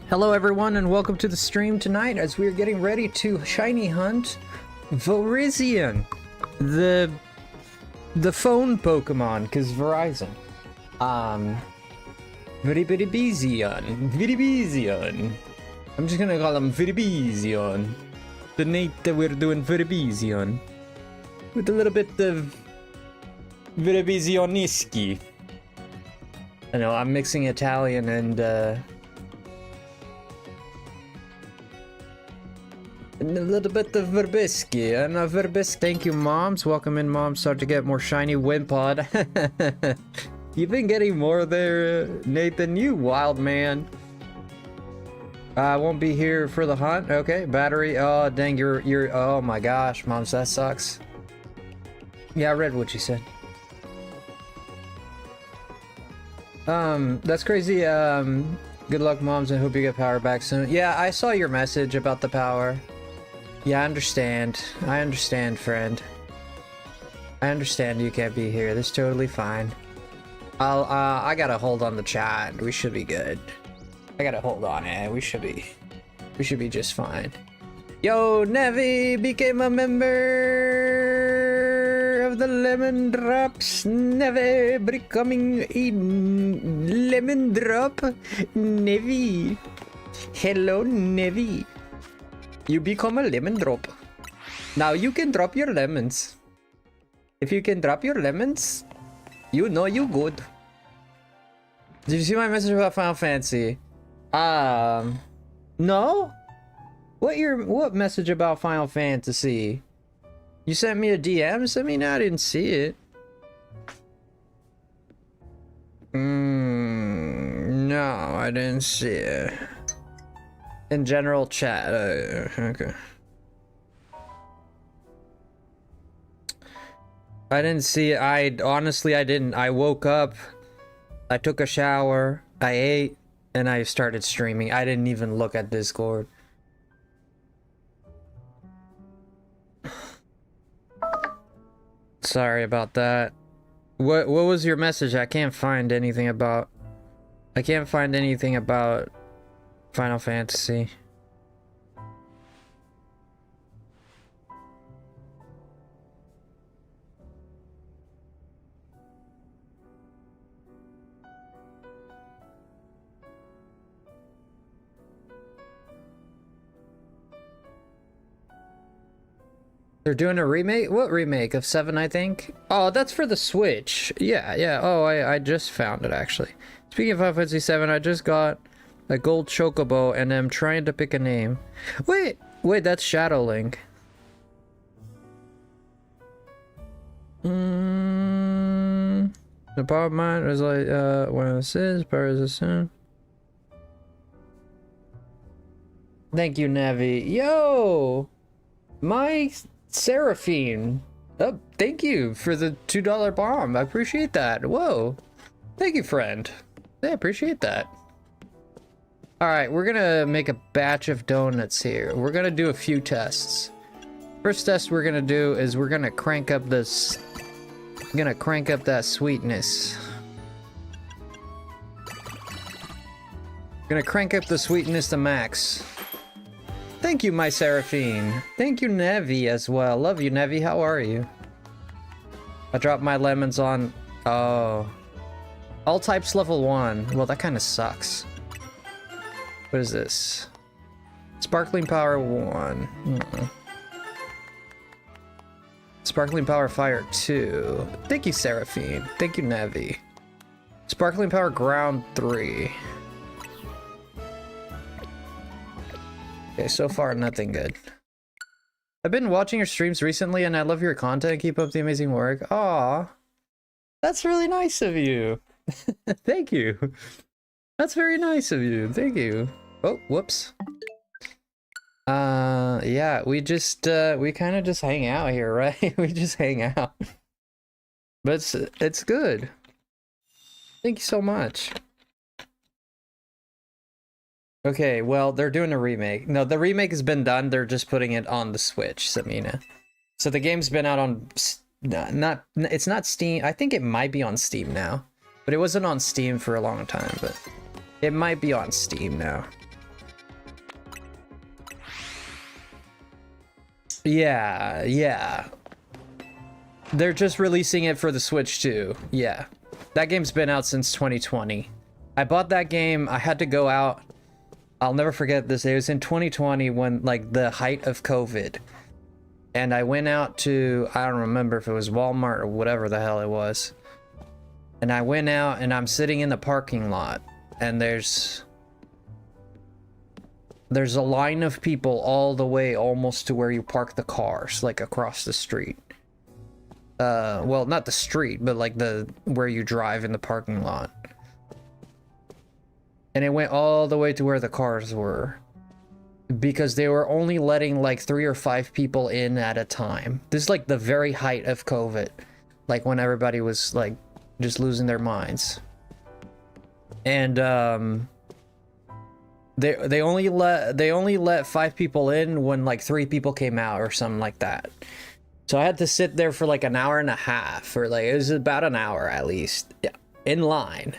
Hello everyone and welcome to the stream tonight as we are getting ready to shiny hunt Virizion, the phone Pokemon, because Verizon. Virizion. I'm just gonna call him Virizion. The night that we're doing Virizion. With a little bit of Virizioniski. I know, I'm mixing Italian and a little bit of Verbisky and a Verbisky. Thank you, moms. Welcome in, moms. Start to get more shiny Wimpod. You've been getting more there, Nathan. You wild man. I won't be here for the hunt. Okay, battery. Oh, dang, you're. Oh my gosh, moms, that sucks. Yeah, I read what you said. That's crazy. Good luck, moms. I hope you get power back soon. Yeah, I saw your message about the power. Yeah, I understand. I understand, friend. I understand you can't be here. That's totally fine. I gotta hold on the chat. We should be good. I gotta hold on it. We should be just fine. Yo, Nevi became a member of the Lemon Drops. Nevi becoming a lemon drop. Nevi. Hello, Nevi. You become a lemon drop. Now you can drop your lemons. If you can drop your lemons, you know you good. Did you see my message about Final Fantasy? No? What message about Final Fantasy? You sent me a DM? I mean, I didn't see it. No, I didn't see it. In general chat, okay. I didn't see it. Honestly, I didn't. I woke up, I took a shower, I ate, and I started streaming. I didn't even look at Discord. Sorry about that. What was your message? I can't find anything about Final Fantasy. They're doing a remake? What remake? Of 7, I think? Oh, that's for the Switch. Yeah. Oh, I just found it, actually. Speaking of Final Fantasy 7, I just got a gold chocobo, and I'm trying to pick a name. Wait, that's Shadow Link. The power of mine is like, when this is, power is assumed. Thank you, Navi. Yo! My Seraphine. Oh, thank you for the $2 bomb. I appreciate that. Whoa. Thank you, friend. I appreciate that. Alright, we're gonna make a batch of donuts here. We're gonna do a few tests. First test we're gonna do is we're gonna crank up this... We're gonna crank up that sweetness. We're gonna crank up the sweetness to max. Thank you, my Seraphine. Thank you, Nevi, as well. Love you, Nevi. How are you? I dropped my lemons on... Oh. All types level 1. Well, that kind of sucks. What is this? Sparkling Power 1. Sparkling Power Fire 2. Thank you, Seraphine. Thank you, Nevi. Sparkling Power Ground 3. Okay, so far, nothing good. I've been watching your streams recently, and I love your content. Keep up the amazing work. Aw. That's really nice of you. Thank you. That's very nice of you. Thank you. Oh, whoops. Yeah, we kind of just hang out here, right? We just hang out. But it's good. Thank you so much. Okay, well, they're doing a remake. No, the remake has been done. They're just putting it on the Switch, Samina. So the game's been out on... it's not Steam. I think it might be on Steam now. But it wasn't on Steam for a long time, but... It might be on Steam now. Yeah, yeah. They're just releasing it for the Switch too. Yeah. That game's been out since 2020. I bought that game. I had to go out. I'll never forget this. It was in 2020 when, like, the height of COVID. And I went out to, I don't remember if it was Walmart or whatever the hell it was. And I went out and I'm sitting in the parking lot. And there's a line of people all the way almost to where you park the cars, like across the street. Well, not the street, but like where you drive in the parking lot. And it went all the way to where the cars were. Because they were only letting like 3 or 5 people in at a time. This is like the very height of COVID. Like when everybody was like just losing their minds. And they only let 5 people in when like 3 people came out or something like that. So I had to sit there for like an hour and a half, or like it was about an hour at least, in line,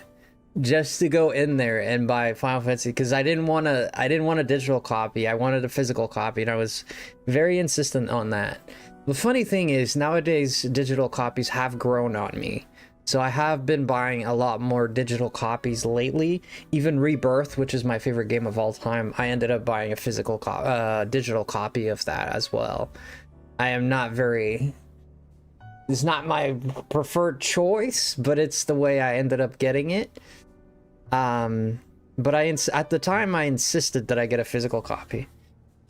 just to go in there and buy Final Fantasy, because I didn't want a digital copy. I wanted a physical copy, and I was very insistent on that. The funny thing is, nowadays digital copies have grown on me. So I have been buying a lot more digital copies lately. Even Rebirth, which is my favorite game of all time, I ended up buying a physical digital copy of that as well. I am not very... It's not my preferred choice, but it's the way I ended up getting it. But at the time, I insisted that I get a physical copy.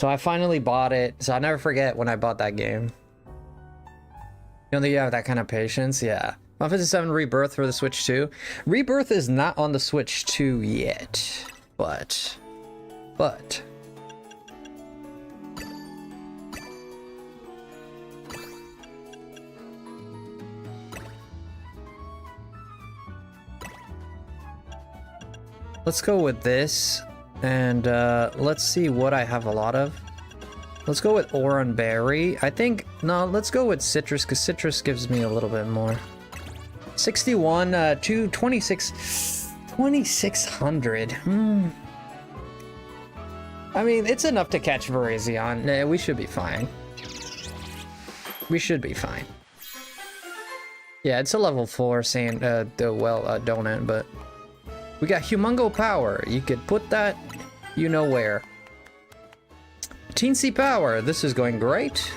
So I finally bought it. So I'll never forget when I bought that game. You don't think you have that kind of patience? Yeah. Final Fantasy VII Rebirth for the Switch 2. Rebirth is not on the Switch 2 yet. But... let's go with this, and let's see what I have a lot of. Let's go with Oran Berry. I think, no, let's go with Citrus, because Citrus gives me a little bit more. 61 to 2600. I mean, it's enough to catch Virizion. Nah, we should be fine. We should be fine. Yeah, it's a level 4 saying, donut, but... We got Humongo Power. You could put that, you know where. Teensy Power. This is going great.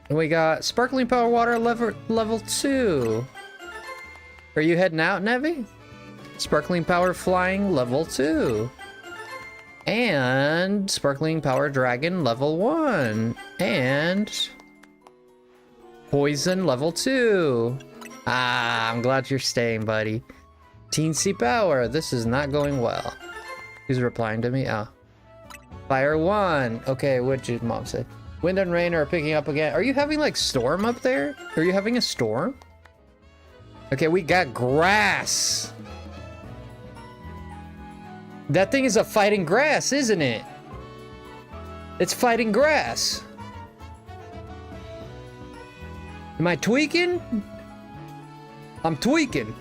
And we got Sparkling Power Water level 2. Are you heading out, Nevi? Sparkling Power Flying level 2. And Sparkling Power Dragon level 1. And Poison level 2. Ah, I'm glad you're staying, buddy. Teensy Power, this is not going well. Who's replying to me? Oh. Fire 1. Okay, what did Mom say? Wind and rain are picking up again. Are you having like storm up there? Are you having a storm? Okay, we got grass. That thing is a fighting grass, isn't it? It's fighting grass. Am I tweaking? I'm tweaking.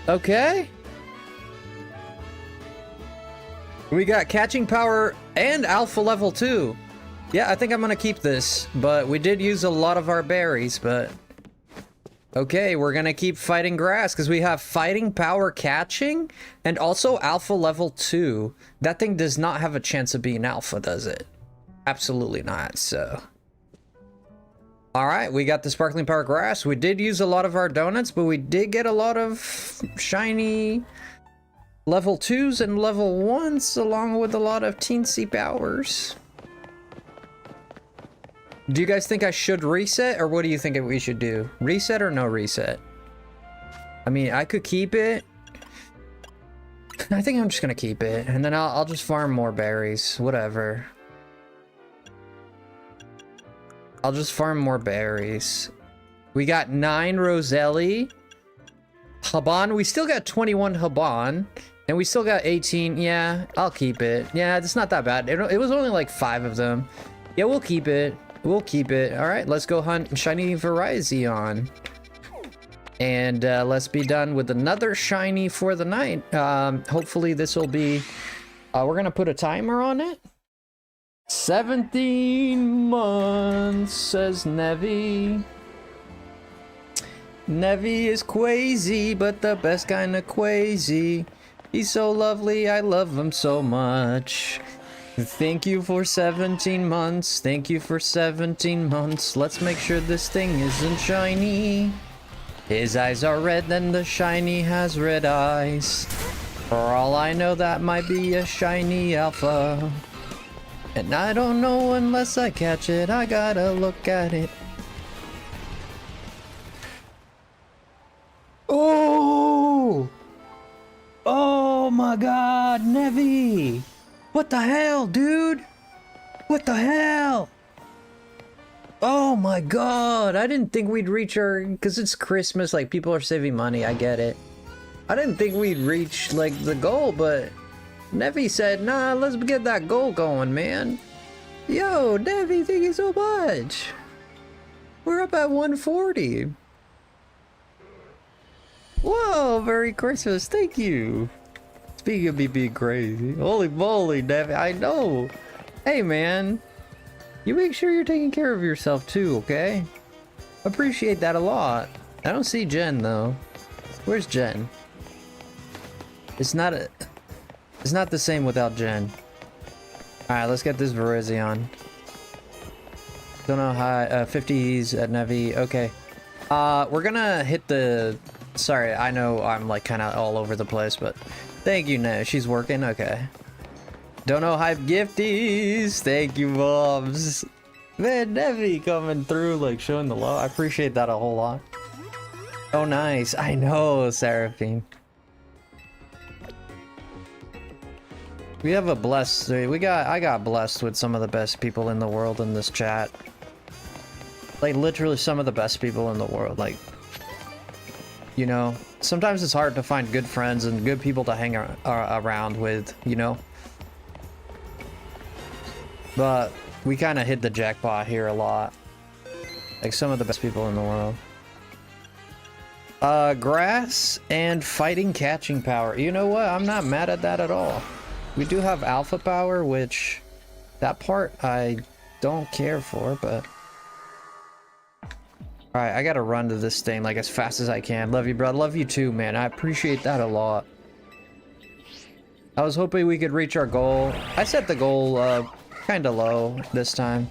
Okay. We got catching power and alpha level 2. Yeah, I think I'm gonna keep this, but we did use a lot of our berries, but... Okay, we're gonna keep fighting grass, because we have fighting power catching, and also alpha level 2. That thing does not have a chance of being alpha, does it? Absolutely not, so... Alright, we got the Sparkling Power Grass. We did use a lot of our donuts, but we did get a lot of shiny level 2s and level 1s, along with a lot of teensy powers. Do you guys think I should reset, or what do you think we should do? Reset or no reset? I mean, I could keep it. I think I'm just gonna keep it, and then I'll just farm more berries, whatever. I'll just farm more berries. We got 9 Roselli. Haban, we still got 21 Haban. And we still got 18. Yeah, I'll keep it. Yeah, it's not that bad. It was only like 5 of them. Yeah, we'll keep it. We'll keep it. All right, let's go hunt shiny Virizion. And let's be done with another shiny for the night. Hopefully this will be... we're gonna put a timer on it. 17 months, says Nevi. Nevi is crazy, but the best kind of crazy. He's so lovely, I love him so much. Thank you for 17 months. Thank you for 17 months. Let's make sure this thing isn't shiny. His eyes are red, then the shiny has red eyes. For all I know, that might be a shiny alpha. And I don't know unless I catch it. I gotta look at it. Oh! Oh my god, Nevi! What the hell, dude? What the hell? Oh my god, I didn't think we'd reach our... Because it's Christmas, like, people are saving money, I get it. I didn't think we'd reach, like, the goal, but... Nevi said, nah, let's get that goal going, man. Yo, Nevi, thank you so much. We're up at 140. Whoa, Merry Christmas, thank you. Speaking of me being crazy. Holy moly, Nevi, I know. Hey, man. You make sure you're taking care of yourself too, okay? Appreciate that a lot. I don't see Jen though. Where's Jen? It's not the same without Jen. Alright, let's get this Virizion. Don't know how 50s at Nevi. Okay. We're gonna hit the... Sorry, I know I'm like kind of all over the place, but thank you, Nev. She's working? Okay. Don't know hype gifties. Thank you, moms. Man, Nevi coming through, like showing the love. I appreciate that a whole lot. Oh, nice. I know, Seraphine. We have a blessed... I got blessed with some of the best people in the world in this chat. Like, literally some of the best people in the world. Like, you know, sometimes it's hard to find good friends and good people to hang around with, you know? But we kind of hit the jackpot here a lot. Like, some of the best people in the world. Grass and fighting catching power. You know what? I'm not mad at that at all. We do have alpha power, which that part I don't care for, but... Alright, I gotta run to this thing like as fast as I can. Love you, bro. Love you too, man. I appreciate that a lot. I was hoping we could reach our goal. I set the goal kind of low this time.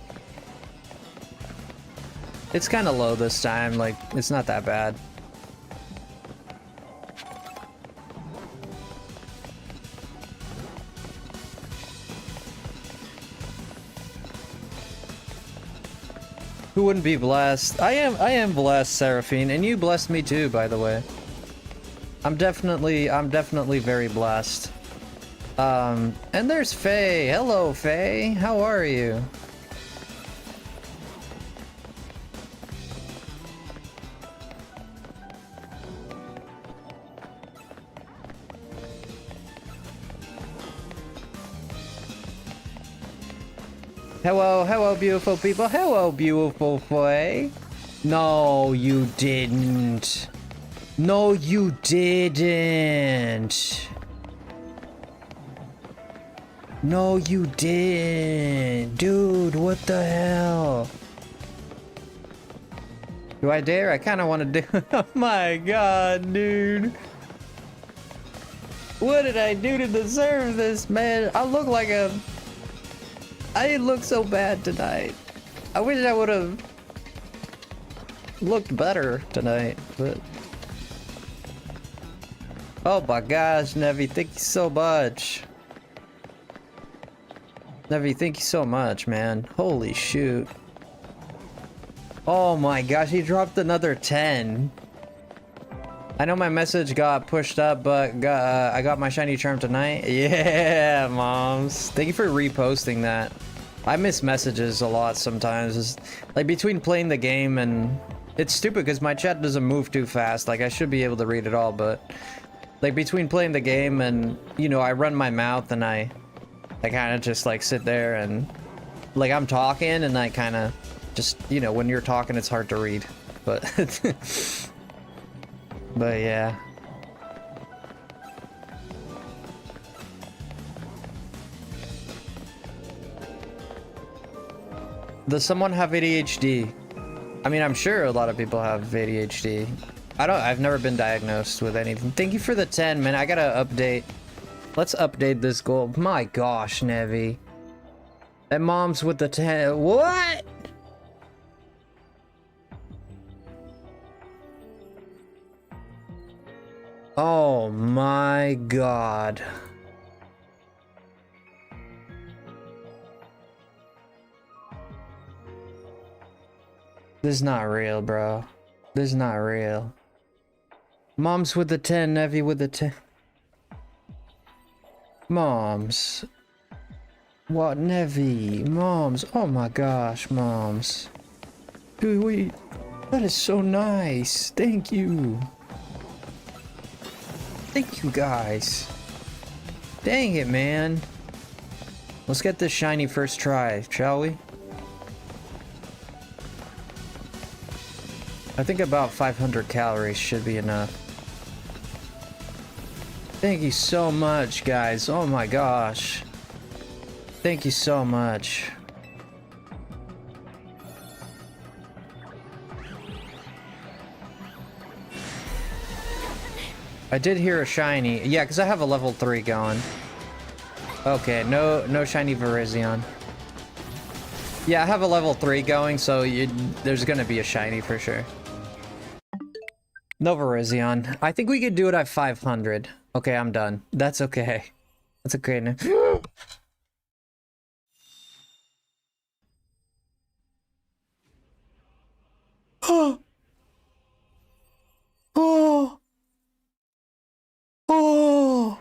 It's kind of low this time. Like, it's not that bad. Who wouldn't be blessed? I am blessed, Seraphine, and you blessed me too, by the way. I'm definitely very blessed. And there's Faye. Hello, Faye. How are you? Hello, beautiful people. Hello, beautiful Faye. No, you didn't. No, you didn't. No, you didn't. Dude, what the hell? Do I dare? I kind of want to do... Oh my god, dude. What did I do to deserve this, man? I look like a... I look so bad tonight. I wish I would have looked better tonight, but... Oh my gosh, Nevi, thank you so much. Nevi, thank you so much, man. Holy shoot. Oh my gosh, he dropped another 10. I know my message got pushed up, but I got my shiny charm tonight. Yeah, moms. Thank you for reposting that. I miss messages a lot sometimes. It's like between playing the game and... It's stupid because my chat doesn't move too fast. Like, I should be able to read it all, but... Like, between playing the game and, you know, I run my mouth and I kind of just, like, sit there and... Like, I'm talking and I kind of just, you know, when you're talking, it's hard to read. But... But yeah. Does someone have ADHD? I mean, I'm sure a lot of people have ADHD. I've never been diagnosed with anything. Thank you for the 10, man. I gotta update. Let's update this goal. My gosh, Nevi. And mom's with the 10. What? Oh my god. This is not real, bro. This is not real. Mom's with the 10, Nevi with the 10. Moms. What, Nevi? Moms. Oh my gosh, moms. Dude, wait. That is so nice. Thank you. Thank you, guys. Dang it, man. Let's get this shiny first try, shall we? I think about 500 calories should be enough. Thank you so much, guys. Oh my gosh. Thank you so much. I did hear a shiny. Yeah, because I have a level 3 going. Okay, no shiny Virizion. Yeah, I have a level 3 going, so there's gonna be a shiny for sure. No Virizion. I think we could do it at 500. Okay, I'm done. That's okay. That's okay now. Oh. Oh. Oh.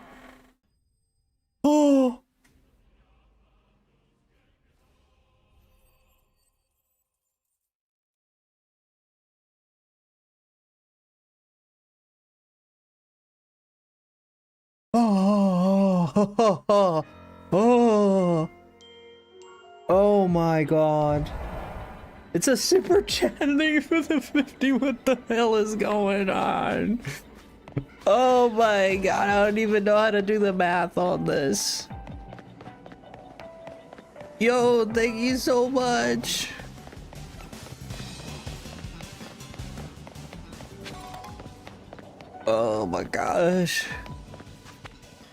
Oh. Oh. Oh. Oh. Oh my god. It's a super chat for the 50. What the hell is going on? Oh my god, I don't even know how to do the math on this. Yo, thank you so much. Oh my gosh.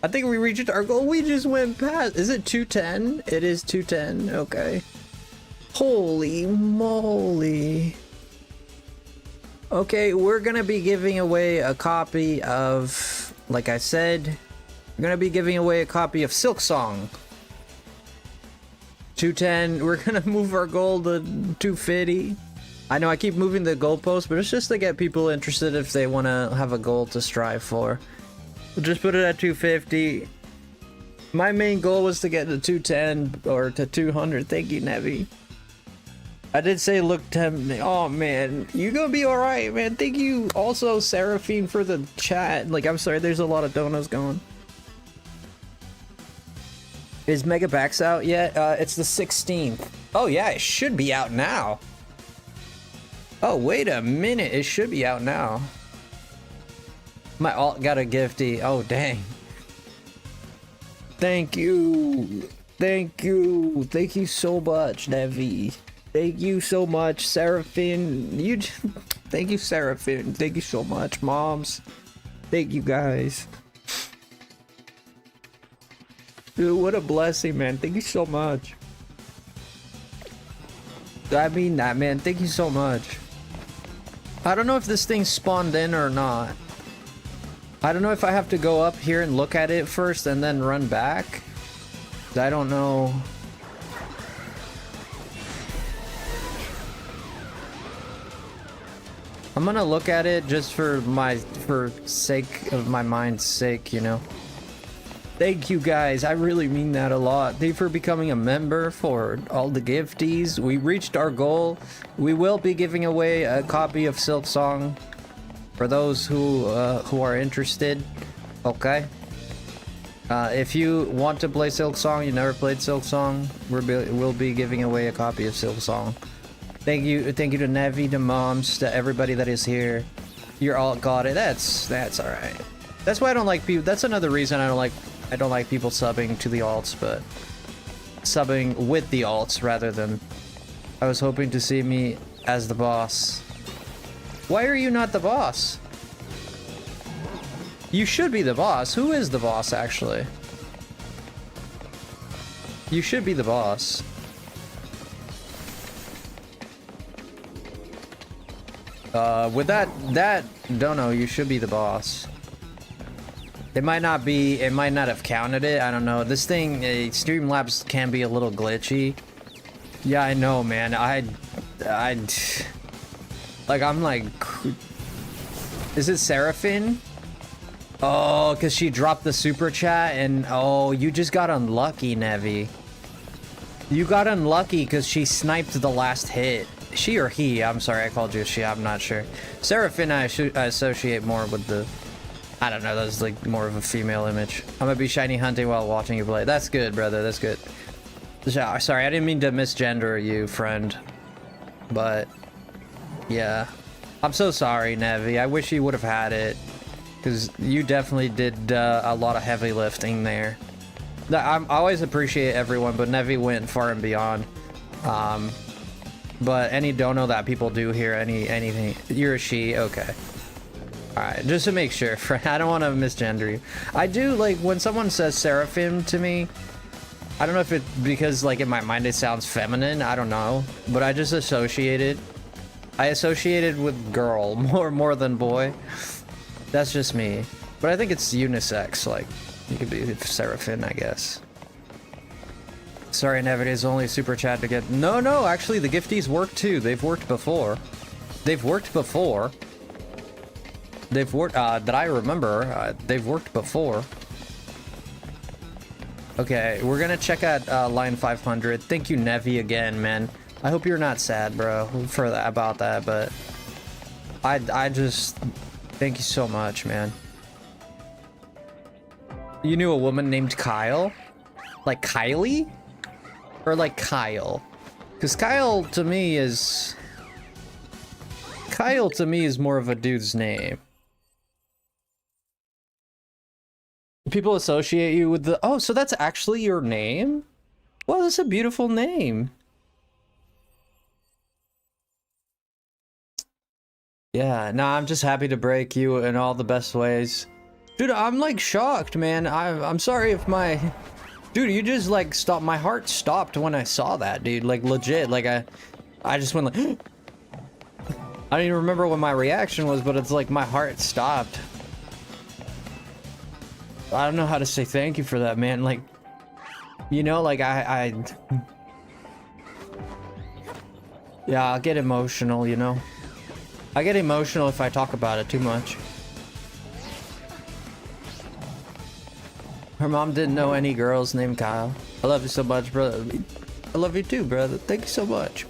I think we reached our goal. We just went past. Is it 210? It is 210. Okay. Holy moly. Okay, we're gonna be giving away a copy of, like I said, we're gonna be giving away a copy of Silk Song. 210, we're gonna move our goal to 250. I know I keep moving the goalpost, but it's just to get people interested if they want to have a goal to strive for. We'll just put it at 250. My main goal was to get to 210 or to 200. Thank you, Nevi. I did say look tempting. Oh man, you gonna be alright, man. Thank you also, Seraphine, for the chat. Like, I'm sorry, there's a lot of donuts going. Is Mega Packs out yet? It's the 16th. Oh yeah, it should be out now. Oh, wait a minute, it should be out now. My alt got a gifty. Oh, dang. Thank you. Thank you. Thank you so much, Nevi. Thank you so much, Seraphine. Thank you, Seraphine. Thank you so much, moms. Thank you, guys. Dude, what a blessing, man. Thank you so much. I mean that, man. Thank you so much. I don't know if this thing spawned in or not. I don't know if I have to go up here and look at it first and then run back. I don't know. I'm gonna look at it just for sake of my mind's sake, you know. Thank you guys, I really mean that a lot. Thank you for becoming a member, for all the gifties. We reached our goal. We will be giving away a copy of Silk Song for those who are interested. Okay. If you want to play Silk Song, you never played Silk Song, we'll be giving away a copy of Silk Song. Thank you to Nevi, to moms, to everybody that is here. You're all got it. That's all right. That's why I don't like people. That's another reason I don't like people subbing to the alts, but subbing with the alts rather than. I was hoping to see me as the boss. Why are you not the boss? You should be the boss. Who is the boss, actually? You should be the boss. With that don't know, you should be the boss. It might not have counted it, I don't know. This thing, Streamlabs can be a little glitchy. Yeah, I know, man. Like, I'm like... Is it Seraphine? Oh, because she dropped the super chat and... Oh, you just got unlucky, Nevi. You got unlucky because she sniped the last hit. She or he? I'm sorry, I called you a she. I'm not sure. Seraphine, I associate more with the... I don't know, that's like more of a female image. I'm gonna be shiny hunting while watching you play. That's good, brother. That's good. Sorry, I didn't mean to misgender you, friend. But... Yeah. I'm so sorry, Nevi. I wish you would have had it. Because you definitely did a lot of heavy lifting there. I always appreciate everyone, but Nevi went far and beyond. But any dono that people do here, anything, you're a she, okay. Alright, just to make sure, I don't want to misgender you. I do, like, when someone says Seraphim to me, I don't know if it's because, like, in my mind it sounds feminine, I don't know. But I just associate it. I associate it with girl more than boy. That's just me. But I think it's unisex, like, you could be Seraphim, I guess. Sorry, Nevi, it's only super chat to get... No, actually, the gifties work too. They've worked before. That I remember, they've worked before. Okay, we're gonna check out line 500. Thank you, Nevi, again, man. I hope you're not sad, bro, for that, about that, but... I just... Thank you so much, man. You knew a woman named Kyle? Like Kylie? Or like Kyle? Because Kyle to me is more of a dude's name. People associate you with the... Oh, so that's actually your name? Well, that's a beautiful name. Yeah, no, I'm just happy to break you in all the best ways. Dude, I'm like shocked, man. I'm sorry if my... Dude, you just like stopped. My heart stopped when I saw that, dude. Like legit. Like I just went like... I don't even remember what my reaction was, but it's like my heart stopped. I don't know how to say thank you for that, man. Like, you know, like yeah, I'll get emotional, you know. I get emotional if I talk about it too much. Her mom didn't know any girls named Kyle. I love you so much, brother. I love you too, brother. Thank you so much.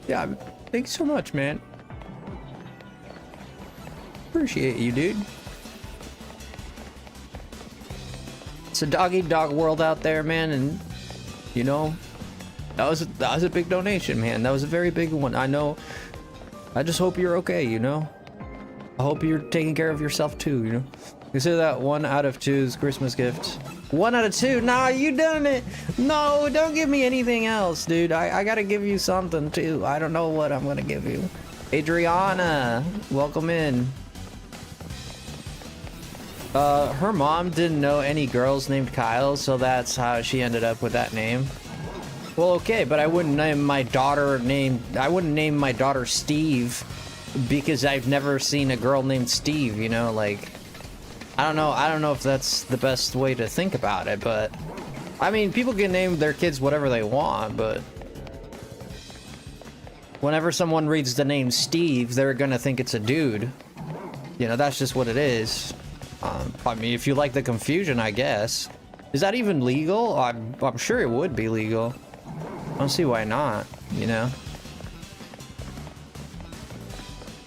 Yeah, thank you so much, man. Appreciate you, dude. It's a dog-eat-dog world out there, man, and you know, that was a big donation, man. That was a very big one. I know. I just hope you're okay, you know. I hope you're taking care of yourself too, you know. Consider that 1 out of 2's Christmas gift. 1 out of 2? Nah, you done it. No, don't give me anything else, dude. I gotta give you something too. I don't know what I'm gonna give you. Adriana, welcome in. Her mom didn't know any girls named Kyle, so that's how she ended up with that name. Well, okay, but I wouldn't name my daughter Steve because I've never seen a girl named Steve, you know, like, I don't know if that's the best way to think about it, but I mean, people can name their kids whatever they want, but whenever someone reads the name Steve, they're gonna think it's a dude. You know, that's just what it is. I mean, if you like the confusion, I guess. Is that even legal? I'm sure it would be legal. I don't see why not, you know?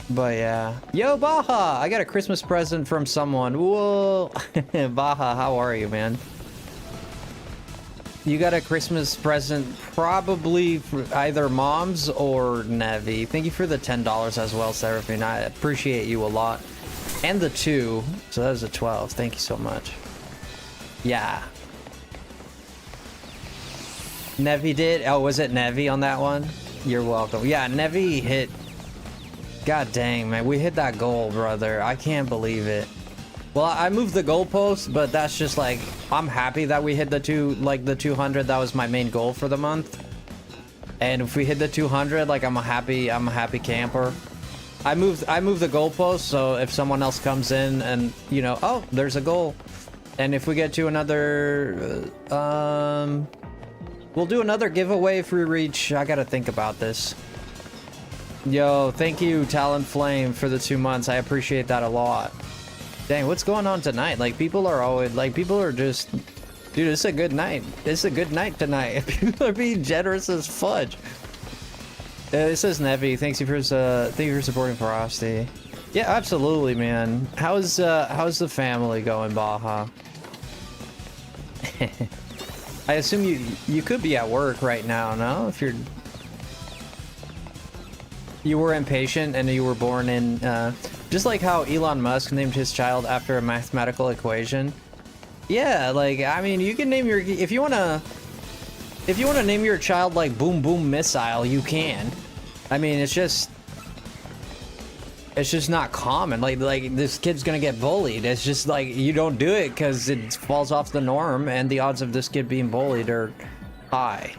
But yeah. Yo, Baja! I got a Christmas present from someone. Whoa! Baja, how are you, man? You got a Christmas present probably for either Mom's or Nevi. Thank you for the $10 as well, Seraphine. I appreciate you a lot. And the 2. So that was a 12. Thank you so much. Yeah. Nevi did? Oh, was it Nevi on that one? You're welcome. Yeah, Nevi hit. God dang, man. We hit that goal, brother. I can't believe it. Well, I moved the goalpost, but that's just like, I'm happy that we hit the 200. That was my main goal for the month. And if we hit the 200, like I'm a happy camper. I moved the goalpost, so if someone else comes in and, you know, oh, there's a goal. And if we get to another, we'll do another giveaway if we reach, I gotta think about this. Yo, thank you, Talon Flame, for the 2 months. I appreciate that a lot. Dang, what's going on tonight? Like, people are always, like, people are just... Dude, it's a good night. It's a good night tonight. People are being generous as fudge. This is Nevi. Thank you for supporting Frosty. Yeah, absolutely, man. How's the family going, Baja? I assume you could be at work right now, no? If you were impatient and you were born in just like how Elon Musk named his child after a mathematical equation. Yeah, like, I mean, you can name your, if you wanna name your child like Boom Boom Missile, you can. I mean, it's just not common. Like this kid's gonna get bullied. It's just like, you don't do it because it falls off the norm, and the odds of this kid being bullied are high.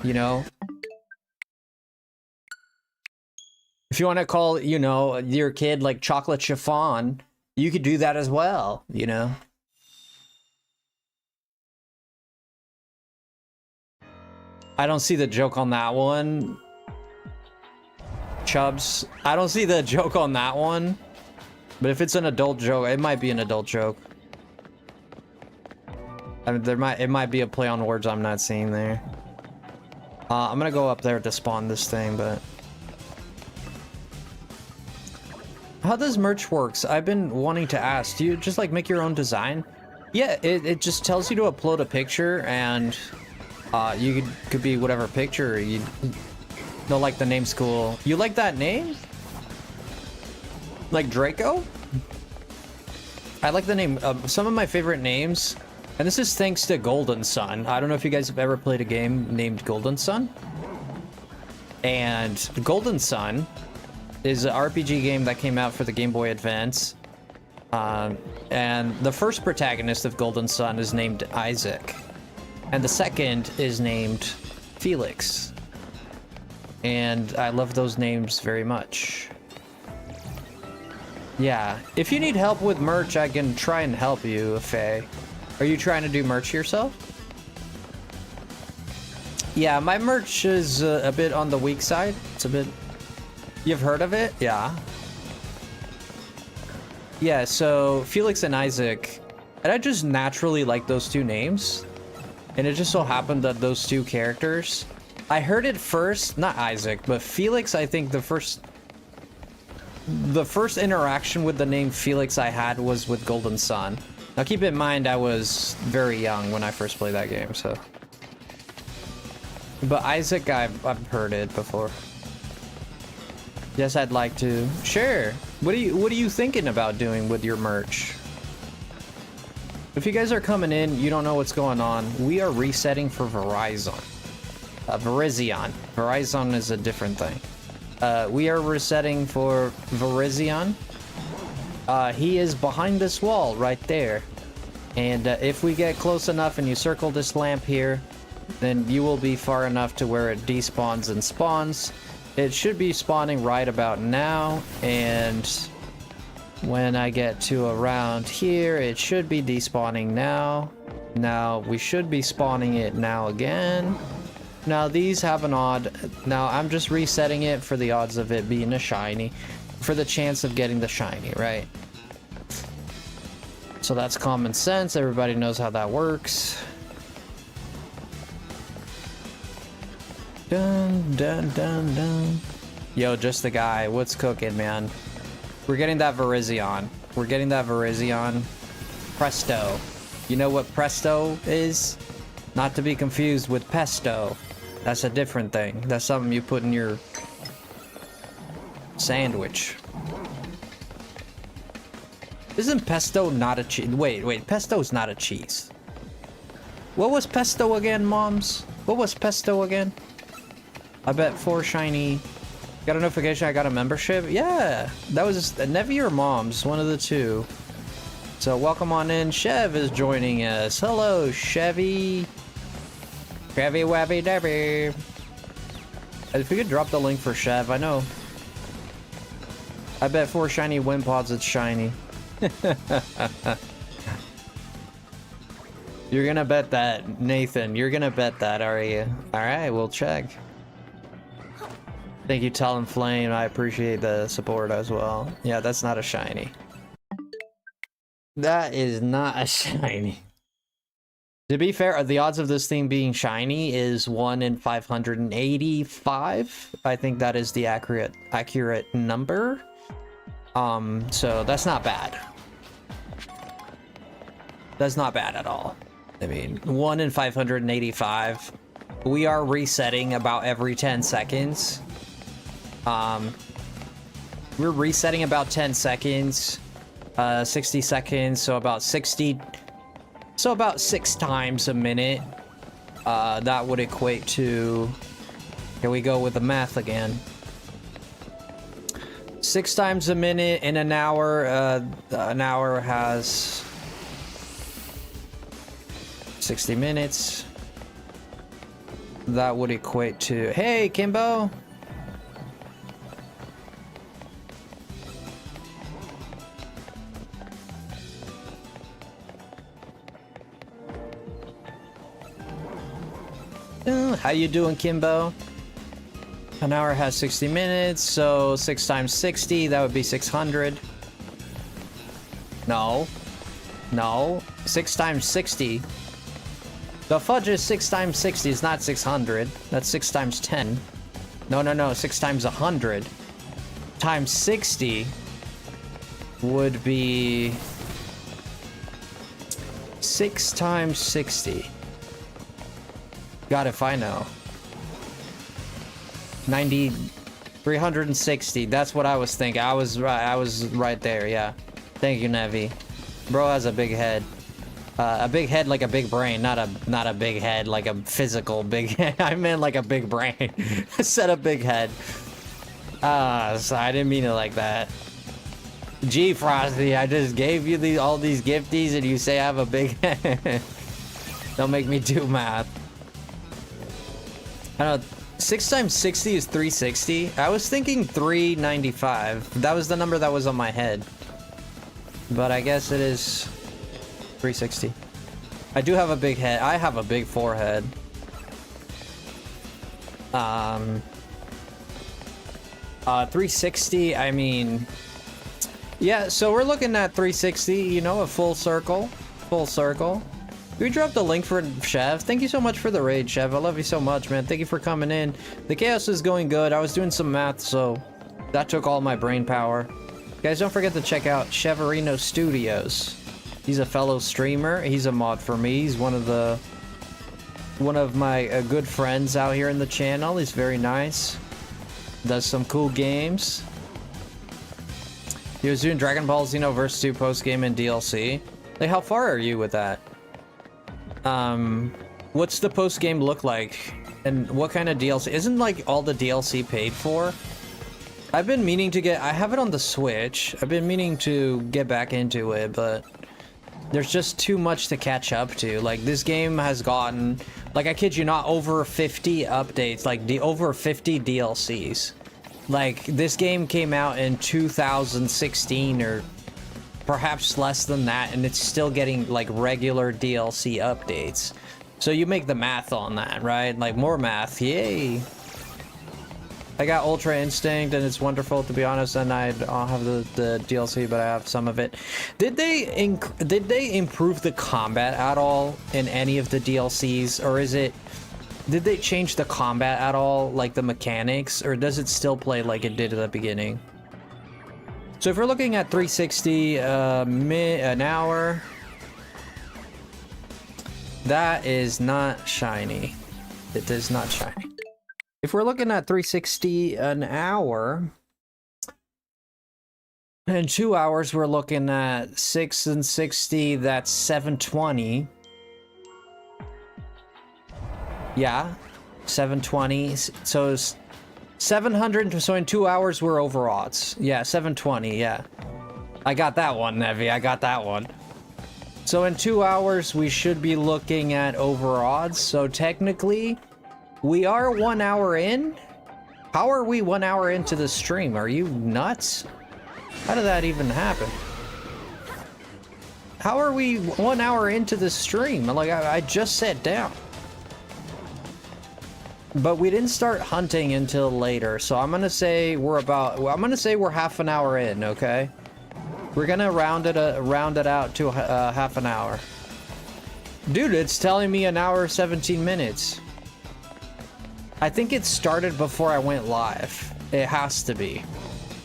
You know? If you want to call, you know, your kid like Chocolate Chiffon, you could do that as well, you know? I don't see the joke on that one. Chubbs, I don't see the joke on that one. But if it's an adult joke, it might be an adult joke. I mean, it might be a play on words I'm not seeing there. I'm gonna go up there to spawn this thing, but... How does merch works? I've been wanting to ask. Do you just like make your own design? Yeah, it just tells you to upload a picture, and you could be whatever picture you don't like. The name's cool. You like that name? Like Draco? I like the name. Some of my favorite names, and this is thanks to Golden Sun. I don't know if you guys have ever played a game named Golden Sun. And Golden Sun is an RPG game that came out for the Game Boy Advance. And the first protagonist of Golden Sun is named Isaac. And the second is named Felix. And I love those names very much. Yeah, if you need help with merch, I can try and help you, Faye. Are you trying to do merch yourself? Yeah, my merch is a bit on the weak side. It's a bit... You've heard of it? Yeah. Yeah, so Felix and Isaac, and I just naturally like those two names. And it just so happened that those two characters, I heard it first, not Isaac, but Felix. I think the first interaction with the name Felix I had was with Golden Sun. Now keep in mind, I was very young when I first played that game, so. But Isaac, I've heard it before. Yes, I'd like to. Sure. What are you thinking about doing with your merch? If you guys are coming in, you don't know what's going on. We are resetting for Virizion. Virizion. Virizion is a different thing. We are resetting for Virizion. He is behind this wall right there. And if we get close enough and you circle this lamp here, then you will be far enough to where it despawns and spawns. It should be spawning right about now, and when I get to around here, it should be despawning now. Now, we should be spawning it now again. Now, these have an odd... Now, I'm just resetting it for the odds of it being a shiny, for the chance of getting the shiny, right? So that's common sense. Everybody knows how that works. Dun, dun, dun, dun. Yo, just the guy. What's cooking, man? We're getting that Virizion. We're getting that Virizion. Presto. You know what presto is? Not to be confused with pesto. That's a different thing. That's something you put in your sandwich. Isn't pesto not a cheese? Wait, pesto's not a cheese. What was pesto again, moms? What was pesto again? I bet 4 shiny. Got a notification I got a membership? Yeah, that was Nevi or moms, one of the two. So welcome on in. Chev is joining us. Hello, Chevy. Chevy Wabby Debby. If we could drop the link for Chev, I know. I bet 4 shiny Wimpods it's shiny. You're gonna bet that, Nathan. You're gonna bet that, are you? Alright, we'll check. Thank you, Talonflame. I appreciate the support as well. Yeah, that's not a shiny. That is not a shiny. To be fair, the odds of this thing being shiny is 1 in 585. I think that is the accurate number. So that's not bad. That's not bad at all. I mean, 1 in 585. We are resetting about every 10 seconds. We're resetting about 10 seconds, 60 seconds, so about 60, so about 6 times a minute. That would equate to, here we go with the math again. 6 times a minute in an hour has 60 minutes. That would equate to, hey, Kimbo. How you doing, Kimbo? An hour has 60 minutes, so 6 times 60, that would be 600. No. 6 times 60. The fudge is 6 times 60 is not 600. That's 6 times 10. No. 6 times 100. Times 60 would be 6 times 60. God, if I know. 360. That's what I was thinking. I was right there. Yeah. Thank you, Nevi. Bro has a big head. A big head like a big brain, not a big head like a physical big head. I meant like a big brain. I said a big head. So I didn't mean it like that. Gee, Frosty, I just gave you all these gifties and you say I have a big head. Don't make me do math. I don't know. 6 times 60 is 360. I was thinking 395. That was the number that was on my head. But I guess it is 360. I do have a big head. I have a big forehead. 360, I mean... Yeah, so we're looking at 360, you know, a full circle. Full circle. We dropped the link for Chev. Thank you so much for the raid, Chev. I love you so much, man. Thank you for coming in. The chaos is going good. I was doing some math, so that took all my brain power. Guys, don't forget to check out Cheverino Studios. He's a fellow streamer. He's a mod for me. He's one of my good friends out here in the channel. He's very nice. Does some cool games. He was doing Dragon Ball Xenoverse 2 post-game and DLC. Like, how far are you with that? What's the post-game look like? And what kind of DLC? Isn't, like, all the DLC paid for? I've been meaning to I have it on the Switch. I've been meaning to get back into it, but there's just too much to catch up to. Like, this game has gotten, like, I kid you not, over 50 updates, like, over 50 DLCs. Like, this game came out in 2016 or perhaps less than that, and it's still getting, like, regular DLC updates. So you make the math on that, right? Like, more math, yay! I got Ultra Instinct, and it's wonderful, to be honest, and I don't have the DLC, but I have some of it. Did they improve the combat at all in any of the DLCs, or is it... Did they change the combat at all, like the mechanics, or does it still play like it did at the beginning? So if we're looking at 360 an hour, that is not shiny. It is not shiny. If we're looking at 360 an hour, In 2 hours, we're looking at 6 and 60, that's 720. Yeah, 720. So it's 700, so in 2 hours, we're over odds. Yeah, 720, yeah. I got that one, Nevi, I got that one. So in 2 hours, we should be looking at over odds. So technically, we are 1 hour in. How are we 1 hour into the stream? Are you nuts? How did that even happen? How are we 1 hour into the stream? Like, I just sat down. But we didn't start hunting until later, so I'm gonna say we're half an hour in, okay? We're gonna round it out to half an hour. Dude, it's telling me an hour 17 minutes. I think it started before I went live. It has to be.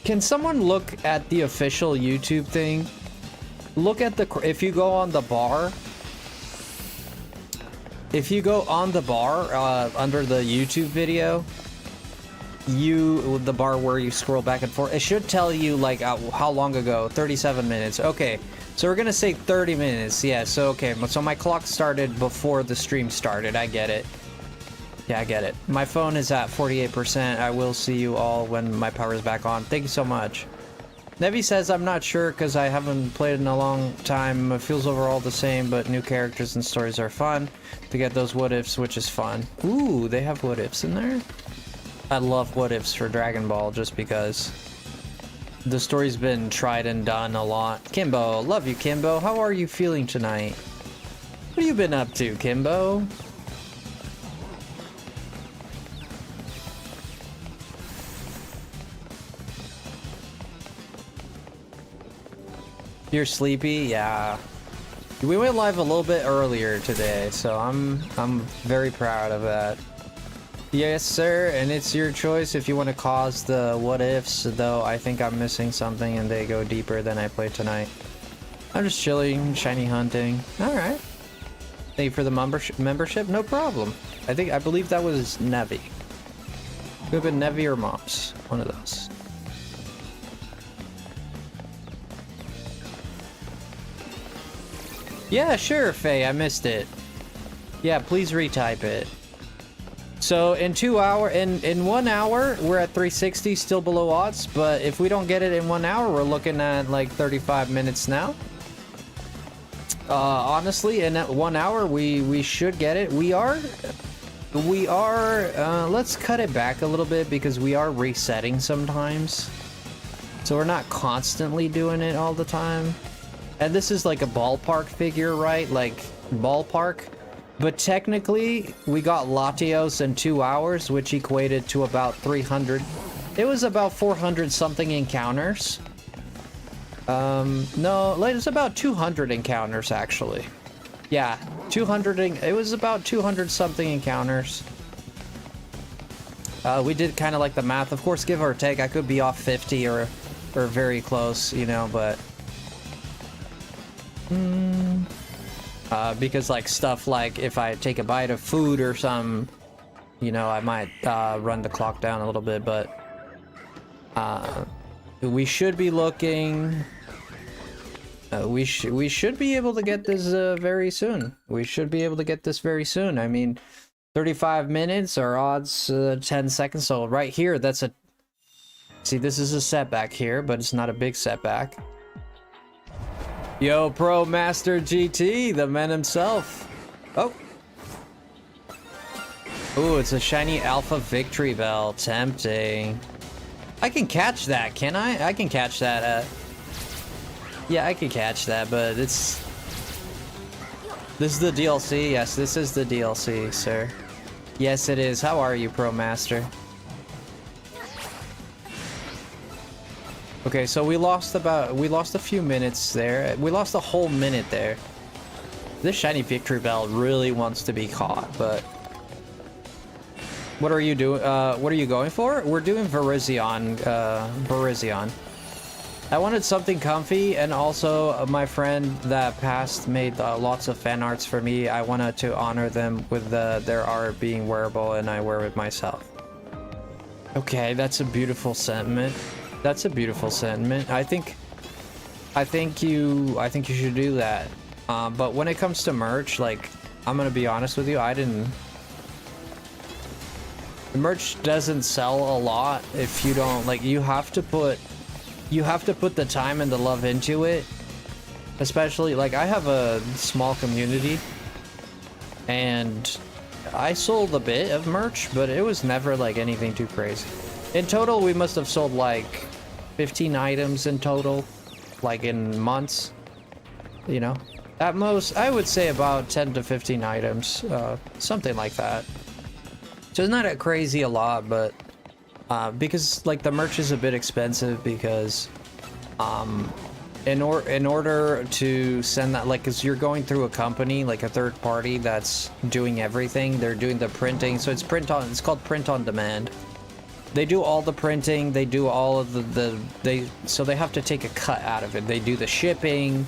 Can someone look at the official YouTube thing? Look at if you go on the bar. If you go on the bar under the YouTube video, the bar where you scroll back and forth, it should tell you like how long ago. 37 minutes. Okay, so we're gonna say 30 minutes. Yeah. So okay. So my clock started before the stream started. I get it. Yeah, I get it. My phone is at 48%. I will see you all when my power is back on. Thank you so much. Nevi says, I'm not sure because I haven't played in a long time. It feels overall the same, but new characters and stories are fun. To get those what-ifs, which is fun. Ooh, they have what-ifs in there? I love what-ifs for Dragon Ball just because the story's been tried and done a lot. Kimbo, love you, Kimbo. How are you feeling tonight? What have you been up to, Kimbo? You're sleepy? Yeah. We went live a little bit earlier today, so I'm very proud of that. Yes, sir, and it's your choice if you want to cause the what-ifs, though I think I'm missing something and they go deeper than I played tonight. I'm just chilling, shiny hunting. Alright. Thank you for the membership? No problem. I believe that was Nevi. Could have been Nevi or Mops. One of those. Yeah, sure, Faye, I missed it. Yeah, please retype it. So in 1 hour, we're at 360, still below odds, but if we don't get it in 1 hour, we're looking at like 35 minutes now. Honestly, in 1 hour, we should get it. Let's cut it back a little bit because we are resetting sometimes. So we're not constantly doing it all the time. And this is like a ballpark figure, right? Like, ballpark. But technically, we got Latios in 2 hours, which equated to about 300. It was about 400 something encounters. No, it was about 200 encounters, actually. Yeah, 200, it was about 200 something encounters. We did kind of like the math. Of course, give or take, I could be off 50 or very close, you know, but... because like stuff like if I take a bite of food or some, you know, I might run the clock down a little bit, but we should be looking. We should be able to get this very soon. We should be able to get this very soon. I mean, 35 minutes or odds 10 seconds. So right here, that's a. See, this is a setback here, but it's not a big setback. Yo, Pro Master GT, the man himself. Oh. Ooh, it's a shiny Alpha Victory Bell. Tempting. I can catch that, can I? I can catch that. Yeah, I can catch that, but it's... This is the DLC. Yes, this is the DLC, sir. Yes, it is. How are you, Pro Master? Okay, so we lost a few minutes there. We lost a whole minute there. This shiny Victory Bell really wants to be caught, but what are you doing? What are you going for? We're doing Virizion. Virizion. I wanted something comfy, and also my friend that passed made lots of fan arts for me. I wanted to honor them with their art being wearable, and I wear it myself. Okay, that's a beautiful sentiment. That's a beautiful sentiment. I think I think you should do that. But when it comes to merch, like, I'm gonna be honest with you, the merch doesn't sell a lot if you don't, like, you have to put the time and the love into it. Especially, like, I have a small community and I sold a bit of merch, but it was never like anything too crazy. In total, we must have sold like 15 items in total, like in months, you know. At most, I would say about 10 to 15 items, something like that. So it's not a crazy a lot, but because like the merch is a bit expensive because in order to send that, like, because you're going through a company, like a third party that's doing everything. They're doing the printing, so it's called print on demand. They do all the printing, they do all of so they have to take a cut out of it. They do the shipping,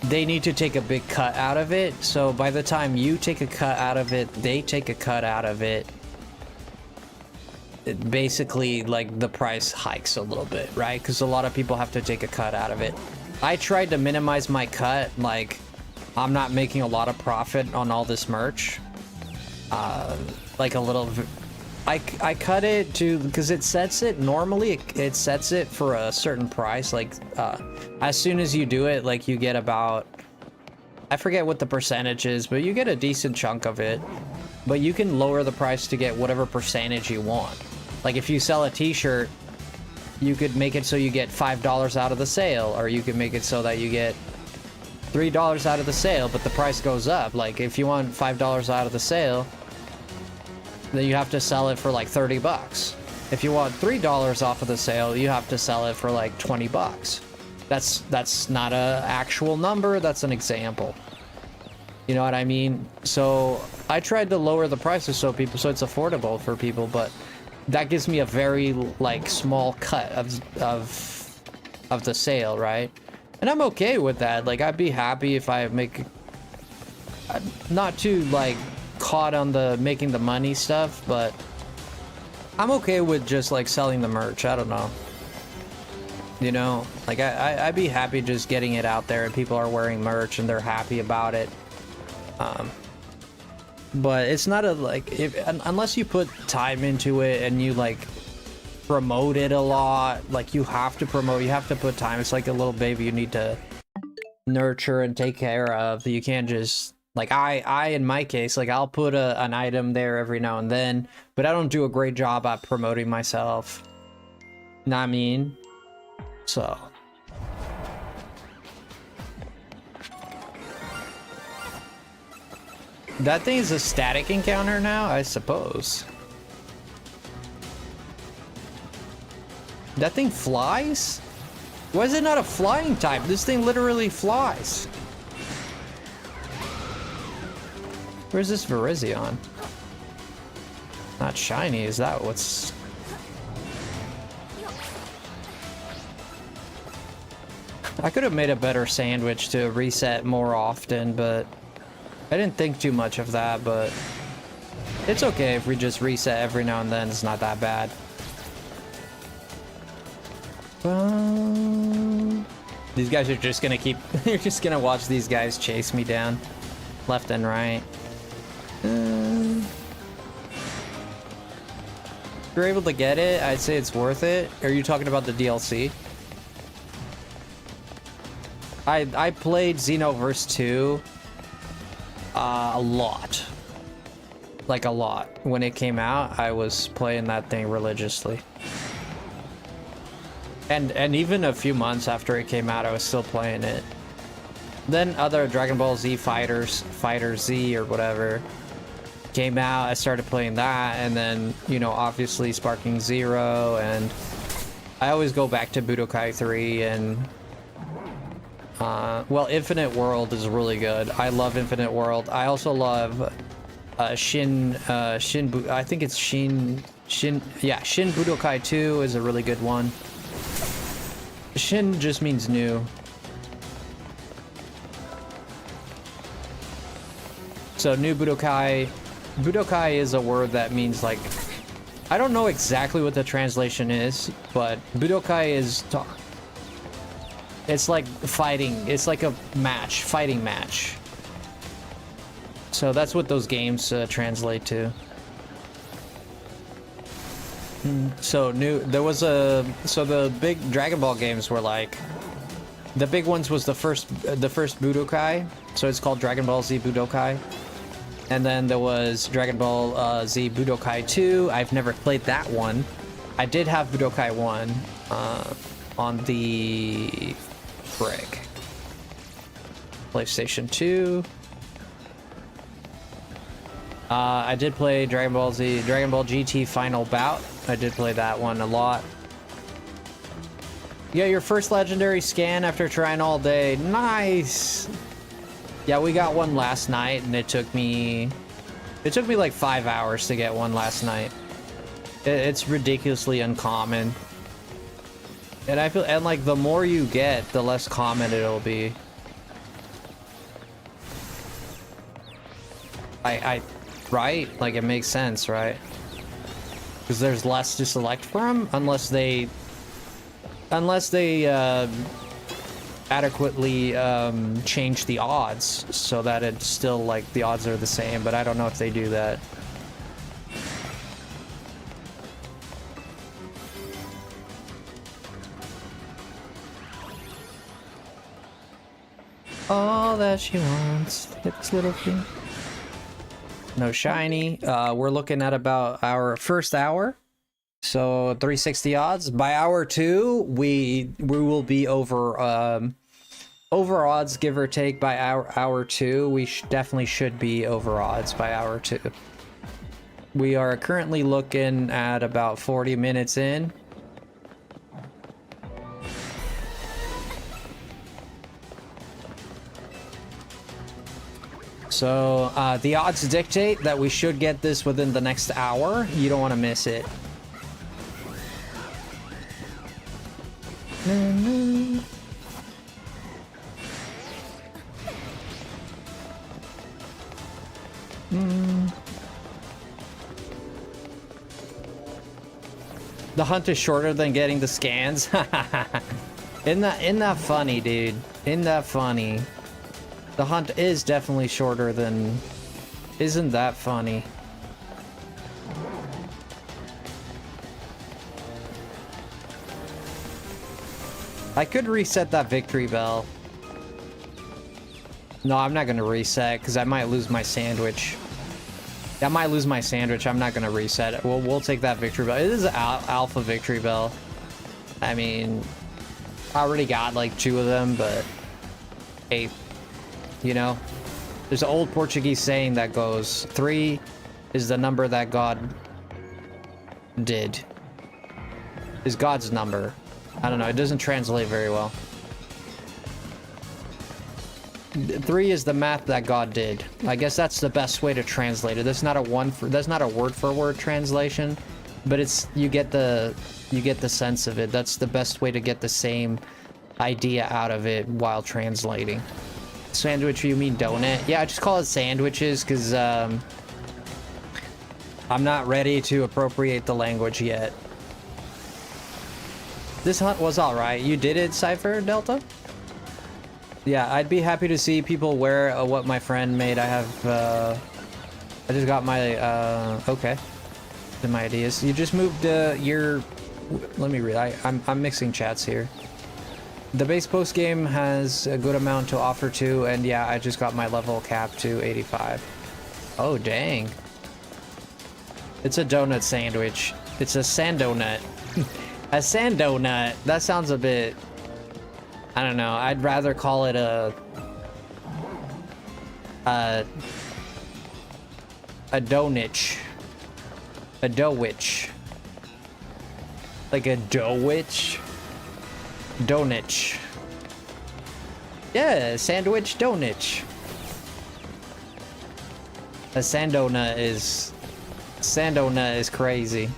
they need to take a big cut out of it. So by the time you take a cut out of it, they take a cut out of it. Basically, like, the price hikes a little bit, right? Because a lot of people have to take a cut out of it. I tried to minimize my cut. Like, I'm not making a lot of profit on all this merch. Like a little, I cut it to, because it sets it normally, it sets it for a certain price. Like, as soon as you do it, like, you get about, I forget what the percentage is, but you get a decent chunk of it. But you can lower the price to get whatever percentage you want. Like, if you sell a t-shirt, you could make it so you get $5 out of the sale, or you could make it so that you get $3 out of the sale, but the price goes up. Like, if you want $5 out of the sale, then you have to sell it for like 30 bucks. If you want $3 off of the sale, you have to sell it for like 20 bucks. That's not a actual number, that's an example. You know what I mean? So I tried to lower the prices so it's affordable for people, but that gives me a very, like, small cut of the sale, right? And I'm okay with that. Like, I'd be happy if I make, not too, like, caught on the making the money stuff, but I'm okay with just, like, selling the merch. I don't know. You know, like, I'd be happy just getting it out there and people are wearing merch and they're happy about it. But it's not a, like, unless you put time into it and you, like, promote it a lot, like, you have to promote, you have to put time. It's like a little baby you need to nurture and take care of. You can't just, like, I in my case, like, I'll put an item there every now and then, but I don't do a great job at promoting myself. Know what I mean? So that thing is a static encounter now, I suppose. That thing flies? Why is it not a flying type? This thing literally flies. Where's this Virizion? Not shiny, is that what's... I could have made a better sandwich to reset more often, but I didn't think too much of that, but it's okay if we just reset every now and then. It's not that bad. These guys are just gonna keep... You're just gonna watch these guys chase me down left and right. If you're able to get it, I'd say it's worth it. Are you talking about the DLC? I played Xenoverse 2 a lot. Like, a lot. When it came out, I was playing that thing religiously. And even a few months after it came out, I was still playing it. Then other Dragon Ball Z Fighter Z or whatever came out. I started playing that, and then, you know, obviously Sparking Zero, and I always go back to Budokai 3 and well, Infinite World is really good. I love Infinite World. I also love I think it's Shin Budokai 2 is a really good one. Shin just means new. So new Budokai. Budokai is a word that means, like, I don't know exactly what the translation is, but Budokai is It's like fighting. It's like a match, fighting match. So that's what those games translate to. So the big Dragon Ball games were like, the big ones was the first Budokai, so it's called Dragon Ball Z Budokai. And then there was Dragon Ball Z Budokai 2. I've never played that one. I did have Budokai 1 on the PlayStation 2. I did play Dragon Ball GT Final Bout. I did play that one a lot. Yeah, your first legendary scan after trying all day. Nice. Yeah, we got one last night, and it took me like 5 hours to get one last night. It's ridiculously uncommon. And I feel, and like the more you get, the less common it'll be. Right? Like it makes sense, right? Because there's less to select from, unless they adequately change the odds so that it's still like the odds are the same, but I don't know if they do that. All that she wants, it's little thing. No shiny. We're looking at about our first hour, so 360 odds. By hour 2, we will be over odds, give or take. By hour 2, we definitely should be over odds by hour 2. We are currently looking at about 40 minutes in. So the odds dictate that we should get this within the next hour. You don't want to miss it. The hunt is shorter than getting the scans. Isn't that funny, dude? Isn't that funny? The hunt is definitely shorter than... Isn't that funny? I could reset that victory bell. No, I'm not gonna reset because I might lose my sandwich. I might lose my sandwich. I'm not gonna reset it. We'll take that victory bell. It is an alpha victory bell. I mean, I already got like 2 of them, but hey, you know, there's an old Portuguese saying that goes, 3 is the number that God did. Is God's number. I don't know, it doesn't translate very well. 3 is the math that God did. I guess that's the best way to translate it. That's not a word for word translation, but it's you get the sense of it. That's the best way to get the same idea out of it while translating. Sandwich, you mean donut? Yeah, I just call it sandwiches because I'm not ready to appropriate the language yet. This hunt was alright. You did it, Cypher Delta? Yeah, I'd be happy to see people wear what my friend made. I have, I just got my, okay. My ideas. You just moved, your, let me read. I'm mixing chats here. The base post game has a good amount to offer too, and yeah, I just got my level cap to 85. Oh, dang. It's a donut sandwich. It's a sandonut. A sandonut. That sounds a bit... I don't know. I'd rather call it a donich. A doughwich. Like a doughwich? Donich. Yeah, sandwich donich. A sandona is crazy.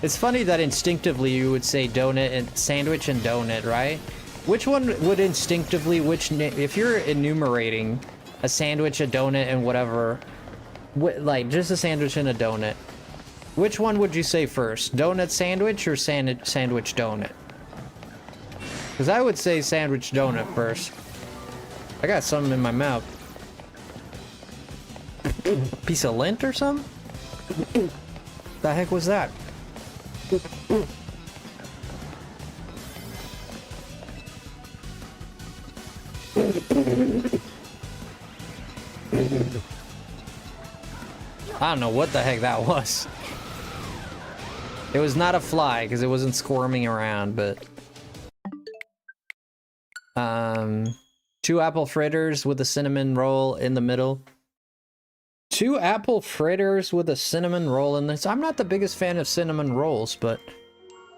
It's funny that instinctively you would say donut and sandwich and donut, right? Which one would instinctively, if you're enumerating a sandwich, a donut, and whatever, like just a sandwich and a donut, Which one would you say first? Donut sandwich or sandwich donut? Because I would say sandwich donut first. I got something in my mouth. Piece of lint or something? The heck was that? I don't know what the heck that was. It was not a fly because it wasn't squirming around, but 2 apple fritters with a cinnamon roll in the middle. 2 apple fritters with a cinnamon roll in this. I'm not the biggest fan of cinnamon rolls, but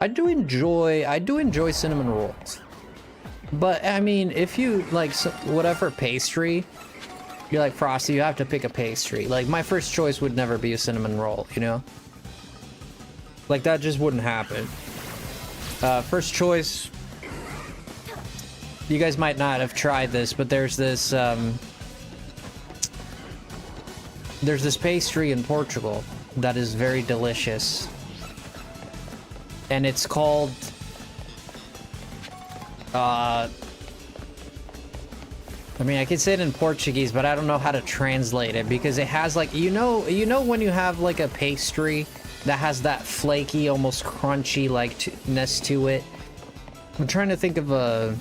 I do enjoy cinnamon rolls. But I mean, if you like whatever pastry, you're like Frosty, you have to pick a pastry. Like my first choice would never be a cinnamon roll, you know? Like that just wouldn't happen. First choice, you guys might not have tried this, but there's this pastry in Portugal that is very delicious. And it's called I mean, I can say it in Portuguese, but I don't know how to translate it because it has like, you know when you have like a pastry that has that flaky, almost crunchy like-ness to it? I'm trying to think of a...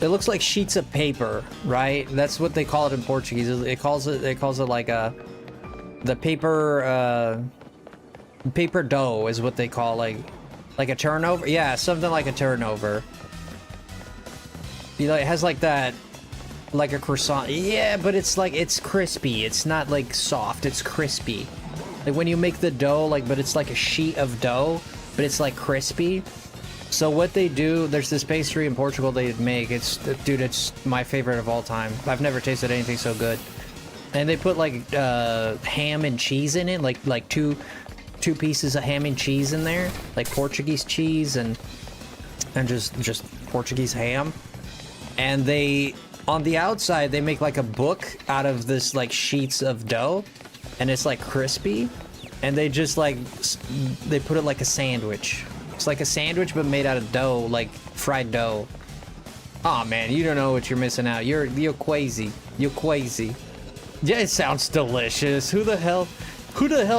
It looks like sheets of paper, right? That's what they call it in Portuguese. It calls it like the paper paper dough is what they call like a turnover. Yeah, something like a turnover. You know, it has like that, like a croissant. Yeah, but it's like, it's crispy. It's not like soft, it's crispy. Like when you make the dough, like, but it's like a sheet of dough, but it's like crispy. So what they do, there's this pastry in Portugal they make. Dude, it's my favorite of all time. I've never tasted anything so good. And they put like ham and cheese in it, like two pieces of ham and cheese in there, like Portuguese cheese and just Portuguese ham. And they, on the outside, they make like a book out of this like sheets of dough, and it's like crispy, and they just like, they put it like a sandwich. It's like a sandwich, but made out of dough, like fried dough. Oh man, you don't know what you're missing out. You're crazy. You're crazy. Yeah, it sounds delicious. Who the hell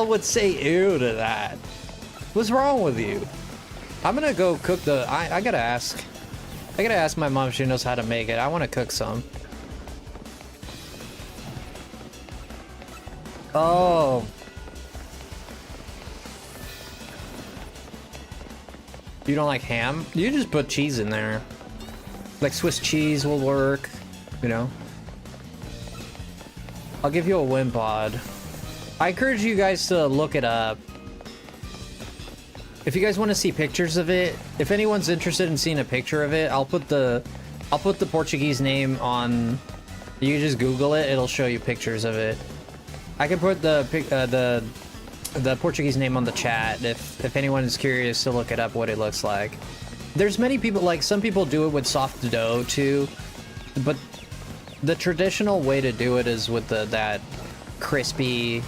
would say ew to that? What's wrong with you? I'm gonna go cook the, I gotta ask my mom if she knows how to make it. I want to cook some. Oh. You don't like ham? You just put cheese in there. Like Swiss cheese will work, you know? I'll give you a win pod. I encourage you guys to look it up. If you guys want to see pictures of it, if anyone's interested in seeing a picture of it, I'll put the Portuguese name on. You just Google it; it'll show you pictures of it. I can put the Portuguese name on the chat if anyone is curious to look it up, what it looks like. There's many people, like some people do it with soft dough too, but the traditional way to do it is with that crispy.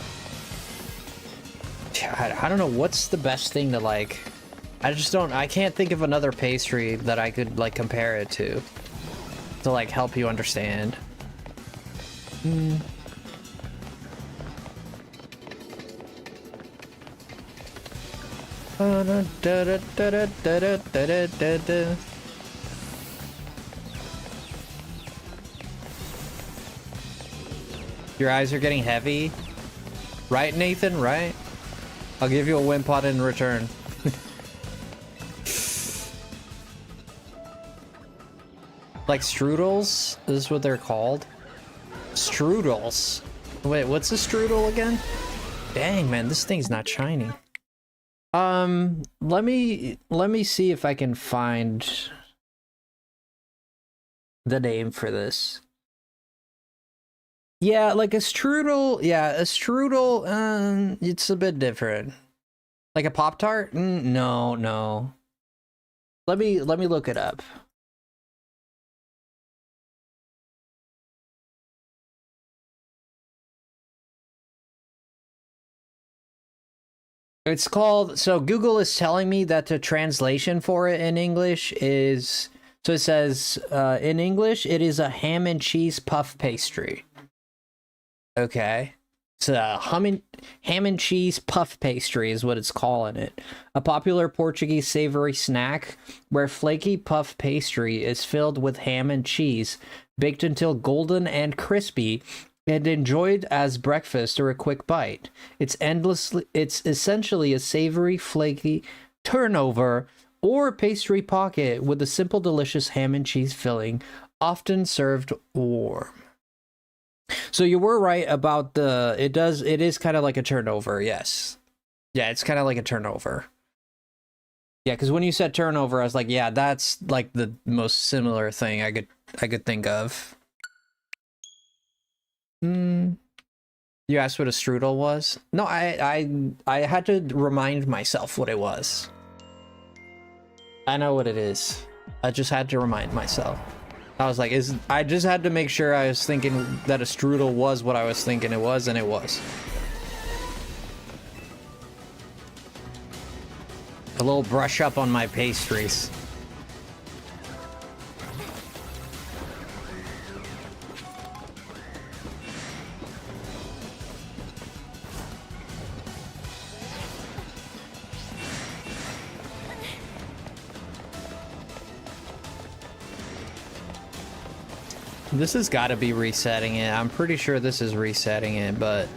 I don't know what's the best thing to like. I can't think of another pastry that I could like compare it to like help you understand. Your eyes are getting heavy, right, Nathan? Right? I'll give you a win pot in return. Like strudels? This is what they're called? Strudels. Wait, what's a strudel again? Dang, man, this thing's not shiny. Let me see if I can find the name for this. Yeah, like a strudel. Yeah, a strudel. It's a bit different. Like a Pop-Tart? No. Let me look it up. It's called, so Google is telling me that the translation for it in English is, so it says, in English, it is a ham and cheese puff pastry. Okay. It's a ham and cheese puff pastry is what it's calling it. A popular Portuguese savory snack where flaky puff pastry is filled with ham and cheese, baked until golden and crispy, and enjoyed as breakfast or a quick bite. It's essentially a savory, flaky turnover or pastry pocket with a simple, delicious ham and cheese filling, often served warm. So you were right about it is kind of like a turnover, yes. Yeah, it's kind of like a turnover. Yeah, because when you said turnover, I was like, yeah, that's like the most similar thing I could think of. You asked what a strudel was? No, I had to remind myself what it was. I know what it is. I just had to remind myself. I was like, I just had to make sure I was thinking that a strudel was what I was thinking it was, and it was. A little brush up on my pastries. This has got to be resetting it. I'm pretty sure this is resetting it, but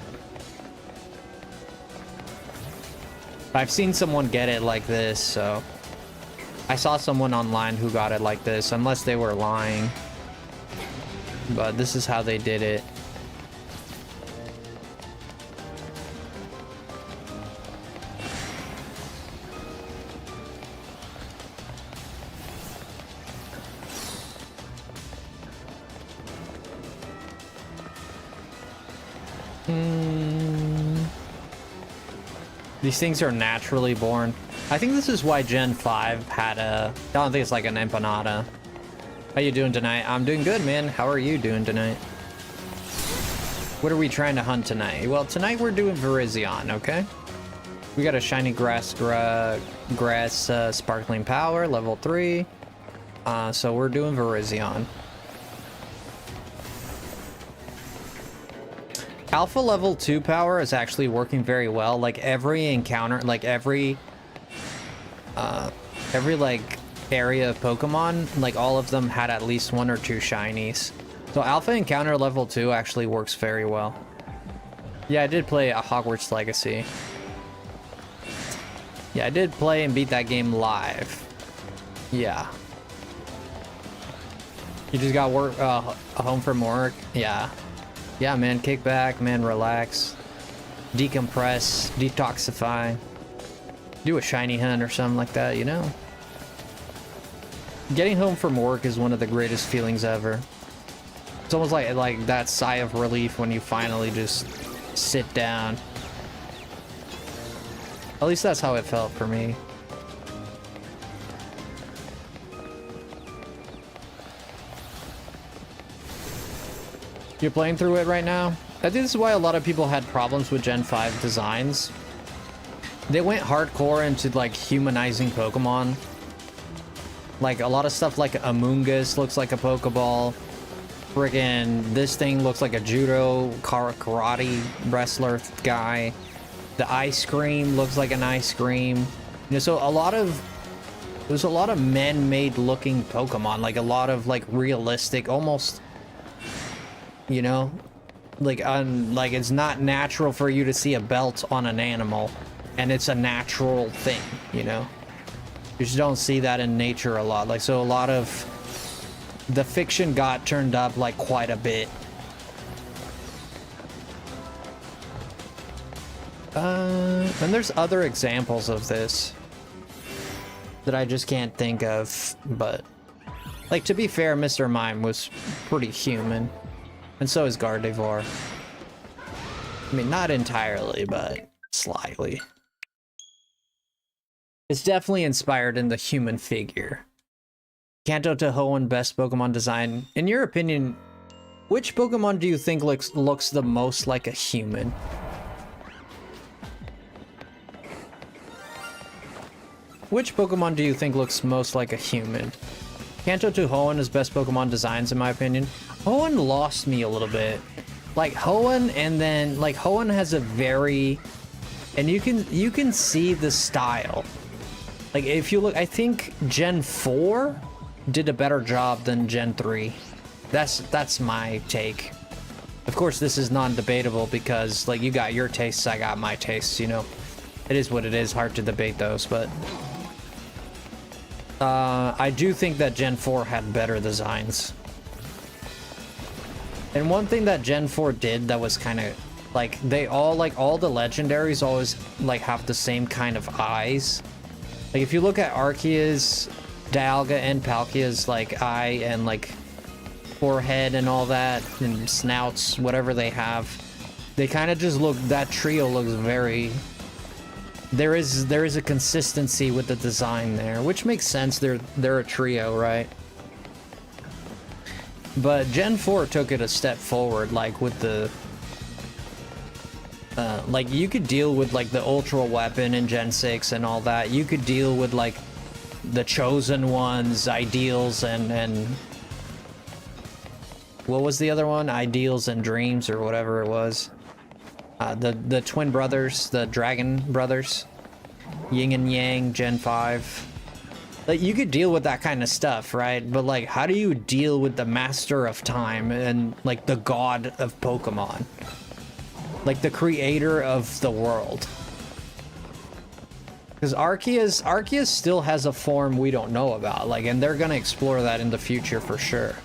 I've seen someone get it like this, so I saw someone online who got it like this, unless they were lying. But this is how they did it. These things are naturally born. I think this is why Gen 5 had a... I don't think it's like an empanada. How you doing tonight? I'm doing good, man. How are you doing tonight? What are we trying to hunt tonight? Well, tonight we're doing Virizion, okay? We got a shiny grass sparkling power, level 3. So we're doing Virizion. Alpha level 2 power is actually working very well. Like every encounter, like every like area of Pokemon, like all of them had at least 1 or 2 shinies. So Alpha encounter level 2 actually works very well. Yeah, I did play a Hogwarts Legacy. Yeah, I did play and beat that game live. Yeah. You just got work home from work? Yeah. Yeah, man, kick back, man, relax, decompress, detoxify, do a shiny hunt or something like that, you know? Getting home from work is one of the greatest feelings ever. It's almost like that sigh of relief when you finally just sit down. At least that's how it felt for me. You're playing through it right now? I think this is why a lot of people had problems with Gen 5 designs. They went hardcore into like humanizing Pokemon. Like a lot of stuff like Amoonguss looks like a Pokeball. Friggin' this thing looks like a judo karate wrestler guy. The ice cream looks like an ice cream. You know, so there's a lot of man-made looking Pokemon, like a lot of like realistic, almost, you know, like it's not natural for you to see a belt on an animal, and it's a natural thing, you know. You just don't see that in nature a lot. Like, so a lot of the fiction got turned up like quite a bit. And there's other examples of this that I just can't think of, but like, to be fair, Mr. Mime was pretty human. And so is Gardevoir. I mean, not entirely, but slightly. It's definitely inspired in the human figure. Kanto to Hoenn, best Pokemon design. In your opinion, which Pokemon do you think looks the most like a human? Which Pokemon do you think looks most like a human? Kanto to Hoenn is best Pokemon designs in my opinion. Hoenn lost me a little bit. Like Hoenn, and then like Hoenn has a very, and you can see the style. Like if you look, I think Gen 4 did a better job than Gen 3. That's my take. Of course, this is non-debatable because like you got your tastes, I got my tastes, you know. It is what it is, hard to debate those, but I do think that Gen 4 had better designs. And one thing that Gen 4 did that was kind of like, they all, like all the legendaries always like have the same kind of eyes. Like if you look at Arceus, Dialga, and Palkia's like eye and like forehead and all that, and snouts, whatever they have, they kind of just look, that trio looks very, there is a consistency with the design there, which makes sense. They're a trio, right? But Gen 4 took it a step forward, like with the like you could deal with like the Ultra Weapon in Gen 6 and all that. You could deal with like the Chosen Ones, Ideals, and what was the other one? Ideals and Dreams or whatever it was. The twin brothers, the Dragon brothers, Yin and Yang, Gen 5. Like you could deal with that kind of stuff, right? But like, how do you deal with the Master of Time and like the God of Pokemon? Like the creator of the world. Because Arceus still has a form we don't know about, like, and they're gonna explore that in the future for sure.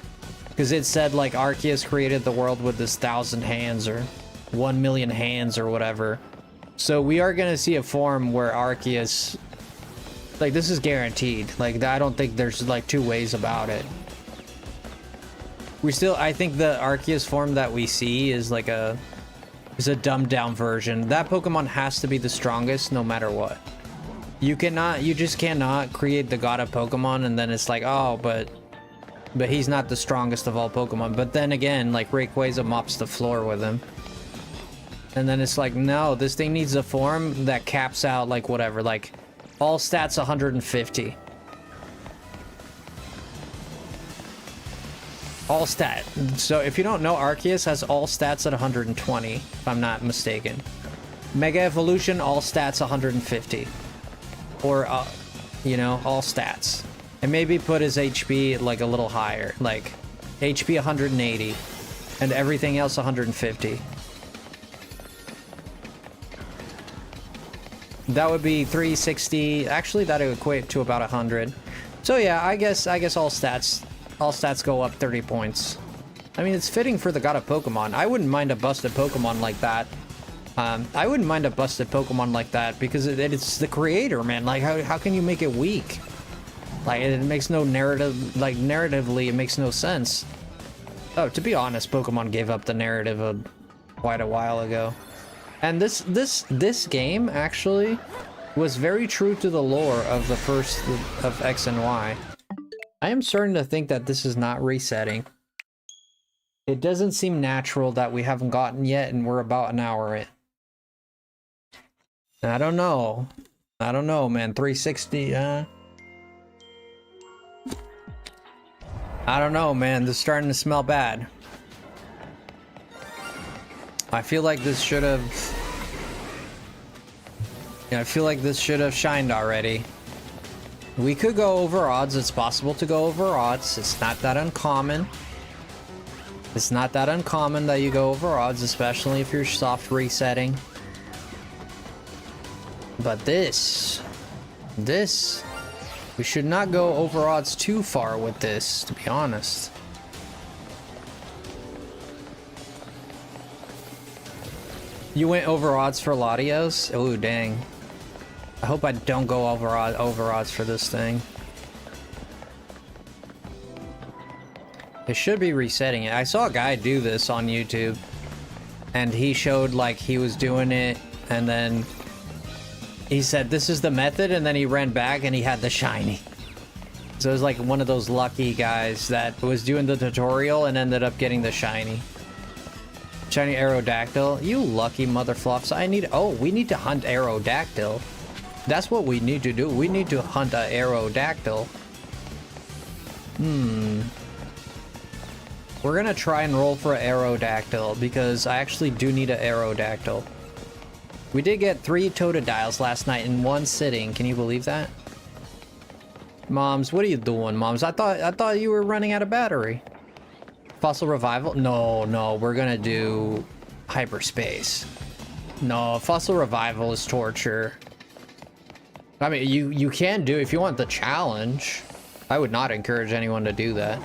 Because it said like Arceus created the world with his 1,000 hands or 1,000,000 hands or whatever. So we are gonna see a form where Arceus, like this is guaranteed. Like I don't think there's like two ways about it. I think the Arceus form that we see is like a dumbed down version. That Pokemon has to be the strongest no matter what. You just cannot create the God of Pokemon and then it's like, oh, but he's not the strongest of all Pokemon. But then again, like Rayquaza mops the floor with him. And then it's like, no, this thing needs a form that caps out like whatever, like all stats 150. All stat. So if you don't know, Arceus has all stats at 120, if I'm not mistaken. Mega Evolution, all stats 150. Or, you know, all stats. And maybe put his HP like a little higher, like HP 180 and everything else 150. That would be 360. Actually, that would equate to about 100. So yeah, I guess all stats go up 30 points. I mean, it's fitting for the God of Pokemon. I wouldn't mind a busted Pokemon like that. I wouldn't mind a busted Pokemon like that because it's the creator, man. Like, how can you make it weak? Like, it makes no narrative, like, narratively, it makes no sense. Oh, to be honest, Pokemon gave up the narrative quite a while ago. And this game, actually, was very true to the lore of the first, of X and Y. I am starting to think that this is not resetting. It doesn't seem natural that we haven't gotten yet, and we're about an hour in. I don't know. I don't know, man. 360, I don't know, man. This is starting to smell bad. I feel like this should have... Yeah, I feel like this should have shined already. We could go over odds. It's possible to go over odds. It's not that uncommon. It's not that uncommon that you go over odds, especially if you're soft resetting. But this... We should not go over odds too far with this, to be honest. You went over odds for Latios? Oh, dang. I hope I don't go over odds for this thing. It should be resetting it. I saw a guy do this on YouTube. And he showed like he was doing it and then he said this is the method and then he ran back and he had the shiny. So it was like one of those lucky guys that was doing the tutorial and ended up getting the shiny. Shiny Aerodactyl. You lucky motherfluffs. We need to hunt Aerodactyl. That's what we need to do. We need to hunt a Aerodactyl. We're gonna try and roll for an Aerodactyl because I actually do need an Aerodactyl. We did get 3 Totodiles last night in one sitting. Can you believe that? Moms, what are you doing, Moms? I thought you were running out of battery. Fossil revival? No, we're gonna do hyperspace. No, fossil revival is torture. I mean, you can do if you want the challenge. I would not encourage anyone to do that.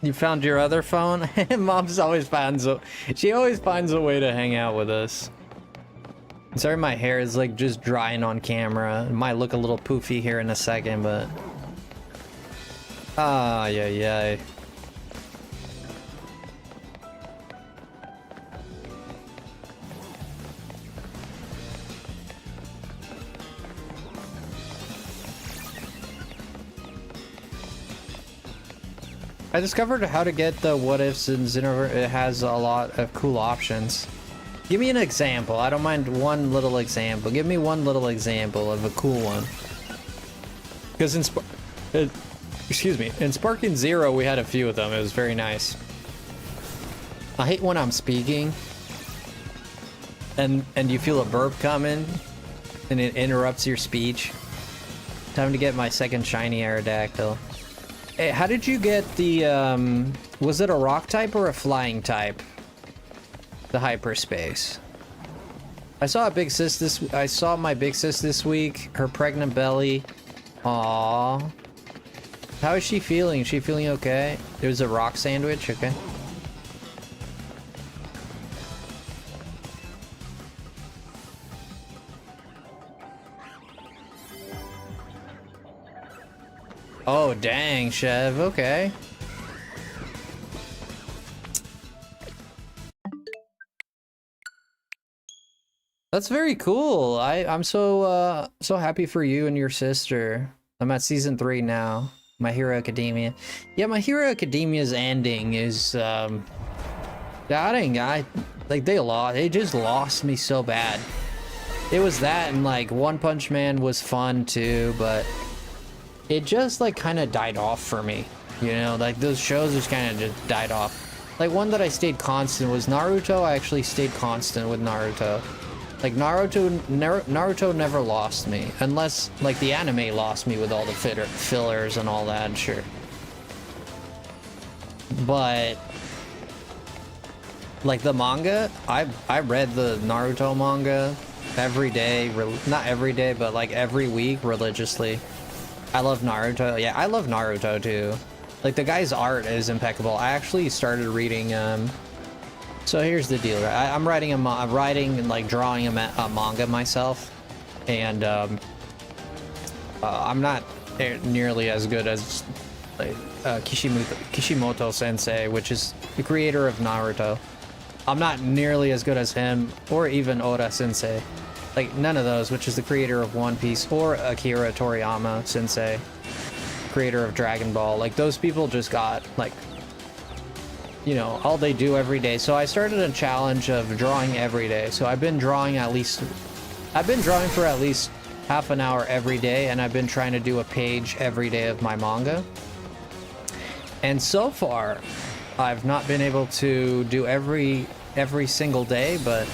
You found your other phone? Mom's always finds she always finds a way to hang out with us. Sorry, my hair is like just drying on camera. It might look a little poofy here in a second, but yeah. I discovered how to get the what ifs in Xenoverse. It has a lot of cool options. Give me an example. I don't mind one little example. Give me one little example of a cool one. Because in Sparking Zero, we had a few of them. It was very nice. I hate when I'm speaking and you feel a burp coming and it interrupts your speech. Time to get my second shiny Aerodactyl. Hey, how did you get the, was it a rock type or a flying type? The hyperspace. I saw my big sis this week. Her pregnant belly. Aww. How is she feeling? Is she feeling okay? It was a rock sandwich, okay. Oh, dang, Chev, okay. That's very cool. I'm so happy for you and your sister. I'm at season 3 now. My Hero Academia. Yeah, My Hero Academia's ending is they just lost me so bad. It was that, and like One Punch Man was fun too, but it just like kind of died off for me, you know, like those shows just kind of just died off. Like one that I stayed constant was Naruto. I actually stayed constant with Naruto. Like Naruto never lost me, unless like the anime lost me with all the fillers and all that, sure. But like the manga, I read the Naruto manga every day, not every day, but like every week religiously. I love Naruto. Yeah, I love Naruto too. Like the guy's art is impeccable. I actually started reading so here's the deal, right? I'm writing and like drawing a manga myself, and I'm not nearly as good as like, Kishimoto Sensei, which is the creator of Naruto. I'm not nearly as good as him, or even Oda Sensei. Like none of those, which is the creator of One Piece, or Akira Toriyama Sensei, creator of Dragon Ball. Like those people just got like, you know, all they do every day. So I started a challenge of drawing every day. So I've been drawing for at least half an hour every day, and I've been trying to do a page every day of my manga. And so far, I've not been able to do every single day, but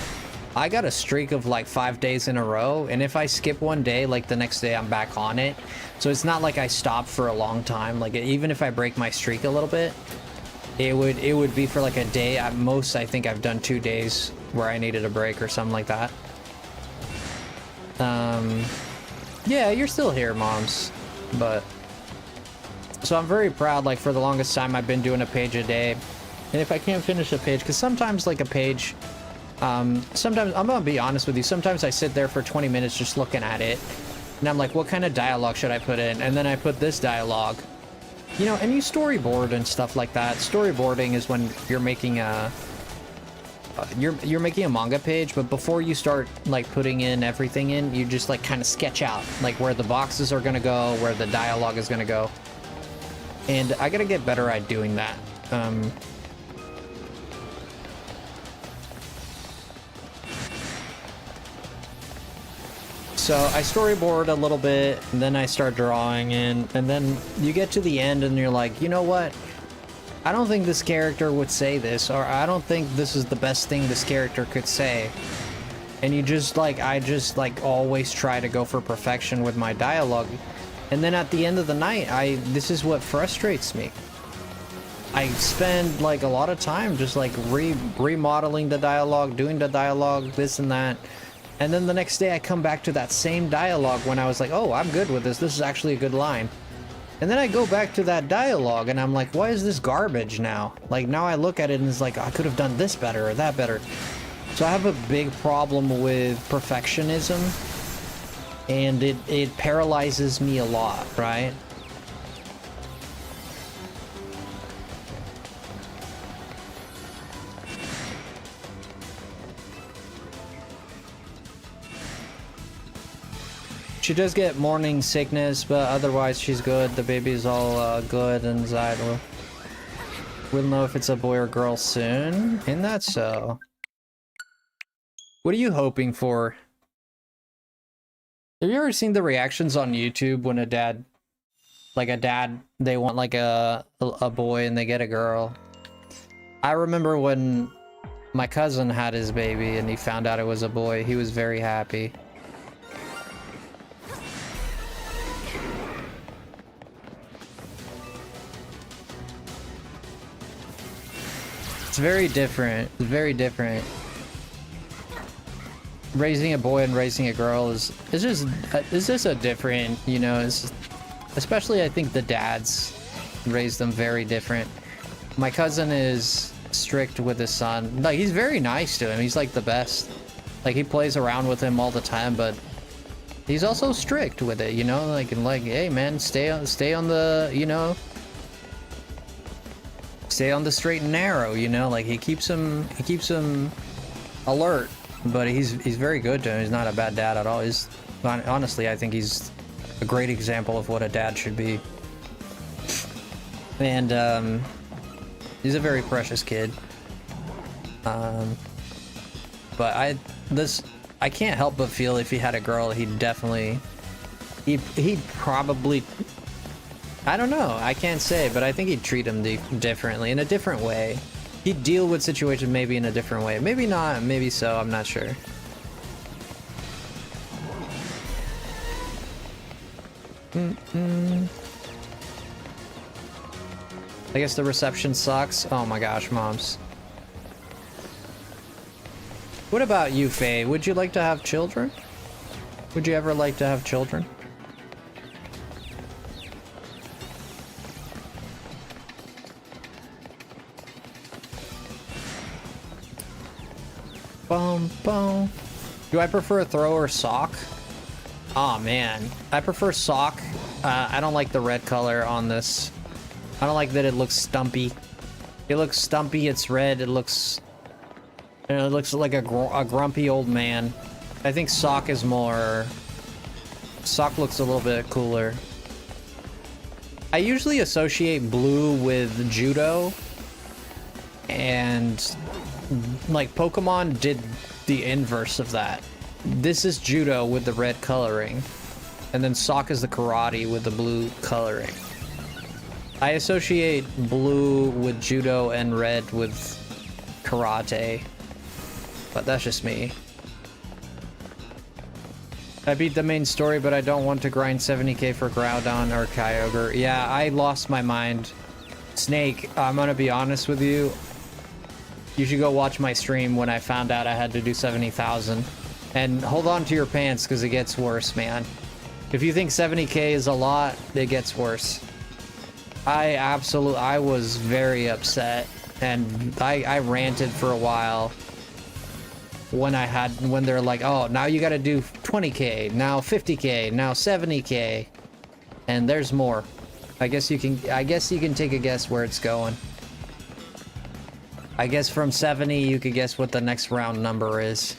I got a streak of like 5 days in a row, and if I skip one day, like the next day I'm back on it. So it's not like I stopped for a long time. Like even if I break my streak a little bit, it would be for like a day. At most, I think I've done 2 days where I needed a break or something like that. Yeah, you're still here, Moms. But so I'm very proud. Like for the longest time, I've been doing a page a day, and if I can't finish a page, because sometimes like a page, sometimes I'm gonna be honest with you. Sometimes I sit there for 20 minutes just looking at it, and I'm like, what kind of dialogue should I put in? And then I put this dialogue. You know, and you storyboard and stuff like that. Storyboarding is when you're making you're making a manga page, but before you start like putting in everything in, you just like kind of sketch out like where the boxes are gonna go, where the dialogue is gonna go. And I gotta get better at doing that. So I storyboard a little bit, and then I start drawing in, and then you get to the end and you're like, you know what? I don't think this character would say this, or I don't think this is the best thing this character could say. And you just like, I just like always try to go for perfection with my dialogue. And then at the end of the night, this is what frustrates me. I spend like a lot of time just like remodeling the dialogue, doing the dialogue, this and that. And then the next day I come back to that same dialogue when I was like, oh, I'm good with this. This is actually a good line. And then I go back to that dialogue and I'm like, why is this garbage now? Like now I look at it and it's like, I could have done this better or that better. So I have a big problem with perfectionism, and it paralyzes me a lot, right? She does get morning sickness, but otherwise she's good. The baby's all good and Zydel. We'll know if it's a boy or girl soon. Isn't that so? What are you hoping for? Have you ever seen the reactions on YouTube when a dad, they want like a boy and they get a girl? I remember when my cousin had his baby and he found out it was a boy. He was very happy. It's very different. It's very different. Raising a boy and raising a girl is just a different, you know, especially I think the dads raise them very different. My cousin is strict with his son. Like, he's very nice to him. He's like the best. Like, he plays around with him all the time, but he's also strict with it, you know, like, hey man, stay on the, you know, stay on the straight and narrow, you know, like he keeps him alert, but he's very good to him. He's not a bad dad at all. He's honestly, I think he's a great example of what a dad should be. And he's a very precious kid. But I can't help but feel if he had a girl, he'd probably, I don't know, I can't say, but I think he'd treat him differently, in a different way. He'd deal with situations maybe in a different way. Maybe not, maybe so, I'm not sure. I guess the reception sucks. Oh my gosh, moms. What about you, Faye? Would you like to have children? Would you ever like to have children? Boom, boom. Do I prefer throw or sock? Oh man, I prefer sock. I don't like the red color on this. I don't like that it looks stumpy. It looks stumpy, it's red, it looks like a grumpy old man. I think sock is more... Sock looks a little bit cooler. I usually associate blue with judo, and like Pokemon did the inverse of that. This is judo with the red coloring, and then sock is the karate with the blue coloring. I associate blue with judo and red with karate, but that's just me. I beat the main story, but I don't want to grind 70k for Groudon or Kyogre. Yeah, I lost my mind. Snake, I'm gonna be honest with you. You should go watch my stream when I found out I had to do 70,000. And hold on to your pants, because it gets worse, man. If you think 70k is a lot, it gets worse. I was very upset, and I ranted for a while when they're like, oh, now you gotta do 20k, now 50k, now 70k, and there's more. I guess you can take a guess where it's going. I guess from 70, you could guess what the next round number is.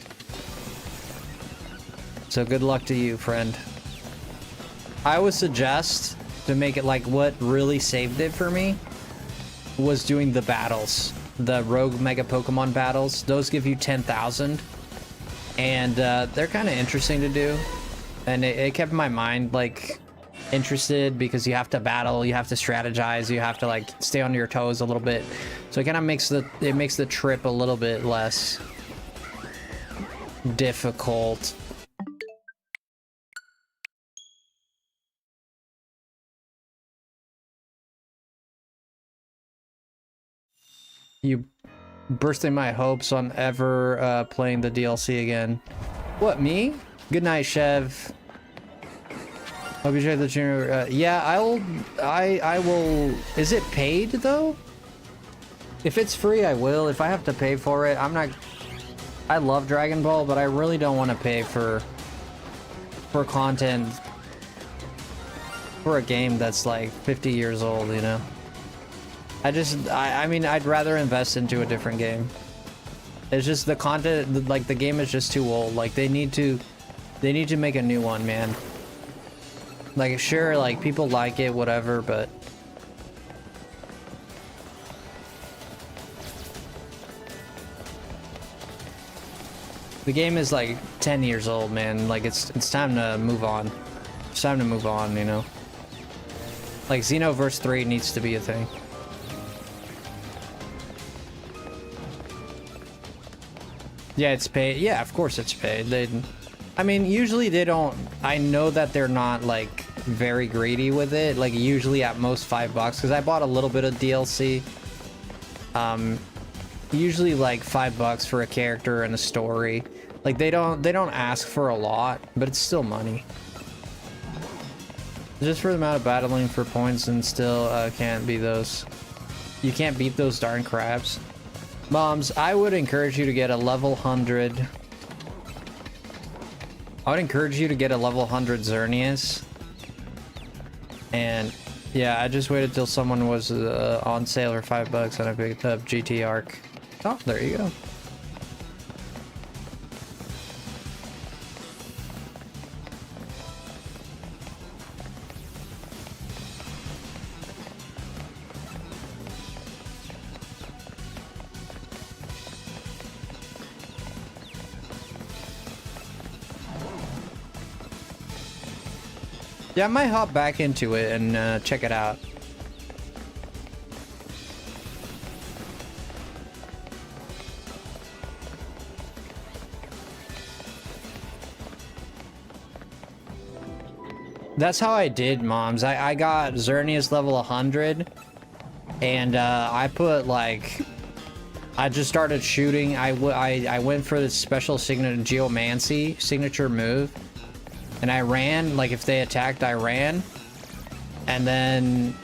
So good luck to you, friend. I would suggest to make it like what really saved it for me was doing the battles. The rogue mega Pokemon battles. Those give you 10,000. And they're kind of interesting to do. And it kept my mind like interested because you have to battle, you have to strategize, you have to like stay on your toes a little bit. So it kind of makes the trip a little bit less difficult. You bursting my hopes on ever playing the DLC again. What, me? Good night, Chev. Hope you check the junior. Yeah, I will. Is it paid though? If it's free, I will. If I have to pay for it, I'm not. I love Dragon Ball, but I really don't want to pay for content for a game that's like 50 years old, you know? I mean, I'd rather invest into a different game. It's just the content, like the game is just too old. Like they need to make a new one, man. Like sure, like people like it, whatever, but the game is like 10 years old, man. Like it's time to move on. It's time to move on, you know? Like Xenoverse 3 needs to be a thing. Yeah, it's paid. Yeah, of course it's paid. I mean, usually they don't. I know that they're not like very greedy with it. Like usually at most $5 because I bought a little bit of DLC. Usually like $5 for a character and a story. Like they don't ask for a lot, but it's still money. Just for the amount of battling for points and still can't beat those. You can't beat those darn crabs. Moms, I would encourage you to get a level 100. I would encourage you to get a level 100 Xerneas. And yeah, I just waited till someone was on sale for $5 and I picked up GT Arc. Oh, there you go. Yeah, I might hop back into it and check it out. That's how I did, Moms. I got Xerneas level 100, and I put like, I just started shooting. I went for the special Geomancy signature move. And I ran, like if they attacked, I ran. And then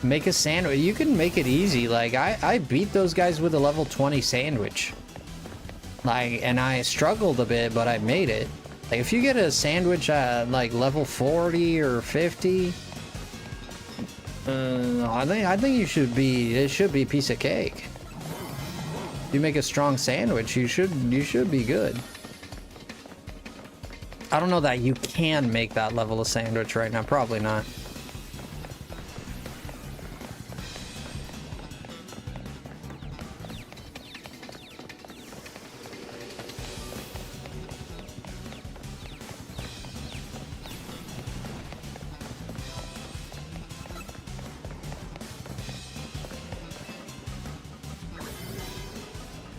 make a sandwich. You can make it easy. Like I beat those guys with a level 20 sandwich. Like, and I struggled a bit, but I made it. Like if you get a sandwich at like level 40 or 50, I think it should be a piece of cake. If you make a strong sandwich, you should be good. I don't know that you can make that level of sandwich right now. Probably not.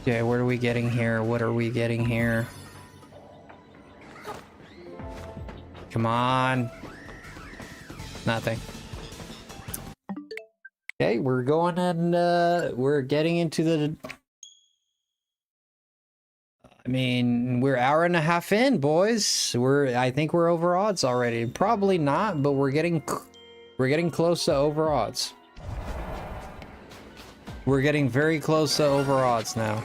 Okay, what are we getting here? What are we getting here? Come on. Nothing. Okay, we're going and we're getting into the... I mean, we're hour and a half in, boys. I think we're over odds already. Probably not, but we're getting close to over odds. We're getting very close to over odds now.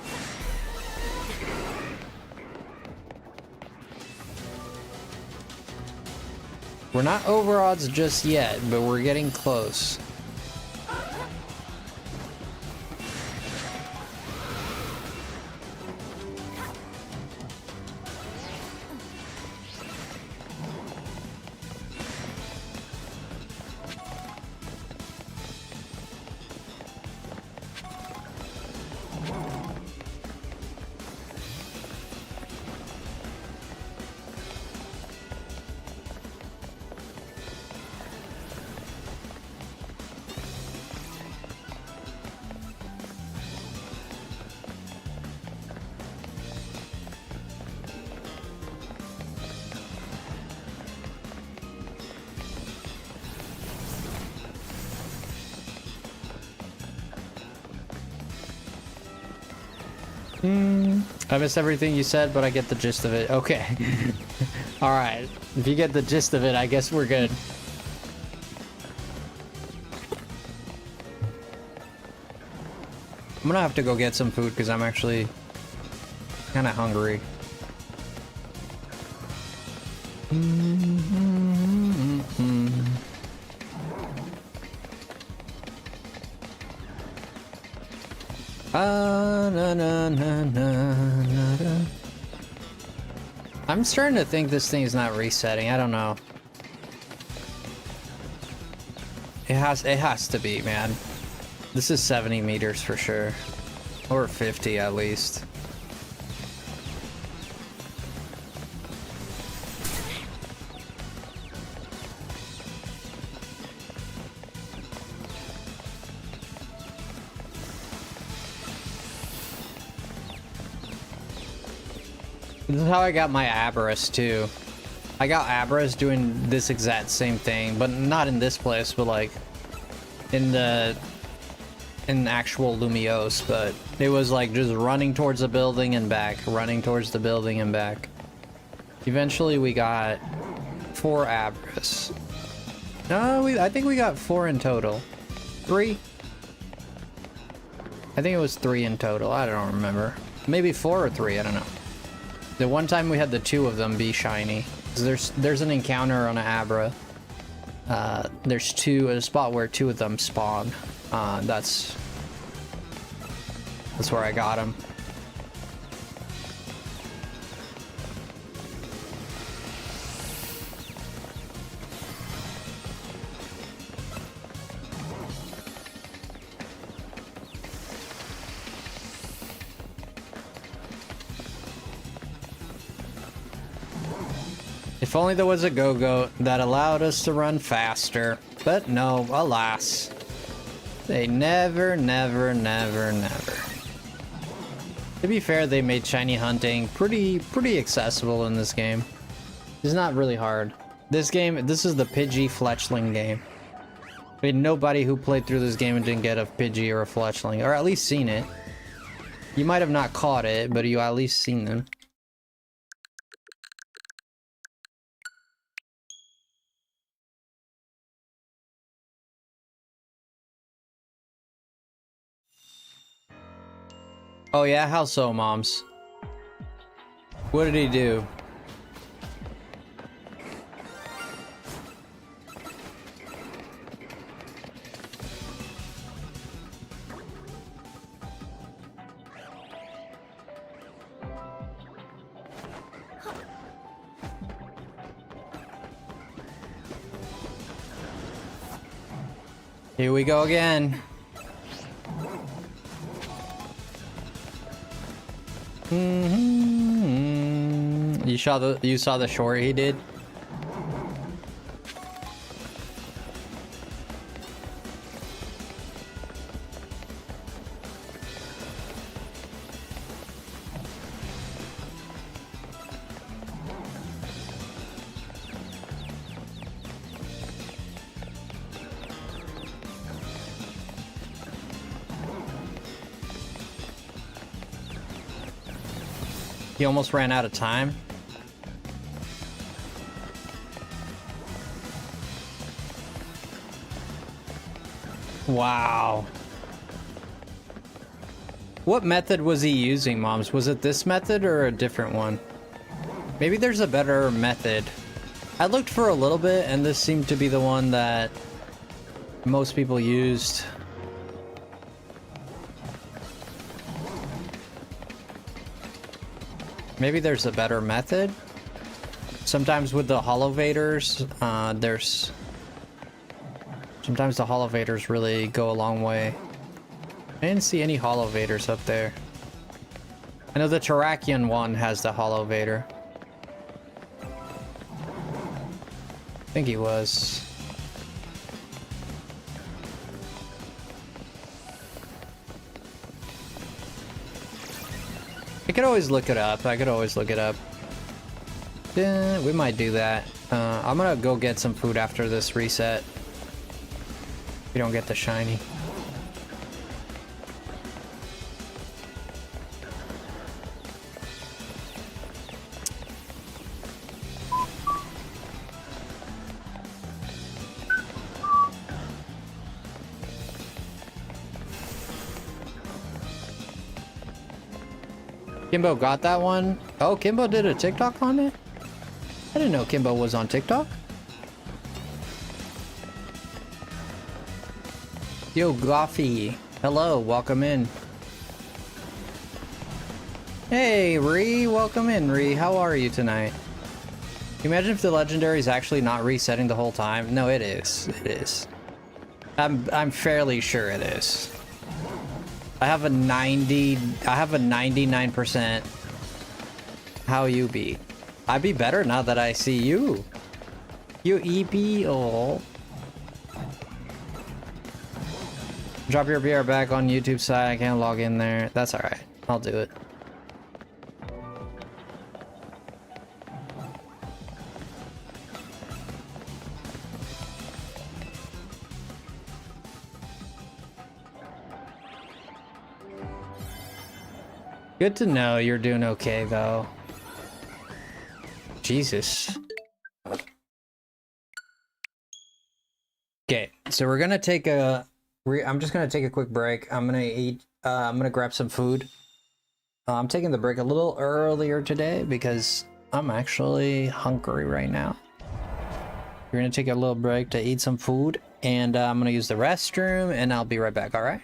We're not over odds just yet, but we're getting close. I missed everything you said, but I get the gist of it. Okay. Alright. If you get the gist of it, I guess we're good. I'm gonna have to go get some food because I'm actually kind of hungry. I'm starting to think this thing is not resetting. I don't know. It has to be, man. This is 70 meters for sure. Or 50 at least. This is how I got my Aberus too. I got Aberus doing this exact same thing, but not in this place, but like in actual Lumiose, but it was like just running towards the building and back, running towards the building and back. Eventually we got 4 Aberus. No, I think we got 4 in total. 3? I think it was 3 in total. I don't remember. Maybe 4 or 3, I don't know. The one time we had the 2 of them be shiny. There's an encounter on an Abra. There's a spot where 2 of them spawn. That's where I got them. If only there was a go-go that allowed us to run faster. But no, alas. They never. To be fair, they made shiny hunting pretty accessible in this game. It's not really hard. This is the Pidgey Fletchling game. I mean, nobody who played through this game and didn't get a Pidgey or a Fletchling, or at least seen it. You might have not caught it, but you at least seen them. Oh yeah, how so, moms? What did he do? Here we go again. You saw the short he did? He almost ran out of time. Wow. What method was he using, moms? Was it this method or a different one? Maybe there's a better method. I looked for a little bit and this seemed to be the one that most people used. Maybe there's a better method. Sometimes with the Holovators, sometimes the Holovators really go a long way. I didn't see any Holovators up there. I know the Terrakion one has the Holovator. I think he was. I could always look it up. Yeah, we might do that. I'm gonna go get some food after this reset. We don't get the shiny. Kimbo got that one. Oh, Kimbo did a TikTok on it? I didn't know Kimbo was on TikTok. Yo, Goffy. Hello, welcome in. Hey, Ree, welcome in, Ree. How are you tonight? Can you imagine if the legendary is actually not resetting the whole time? No, it is. It is. I'm fairly sure it is. I have a 99%. How you be? I'd be better now that I see you. You EP. Oh. Drop your BR back on YouTube side. I can't log in there. That's alright. I'll do it. Good to know you're doing okay, though. Jesus. Okay, so we're gonna take a... I'm just gonna take a quick break. I'm gonna eat... I'm gonna grab some food. I'm taking the break a little earlier today because I'm actually hungry right now. We're gonna take a little break to eat some food, and I'm gonna use the restroom, and I'll be right back, alright?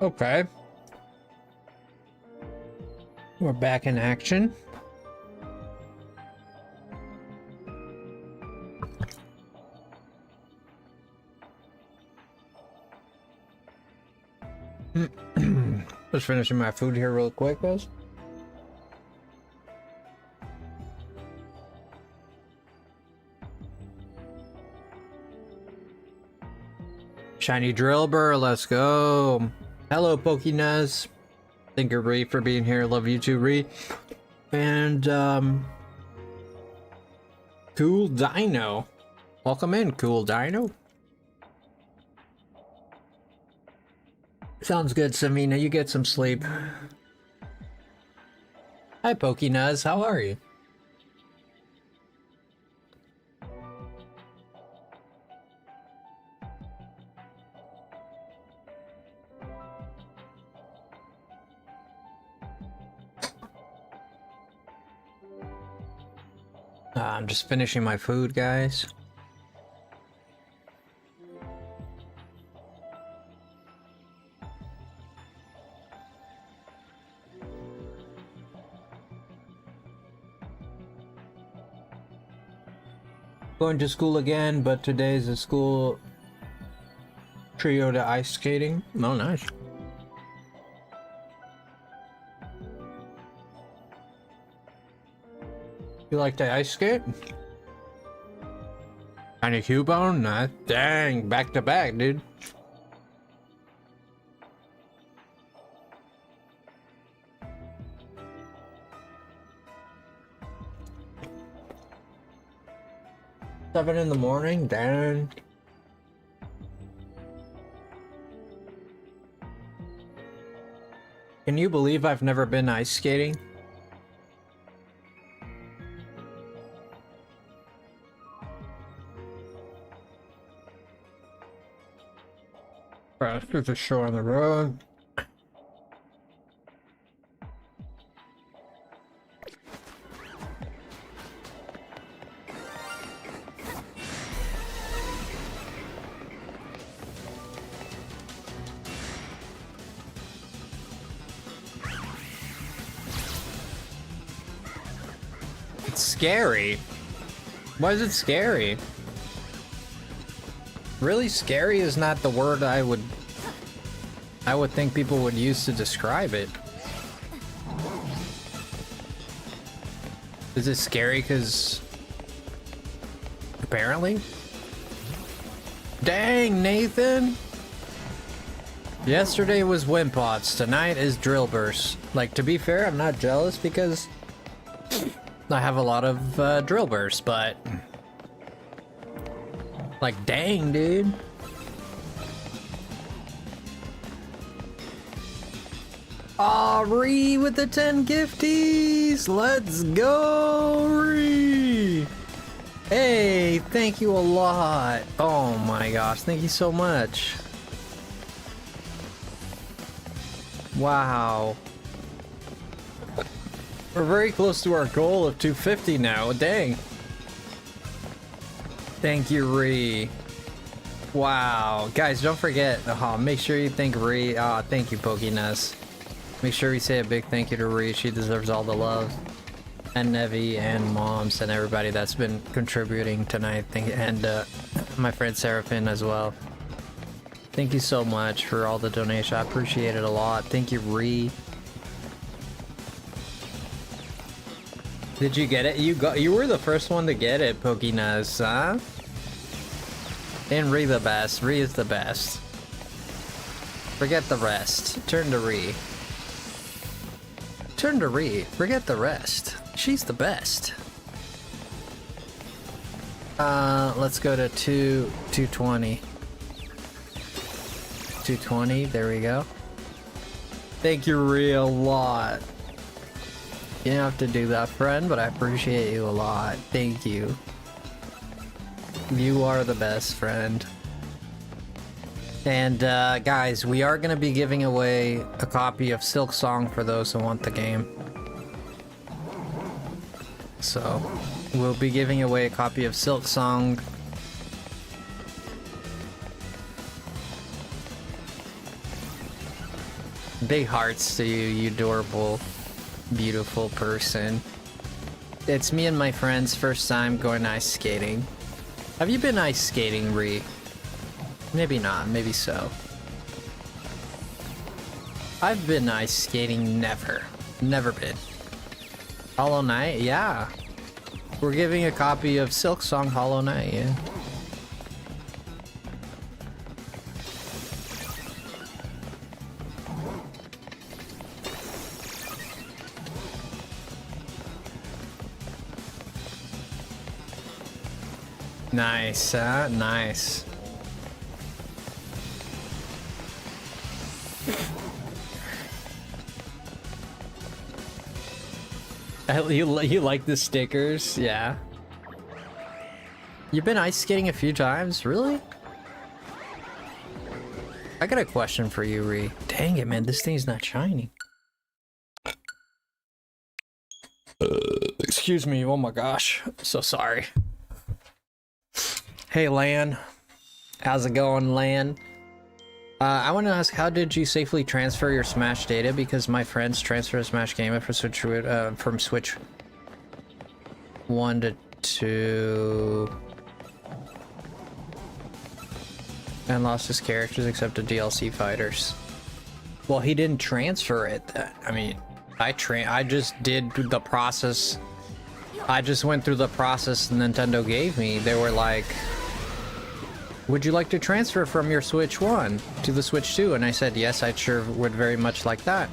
Okay. We're back in action. Just finishing my food here real quick, guys. Shiny Drillbur, let's go. Hello, Pokenaz. Thank you, Ree, for being here. Love you too, Ree. And, Cool Dino. Welcome in, Cool Dino. Sounds good, Savina. You get some sleep. Hi, Pokenaz. How are you? I'm just finishing my food, guys. Going to school again, but today's a school trio to ice skating. Oh, nice. You like to ice skate? Tiny Cubone? Nah, dang, back to back, dude. Seven in the morning, dang. Can you believe I've never been ice skating? Right, there's a show on the road. It's scary. Why is it scary? Really, scary is not the word I would think people would use to describe it. Is it scary because apparently? Dang, Nathan! Yesterday was Wimpots, tonight is Drillburst. Like, to be fair, I'm not jealous because I have a lot of Drillbursts, but like, dang, dude. Aw, Ree with the 10 gifties! Let's go, Ree! Hey, thank you a lot. Oh my gosh, thank you so much. Wow. We're very close to our goal of 250 now, dang. Thank you, Ree. Wow. Guys, don't forget, make sure you thank Ree. Thank you, Pokenaz. Make sure you say a big thank you to Ree. She deserves all the love. And Nevi and Moms and everybody that's been contributing tonight. And my friend Seraphine as well. Thank you so much for all the donation. I appreciate it a lot. Thank you, Ree. Did you get it? You were the first one to get it, Pokenaz, huh? And Ree the best. Ree is the best. Forget the rest. Turn to Ree. Turn to Ree. Forget the rest. She's the best. Let's go to 220. 220, there we go. Thank you, Ree, a lot. You don't have to do that, friend, but I appreciate you a lot. Thank you. You are the best, friend. And guys, we are going to be giving away a copy of Silk Song for those who want the game. So, we'll be giving away a copy of Silk Song. Big hearts to you, you adorable, beautiful person. It's me and my friends' first time going ice skating. Have you been ice skating, Ree? Maybe not, maybe so. I've been ice skating, never. Never been. Hollow Knight, yeah. We're giving a copy of Silk Song Hollow Knight, yeah. Nice, nice. You like the stickers? Yeah. You've been ice skating a few times? Really? I got a question for you, Ree. Dang it, man. This thing's not shiny. Excuse me. Oh my gosh. So sorry. Hey, Lan. How's it going, Lan? I want to ask, how did you safely transfer your Smash data? Because my friends transferred a Smash game from Switch 1 to 2 and lost his characters except the DLC fighters. Well, he didn't transfer it. I mean, I just did the process. I just went through the process Nintendo gave me. They were like, would you like to transfer from your Switch 1 to the Switch 2? And I said, yes, I sure would very much like that.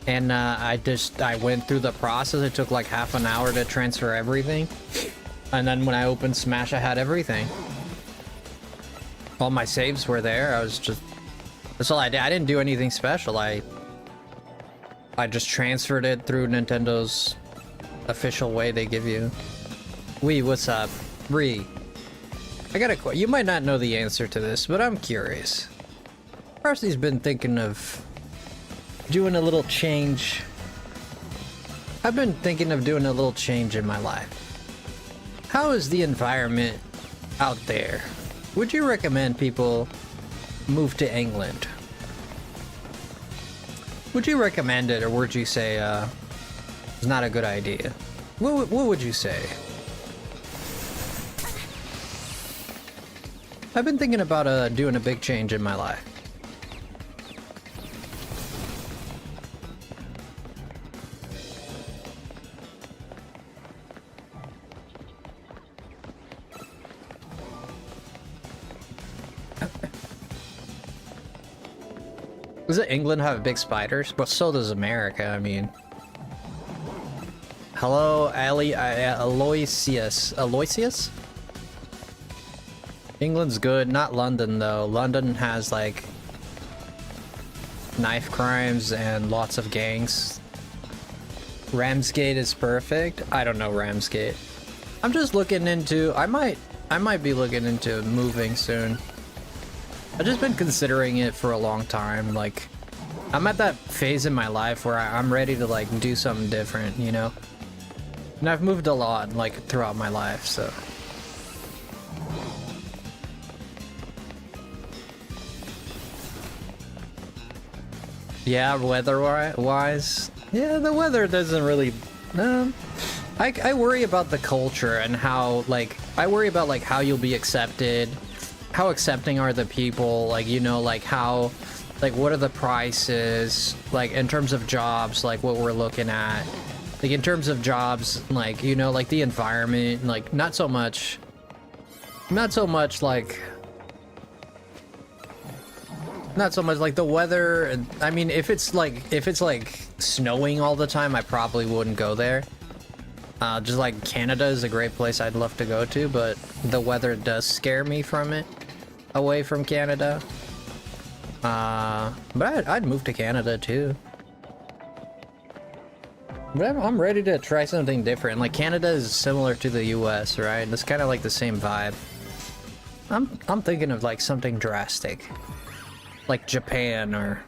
And I went through the process. It took like half an hour to transfer everything. And then when I opened Smash, I had everything. All my saves were there. That's all I did. I didn't do anything special. I just transferred it through Nintendo's official way they give you. Wee, what's up? Ree, I got a question. You might not know the answer to this, but I'm curious. Frosty's been thinking of doing a little change. I've been thinking of doing a little change in my life. How is the environment out there? Would you recommend people move to England? Would you recommend it, or would you say it's not a good idea? What would you say? I've been thinking about doing a big change in my life. Doesn't England have big spiders? But so does America, I mean. Hello, Aloysius. Aloysius? England's good, not London though. London has like knife crimes and lots of gangs. Ramsgate is perfect. I don't know Ramsgate. I'm just looking into, I might be looking into moving soon. I've just been considering it for a long time. Like, I'm at that phase in my life where I'm ready to like do something different, you know? And I've moved a lot like throughout my life, so. Yeah, weather-wise, yeah, the weather doesn't really. I worry about the culture and how, like, I worry about like how you'll be accepted, how accepting are the people, like, you know, like how, like what are the prices, like in terms of jobs, like what we're looking at, like in terms of jobs, like, you know, like the environment, like not so much like. Not so much like the weather. I mean, if it's like snowing all the time, I probably wouldn't go there. Just like Canada is a great place I'd love to go to, but the weather does scare me from it, away from Canada. But I'd move to Canada too. But I'm ready to try something different. Like Canada is similar to the US, right? It's kind of like the same vibe. I'm thinking of like something drastic. Like Japan, or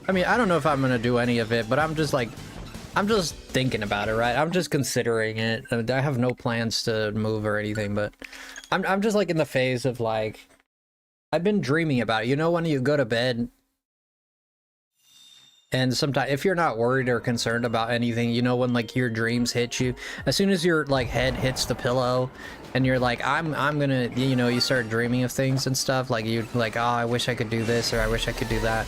I mean, I don't know if I'm gonna do any of it, but I'm just like I'm just thinking about it, right? I'm just considering it. I have no plans to move or anything, but I'm just like in the phase of like, I've been dreaming about it. You know, when you go to bed and sometimes if you're not worried or concerned about anything, you know, when like your dreams hit you, as soon as your like head hits the pillow and you're like, I'm gonna, you know, you start dreaming of things and stuff, like you like, oh, I wish I could do this or I wish I could do that.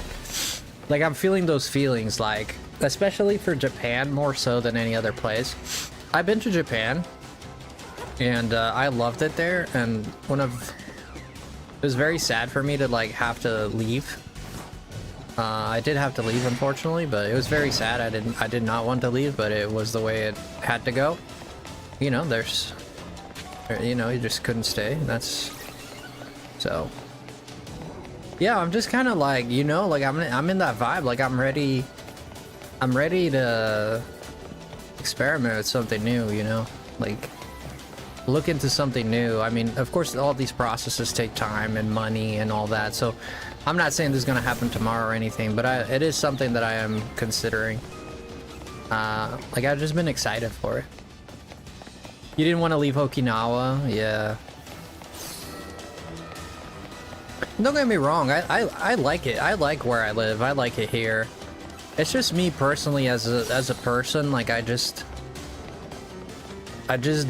Like I'm feeling those feelings, like especially for Japan more so than any other place. I've been to Japan and I loved it there, and it was very sad for me to like have to leave. I did have to leave, unfortunately, but it was very sad. I did not want to leave, but it was the way it had to go. You know, you know, you just couldn't stay. That's so. Yeah, I'm just kind of like, you know, like I'm in that vibe. Like I'm ready to experiment with something new. You know, like look into something new. I mean, of course, all these processes take time and money and all that. So I'm not saying this is going to happen tomorrow or anything, but it is something that I am considering. Like I've just been excited for it. You didn't want to leave Okinawa? Yeah. Don't get me wrong, I like it. I like where I live. I like it here. It's just me personally as a person, like I just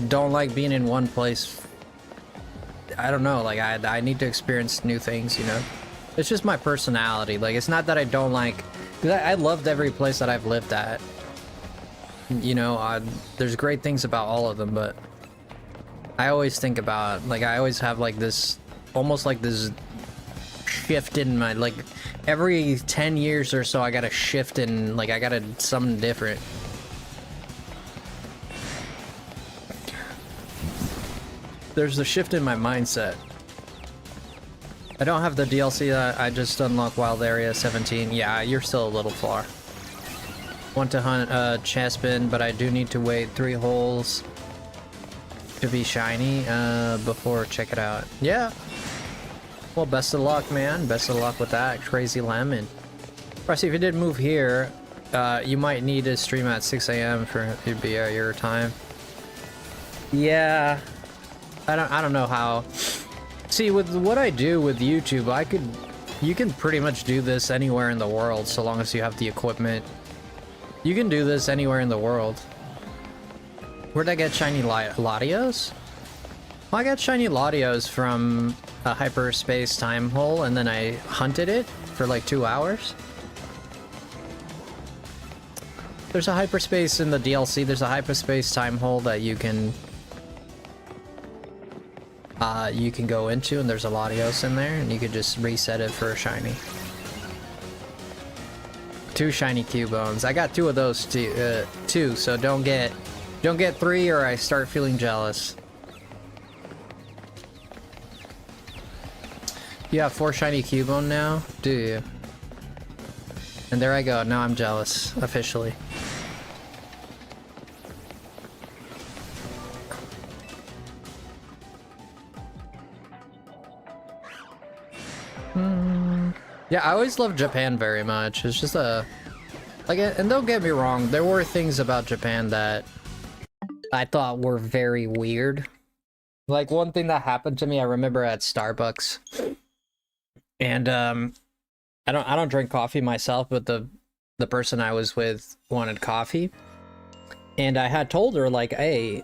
don't like being in one place. I don't know, like I need to experience new things, you know? It's just my personality. Like it's not that I don't like, because I loved every place that I've lived at. You know, there's great things about all of them, but I always think about, like I always have like this, almost like this shift in my, like every 10 years or so I gotta shift in, like I gotta something different. There's a shift in my mindset. I don't have the DLC that I just unlocked Wild Area 17. Yeah, you're still a little far. Want to hunt Chespin, but I do need to wait 3 holes to be shiny before check it out. Yeah. Well, best of luck, man. Best of luck with that, Crazy Lemon. Frosty, if you did move here, you might need to stream at 6 a.m. for it to be at your time. Yeah. I don't know how. See, with what I do with YouTube, you can pretty much do this anywhere in the world so long as you have the equipment. You can do this anywhere in the world. Where'd I get shiny Latios? Well, I got shiny Latios from a hyperspace time hole, and then I hunted it for like 2 hours. There's a hyperspace in the DLC. There's a hyperspace time hole that you can go into, and there's a Latios in there, and you could just reset it for a shiny. 2 shiny Cubones. I got 2 of those too, so don't get 3 or I start feeling jealous. You have 4 shiny Cubone now? Do you? And there I go. Now I'm jealous, officially. Yeah, I always loved Japan very much. It's just like, and don't get me wrong, there were things about Japan that I thought were very weird. Like one thing that happened to me, I remember at Starbucks, and I don't drink coffee myself, but the person I was with wanted coffee, and I had told her like, hey,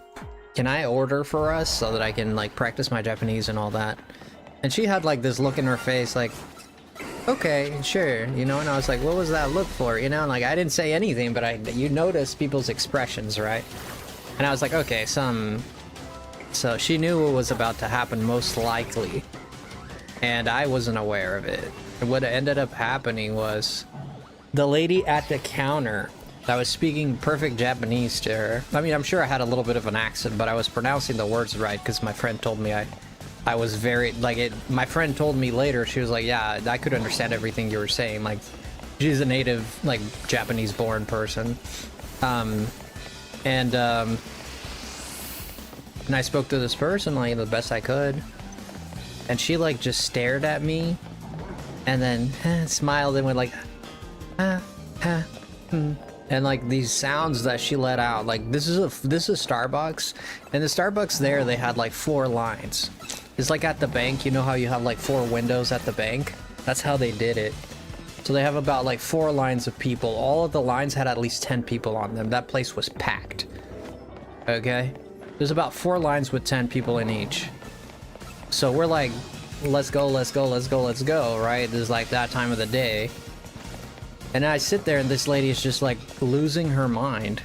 can I order for us so that I can like practice my Japanese and all that? And she had like this look in her face like, okay, sure, you know, and I was like, what was that look for, you know? And like I didn't say anything, but you notice people's expressions, right? And I was like, okay, so she knew what was about to happen most likely, and I wasn't aware of it. And what ended up happening was the lady at the counter that was speaking perfect Japanese to her. I mean, I'm sure I had a little bit of an accent, but I was pronouncing the words right because my friend told me I was very, like, my friend told me later, she was like, yeah, I could understand everything you were saying. Like, she's a native, like, Japanese-born person. And I spoke to this person, like, the best I could. And she, like, just stared at me. And then smiled and went, like, And like these sounds that she let out, like this is Starbucks, and the Starbucks there, they had like 4 lines. It's like at the bank, you know how you have like 4 windows at the bank? That's how they did it. So they have about like 4 lines of people. All of the lines had at least 10 people on them. That place was packed. Okay? There's about 4 lines with 10 people in each. So we're like, let's go, let's go, let's go, let's go, right? This is like that time of the day. And I sit there and this lady is just like losing her mind.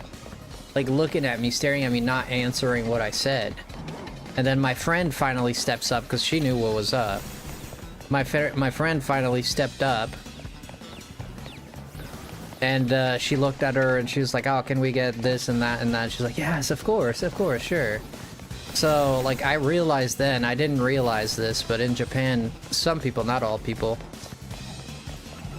Like looking at me, staring at me, not answering what I said. And then my friend finally steps up because she knew what was up. My friend finally stepped up. And she looked at her and she was like, oh, can we get this and that and that? She's like, yes, of course, sure. So, like, I realized then, I didn't realize this, but in Japan, some people, not all people,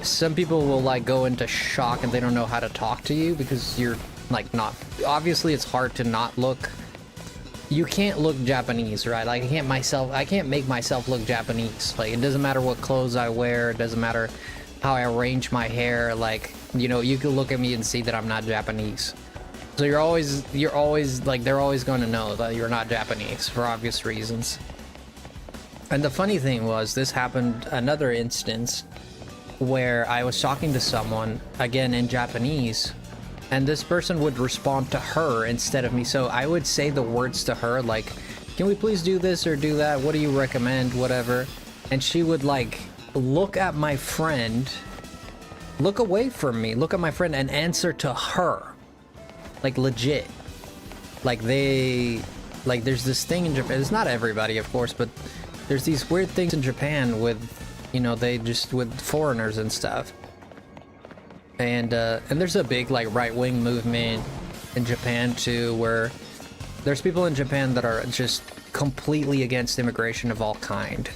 some people will, like, go into shock and they don't know how to talk to you because you're, like, not... Obviously, it's hard to not look... You can't look Japanese, right? Like, I can't make myself look Japanese. Like, it doesn't matter what clothes I wear, it doesn't matter how I arrange my hair, like, you know, you can look at me and see that I'm not Japanese. So you're always, like, they're always going to know that you're not Japanese for obvious reasons. And the funny thing was, this happened another instance where I was talking to someone, again in Japanese, and this person would respond to her instead of me. So I would say the words to her, like, can we please do this or do that? What do you recommend? Whatever. And she would, like, look at my friend, look away from me, look at my friend, and answer to her. Like, legit. Like, like, there's this thing in Japan, it's not everybody, of course, but there's these weird things in Japan with, you know, with foreigners and stuff. And there's a big, like, right-wing movement in Japan, too, where there's people in Japan that are just completely against immigration of all kind.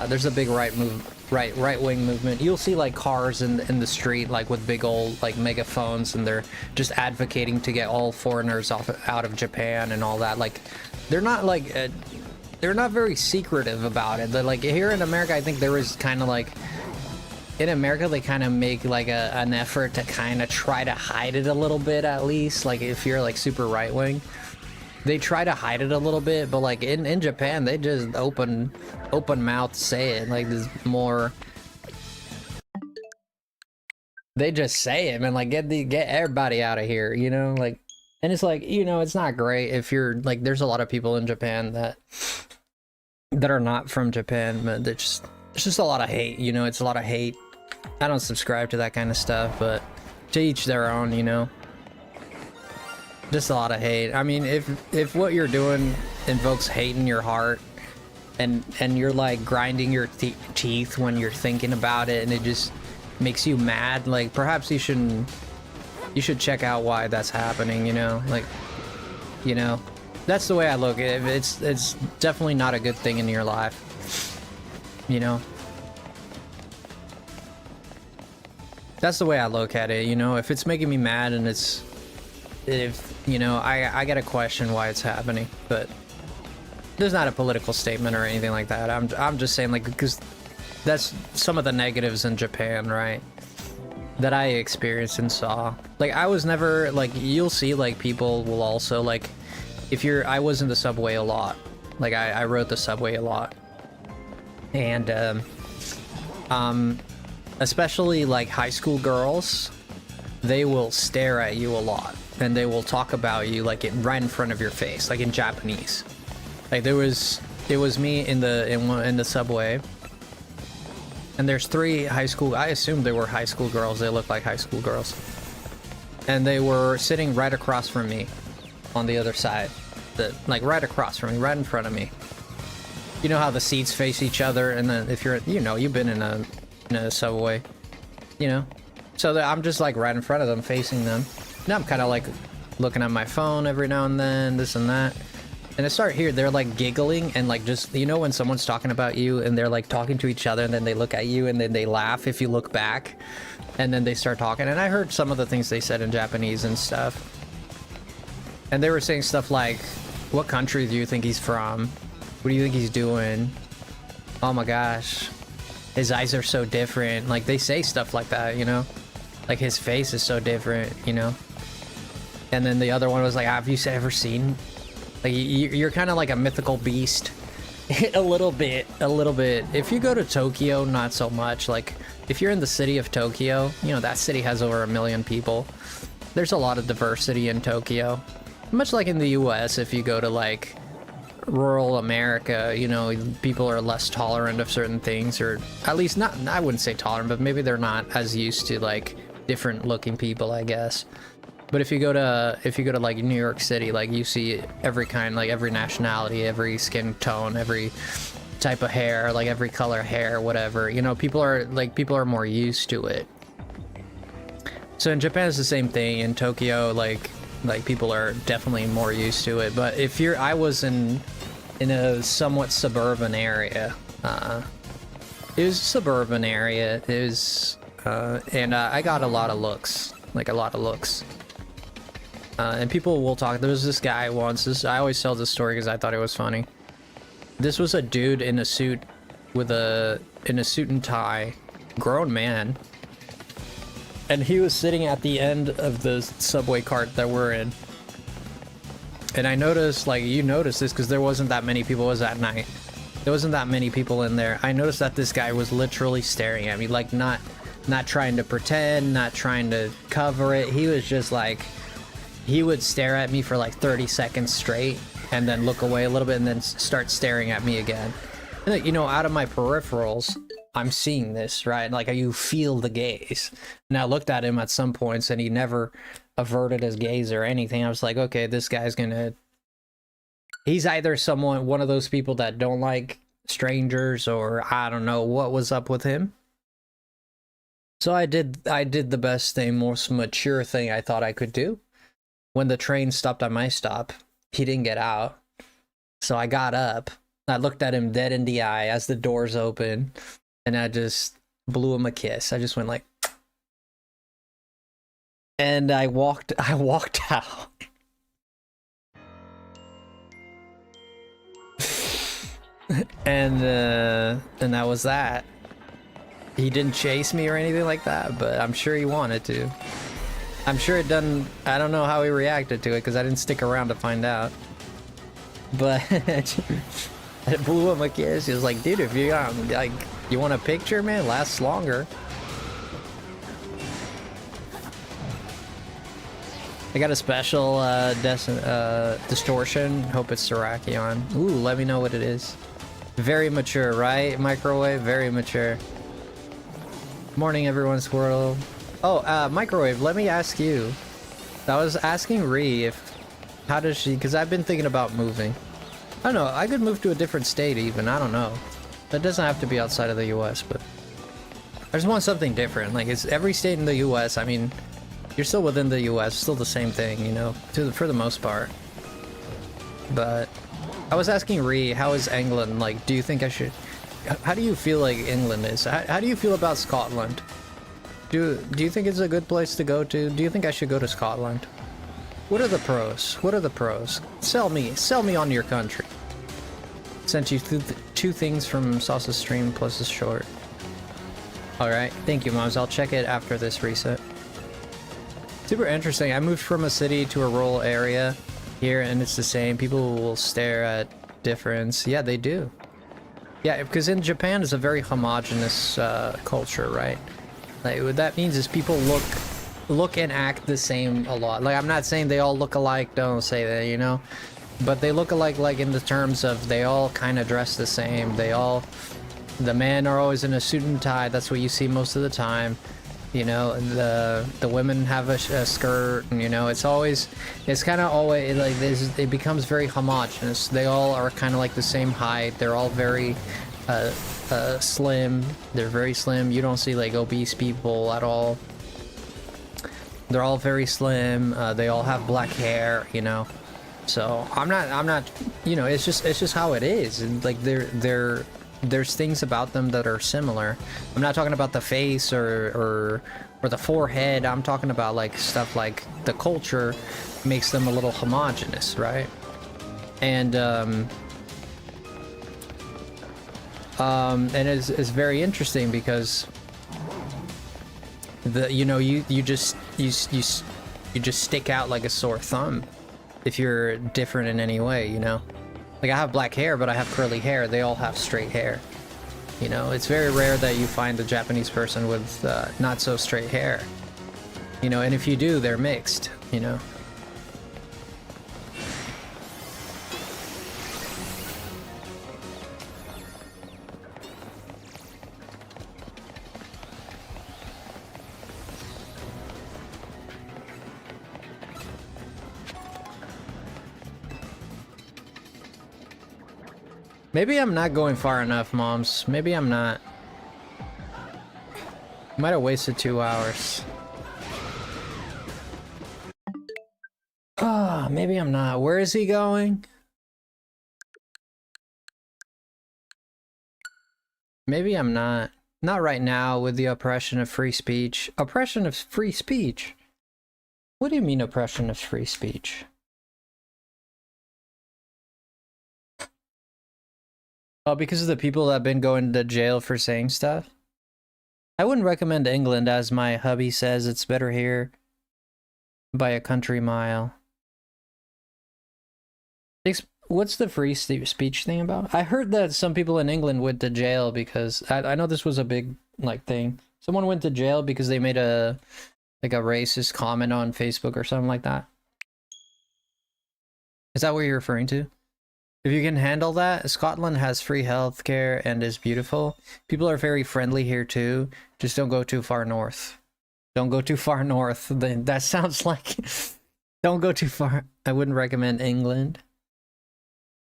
There's a big right-wing movement. You'll see like cars in the street, like with big old like megaphones, and they're just advocating to get all foreigners out of Japan and all that. Like, they're not like they're not very secretive about it. They're like, here in America, I think there is kind of like, in America they kind of make like an effort to kind of try to hide it a little bit, at least. Like if you're like super right-wing, they try to hide it a little bit, but like in Japan, they just open mouth say it. Like there's more. They just say it, man. Like get everybody out of here, you know. Like, and it's like, you know, it's not great if you're like. There's a lot of people in Japan that are not from Japan, but it's just a lot of hate. You know, it's a lot of hate. I don't subscribe to that kind of stuff, but to each their own, you know. Just a lot of hate. I mean, if what you're doing invokes hate in your heart, and you're like grinding your teeth when you're thinking about it, and it just makes you mad, like perhaps you should check out why that's happening. You know, like, you know, that's the way I look at it. It's definitely not a good thing in your life. You know, that's the way I look at it. You know, if it's making me mad and if you know, I gotta question why it's happening, but there's not a political statement or anything like that. I'm just saying, like, because that's some of the negatives in Japan, right, that I experienced and saw. Like, I was never, like, you'll see, like, people will also, like, I was in the subway a lot. Like, I rode the subway a lot. And, especially, like, high school girls, they will stare at you a lot. And they will talk about you, like, right in front of your face, like in Japanese. Like, it was me in the subway, and there's 3 high school, I assumed they were high school girls, they look like high school girls, and they were sitting right across from me on the other side, like right across from me, right in front of me. You know how the seats face each other, and then if you're, you know, you've been in a subway, you know, so I'm just like right in front of them, facing them. Now I'm kind of like looking at my phone every now and then, this and that. And I start here, they're like giggling and like just, you know, when someone's talking about you and they're like talking to each other and then they look at you and then they laugh if you look back. And then they start talking. And I heard some of the things they said in Japanese and stuff. And they were saying stuff like, what country do you think he's from? What do you think he's doing? Oh my gosh. His eyes are so different. Like, they say stuff like that, you know? Like his face is so different, you know. And then the other one was like, have you ever seen, like, you're kind of like a mythical beast. a little bit. If you go to Tokyo, not so much. Like, if you're in the city of Tokyo, you know, that city has over 1 million people. There's a lot of diversity in Tokyo. Much like in the US, if you go to, like, rural America, you know, people are less tolerant of certain things, or at least not, I wouldn't say tolerant, but maybe they're not as used to, like, different looking people, I guess. But if you go to like New York City, like, you see every kind, like every nationality, every skin tone, every type of hair, like every color hair, whatever, you know, people are more used to it. So in Japan it's the same thing. In Tokyo, like people are definitely more used to it. But if I was in a somewhat suburban area, it was a suburban area, it was, and I got a lot of looks, and people will talk. There was this guy once, I always tell this story because I thought it was funny. This was a dude in a suit in a suit and tie, grown man. And he was sitting at the end of the subway cart that we're in. And I noticed, like, you noticed this because there wasn't that many people, it was at night. There wasn't that many people in there. I noticed that this guy was literally staring at me, like, not trying to pretend, not trying to cover it. He was just like, he would stare at me for like 30 seconds straight and then look away a little bit and then start staring at me again. And, you know, out of my peripherals, I'm seeing this, right? Like, you feel the gaze. And I looked at him at some points and he never averted his gaze or anything. I was like, okay, this guy's gonna... He's either one of those people that don't like strangers, or I don't know what was up with him. So I did the best thing, most mature thing I thought I could do. When the train stopped at my stop, he didn't get out. So I got up. I looked at him dead in the eye as the doors opened. And I just blew him a kiss. I just went like, and I walked out. and that was that. He didn't chase me or anything like that, but I'm sure he wanted to. I'm sure it doesn't. I don't know how he reacted to it because I didn't stick around to find out. But I blew him a kiss. He was like, dude, if you got, like, you want a picture, man? It lasts longer. I got a special distortion. Hope it's Serakion. Ooh, let me know what it is. Very mature, right? Microwave, very mature. Morning, everyone, Squirrel. Oh, Microwave, let me ask you. I was asking Ree how does she, because I've been thinking about moving. I don't know, I could move to a different state even, I don't know. That doesn't have to be outside of the US, but I just want something different. Like, it's every state in the US, I mean, you're still within the US, still the same thing, you know, for the most part. But I was asking Ree, how is England? Like, do you think I should, how do you feel like England is? How do you feel about Scotland? Do you think it's a good place to go to? Do you think I should go to Scotland? What are the pros? What are the pros? Sell me on your country. Sent you two things from Sauce's stream plus a short. Alright, thank you, Moms. I'll check it after this reset. Super interesting. I moved from a city to a rural area here, and it's the same. People will stare at difference. Yeah, they do. Yeah, because in Japan it's a very homogenous culture, right? Like, what that means is people look and act the same a lot. Like, I'm not saying they all look alike, don't say that, you know? But they look alike, like, in the terms of they all kind of dress the same. The men are always in a suit and tie. That's what you see most of the time. You know, the women have a skirt, and, you know, it's kind of always, like, it becomes very homogenous. They all are kind of like the same height. They're all very slim. They're very slim. You don't see, like, obese people at all. They're all very slim. They all have black hair, you know. So I'm not, you know, it's just how it is. And, like, there's things about them that are similar. I'm not talking about the face or the forehead. I'm talking about, like, stuff like the culture makes them a little homogenous, right? And it's very interesting because you know, you just stick out like a sore thumb if you're different in any way, you know? Like I have black hair, but I have curly hair. They all have straight hair. You know, it's very rare that you find a Japanese person with not so straight hair. You know, and if you do, they're mixed, you know? Maybe I'm not going far enough, moms. Maybe I'm not. Might have wasted 2 hours. Ah, maybe I'm not. Where is he going? Maybe I'm not. Not right now with the oppression of free speech. Oppression of free speech? What do you mean oppression of free speech? Oh, because of the people that have been going to jail for saying stuff? I wouldn't recommend England, as my hubby says it's better here by a country mile. What's the free speech thing about? I heard that some people in England went to jail because... I know this was a big, like, thing. Someone went to jail because they made a racist comment on Facebook or something like that. Is that what you're referring to? If you can handle that, Scotland has free healthcare and is beautiful. People are very friendly here too. Just don't go too far north. Don't go too far north. That sounds like... Don't go too far. I wouldn't recommend England.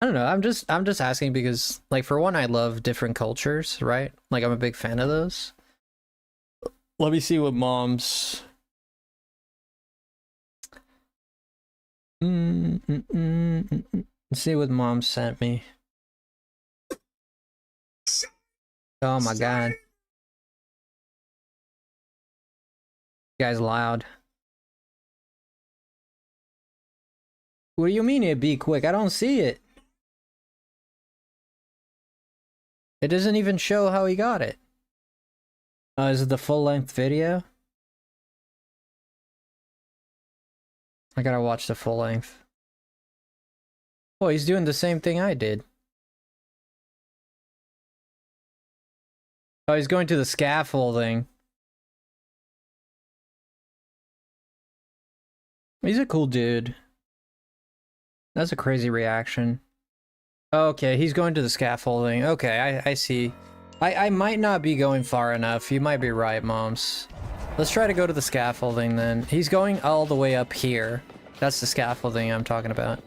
I don't know. I'm just asking because, like, for one, I love different cultures, right? Like, I'm a big fan of those. Let me see what mom's... Let's see what mom sent me. Oh my god. You guys loud. What do you mean it'd be quick? I don't see it. It doesn't even show how he got it. Is it the full-length video? I gotta watch the full length. Oh, he's doing the same thing I did. Oh, he's going to the scaffolding. He's a cool dude. That's a crazy reaction. Okay, he's going to the scaffolding. Okay, I see. I might not be going far enough. You might be right, moms. Let's try to go to the scaffolding then. He's going all the way up here. That's the scaffolding I'm talking about.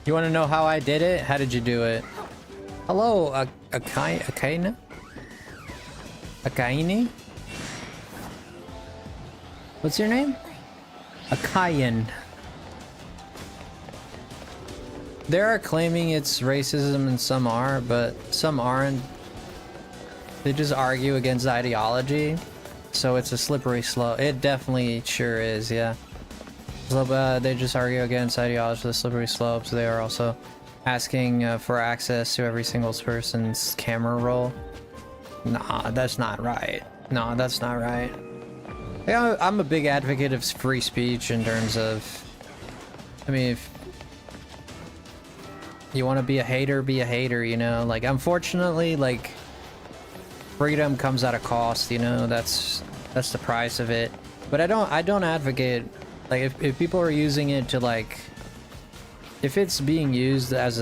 You want to know how I did it? How did you do it? Hello, Akaina? Akaini? What's your name? Akayan. They are claiming it's racism and some are, but some aren't. They just argue against ideology, so it's a slippery slope. It definitely sure is, yeah. So, they just argue against ideology, the slippery slopes. They are also asking for access to every single person's camera roll. Nah, that's not right. No, that's not right. Yeah, I'm a big advocate of free speech in terms of... I mean, if you want to be a hater, you know? Like, unfortunately, like, freedom comes at a cost, you know? That's the price of it. But I don't advocate... Like, if people are using it to, like... If it's being used as,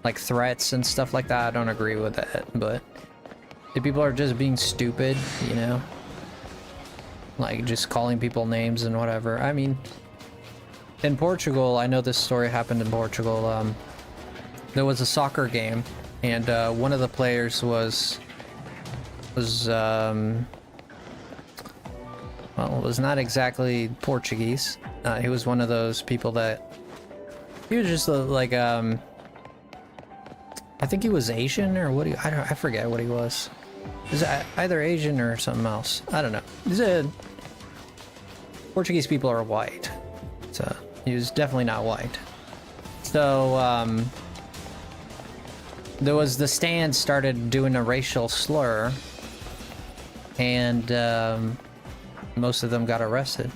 like, threats and stuff like that, I don't agree with that. But if people are just being stupid, you know? Like, just calling people names and whatever. I mean, in Portugal, I know this story happened in Portugal. There was a soccer game, and one of the players was well, was not exactly Portuguese. He was one of those people that... He was just like, I think he was Asian, or what? I forget what he was. Is it either Asian or something else? I don't know. Portuguese people are white, so... He was definitely not white. So, there was the stand started doing a racial slur, and most of them got arrested.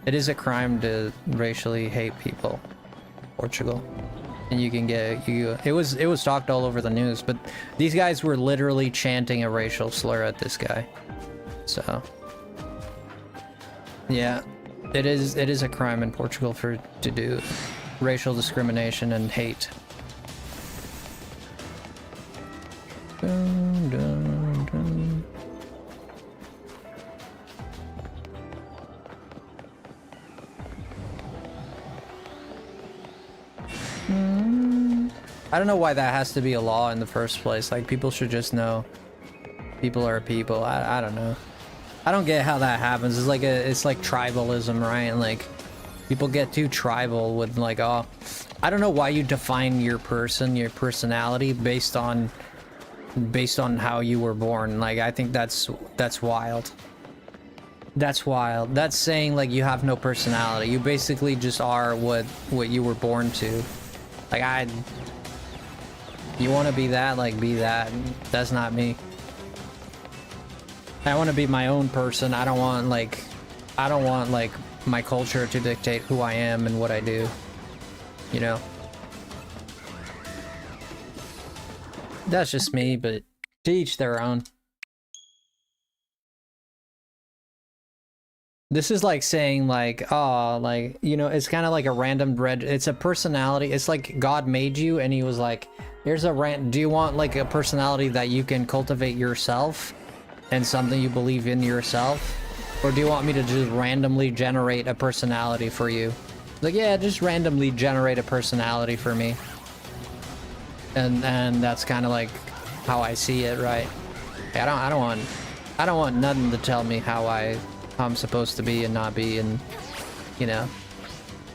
It is a crime to racially hate people, Portugal, and you can get it was talked all over the news. But these guys were literally chanting a racial slur at this guy. So, yeah, it is a crime in Portugal to do racial discrimination and hate. Dun, dun, dun. I don't know why that has to be a law in the first place. Like, people should just know people are people. I don't know. I don't get how that happens. It's like tribalism, right? Like, people get too tribal with like, oh, I don't know why you define your personality based on how you were born. Like, I think that's wild. That's wild. That's saying like you have no personality. You basically just are what you were born to. Like, you want to be that, like, be that. That's not me. I want to be my own person. I don't want like my culture to dictate who I am and what I do. You know? That's just me, but to each their own. This is like saying like, oh, like, you know, it's kind of like a random it's a personality. It's like God made you and he was like, here's do you want like a personality that you can cultivate yourself and something you believe in yourself? Or do you want me to just randomly generate a personality for you? Like, yeah, just randomly generate a personality for me. And that's kind of like how I see it, right? I don't want nothing to tell me how I'm supposed to be and not be, and you know,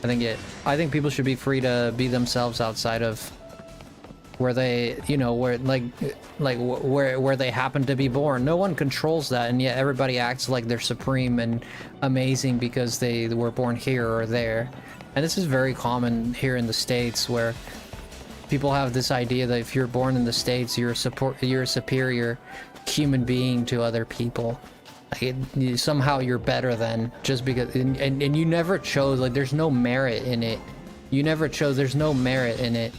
I think people should be free to be themselves outside of where they, you know, where where they happen to be born. No one controls that, and yet everybody acts like they're supreme and amazing because they were born here or there. And this is very common here in the States, where people have this idea that if you're born in the States, you're a superior human being to other people. Like, somehow you're better than, just because, and you never chose, like, there's no merit in it. You never chose, there's no merit in it.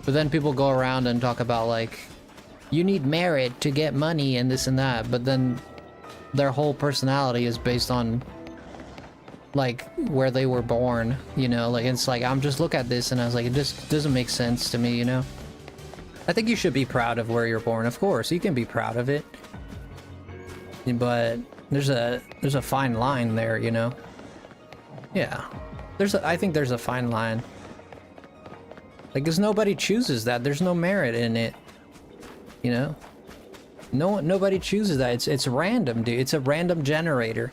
But then people go around and talk about, like, you need merit to get money and this and that, but then their whole personality is based on, like, where they were born, you know? Like, it's like, I'm just look at this and I was like, it just doesn't make sense to me, you know? I think you should be proud of where you're born, of course. You can be proud of it. But there's a fine line there, you know? Yeah. I think there's a fine line. Like, because nobody chooses that. There's no merit in it. You know? Nobody chooses that. It's random, dude. It's a random generator.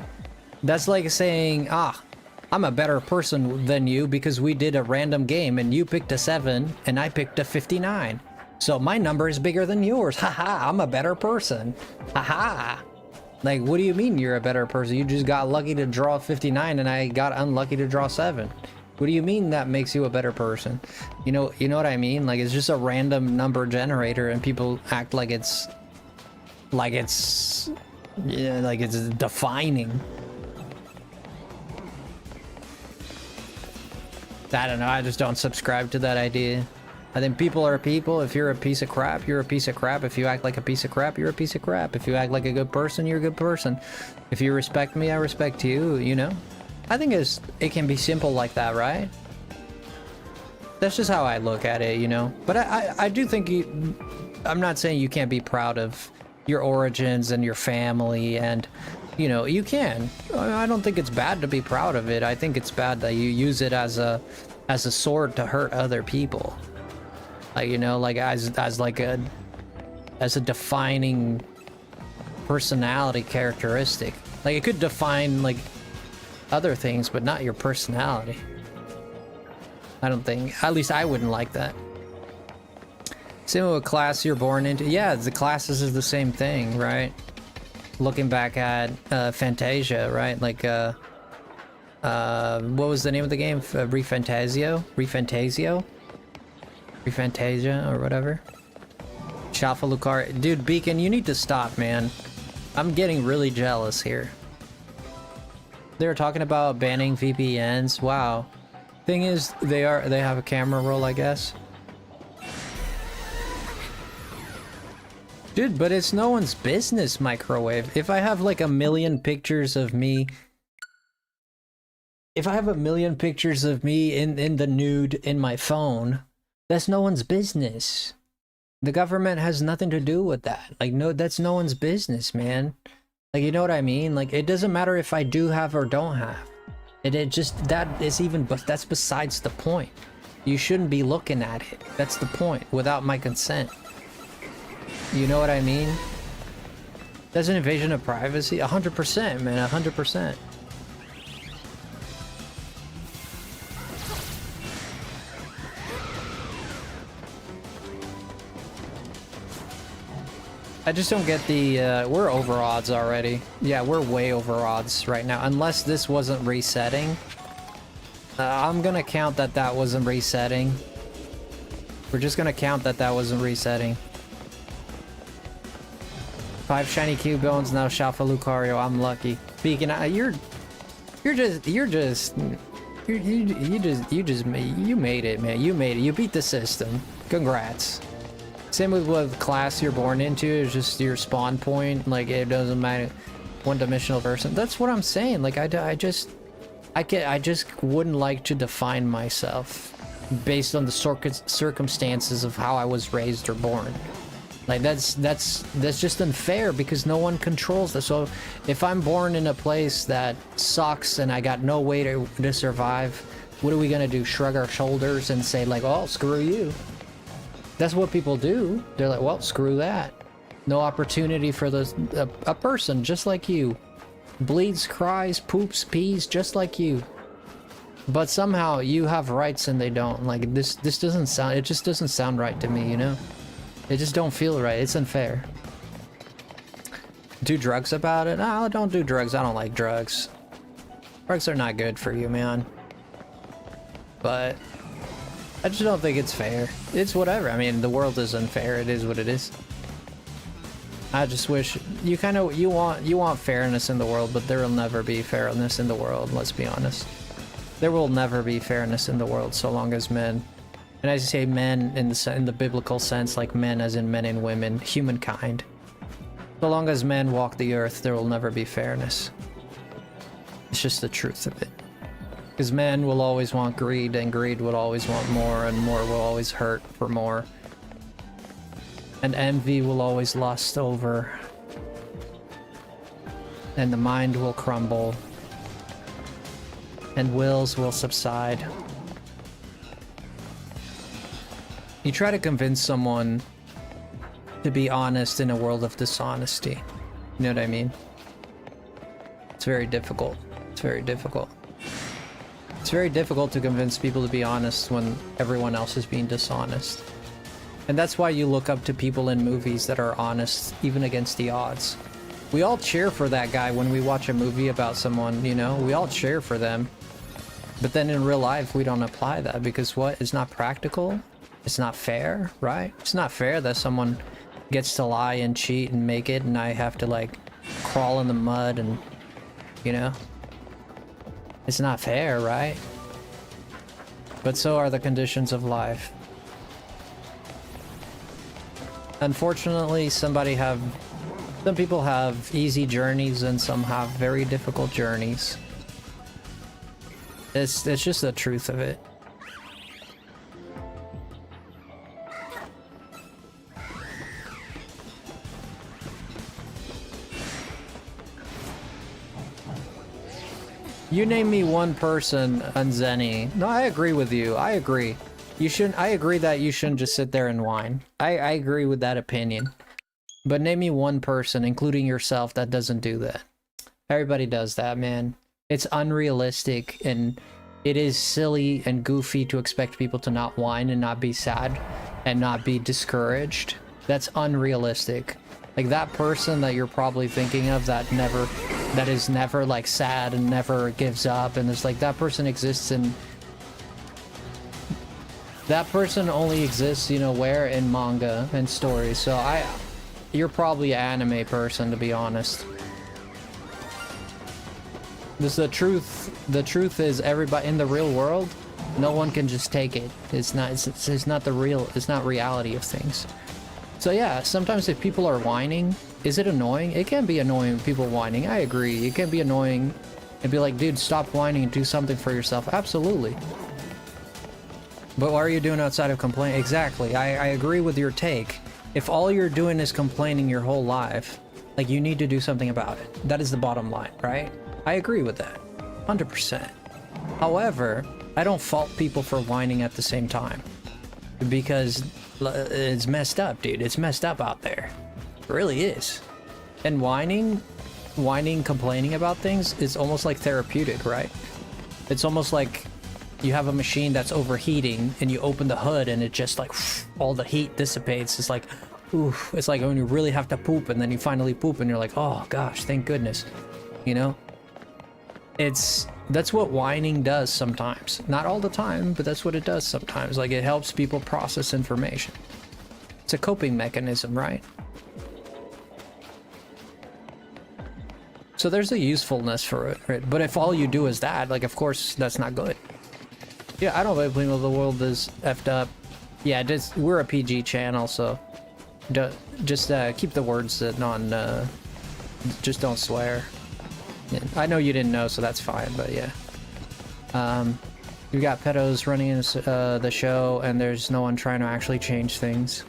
That's like saying, I'm a better person than you because we did a random game and you picked a 7 and I picked a 59. So my number is bigger than yours. Haha, I'm a better person. Haha. Like, what do you mean you're a better person? You just got lucky to draw 59 and I got unlucky to draw 7. What do you mean that makes you a better person? You know what I mean? Like, it's just a random number generator and people act like it's defining. I don't know, I just don't subscribe to that idea. I think people are people. If you're a piece of crap, you're a piece of crap. If you act like a piece of crap, you're a piece of crap. If you act like a good person, you're a good person. If you respect me, I respect you, you know? I think it can be simple like that, right? That's just how I look at it, you know? But I do think I'm not saying you can't be proud of your origins and your family, and, you know, you can. I don't think it's bad to be proud of it. I think it's bad that you use it as a sword to hurt other people. Like, you know, like as a defining personality characteristic. Like, it could define like other things, but not your personality. I don't think, at least I wouldn't like that. Same with class you're born into. Yeah, the classes is the same thing, right? Looking back at Fantasia, right? Like What was the name of the game? Refantasio? Refantasia or whatever. Shalfa Lucario. Dude, Beacon, you need to stop, man. I'm getting really jealous here. They were talking about banning VPNs. Wow. Thing is, they have a camera roll, I guess. Dude, but it's no one's business, Microwave. If I have like a million pictures of me... If I have a million pictures of me in the nude in my phone, that's no one's business. The government has nothing to do with that. Like, no, that's no one's business, man. Like, you know what I mean? Like, it doesn't matter if I do have or don't have. It just, that's besides the point. You shouldn't be looking at it. That's the point, without my consent. You know what I mean? That's an invasion of privacy? 100%, man, 100%. I just don't get the, we're over odds already. Yeah, we're way over odds right now. Unless this wasn't resetting. I'm gonna count that that wasn't resetting. We're just gonna count that that wasn't resetting. 5 shiny Cubones, now Shalfa Lucario. I'm lucky. Beacon, you made it, man. You made it. You beat the system. Congrats. Same with what class you're born into, is just your spawn point. Like, it doesn't matter. One-dimensional person. That's what I'm saying. Like, I just wouldn't like to define myself based on the circumstances of how I was raised or born. Like, that's just unfair because no one controls this. So if I'm born in a place that sucks and I got no way to survive, what are we gonna do? Shrug our shoulders and say like, oh, screw you? That's what people do. They're like, well, screw that. No opportunity for a person just like you. Bleeds, cries, poops, pees, just like you. But somehow you have rights and they don't. Like, this doesn't sound, it just doesn't sound right to me, you know? It just don't feel right. It's unfair. Do drugs about it? No, don't do drugs. I don't like drugs. Drugs are not good for you, man. But I just don't think it's fair. It's whatever. I mean, the world is unfair. It is what it is. I just wish you want fairness in the world, but there will never be fairness in the world. Let's be honest. There will never be fairness in the world so long as men, and I say men in the biblical sense, like men as in men and women, humankind. So long as men walk the earth, there will never be fairness. It's just the truth of it. Because men will always want greed, and greed will always want more, and more will always hurt for more. And envy will always lust over. And the mind will crumble. And wills will subside. You try to convince someone to be honest in a world of dishonesty. You know what I mean? It's very difficult. It's very difficult. It's very difficult to convince people to be honest when everyone else is being dishonest. And that's why you look up to people in movies that are honest, even against the odds. We all cheer for that guy when we watch a movie about someone, you know? We all cheer for them. But then in real life, we don't apply that because what? It's not practical. It's not fair, right? It's not fair that someone gets to lie and cheat and make it and I have to like crawl in the mud and, you know? It's not fair, right? But so are the conditions of life. Unfortunately, some people have easy journeys and some have very difficult journeys. It's just the truth of it. You name me one person, Unzenny. No, I agree with you. I agree. I agree that you shouldn't just sit there and whine. I agree with that opinion. But name me one person, including yourself, that doesn't do that. Everybody does that, man. It's unrealistic, and it is silly and goofy to expect people to not whine and not be sad and not be discouraged. That's unrealistic. Like that person that you're probably thinking of that is never like sad and never gives up, and it's like that person exists in... That person only exists, you know, where? In manga and stories. So you're probably an anime person, to be honest. This the truth is everybody in the real world, no one can just take it. It's not reality of things. So yeah, sometimes if people are whining, is it annoying? It can be annoying, people whining. I agree. It can be annoying and be like, dude, stop whining and do something for yourself. Absolutely. But what are you doing outside of complaining? Exactly. I agree with your take. If all you're doing is complaining your whole life, like, you need to do something about it. That is the bottom line, right? I agree with that. 100%. However, I don't fault people for whining at the same time. Because it's messed up, dude. It's messed up out there. It really is. And whining, complaining about things is almost like therapeutic, right? It's almost like you have a machine that's overheating and you open the hood and it just like all the heat dissipates. It's like, ooh, it's like when you really have to poop and then you finally poop and you're like, oh gosh, thank goodness. You know? That's what whining does sometimes. Not all the time, but that's what it does sometimes. Like, it helps people process information. It's a coping mechanism, right? So there's a usefulness for it, right? But if all you do is that, like, of course, that's not good. Yeah, I don't believe the world is effed up. Yeah, we're a PG channel, so just keep the words on, just don't swear. Yeah, I know you didn't know, so that's fine, but yeah. We've got pedos running the show, and there's no one trying to actually change things.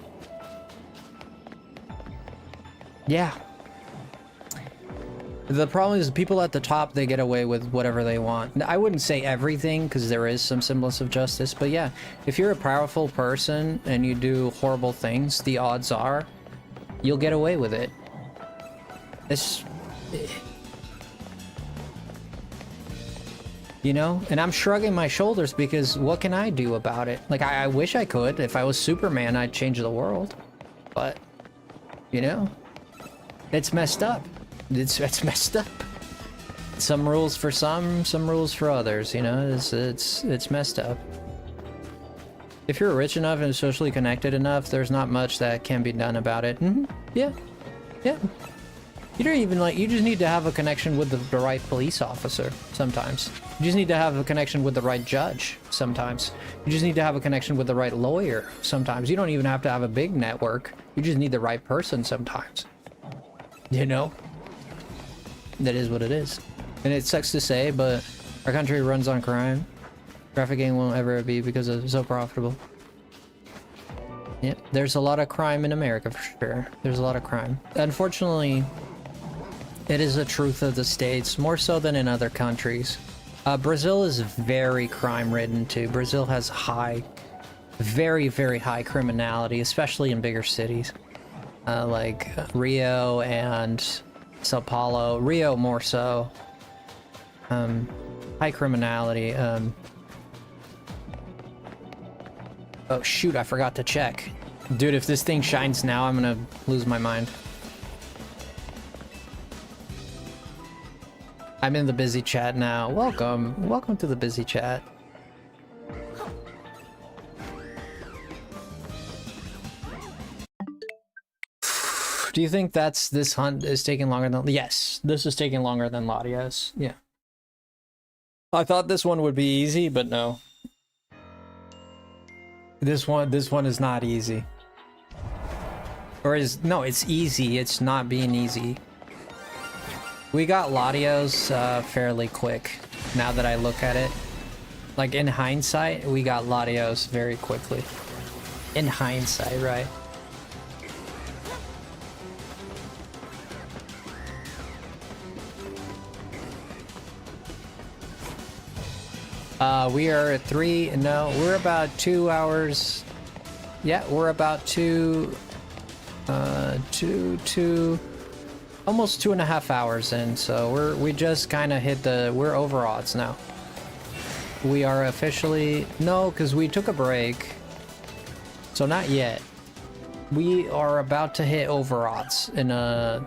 Yeah. The problem is people at the top, they get away with whatever they want. I wouldn't say everything, because there is some semblance of justice, but yeah, if you're a powerful person and you do horrible things, the odds are you'll get away with it. You know? And I'm shrugging my shoulders because what can I do about it? Like, I wish I could. If I was Superman, I'd change the world. But, you know? It's messed up. It's messed up. Some rules for some rules for others, you know? It's messed up. If you're rich enough and socially connected enough, there's not much that can be done about it. Yeah. Yeah. You don't even you just need to have a connection with the right police officer sometimes. You just need to have a connection with the right judge sometimes. You just need to have a connection with the right lawyer sometimes. You don't even have to have a big network. You just need the right person sometimes. You know? That is what it is. And it sucks to say, but our country runs on crime. Trafficking won't ever be because it's so profitable. Yep, there's a lot of crime in America for sure. There's a lot of crime. Unfortunately, it is the truth of the states, more so than in other countries. Brazil is very crime-ridden too. Brazil has very, very high criminality, especially in bigger cities. Like Rio and Sao Paulo. Rio more so. High criminality. Oh shoot, I forgot to check. Dude, if this thing shines now, I'm gonna lose my mind. I'm in the busy chat now. Welcome. Welcome to the busy chat. Do you think this hunt is taking longer than... Yes, this is taking longer than Latias. Yeah. I thought this one would be easy, but no. This one is not easy. Or no, it's easy. It's not being easy. We got Latios fairly quick, now that I look at it. Like, in hindsight, we got Latios very quickly. In hindsight, right? We are at we're about 2 hours. Yeah, we're about almost 2.5 hours in, so we just kind of hit we're over odds now. We are officially, no, because we took a break, so not yet. We are about to hit over odds in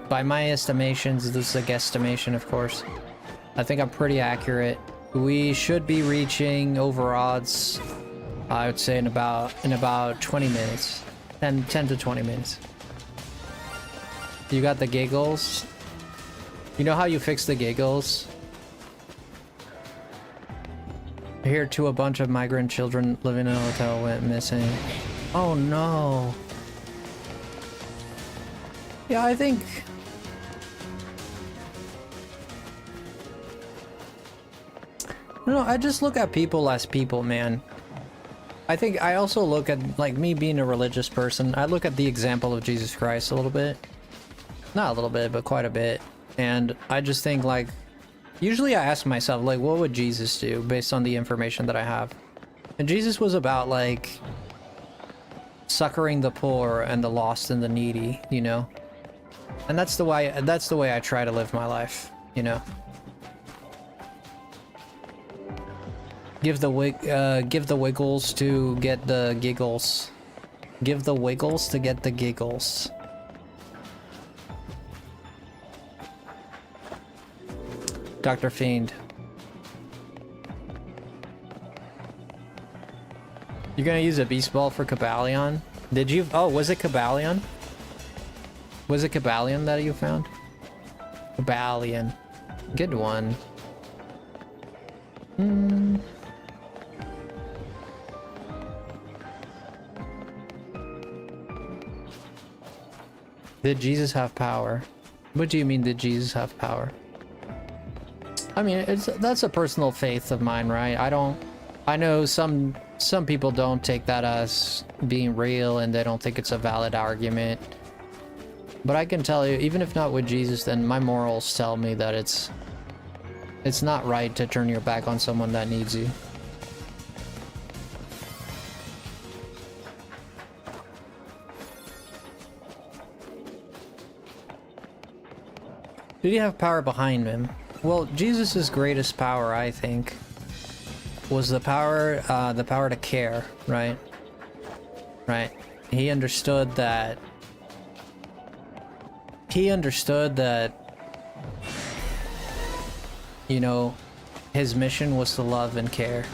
by my estimations. This is a guesstimation, of course. I think I'm pretty accurate. We should be reaching over odds, I would say, in about 20 minutes. 10 to 20 minutes. You got the giggles? You know how you fix the giggles? Here to a bunch of migrant children living in a hotel went missing. Oh no. Yeah, I think... No, I just look at people as people, man. I think I also look at, like, me being a religious person, I look at the example of Jesus Christ a little bit. Not a little bit, but quite a bit. And I just think, like, usually I ask myself, like, what would Jesus do based on the information that I have? And Jesus was about, like, succoring the poor and the lost and the needy, you know? And that's the way I try to live my life, you know? Give the wiggles to get the giggles. Give the wiggles to get the giggles. Dr. Fiend. You're gonna use a beast ball for Cabalion? Did you? Oh, was it Cabalion? Was it Cabalion that you found? Cabalion. Good one. Did Jesus have power? What do you mean, did Jesus have power? I mean, that's a personal faith of mine, right? I know some people don't take that as being real and they don't think it's a valid argument. But I can tell you, even if not with Jesus, then my morals tell me that it's not right to turn your back on someone that needs you. Did he have power behind him? Well, Jesus' greatest power, I think, was the power to care, right? Right. He understood that, you know, his mission was to love and care.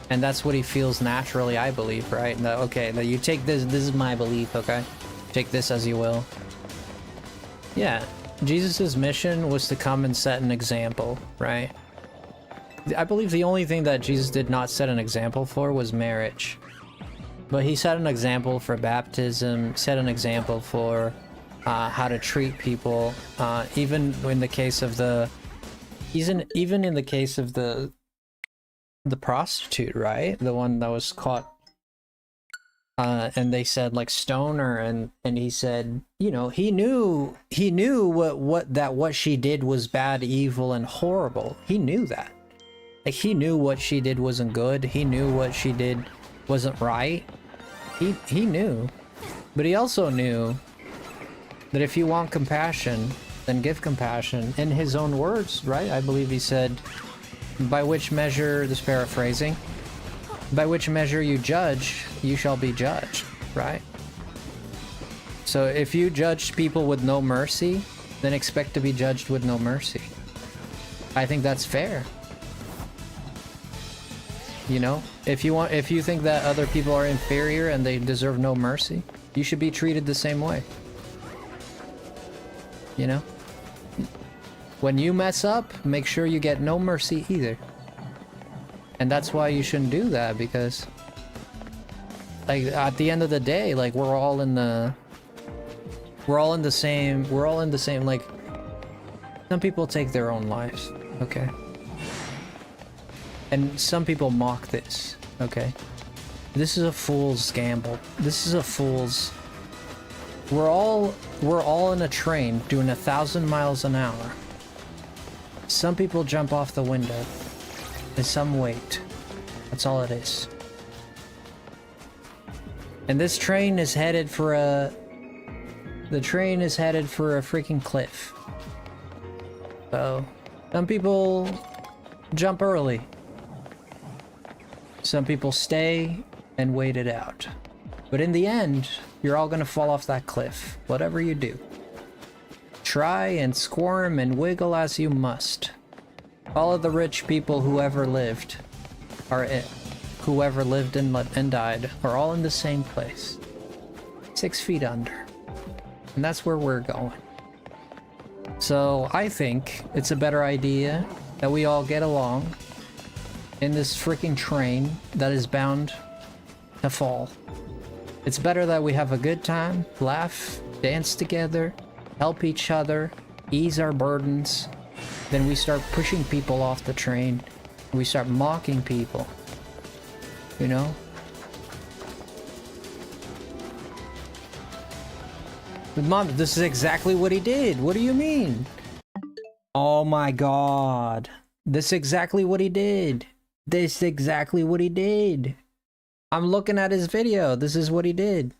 And that's what he feels naturally, I believe, right? That, okay, that you take this is my belief, okay? Take this as you will. Yeah. Jesus' mission was to come and set an example, right? I believe the only thing that Jesus did not set an example for was marriage. But he set an example for baptism, set an example for how to treat people, even in the case of the prostitute, right? The one that was caught. And they said, like, stone her, and he said, you know, he knew what she did was bad, evil, and horrible. He knew that. Like, he knew what she did wasn't good. He knew what she did wasn't right. He knew. But he also knew that if you want compassion, then give compassion. In his own words, right? I believe he said, by which measure, this paraphrasing, by which measure you judge, you shall be judged, right? So if you judge people with no mercy, then expect to be judged with no mercy. I think that's fair. You know, if you think that other people are inferior and they deserve no mercy, you should be treated the same way. You know? When you mess up, make sure you get no mercy either. And that's why you shouldn't do that, because, like, at the end of the day, like, we're all in the same, like, some people take their own lives, okay? And some people mock this, okay? This is a fool's gamble. This is a fool's... We're all in a train doing 1,000 miles an hour. Some people jump off the window. And some wait. That's all it is. And this train is headed for a... The train is headed for a freaking cliff. So, some people jump early. Some people stay and wait it out. But in the end, you're all gonna fall off that cliff, whatever you do. Try and squirm and wiggle as you must. All of the rich people who ever lived whoever lived and died are all in the same place. 6 feet under. And that's where we're going. So I think it's a better idea that we all get along in this freaking train that is bound to fall. It's better that we have a good time, laugh, dance together, help each other, ease our burdens, than we start pushing people off the train. We start mocking people. You know? But Mom, this is exactly what he did. What do you mean? Oh my god. This is exactly what he did. This is exactly what he did. I'm looking at his video. This is what he did.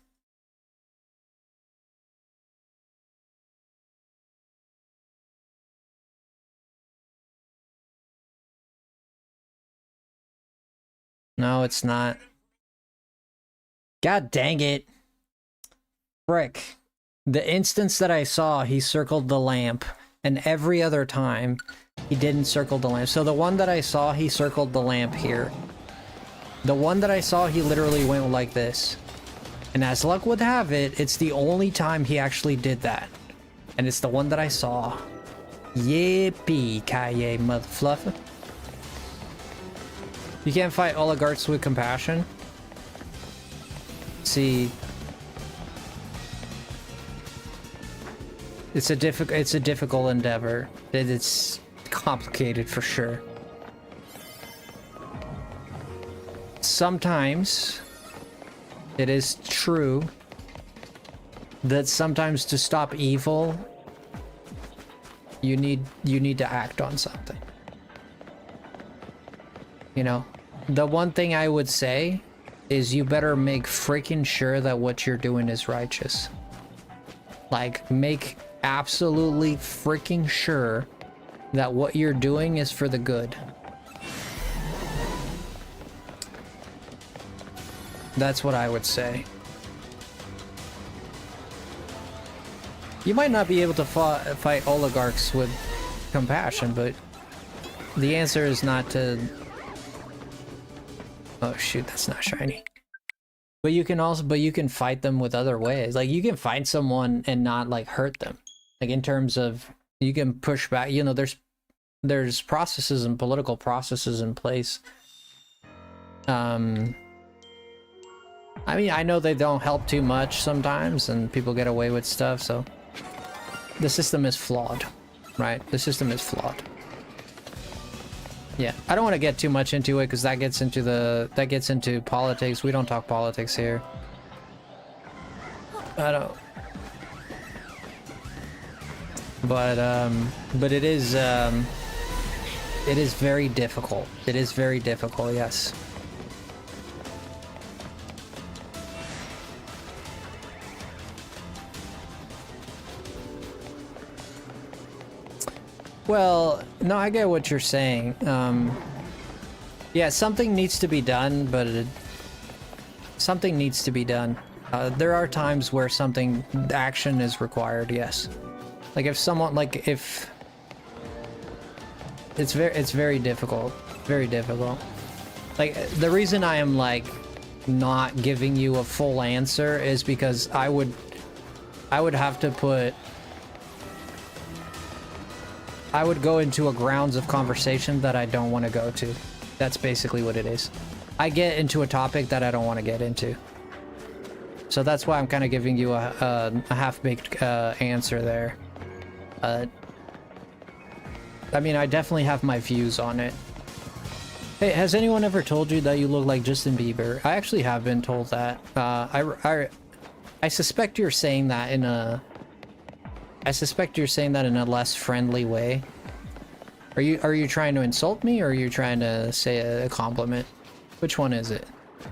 No, it's not. God dang it. Frick. The instance that I saw, he circled the lamp, and every other time, he didn't circle the lamp. So the one that I saw, he circled the lamp here. The one that I saw, he literally went like this. And as luck would have it, it's the only time he actually did that. And it's the one that I saw. Yippee-ki-yay, motherfluffer. You can't fight oligarchs with compassion. See, it's a difficult endeavor. It's complicated for sure. Sometimes it is true that sometimes to stop evil, you need to act on something. You know, the one thing I would say is you better make freaking sure that what you're doing is righteous. Like, make absolutely freaking sure that what you're doing is for the good. That's what I would say. You might not be able to fight oligarchs with compassion, but the answer is not to... Oh shoot, that's not shiny. But you can fight them with other ways. Like, you can find someone and not like hurt them. Like, in terms of, you can push back, you know, there's processes and political processes in place. I mean, I know they don't help too much sometimes and people get away with stuff, so the system is flawed, right? The system is flawed. Yeah, I don't want to get too much into it because that gets into politics. We don't talk politics here. I don't. But it is very difficult. It is very difficult, yes. Well, no, I get what you're saying. Yeah, something needs to be done, but something needs to be done. There are times where action is required, yes. Like, if someone, like, if... It's very difficult. Very difficult. Like, the reason I am, like, not giving you a full answer is because I would have to put... I would go into a grounds of conversation that I don't want to go to. That's basically what it is. I get into a topic that I don't want to get into. So that's why I'm kind of giving you a half-baked answer there. I mean, I definitely have my views on it. Hey, has anyone ever told you that you look like Justin Bieber? I actually have been told that. I suspect you're saying that in a... I suspect you're saying that in a less friendly way. Are you trying to insult me, or are you trying to say a compliment? Which one is it?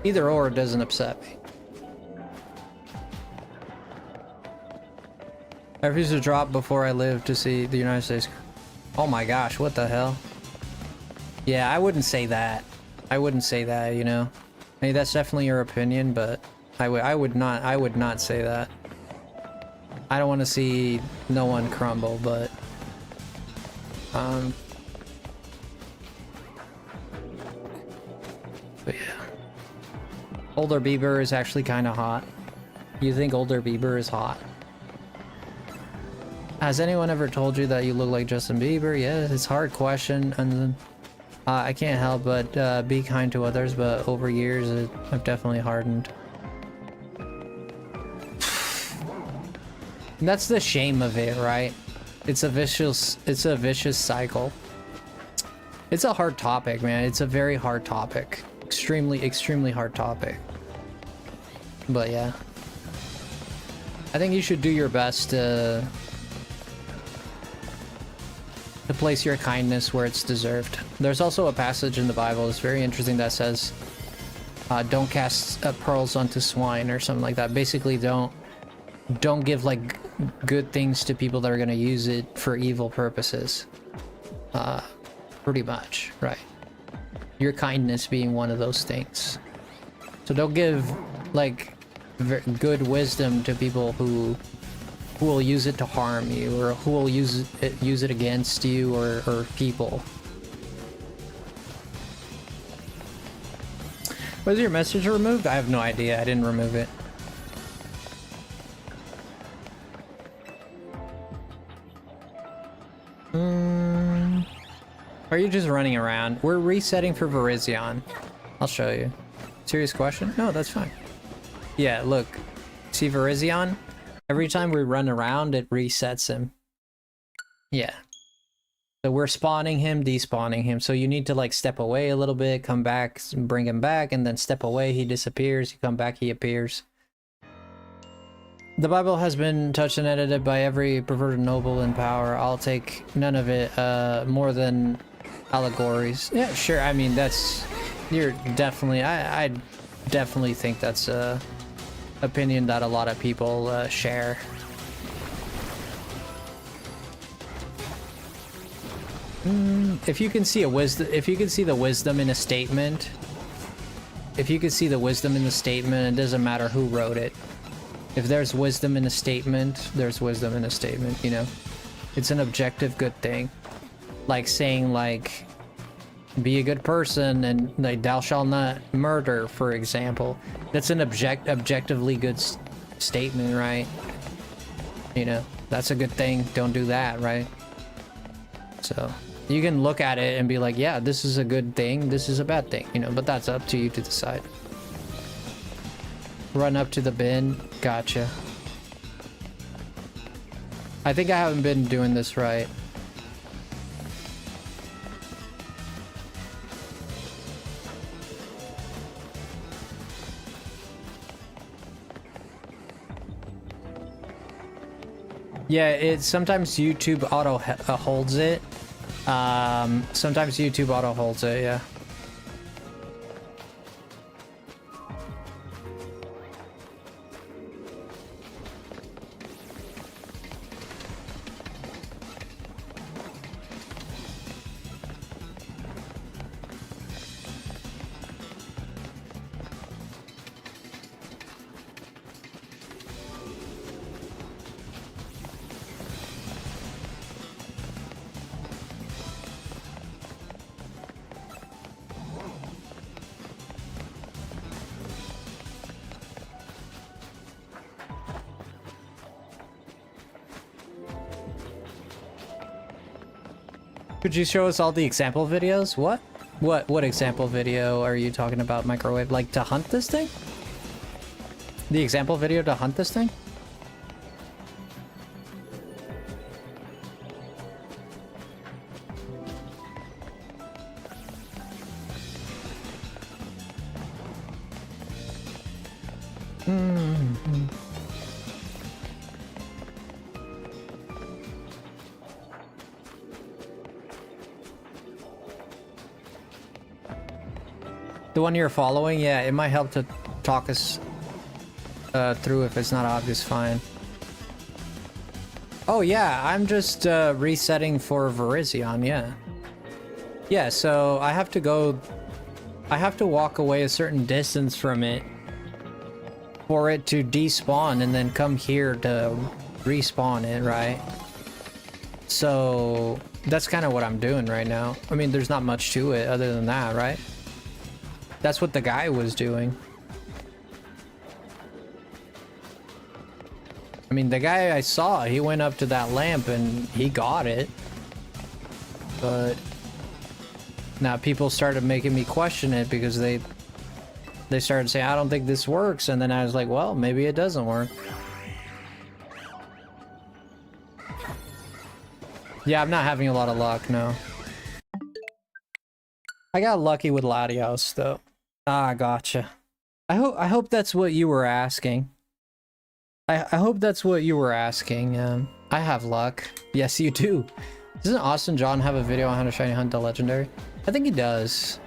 Either or doesn't upset me. I refused to drop before I lived to see the United States. Oh my gosh, what the hell? Yeah, I wouldn't say that. I wouldn't say that, you know? I mean, that's definitely your opinion, but I would not say that. I don't want to see no one crumble, but yeah. Older Bieber is actually kind of hot. You think Older Bieber is hot? Has anyone ever told you that you look like Justin Bieber? Yeah, it's a hard question, and I can't help but be kind to others, but over years I've definitely hardened. And that's the shame of it, right? It's a vicious cycle. It's a hard topic, man. It's a very hard topic. Extremely hard topic. But yeah. I think you should do your best to place your kindness where it's deserved. There's also a passage in the Bible that's very interesting that says, don't cast pearls onto swine or something like that. Basically, don't give like good things to people that are going to use it for evil purposes. Pretty much, right? Your kindness being one of those things. So don't give like good wisdom to people who will use it to harm you, or who will use it against you, or people. Was your message removed? I have no idea. I didn't remove it. Are you just running around? We're resetting for Virizion. I'll show you. Serious question? No, that's fine. Yeah, look. See Virizion? Every time we run around, it resets him. Yeah. So we're spawning him, despawning him. So you need to like step away a little bit, come back, bring him back, and then step away, he disappears. You come back, he appears. The Bible has been touched and edited by every perverted noble in power. I'll take none of it more than allegories. Yeah, sure. I mean, you're definitely, I definitely think that's a opinion that a lot of people share. If you can see the wisdom in a statement, it doesn't matter who wrote it. If there's wisdom in a statement, there's wisdom in a statement, you know? It's an objective good thing. Like saying, like, be a good person and, like, thou shalt not murder, for example. That's an objectively good statement, right? You know, that's a good thing. Don't do that, right? So, you can look at it and be like, yeah, this is a good thing, this is a bad thing, you know? But that's up to you to decide. Run up to the bin. Gotcha. I think I haven't been doing this right. Yeah, sometimes YouTube auto holds it. Sometimes YouTube auto holds it, yeah. Could you show us all the example videos? What? What example video are you talking about, Microwave? Like to hunt this thing? The example video to hunt this thing? The one you're following? Yeah, it might help to talk us through if it's not obvious, fine. Oh yeah, I'm just resetting for Virizion, yeah. Yeah, so I have to walk away a certain distance from it for it to despawn and then come here to respawn it, right? So that's kind of what I'm doing right now. I mean, there's not much to it other than that, right? That's what the guy was doing. I mean, the guy I saw, he went up to that lamp and he got it. But now people started making me question it because they started saying, I don't think this works. And then I was like, well, maybe it doesn't work. Yeah, I'm not having a lot of luck, no. I got lucky with Latios, though. Ah, gotcha. I hope that's what you were asking. I hope that's what you were asking. I have luck. Yes, you do. Doesn't Austin John have a video on how to shiny hunt the legendary? I think he does.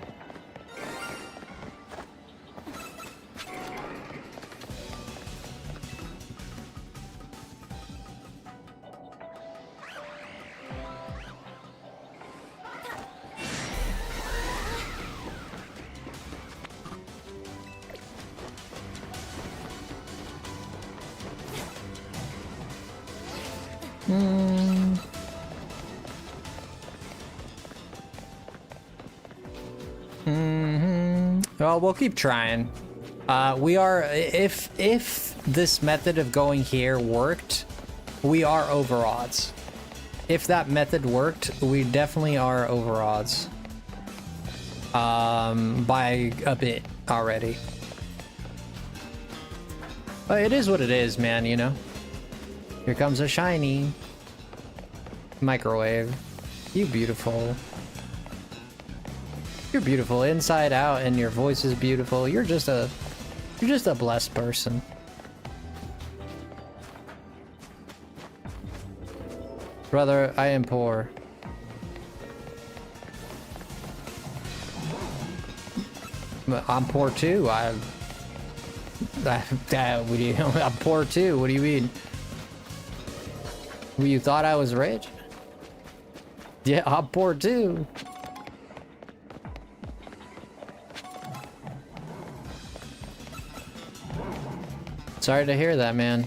Well, we'll keep trying. We are, if this method of going here worked, we are over odds. If that method worked, we definitely are over odds. By a bit already. But it is what it is, man, you know? Here comes a shiny. Microwave. You beautiful. You're beautiful inside out and your voice is beautiful. You're just a blessed person. Brother, I am poor. I'm poor too. I'm poor too. What do you mean? You thought I was rich? Yeah, I'm poor too. Sorry to hear that, man.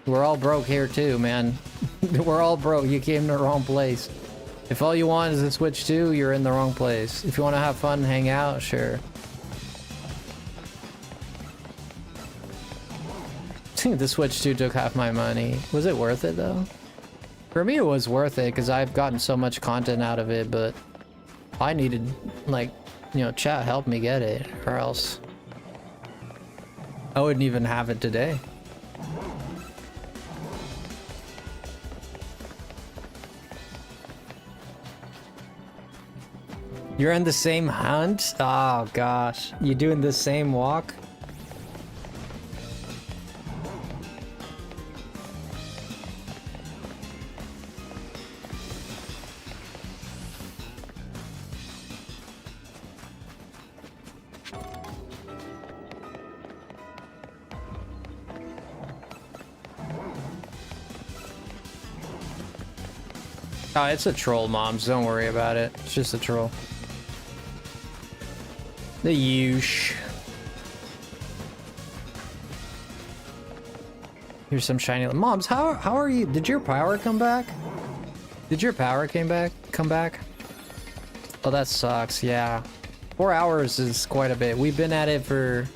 We're all broke here too, man. We're all broke. You came to the wrong place. If all you want is to Switch 2, you're in the wrong place. If you want to have fun and hang out, sure. The Switch 2 took half my money. Was it worth it though? For me, it was worth it because I've gotten so much content out of it, but I needed, like, you know, chat help me get it, or else I wouldn't even have it today. You're in the same hunt? Oh gosh. You doing the same walk? Oh, it's a troll, moms. Don't worry about it. It's just a troll. The Yush. Here's some shiny moms. How are you? Did your power come back? Did your power come back? Oh, that sucks. Yeah, 4 hours is quite a bit. We've been at it for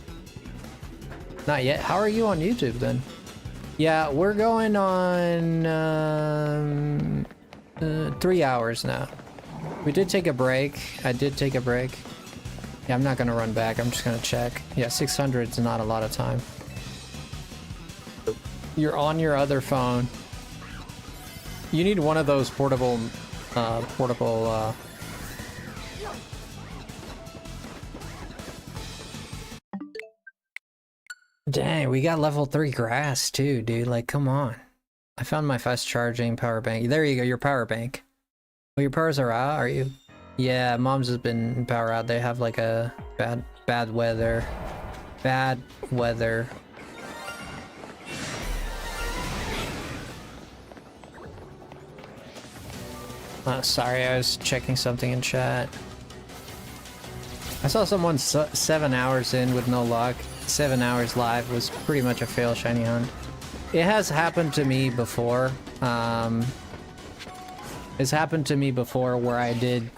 not yet. How are you on YouTube then? Yeah, we're going on 3 hours now. We did take a break. I did take a break. Yeah, I'm not gonna run back. I'm just gonna check. Yeah, 600 is not a lot of time. You're on your other phone. You need one of those portable, Dang, we got level 3 grass too, dude. Like, come on. I found my fast charging power bank. There you go, your power bank. Oh, your powers are out, are you? Yeah, mom's has been power out. They have like a bad weather. Bad weather. Sorry, I was checking something in chat. I saw someone 7 hours in with no luck. 7 hours live was pretty much a fail shiny hunt. It has happened to me before. It's happened to me before where I did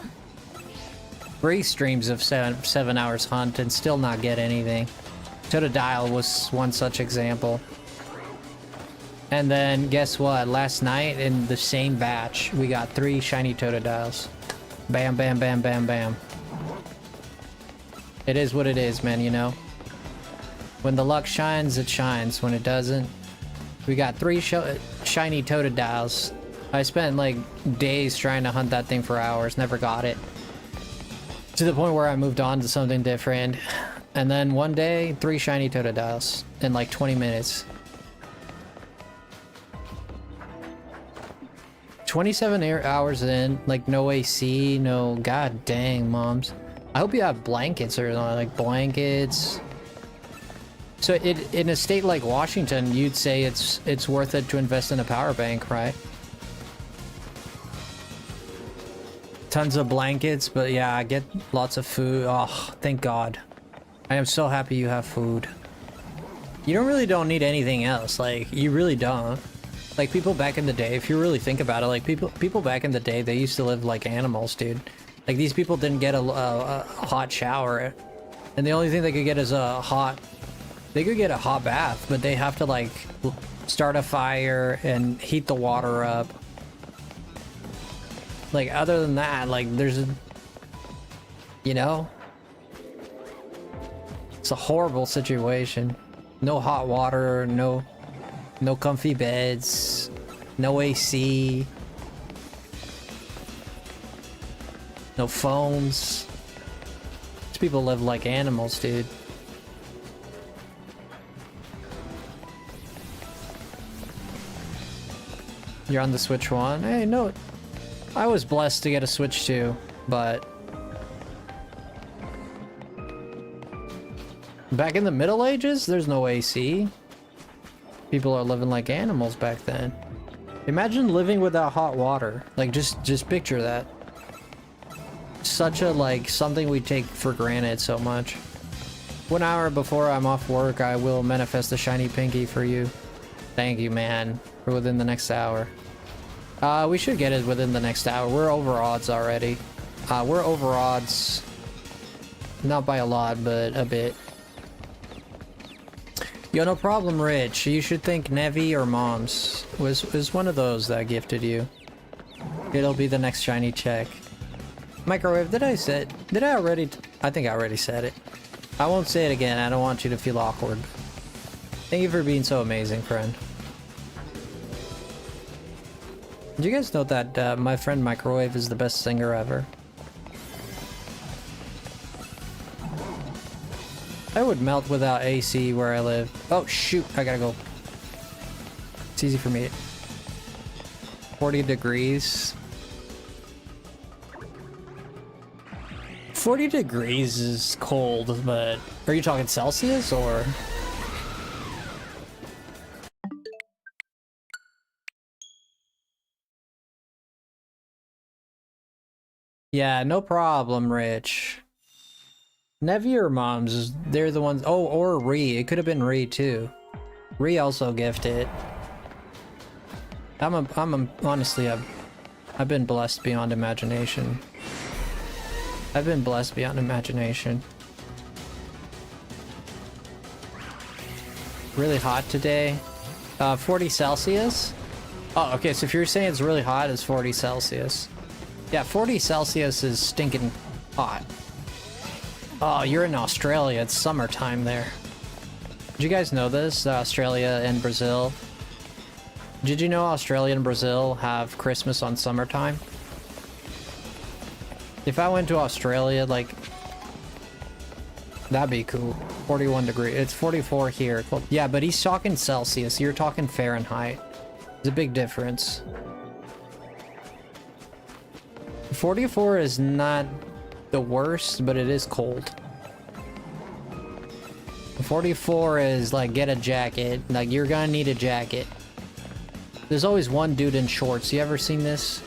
3 streams of 7 hours hunt and still not get anything. Totodile was one such example. And then guess what? Last night in the same batch, we got 3 shiny Totodiles. Bam, bam, bam, bam, bam. It is what it is, man, you know? When the luck shines, it shines. When it doesn't, we got 3 shiny Totodiles. I spent like days trying to hunt that thing for hours, never got it. To the point where I moved on to something different. And then one day, 3 shiny Totodiles in like 20 minutes. 27 hours in, like no AC, no, god dang, moms. I hope you have blankets or like blankets. So in a state like Washington, you'd say it's worth it to invest in a power bank, right? Tons of blankets, but yeah, I get lots of food. Oh, thank God. I am so happy you have food. You don't need anything else. Like, you really don't. Like, people back in the day, if you really think about it, like, people back in the day, they used to live like animals, dude. Like, these people didn't get a hot shower. And the only thing they could get is they could get a hot bath, but they have to, like, start a fire and heat the water up. Like, other than that, like, you know? It's a horrible situation. No hot water, no comfy beds, no AC, no phones. These people live like animals, dude. You're on the Switch 1? Hey, no. I was blessed to get a Switch 2, but back in the Middle Ages, there's no AC. People are living like animals back then. Imagine living without hot water. Like, just picture that. Such a, like, something we take for granted so much. 1 hour before I'm off work, I will manifest a shiny pinky for you. Thank you, man. For within the next hour. We should get it within the next hour. We're over odds already. We're over odds. Not by a lot, but a bit. Yo, no problem, Rich. You should thank Nevi or Moms. Was one of those that gifted you. It'll be the next shiny check. Microwave, did I already? I think I already said it. I won't say it again. I don't want you to feel awkward. Thank you for being so amazing, friend. Did you guys know that my friend Microwave is the best singer ever? I would melt without AC where I live. Oh shoot, I gotta go. It's easy for me. 40 degrees. 40 degrees is cold, but are you talking Celsius or? Yeah, no problem, Rich. Nevi or Moms, they're the ones. Oh, or Ree. It could have been Ree too. Ree also gifted. Honestly, I've been blessed beyond imagination. I've been blessed beyond imagination. Really hot today. 40 Celsius? Oh, okay, so if you're saying it's really hot, it's 40 Celsius. Yeah, 40 Celsius is stinking hot. Oh, you're in Australia. It's summertime there. Did you guys know this? Australia and Brazil. Did you know Australia and Brazil have Christmas on summertime? If I went to Australia, like, that'd be cool. 41 degrees. It's 44 here. Yeah, but he's talking Celsius. You're talking Fahrenheit. There's a big difference. 44 is not the worst, but it is cold. 44 is like, get a jacket. Like, you're gonna need a jacket. There's always one dude in shorts. You ever seen this?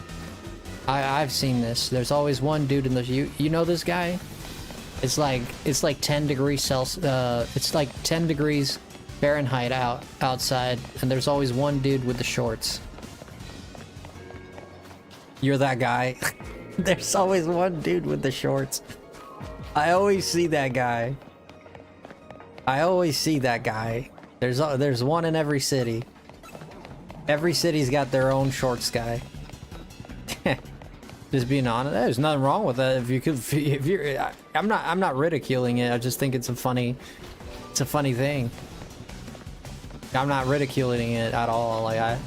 I've seen this. There's always one dude in the... You know this guy? It's like 10 degrees Celsius. It's like 10 degrees Fahrenheit outside, and there's always one dude with the shorts. You're that guy. There's always one dude with the shorts. I always see that guy. I always see that guy. There's one in every city. Every city's got their own shorts guy. Just being honest, there's nothing wrong with that. If you're, I'm not ridiculing it. I just think it's a funny thing. I'm not ridiculing it at all. Like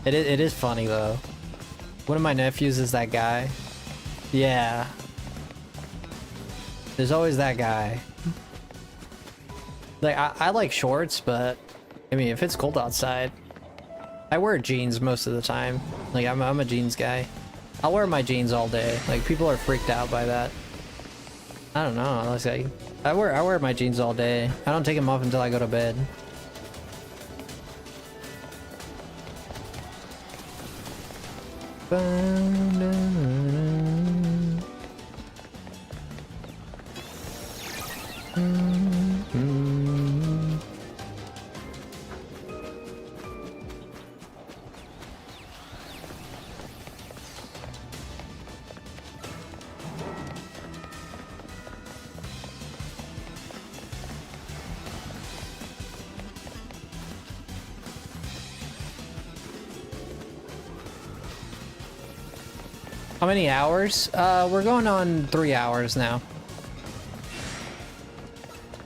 it is funny though. One of my nephews is that guy. Yeah. There's always that guy. Like I like shorts, but I mean if it's cold outside, I wear jeans most of the time. Like I'm a jeans guy. I'll wear my jeans all day. Like people are freaked out by that. I don't know. Let's say I wear my jeans all day. I don't take them off until I go to bed. How many hours? We're going on 3 hours now.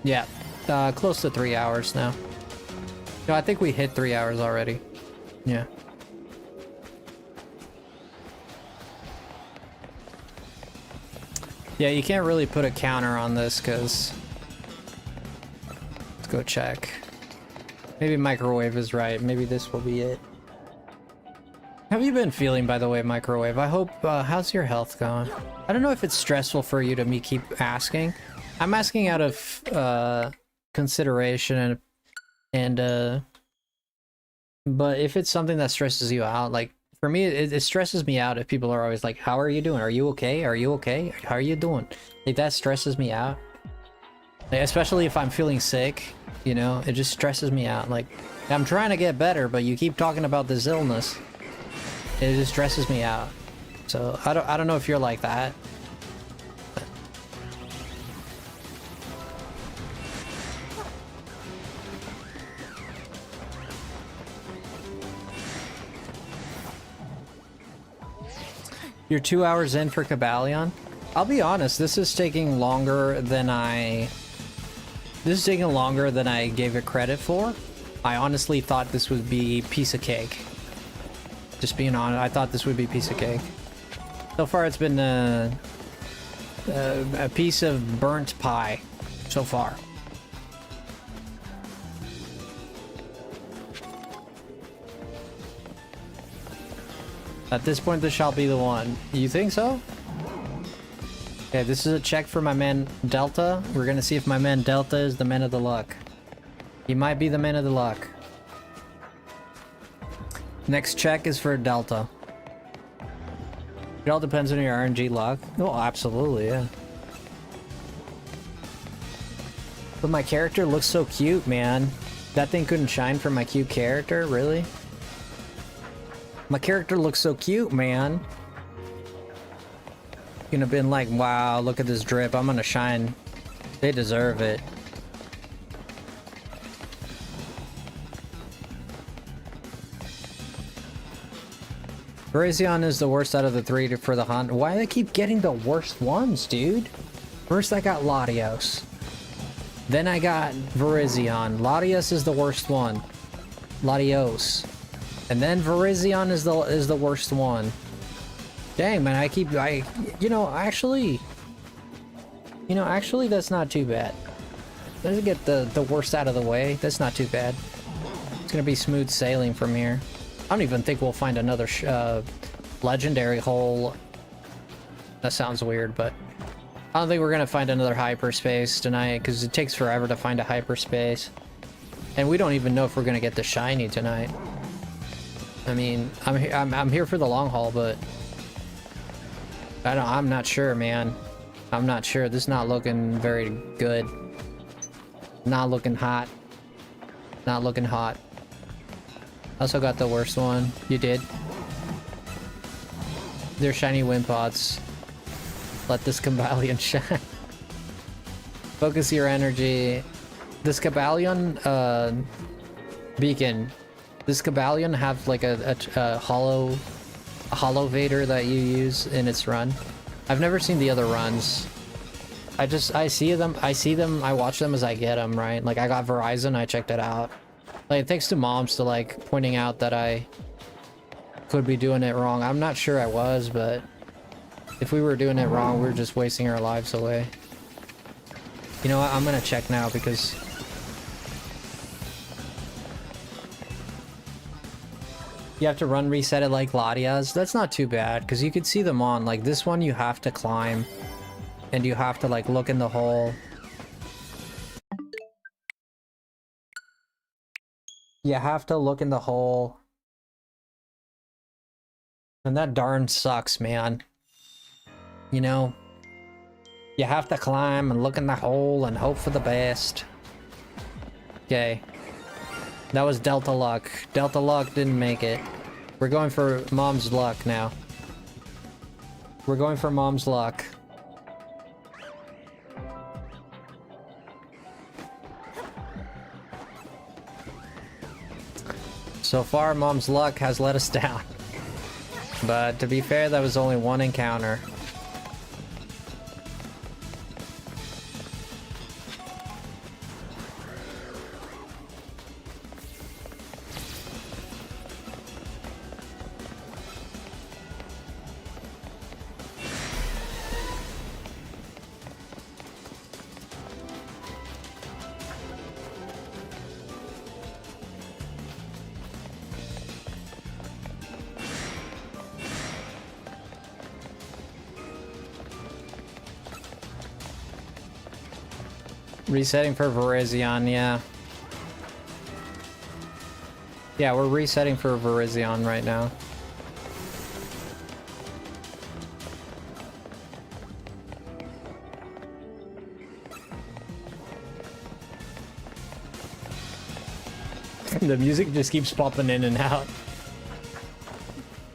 Yeah, close to 3 hours now. No, I think we hit 3 hours already. Yeah. Yeah, you can't really put a counter on this because... Let's go check. Maybe microwave is right. Maybe this will be it. How have you been feeling, by the way, microwave? I hope, how's your health going? I don't know if it's stressful for you to keep asking. I'm asking out of, consideration and, but if it's something that stresses you out, like, for me, it stresses me out if people are always like, how are you doing? Are you okay? Are you okay? How are you doing? Like, that stresses me out. Like, especially if I'm feeling sick, you know? It just stresses me out. Like, I'm trying to get better, but you keep talking about this illness. It just stresses me out. So I don't know if you're like that. You're 2 hours in for Cabalion? I'll be honest, this is taking longer than I gave it credit for. I honestly thought this would be piece of cake. Just being honest, I thought this would be piece of cake. So far it's been a piece of burnt pie so far. At this point, this shall be the one. You think so? Okay, this is a check for my man Delta. We're gonna see if my man Delta is the man of the luck. He might be the man of the luck. Next check is for Delta. It all depends on your RNG luck. Oh, absolutely, yeah. But my character looks so cute, man. That thing couldn't shine for my cute character, really? My character looks so cute, man. Gonna been like, wow, look at this drip. I'm gonna shine. They deserve it. Virizion is the worst out of the three for the hunt. Why do they keep getting the worst ones, dude? First I got Latios. Then I got Virizion. Latios is the worst one. Latios. And then Virizion is the worst one. Dang, man, actually, that's not too bad. Let's get the worst out of the way. That's not too bad. It's gonna be smooth sailing from here. I don't even think we'll find another legendary hole. That sounds weird, but I don't think we're gonna find another hyperspace tonight because it takes forever to find a hyperspace, and we don't even know if we're gonna get the shiny tonight. I mean, I'm here for the long haul, but I'm not sure, man. I'm not sure. This is not looking very good. Not looking hot. Not looking hot. Also got the worst one. You did. They're shiny wind pods. Let this Cabalion shine. Focus your energy. This Cabalion beacon. Does Cabalion have like a hollow Vader that you use in its run? I've never seen the other runs. I see them, I watch them as I get them, right? Like I got Virizion, I checked it out. Like thanks to moms to like pointing out that I could be doing it wrong. I'm not sure I was, but if we were doing it wrong, we were just wasting our lives away. You know what? I'm gonna check now because you have to run reset it like Latias. That's not too bad because you could see them on. Like this one, you have to climb and you have to like look in the hole. You have to look in the hole. And that darn sucks, man. You know, you have to climb and look in the hole and hope for the best. Okay. That was Delta Luck. Delta Luck didn't make it. We're going for Mom's Luck now. We're going for Mom's Luck. So far, Mom's Luck has let us down. But to be fair, that was only one encounter. Resetting for Virizion, yeah. Yeah, we're resetting for Virizion right now. The music just keeps popping in and out.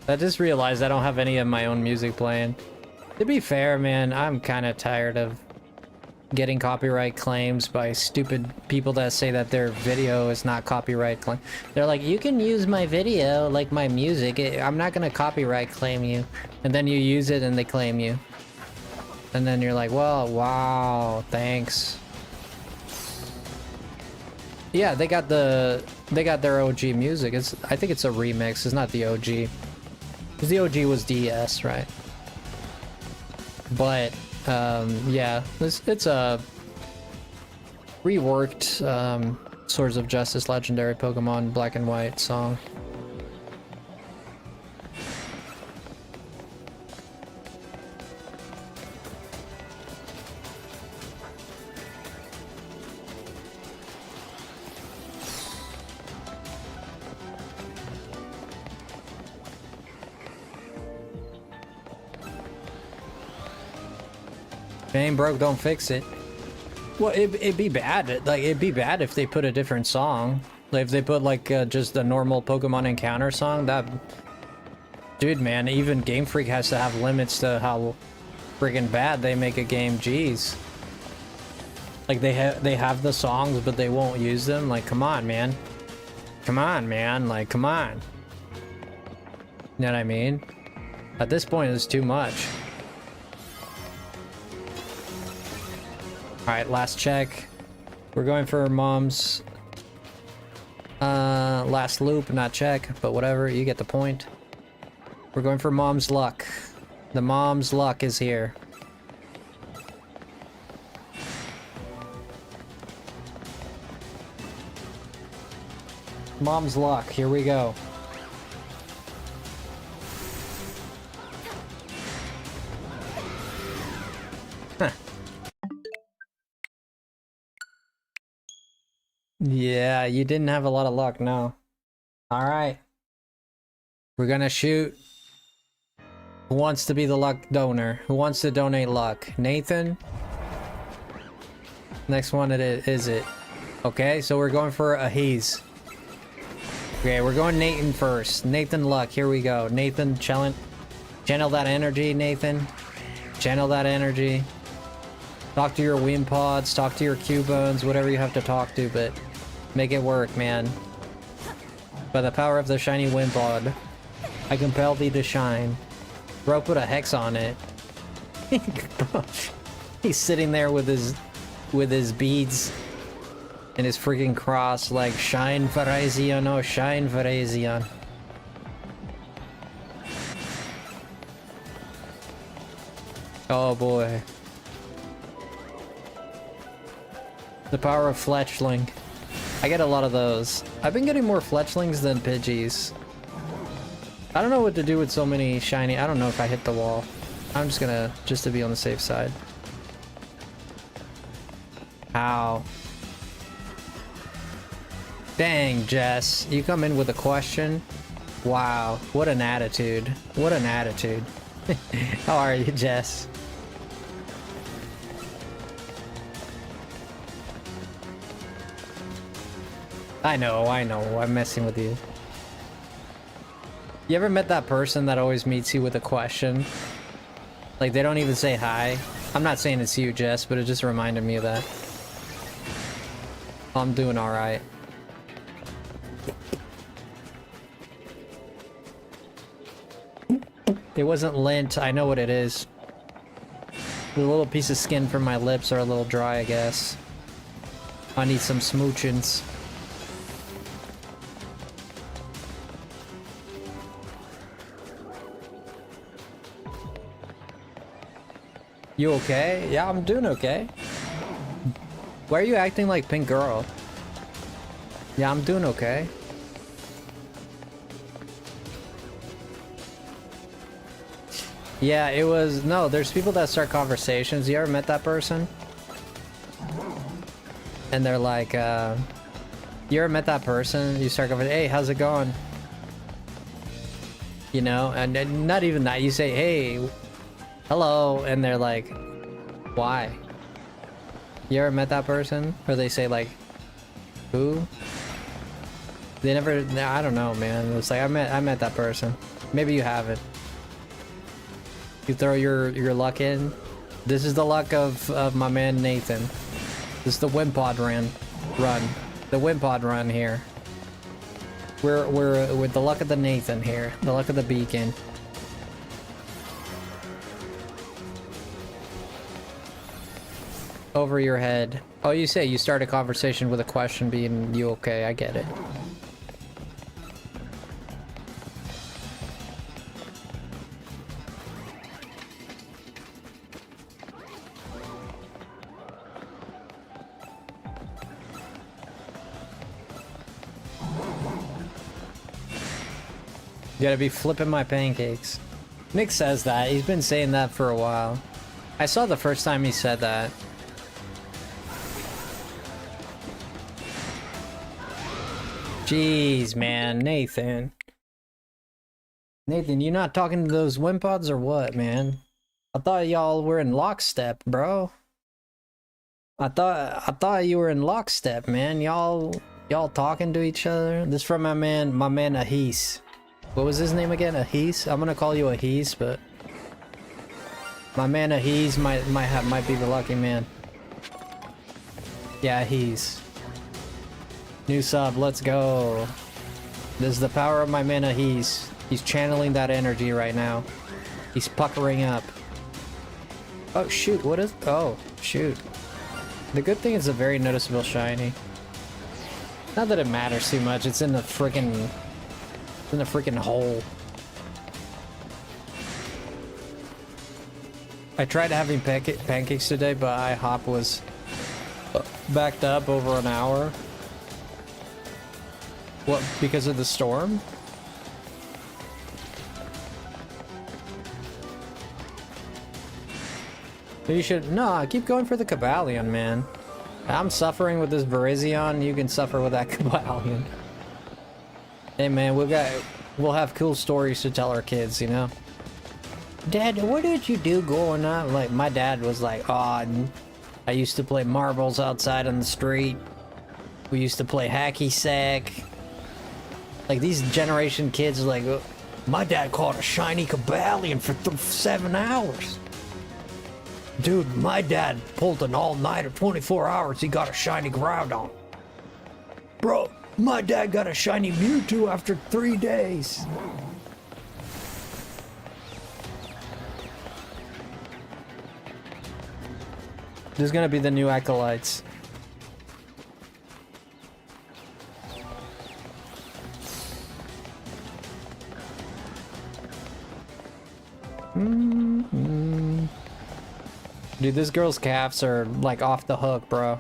I just realized I don't have any of my own music playing. To be fair, man, I'm kind of tired of getting copyright claims by stupid people that say that their video is not copyright claim. They're like, you can use my video like my music. I'm not gonna copyright claim you. And then you use it and they claim you. And then you're like, well, wow, thanks. Yeah, they got their OG music. I think it's a remix. It's not the OG. Because the OG was DS, right? But yeah, it's a reworked Swords of Justice Legendary Pokemon Black and White song. If it ain't broke, don't fix it. Well, it'd be bad. Like, it'd be bad if they put a different song. Like, if they put, like, just a normal Pokemon Encounter song, that... Dude, man, even Game Freak has to have limits to how friggin' bad they make a game. Jeez. Like, they have the songs, but they won't use them. Like, come on, man. Come on, man. Like, come on. You know what I mean? At this point, it's too much. Alright, last check. We're going for Mom's last loop, not check, but whatever, you get the point. We're going for Mom's Luck. The Mom's Luck is here. Mom's Luck, here we go. Yeah, you didn't have a lot of luck, no. Alright. We're gonna shoot. Who wants to be the luck donor? Who wants to donate luck? Nathan? Next one is it. Okay, so we're going for a haze. Okay, we're going Nathan first. Nathan luck, here we go. Nathan, channel that energy, Nathan. Channel that energy. Talk to your wind pods, talk to your Q-bones, whatever you have to talk to, but make it work, man. By the power of the shiny wind pod, I compel thee to shine. Bro, put a hex on it. He's sitting there with his beads and his freaking cross, like, shine Virizion, oh shine Virizion. Oh boy. The power of fletchling. I get a lot of those. I've been getting more fletchlings than Pidgeys. I don't know what to do with so many shiny. I don't know if I hit the wall. I'm just gonna, just to be on the safe side. Ow. Dang, Jess. You come in with a question? Wow. What an attitude. What an attitude. How are you, Jess? I know. I'm messing with you. You ever met that person that always meets you with a question? Like, they don't even say hi? I'm not saying it's you, Jess, but it just reminded me of that. I'm doing alright. It wasn't lint, I know what it is. The little piece of skin from my lips are a little dry, I guess. I need some smoochins. You okay? Yeah, I'm doing okay. Why are you acting like Pink Girl? Yeah, I'm doing okay. Yeah, it was... No, there's people that start conversations. You ever met that person? And they're like, you ever met that person? You start going, hey, how's it going? You know? And not even that. You say, hey... hello, and they're like, why? You ever met that person? Or they say like, who? They never, I don't know, man. It's like, I met that person. Maybe you haven't. You throw your luck in. This is the luck of my man Nathan. This is the Wimpod run. The Wimpod run here. We're with the luck of the Nathan here. The luck of the beacon. Over your head. Oh, you say you start a conversation with a question being you okay, I get it. You gotta be flipping my pancakes. Nick says that. He's been saying that for a while. I saw the first time he said that. Jeez, man, Nathan. Nathan, you not talking to those Wimpods or what, man? I thought y'all were in lockstep, bro. I thought you were in lockstep, man. Y'all talking to each other. This from my man Ahis. What was his name again? Ahis? I'm gonna call you Ahis, but my man Ahis might be the lucky man. Yeah, Ahis. New sub, let's go. This is the power of my mana. He's channeling that energy right now. He's puckering up. Oh shoot, what is... Oh, shoot. The good thing is a very noticeable shiny. Not that it matters too much, it's in the freaking hole. I tried having pancakes today, but IHOP was backed up over an hour. What, because of the storm? You should... No, keep going for the Cabalion, man. I'm suffering with this Virizion, you can suffer with that Cabalion. Hey man, we'll have cool stories to tell our kids, you know? Dad, what did you do growing up? Like, my dad was like, oh, I used to play marbles outside on the street. We used to play hacky sack. Like, these generation kids are like, my dad caught a shiny Cabalion for 7 hours. Dude, my dad pulled an all-nighter 24 hours. He got a shiny Groudon. Bro, my dad got a shiny Mewtwo after 3 days. This is gonna be the new acolytes. Dude, this girl's calves are like off the hook, bro.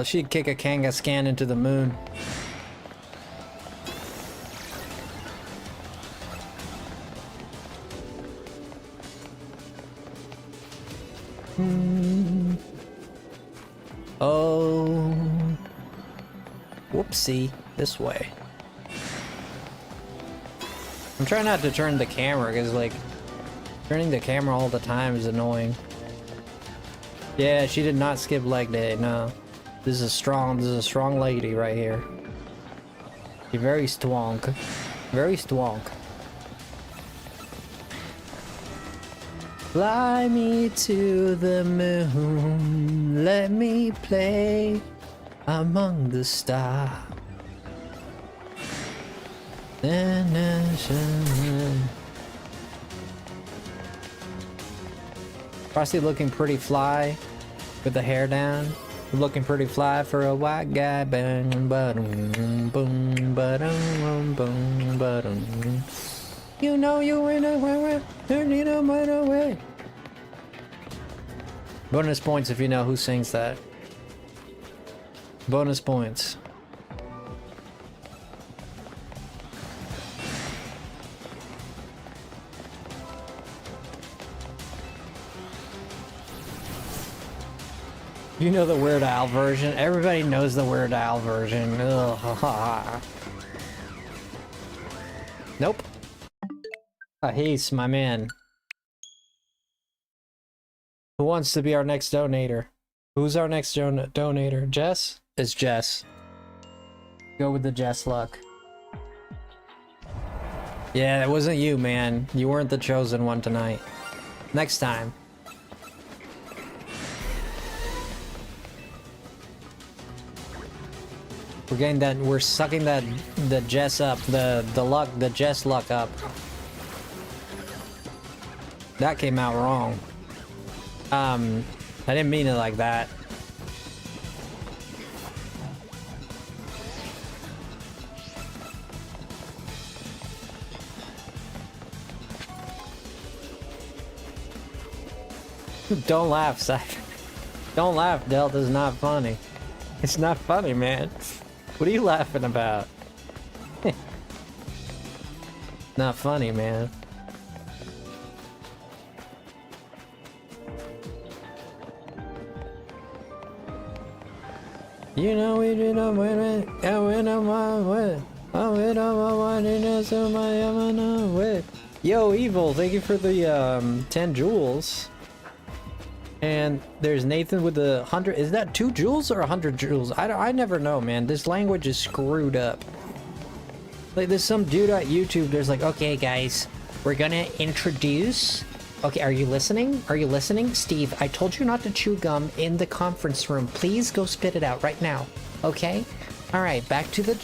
She'd kick a Kangaskhan into the moon. Oh. Whoopsie. This way. I'm trying not to turn the camera because, like, turning the camera all the time is annoying. Yeah, she did not skip leg day. No, this is a strong lady right here. You're very strong, very strong. Fly me to the moon, let me play among the stars. Frosty looking pretty fly with the hair down. Looking pretty fly for a white guy. Boom, boom, boom, boom, boom, boom. You know you in a way, you need a way. Bonus points if you know who sings that. Bonus points. You know the Weird Al version? Everybody knows the Weird Al version. Ugh. Nope. He's my man. Who wants to be our next donator? Who's our next donator? Jess? It's Jess. Go with the Jess luck. Yeah, it wasn't you, man. You weren't the chosen one tonight. Next time. We're getting that, we're sucking that, the Jess up, the luck, the Jess luck up. That came out wrong. I didn't mean it like that. Don't laugh, Seth. Don't laugh, Delta's not funny. It's not funny, man. What are you laughing about? Not funny, man. You know we did not win it. I win on my way. I win on my one and so my way. Yo, Evil, thank you for the 10 jewels. And there's Nathan with the 100. Is that 2 jewels or 100 jewels? I never know, man. This language is screwed up. Like, there's some dude at YouTube. There's like, okay, guys, we're gonna introduce. Okay, are you listening? Are you listening, Steve? I told you not to chew gum in the conference room. Please go spit it out right now. Okay. All right. Back to the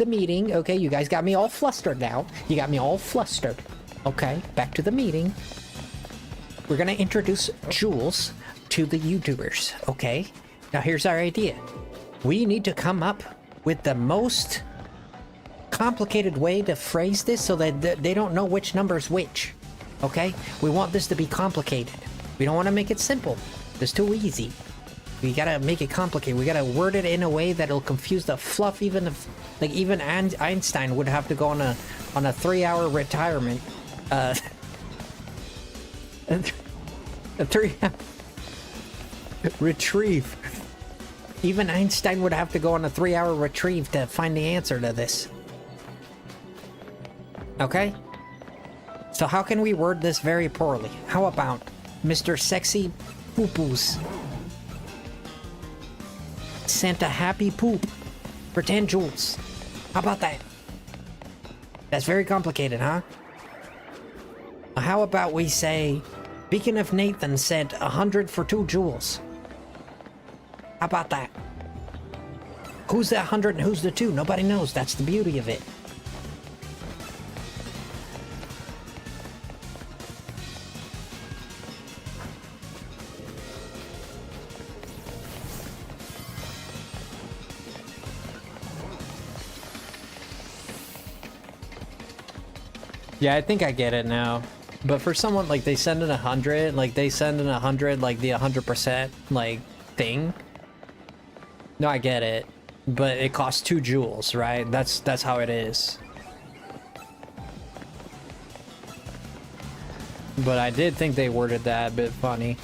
meeting. Okay, you guys got me all flustered now. You got me all flustered. Okay, back to the meeting. We're gonna introduce Jules to the YouTubers, okay? Now here's our idea. We need to come up with the most complicated way to phrase this so that they don't know which number's which, okay? We want this to be complicated. We don't want to make it simple. It's too easy. We gotta make it complicated. We gotta word it in a way that'll confuse the fluff. Even if, like, even Einstein would have to go on a 3-hour retirement. A 3-hour retrieve. Even Einstein would have to go on a 3-hour retrieve to find the answer to this. Okay? So how can we word this very poorly? How about Mr. Sexy Poo-Poos sent a happy poop for 10 joules? How about that? That's very complicated, huh? How about we say, Beacon of Nathan sent 100 for 2 joules? How about that? Who's the 100 and who's the 2? Nobody knows. That's the beauty of it. Yeah, I think I get it now. But for someone, like, they send in 100, like, they send in 100, like, the 100%, like, thing. No, I get it. But it costs 2 joules, right? That's how it is. But I did think they worded that a bit funny.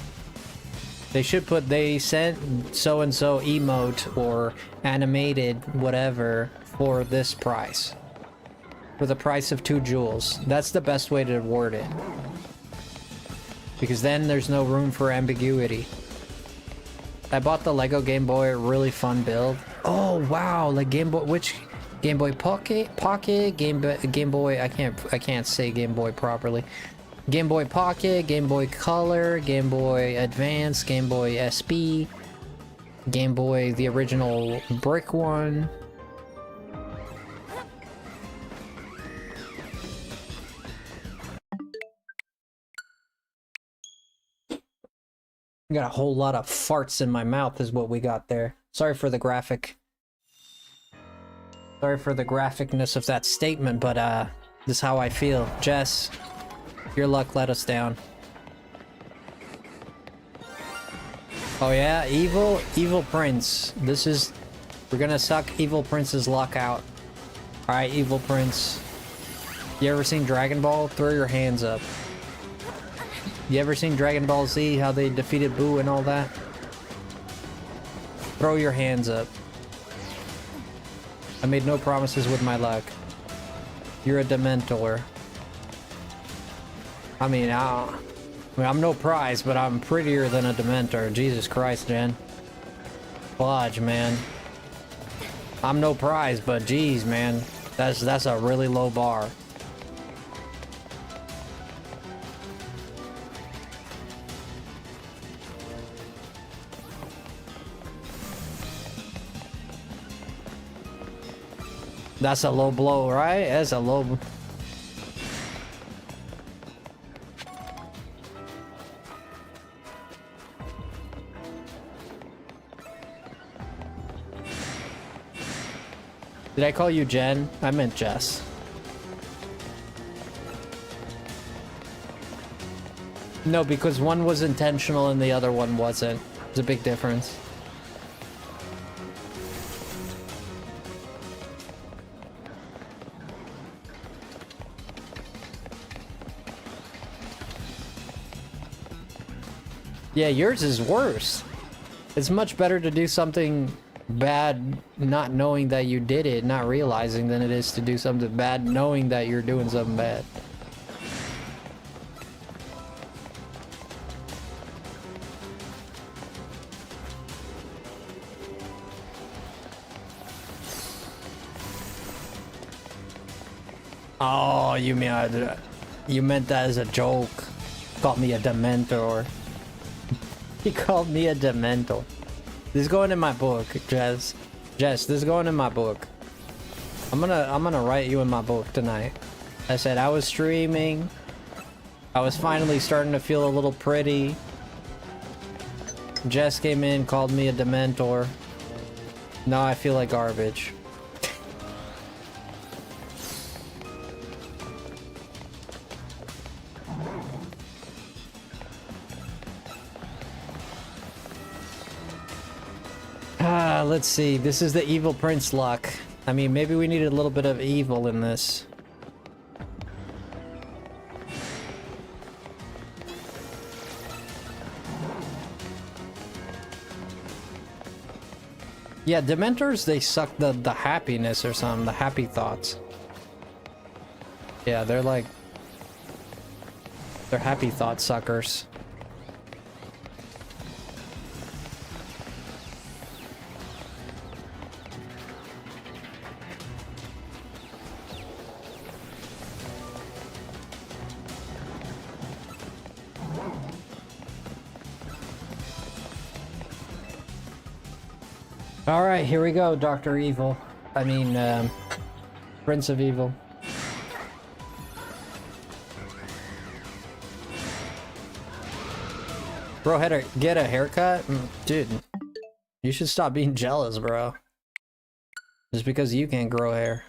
They should put, they sent so-and-so emote or animated whatever for this price. For the price of 2 joules. That's the best way to word it. Because then there's no room for ambiguity. I bought the Lego Game Boy, really fun build. Oh wow, like Game Boy, which Game Boy Pocket, Game Boy, I can't say Game Boy properly. Game Boy Pocket, Game Boy Color, Game Boy Advance, Game Boy SP, Game Boy, the original brick one. Got a whole lot of farts in my mouth is what we got there. Sorry for the graphic. Sorry for the graphicness of that statement, but this is how I feel. Jess, your luck let us down. Oh yeah, Evil Prince. This is... We're gonna suck Evil Prince's luck out. Alright, Evil Prince. You ever seen Dragon Ball? Throw your hands up. You ever seen Dragon Ball Z, how they defeated Boo and all that? Throw your hands up. I made no promises with my luck. You're a Dementor. I mean, I'm no prize, but I'm prettier than a Dementor. Jesus Christ, Jen. Fudge, man. I'm no prize, but geez, man. That's a really low bar. That's a low blow, right? That's a low... Did I call you Jen? I meant Jess. No, because one was intentional and the other one wasn't. There's a big difference. Yeah, yours is worse. It's much better to do something bad not knowing that you did it, not realizing, than it is to do something bad knowing that you're doing something bad. Oh, you meant that as a joke. Called me a Dementor. He called me a Dementor. This is going in my book, Jess. Jess, this is going in my book. I'm gonna write you in my book tonight. I said I was streaming. I was finally starting to feel a little pretty. Jess came in, called me a Dementor. Now I feel like garbage. Let's see. This is the Evil Prince luck. I mean, maybe we needed a little bit of evil in this. Yeah, Dementors, they suck the happiness or something, the happy thoughts. Yeah, they're like... They're happy thought suckers. Alright, here we go, Dr. Evil. I mean, Prince of Evil. Bro, had to get a haircut? Dude, you should stop being jealous, bro. Just because you can't grow hair.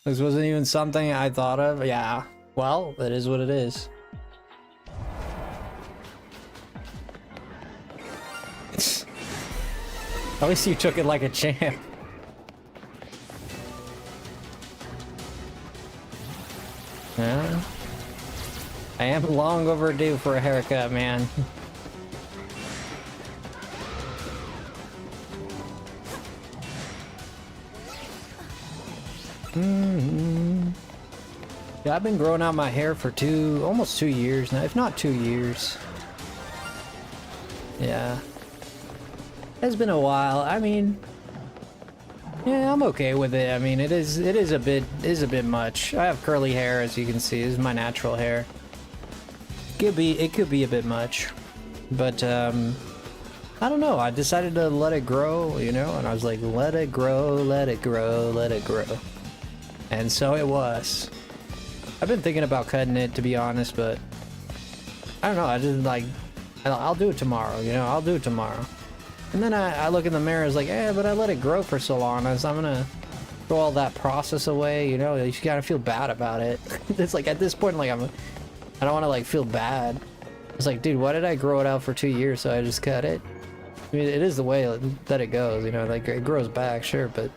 This wasn't even something I thought of. Yeah, well, it is what it is. At least you took it like a champ. Yeah. I am long overdue for a haircut, man. Yeah, I've been growing out my hair for almost 2 years now, if not 2 years. Yeah. It's been a while. I mean, yeah, I'm okay with it. I mean, it is a bit much. I have curly hair, as you can see. This is my natural hair. It could be a bit much, but I don't know. I decided to let it grow, you know, and I was like, let it grow, let it grow, let it grow, and so it was. I've been thinking about cutting it, to be honest, but I don't know. I just like, I'll do it tomorrow. You know, I'll do it tomorrow. And then I look in the mirror, it's like, eh, but I let it grow for so long, so I'm gonna throw all that process away, you know? You gotta feel bad about it. It's like, at this point, like, I don't wanna, like, feel bad. It's like, dude, why did I grow it out for 2 years, so I just cut it? I mean, it is the way that it goes, you know? Like, it grows back, sure, but,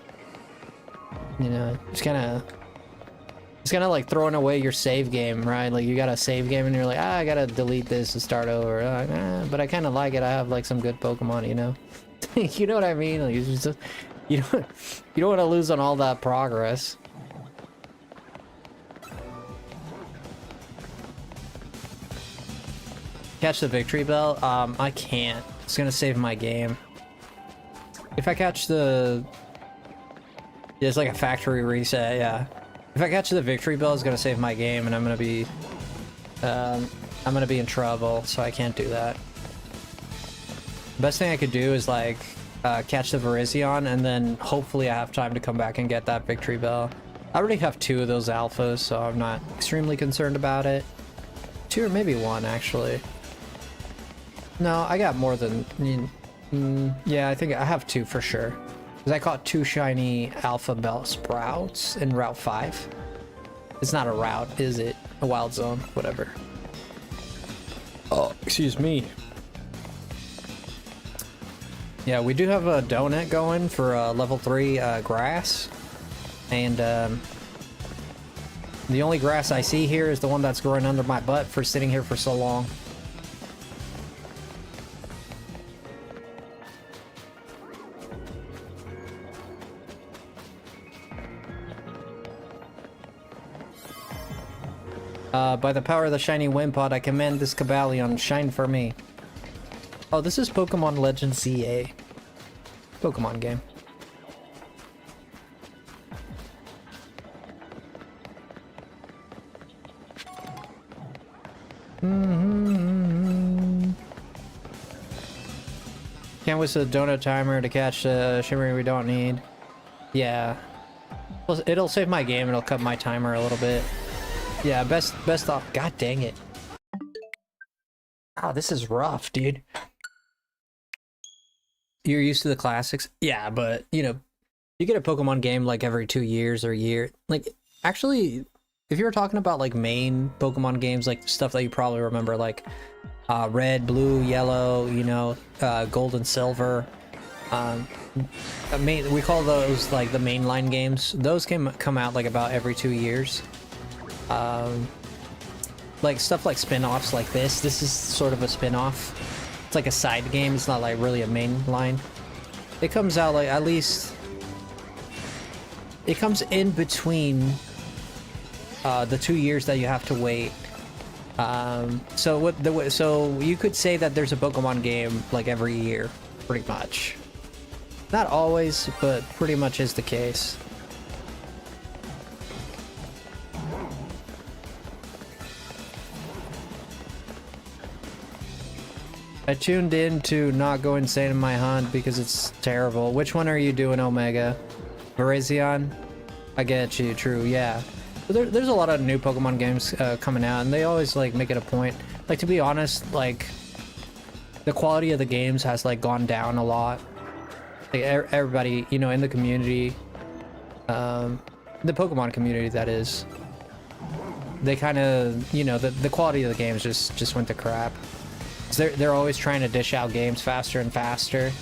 you know, it's kinda like throwing away your save game, right? Like, you got a save game and you're like, I gotta delete this to start over. Like, but I kind of like it. I have like some good Pokemon, you know? You know what I mean? Like, you don't want to lose on all that progress. Catch the victory bell? I can't. It's gonna save my game. If I catch the... It's like a factory reset, yeah. If I catch the victory bell, it's gonna save my game, and I'm gonna be in trouble, so I can't do that. Best thing I could do is like catch the Virizion, and then hopefully I have time to come back and get that victory bell. I already have 2 of those alphas, so I'm not extremely concerned about it. 2 or maybe 1 actually. No, I got more than. Yeah, I think I have 2 for sure. Because I caught 2 shiny Alpha Bell Sprouts in Route 5. It's not a route, is it? A wild zone, whatever. Oh, excuse me. Yeah, we do have a donut going for level 3 grass. And the only grass I see here is the one that's growing under my butt for sitting here for so long. By the power of the shiny Wimpod, I command this Cabalion, shine for me. Oh, this is Pokemon Legends ZA. Pokemon game. Can't waste a donut timer to catch the shimmery we don't need. Yeah. Well, it'll save my game, it'll cut my timer a little bit. Yeah, best off. God dang it. Oh, this is rough, dude. You're used to the classics? Yeah, but, you know, you get a Pokemon game like every 2 years or a year. Like, actually, if you were talking about like main Pokemon games, like stuff that you probably remember, like red, blue, yellow, you know, gold and silver. We call those like the mainline games. Those come out like about every 2 years. like stuff like spin-offs like this. This is sort of a spin-off. It's like a side game. It's not like really a main line. It comes out like at least it comes in between the 2 years that you have to wait. So you could say that there's a Pokemon game like every year, pretty much. Not always, but pretty much is the case. I tuned in to not go insane in my hunt because it's terrible. Which one are you doing, Omega? Virizion? I get you, true, yeah. But there's a lot of new Pokemon games coming out, and they always like make it a point. Like, to be honest, like the quality of the games has like gone down a lot. Like, everybody, you know, in the community, the Pokemon community, that is, they kind of, you know, the quality of the games just went to crap. They're always trying to dish out games faster and faster,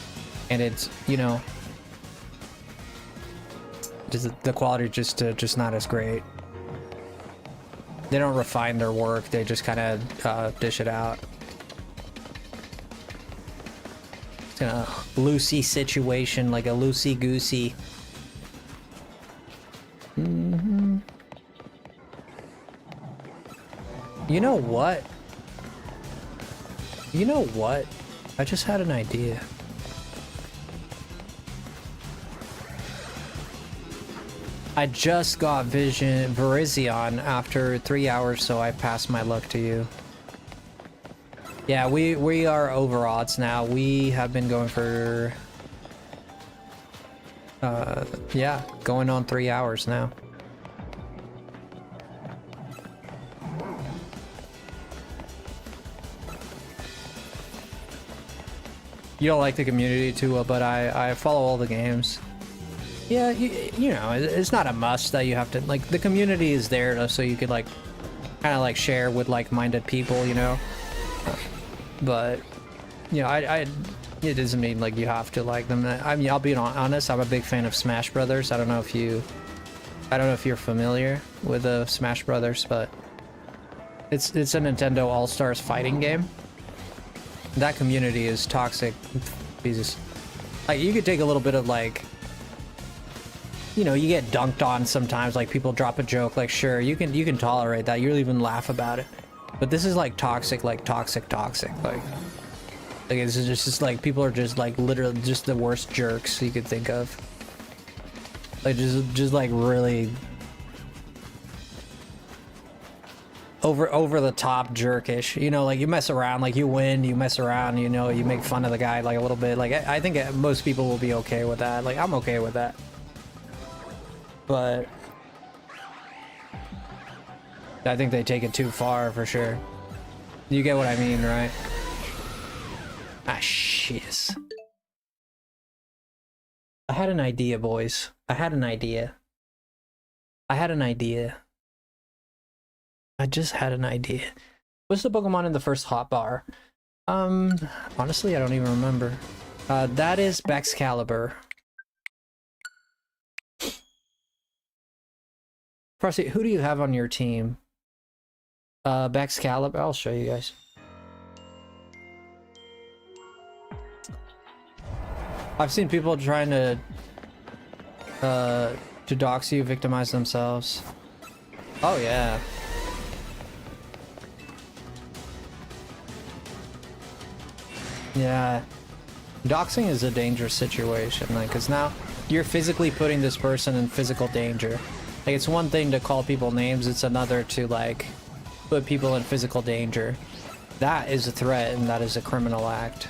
and it's, you know, just the quality just not as great. They don't refine their work. They just kind of dish it out. It's in a loosey situation, like a loosey goosey. You know what? You know what? I just had an idea. I just got Virizion after 3 hours, so I passed my luck to you. Yeah, we are over odds now. We have been going for yeah, going on 3 hours now. You don't like the community too well, but I follow all the games. Yeah, you know, it's not a must that you have to, like, the community is there so you could, like, kind of, like, share with like-minded people, you know? But, you know, it doesn't mean, like, you have to like them. I mean, I'll be honest, I'm a big fan of Smash Brothers. I don't know if you're familiar with the Smash Brothers, but it's a Nintendo All-Stars fighting game. That community is toxic. Jesus. Like, you could take a little bit of, like, you know, you get dunked on sometimes, like people drop a joke, like sure, you can tolerate that, you'll even laugh about it. But this is like toxic, like toxic. Like it's just like people are just like literally just the worst jerks you could think of. Like just like really over the top jerkish, you know, like you mess around, like you win, you mess around, you know, you make fun of the guy like a little bit. Like I think most people will be okay with that. Like I'm okay with that. But I think they take it too far for sure. You get what I mean, right? Ah, shiz. I had an idea, boys. I had an idea. I just had an idea. What's the Pokemon in the first hotbar? Honestly, I don't even remember. That is Baxcalibur. Frosty, who do you have on your team? Baxcalibur. I'll show you guys. I've seen people trying to dox you, victimize themselves. Oh yeah. Yeah. Doxing is a dangerous situation, like, cause now you're physically putting this person in physical danger. Like, it's one thing to call people names, it's another to, like, put people in physical danger. That is a threat, and that is a criminal act.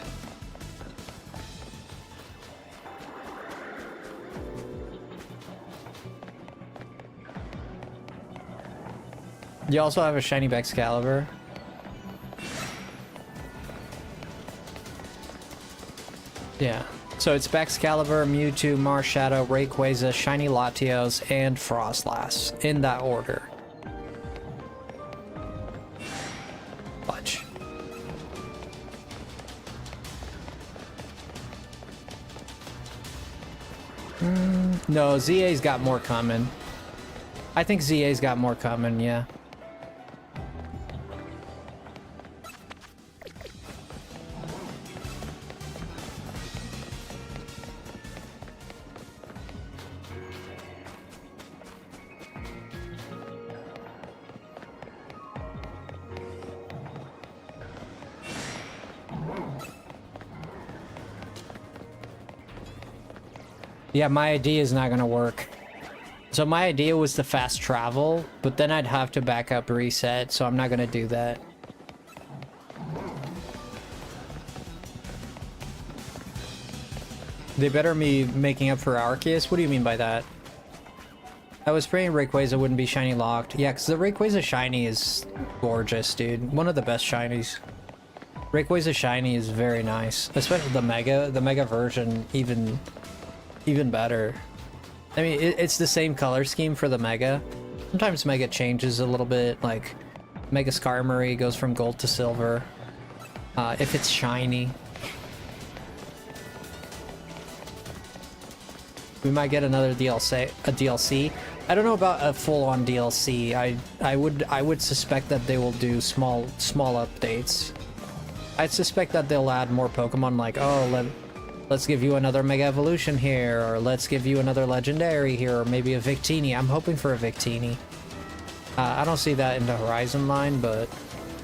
You also have a shiny Baxcalibur. Yeah. So it's Baxcalibur, Mewtwo, Marshadow, Rayquaza, Shiny Latios, and Frostlass, in that order. Watch. No, ZA's got more coming. I think ZA's got more coming, yeah. Yeah, my idea is not gonna work. So my idea was to fast travel, but then I'd have to back up reset, so I'm not gonna do that. They better be making up for Arceus? What do you mean by that? I was praying Rayquaza wouldn't be shiny locked. Yeah, because the Rayquaza shiny is gorgeous, dude. One of the best shinies. Rayquaza shiny is very nice. Especially the Mega version, even better. I mean, it's the same color scheme for the Mega. Sometimes Mega changes a little bit, like Mega Skarmory goes from gold to silver. If it's shiny. We might get another DLC. I don't know about a full-on DLC. I would suspect that they will do small updates. I suspect that they'll add more Pokemon, like, oh, let's give you another Mega Evolution here, or let's give you another Legendary here, or maybe a Victini. I'm hoping for a Victini. I don't see that in the Horizon line, but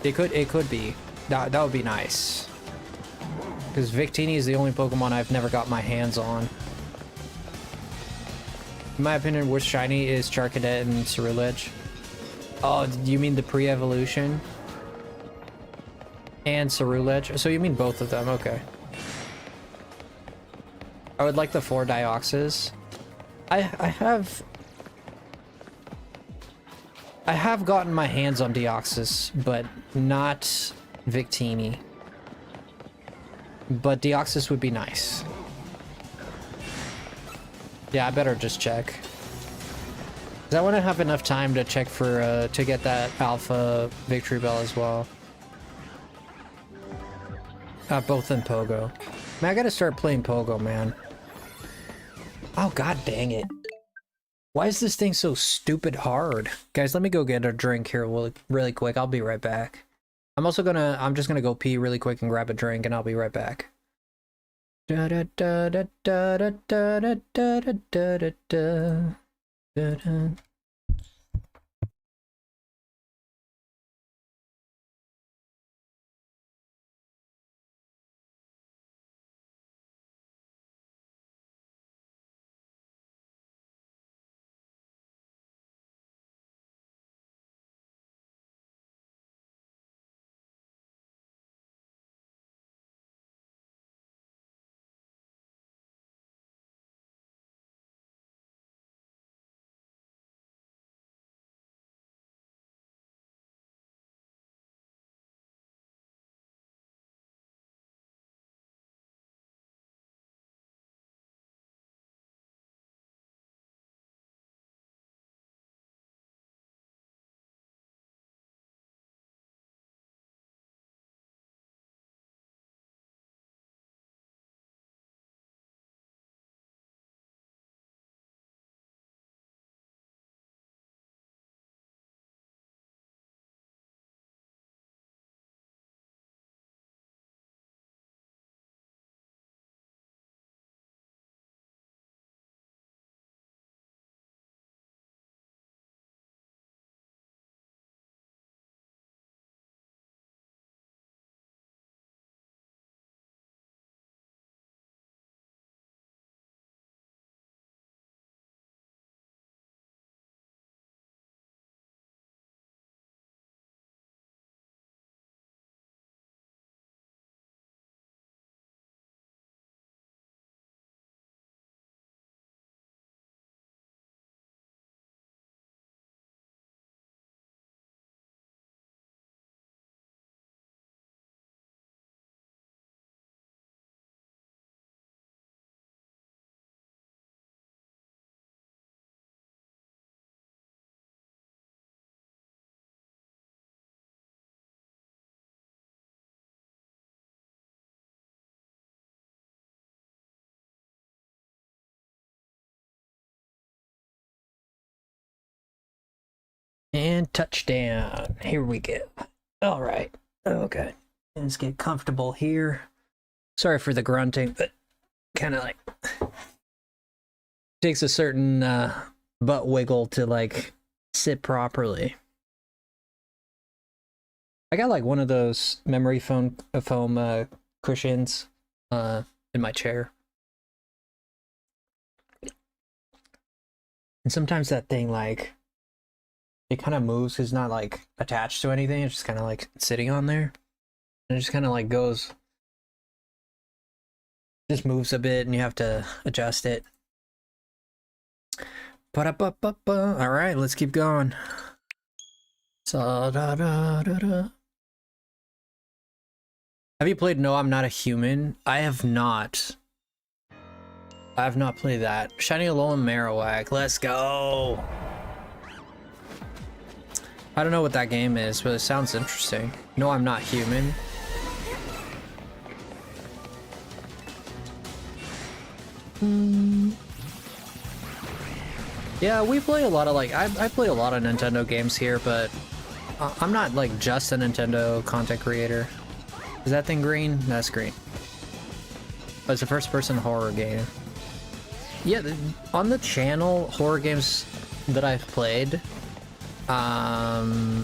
it could be. That would be nice. Because Victini is the only Pokemon I've never got my hands on. In my opinion, worst shiny is Charcadet and Ceruledge. Oh, you mean the pre-evolution? And Ceruledge? So you mean both of them, okay. I would like the 4 Dioxys. I have gotten my hands on Deoxys, but not Victini. But Deoxys would be nice. Yeah, I better just check. 'Cause I want to have enough time to check for, to get that Alpha Victory Bell as well. Both in Pogo. Man, I gotta start playing Pogo, man. Oh, god dang it. Why is this thing so stupid hard? Guys, let me go get a drink here really quick. I'll be right back. I'm just gonna go pee really quick and grab a drink, and I'll be right back. Da da da da da da da da da da da da da. And touchdown. Here we go. All right. Okay. Let's get comfortable here. Sorry for the grunting, but kind of like takes a certain butt wiggle to like sit properly. I got like one of those memory foam cushions in my chair. And sometimes that thing, like, it kind of moves. It's not, like, attached to anything. It's just kind of, like, sitting on there. And it just kind of, like, goes... Just moves a bit, and you have to adjust it. Alright, let's keep going. Have you played No, I'm Not a Human? I have not. I have not played that. Shiny Alolan Marowak, let's go! I don't know what that game is, but it sounds interesting. No, I'm Not Human. Yeah, we play a lot of, like, I play a lot of Nintendo games here, but I'm not, like, just a Nintendo content creator. Is that thing green? That's green. Oh, it's a first-person horror game. Yeah, on the channel, horror games that I've played,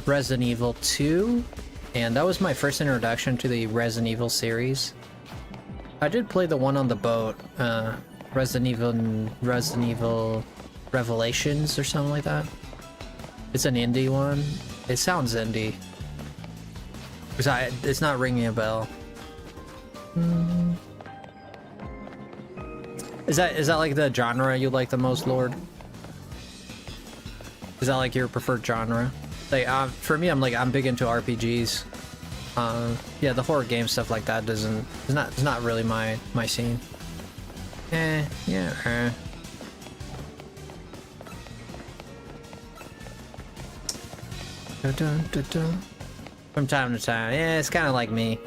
Resident Evil 2, and that was my first introduction to the Resident Evil series. I did play the one on the boat, Resident Evil Revelations or something like that. It's an indie one. It sounds indie. It's not ringing a bell. Is that like the genre you like the most, Lord? Is that like your preferred genre? Like, for me, I'm big into RPGs. Yeah, the horror game stuff like that it's not really my scene. Yeah. From time to time, yeah, it's kind of like me.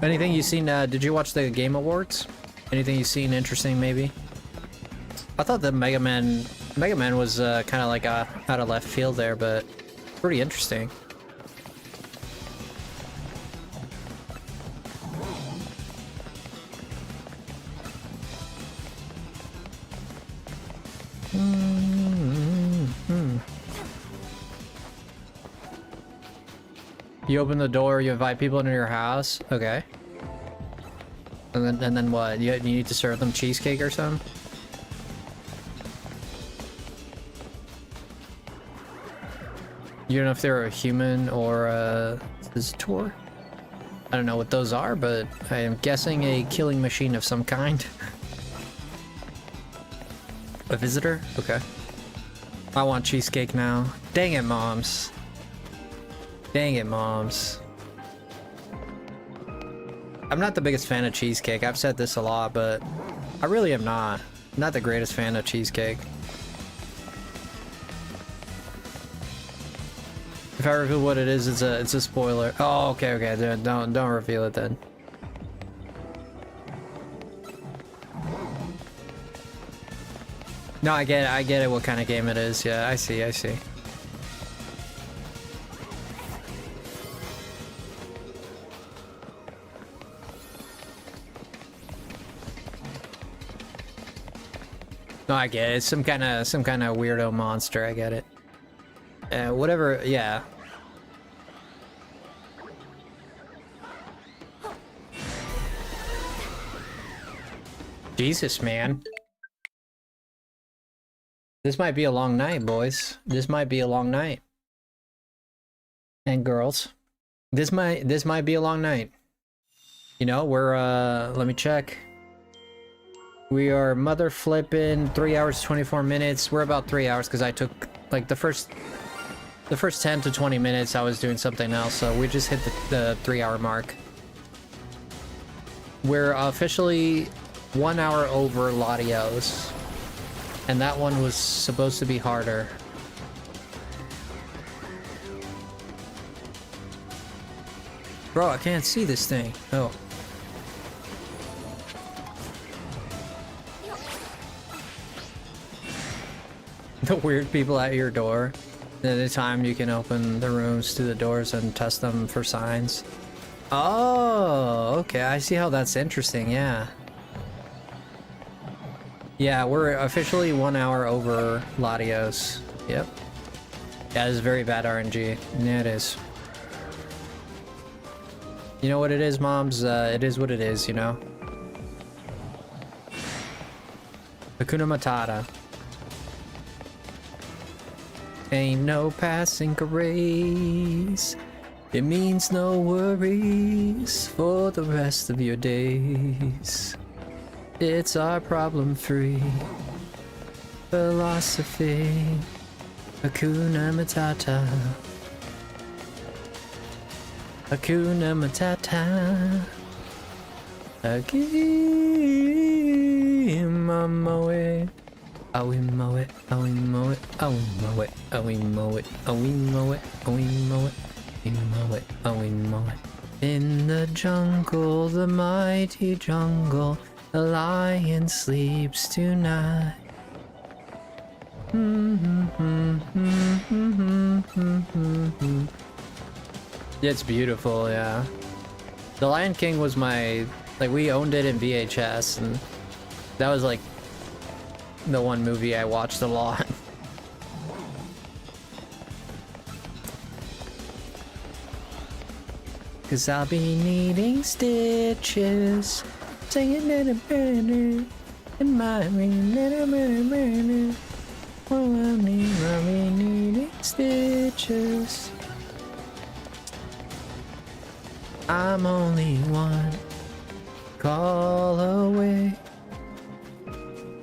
Anything you seen? Did you watch the Game Awards? Anything you seen interesting, maybe? I thought the Mega Man was kind of like out of left field there, but pretty interesting. You open the door, you invite people into your house, okay. And then what? You need to serve them cheesecake or something? You don't know if they're a human or a visitor? I don't know what those are, but I am guessing a killing machine of some kind. A visitor? Okay. I want cheesecake now. Dang it, moms. Dang it, moms. I'm not the biggest fan of cheesecake. I've said this a lot, but I really am not. Not the greatest fan of cheesecake. If I reveal what it is, it's a spoiler. Oh, okay, don't reveal it then. No, I get it what kind of game it is. Yeah, I see. No, I get it. It's some kind of weirdo monster. I get it. Whatever. Yeah. Jesus, man. This might be a long night, boys. This might be a long night. And girls. This might be a long night. You know, we're let me check. We are mother flipping 3 hours 24 minutes. We're about 3 hours because I took like the first 10 to 20 minutes I was doing something else, so we just hit the 3 hour mark. We're officially 1 hour over Latios. And that one was supposed to be harder. Bro, I can't see this thing. Oh. The weird people at your door. Anytime you can open the rooms to the doors and test them for signs. Oh, okay. I see how that's interesting. Yeah. Yeah, we're officially 1 hour over Latios. Yep. Yeah, it's very bad RNG. Yeah, it is. You know what it is, moms? It is what it is, you know? Hakuna Matata. Ain't no passing grace. It means no worries for the rest of your days. It's our problem-free philosophy. Hakuna Matata. Hakuna Matata. Agimamoe. Oh, we mow it, oh, we mow it, oh, we mow it, oh, we mow it, oh, we mow it, oh, we mow it, we mow it, oh, we mow it. In the jungle, the mighty jungle, the lion sleeps tonight. It's beautiful, yeah. The Lion King was my, like, we owned it in VHS, and that was like the one movie I watched a lot. Cause I'll be needing stitches, singing in a banner, in my ring, I'll be needing stitches. I'm only one call away.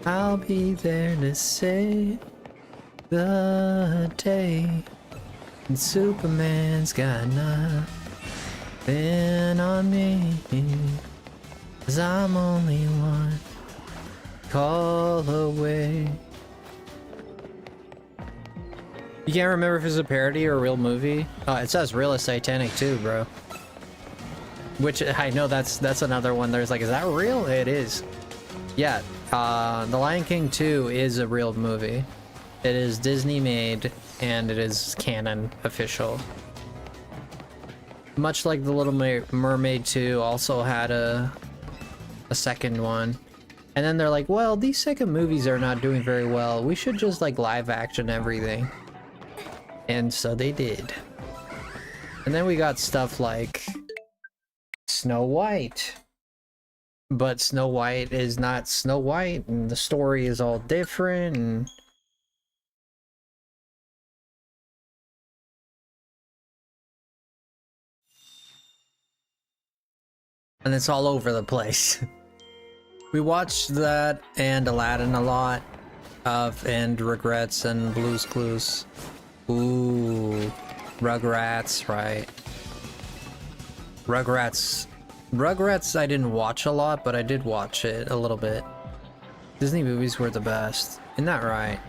I'll be there to save the day. And Superman's got nothing on me. 'Cause I'm only one call away. You can't remember if it's a parody or a real movie? Oh, it says real as Titanic too, bro. Which, I know that's another one. There's like, is that real? It is. Yeah, The Lion King 2 is a real movie. It is Disney made, and it is canon, official. Much like The Little Mermaid 2 also had a second one. And then they're like, well, these second movies are not doing very well. We should just like live action everything. And so they did. And then we got stuff like Snow White. But Snow White is not Snow White, and the story is all different, and it's all over the place. We watched that and Aladdin a lot, and Regrets and Blue's Clues. Ooh, Rugrats, right? Rugrats I didn't watch a lot, but I did watch it a little bit. Disney movies were the best. Isn't that right?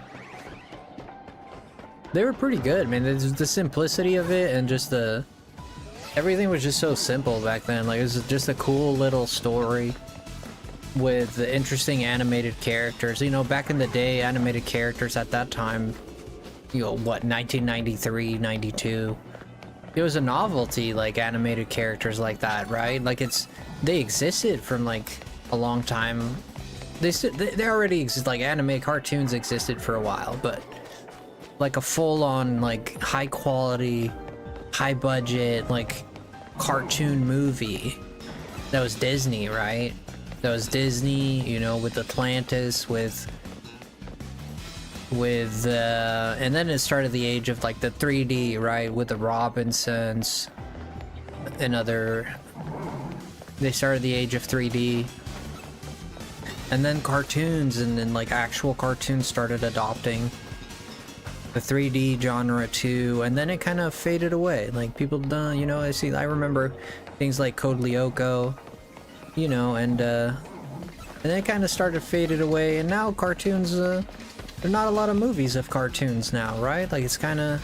They were pretty good, man. The simplicity of it and just everything was just so simple back then. Like, it was just a cool little story with the interesting animated characters. You know, back in the day, animated characters at that time, you know, what, 1993, 92? It was a novelty, like animated characters like that, right? Like they existed from like a long time. They already exist, like anime cartoons existed for a while, but like a full-on like high quality, high budget like cartoon movie that was Disney, right? That was Disney, you know, with Atlantis, with and then it started the age of like the 3D, right, with the Robinsons and they started the age of 3D, and then cartoons, and then like actual cartoons started adopting the 3D genre too, and then it kind of faded away. Like people done, you know, I remember things like Code Lyoko, you know, and then it kind of started faded away, and now cartoons, there are not a lot of movies of cartoons now, right? Like it's kind of,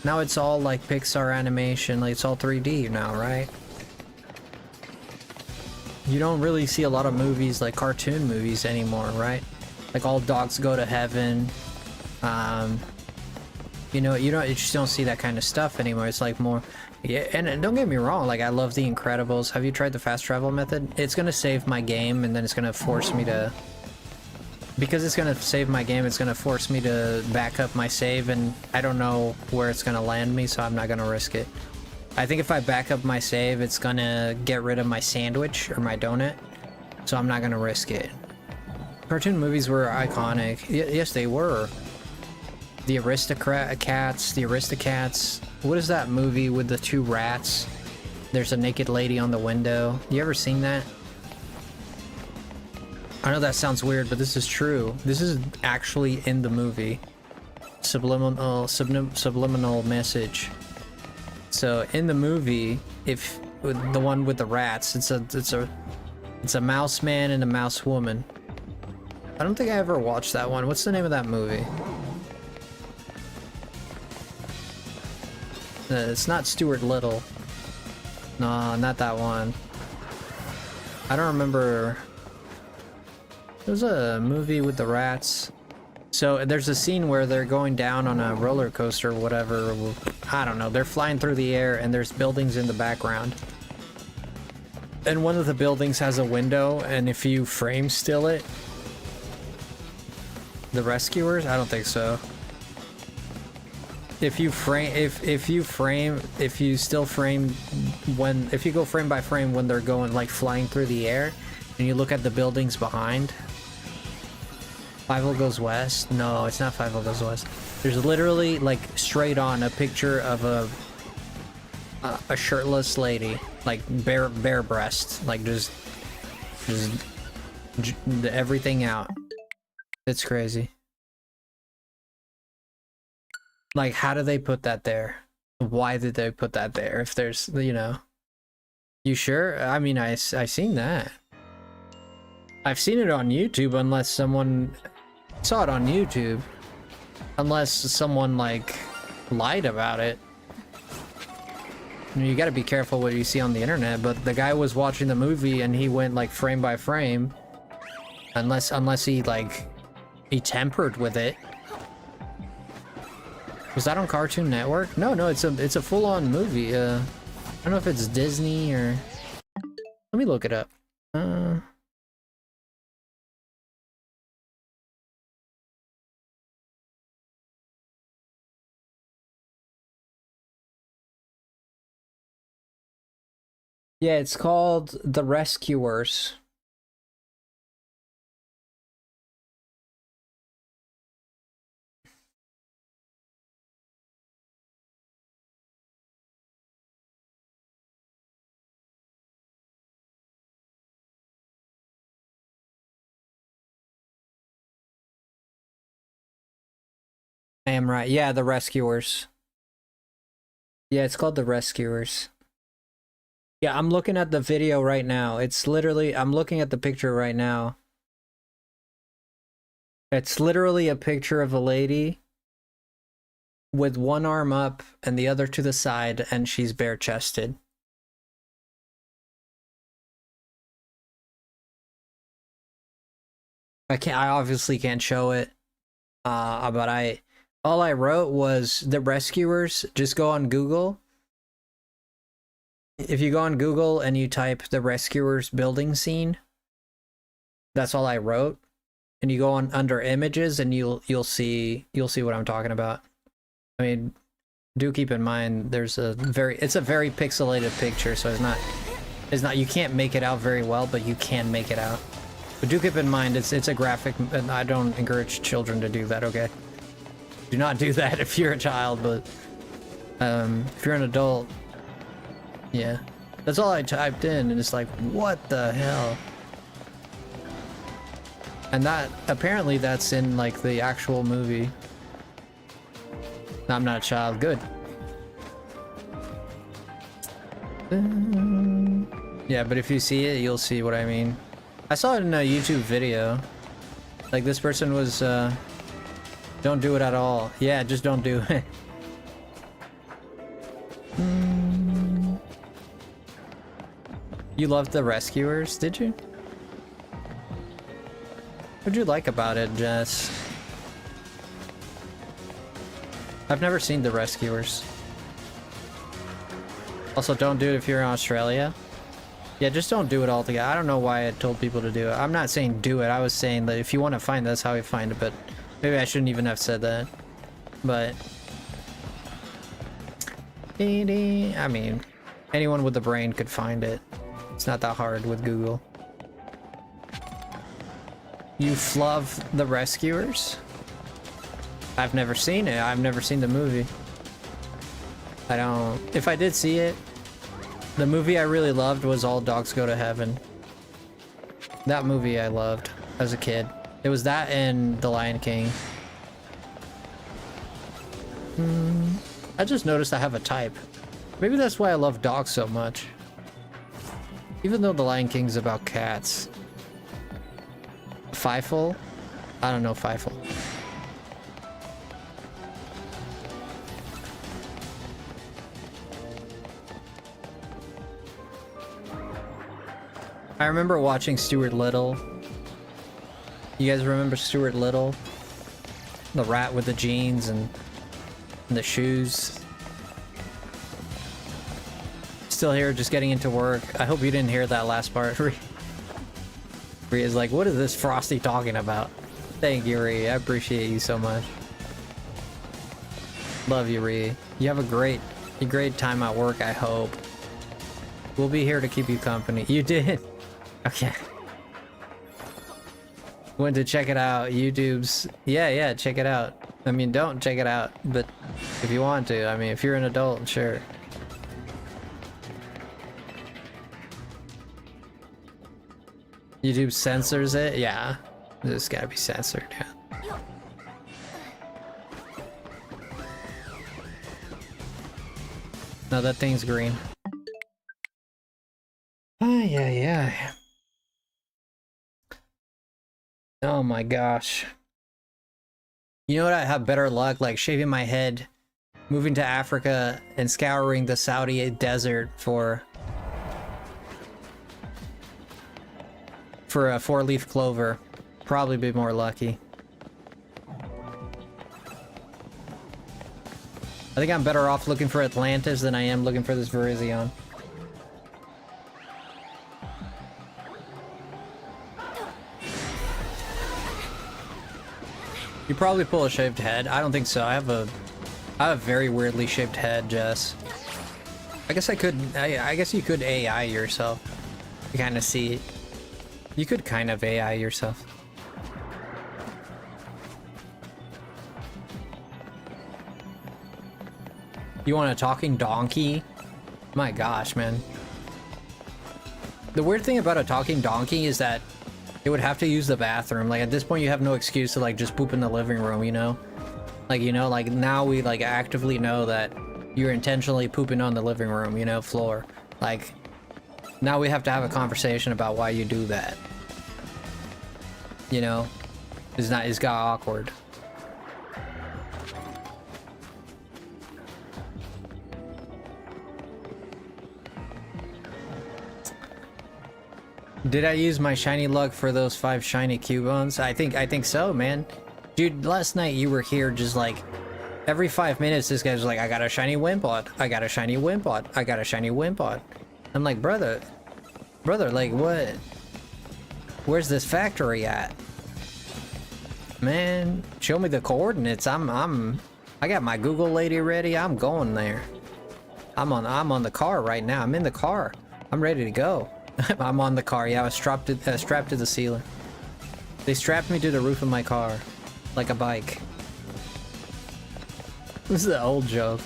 now it's all like Pixar animation, like it's all 3D now, right? You don't really see a lot of movies like cartoon movies anymore, right? Like All Dogs Go to Heaven, you know, you just don't see that kind of stuff anymore. It's like more, yeah, and don't get me wrong, like I love The Incredibles. Have you tried the fast travel method? It's gonna save my game, and then it's gonna force me to, because it's gonna save my game, it's gonna force me to back up my save, and I don't know where it's gonna land me, so I'm not gonna risk it. I think if I back up my save, it's gonna get rid of my sandwich or my donut. So I'm not gonna risk it. Cartoon movies were iconic. Yes, they were. The Aristocats. What is that movie with the two rats? There's a naked lady on the window. You ever seen that? I know that sounds weird, but this is true. This is actually in the movie. Subliminal message. So in the movie, if the one with the rats, it's a mouse man and a mouse woman. I don't think I ever watched that one. What's the name of that movie? It's not Stuart Little. No, not that one. I don't remember. There's a movie with the rats. So there's a scene where they're going down on a roller coaster or whatever. I don't know. They're flying through the air and there's buildings in the background. And one of the buildings has a window, and if you frame still it, the rescuers? I don't think so. If you still frame when, if you go frame by frame when they're going like flying through the air, and you look at the buildings behind. 5 Goes West? No, it's not 5 Goes West. There's literally like straight on a picture of a shirtless lady, like bare breast, like just everything out. It's crazy. Like, how do they put that there? Why did they put that there? If there's, you know, you sure? I mean, I seen that. I've seen it on YouTube, unless someone saw it on YouTube, unless someone like lied about it. You gotta be careful what you see on the internet, but the guy was watching the movie and he went like frame by frame, unless he like he tampered with it. Was that on Cartoon Network? No, it's a full-on movie. I don't know if it's Disney or. Let me look it up. Yeah, it's called The Rescuers. I am right. Yeah, The Rescuers. Yeah, it's called The Rescuers. Yeah, I'm looking at the video right now. It's literally, I'm looking at the picture right now. It's literally a picture of a lady with one arm up and the other to the side, and she's bare-chested. I obviously can't show it, but all I wrote was The Rescuers. Just go on Google. If you go on Google and you type The Rescuers building scene, that's all I wrote. And you go on under images and you'll see what I'm talking about. I mean, do keep in mind it's a very pixelated picture, so it's not you can't make it out very well, but you can make it out. But do keep in mind it's a graphic, and I don't encourage children to do that, okay? Do not do that if you're a child, but if you're an adult, yeah. That's all I typed in, and it's like, what the hell? And that, apparently that's in like the actual movie. I'm not a child, good. Yeah, but if you see it, you'll see what I mean. I saw it in a YouTube video. Like, this person was, don't do it at all. Yeah, just don't do it. You loved The Rescuers, did you? What'd you like about it, Jess? I've never seen The Rescuers. Also, don't do it if you're in Australia. Yeah, just don't do it altogether. I don't know why I told people to do it. I'm not saying do it. I was saying that if you want to find it, that's how you find it, but maybe I shouldn't even have said that. But I mean, anyone with a brain could find it. It's not that hard with Google. You Fluv the Rescuers? I've never seen it. I've never seen the movie. I don't... If I did see it, the movie I really loved was All Dogs Go to Heaven. That movie I loved as a kid. It was that and The Lion King. I just noticed I have a type. Maybe that's why I love dogs so much. Even though The Lion King's about cats. Fifle? I don't know Fifle. I remember watching Stuart Little. You guys remember Stuart Little? The rat with the jeans and the shoes. Still here, just getting into work. I hope you didn't hear that last part. Ria's like, what is this Frosty talking about? Thank you, Ria. I appreciate you so much. Love you, Ria. You have a great time at work, I hope. We'll be here to keep you company. You did? Okay. Went to check it out. YouTube's... Yeah, check it out. I mean, don't check it out, but if you want to. I mean, if you're an adult, sure. YouTube censors it? Yeah. This gotta be censored, yeah. No, that thing's green. Oh, yeah. Oh my gosh. You know what? I have better luck, like shaving my head, moving to Africa, and scouring the Saudi desert for a 4-leaf clover. Probably be more lucky. I think I'm better off looking for Atlantis than I am looking for this Virizion. You probably pull a shaved head. I don't think so. I have a very weirdly shaped head, Jess. I guess I could. I guess you could AI yourself. You kind of see it. You could kind of AI yourself. You want a talking donkey? My gosh, man. The weird thing about a talking donkey is that it would have to use the bathroom. Like, at this point, you have no excuse to, like, just poop in the living room, you know? Like, you know, like, now we, like, actively know that you're intentionally pooping on the living room, you know, floor. Like, now we have to have a conversation about why you do that. You know? It's got awkward. Did I use my shiny luck for those 5 shiny Cubons? I think so, man. Dude, last night you were here just like every 5 minutes this guy's like, I got a shiny Wimpod. I got a shiny Wimpod. I got a shiny Wimpod. I'm like, brother, like what? Where's this factory at? Man, show me the coordinates. I got my Google lady ready. I'm going there. I'm on the car right now. I'm in the car. I'm ready to go. I'm on the car. Yeah, I was strapped to the ceiling. They strapped me to the roof of my car, like a bike. This is an old joke.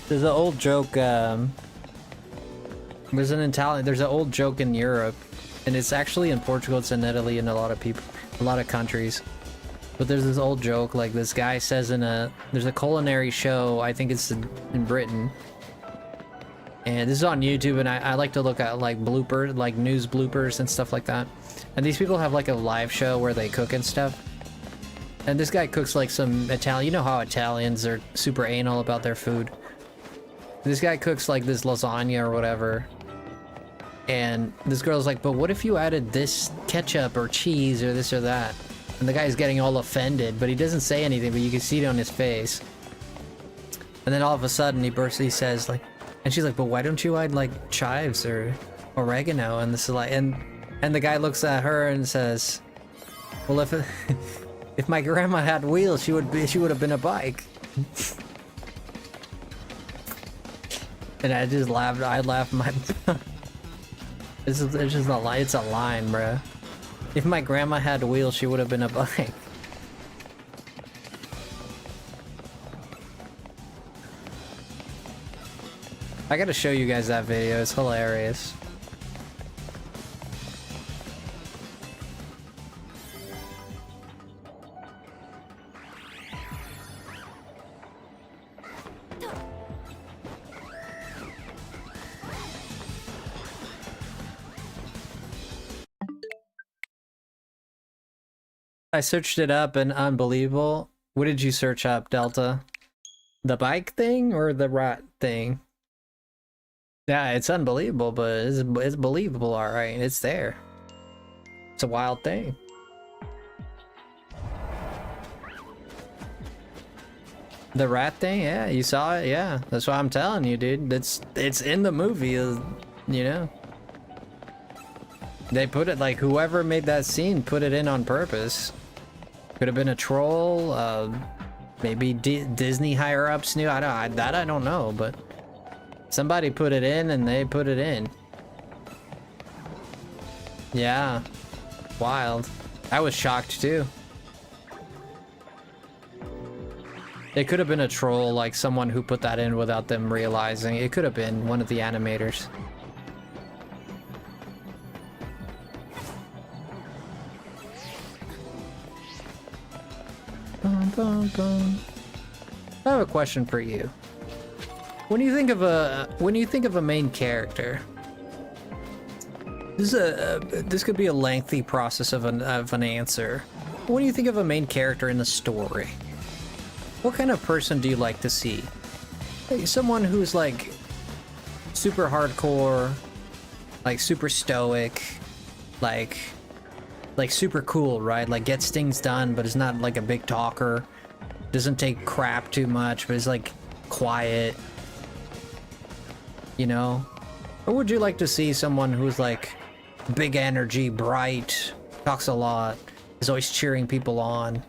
There's an old joke. There's an old joke in Europe, and it's actually in Portugal. It's in Italy, and a lot of countries. But there's this old joke, like this guy says there's a culinary show, I think it's in Britain. And this is on YouTube, and I like to look at like news bloopers and stuff like that. And these people have like a live show where they cook and stuff. And this guy cooks like some Italian, you know how Italians are super anal about their food. This guy cooks like this lasagna or whatever. And this girl's like, but what if you added this ketchup or cheese or this or that? And the guy's getting all offended, but he doesn't say anything, but you can see it on his face. And then all of a sudden he says like, and she's like, but why don't you add like chives or oregano? And this is like, and the guy looks at her and says, Well, if if my grandma had wheels, she would have been a bike. And I just laughed. I laughed my. It's just a line. It's a line, bruh. If my grandma had wheels, she would have been a bike. I gotta show you guys that video. It's hilarious. I searched it up and unbelievable. What did you search up, Delta? The bike thing or the rat thing? Yeah, it's unbelievable, but it's believable, alright. It's there. It's a wild thing. The rat thing? Yeah, you saw it? Yeah, that's what I'm telling you, dude. It's in the movie, you know? They put it, like, whoever made that scene put it in on purpose. Could have been a troll, maybe Disney higher-ups knew. I don't know, but somebody put it in and they put it in. Yeah, wild. I was shocked too. It could have been a troll, like someone who put that in without them realizing. It could have been one of the animators. Bum, bum. I have a question for you. When you think of a main character, this could be a lengthy process of an answer. When you think of a main character in the story, what kind of person do you like to see? Like someone who's like super hardcore, like super stoic, like super cool, right? Like gets things done, but is not like a big talker. Doesn't take crap too much, but is like quiet. You know? Or would you like to see someone who's like big energy, bright, talks a lot, is always cheering people on?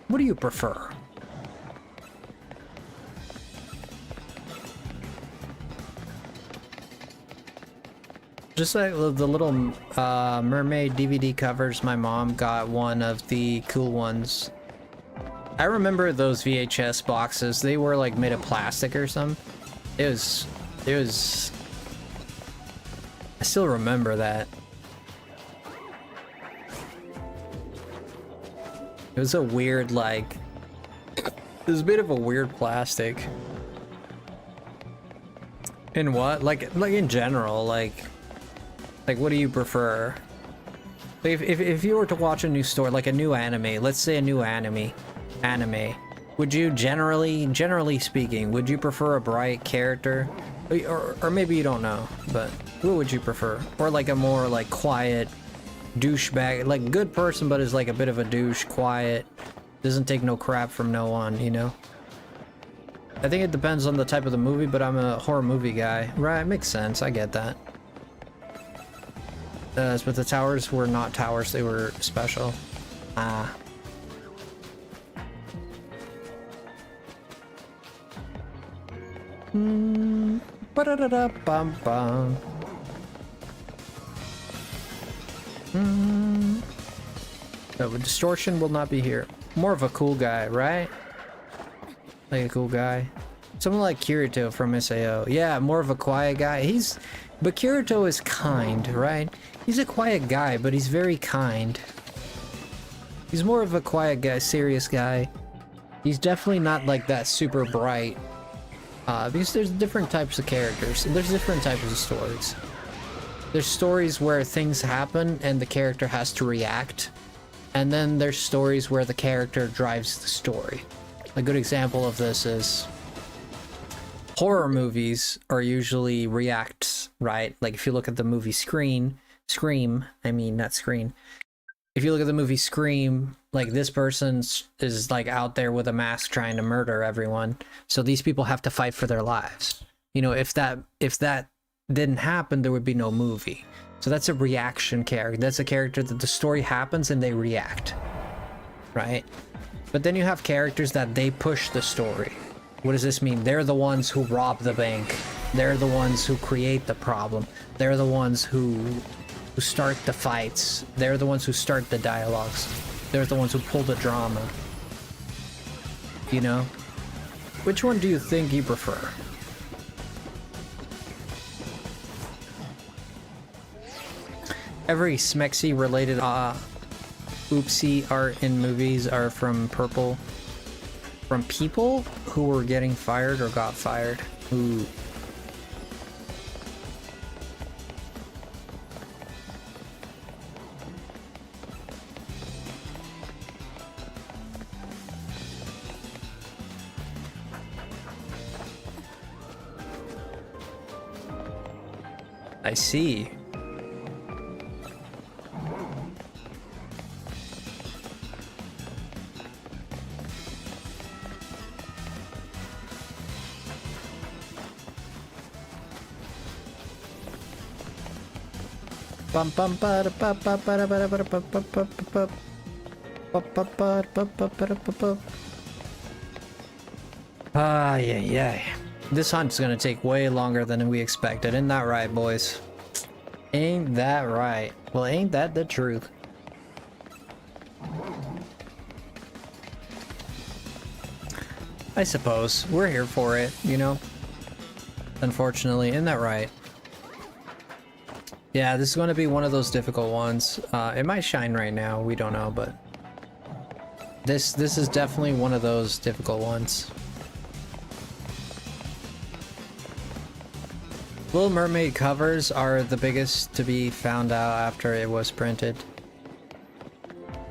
What do you prefer? Just like the little mermaid DVD covers, my mom got one of the cool ones. I remember those VHS boxes. They were like made of plastic or something. It was I still remember that. It was a weird, like, it was a bit of a weird plastic. In what? Like in general, like what do you prefer? Like if you were to watch a new story, like a new anime, let's say a new anime, would you generally speaking, would you prefer a bright character? Or maybe you don't know, but what would you prefer? Or like a more like quiet douchebag, like good person but is like a bit of a douche, quiet, doesn't take no crap from no one, you know? I think it depends on the type of the movie, but I'm a horror movie guy. Right, makes sense, I get that. But the towers were not towers, they were special. Ah. Ba-da-da-da-bum-bum. No, but distortion will not be here. More of a cool guy, right? Like a cool guy. Someone like Kirito from SAO. Yeah, more of a quiet guy. But Kirito is kind, right? He's a quiet guy, but he's very kind. He's more of a quiet guy, serious guy. He's definitely not like that super bright. Because there's different types of characters, and there's different types of stories. There's stories where things happen and the character has to react. And then there's stories where the character drives the story. A good example of this is horror movies are usually reacts, right? Like if you look at the movie Scream, I mean, not Scream. If you look at the movie Scream, like this person is like out there with a mask trying to murder everyone. So these people have to fight for their lives. You know, if that didn't happen, there would be no movie. So that's a reaction character. That's a character that the story happens and they react, right? But then you have characters that they push the story. What does this mean? They're the ones who rob the bank. They're the ones who create the problem. They're the ones who start the fights. They're the ones who start the dialogues. They're the ones who pull the drama. You know? Which one do you think you prefer? Every Smexy related oopsie art in movies are from people who were getting fired or got fired. Ooh. I see. Bum bum ba da ba ba ba da ba da ba da ba ba ba ba ba ba ba ba ba ba ba. Ah, yeah. This hunt's gonna take way longer than we expected. Isn't that right, boys? Ain't that right? Well, ain't that the truth? I suppose. We're here for it, you know? Unfortunately, isn't that right? Yeah, this is going to be one of those difficult ones. It might shine right now, we don't know, but... This is definitely one of those difficult ones. Little Mermaid covers are the biggest to be found out after it was printed.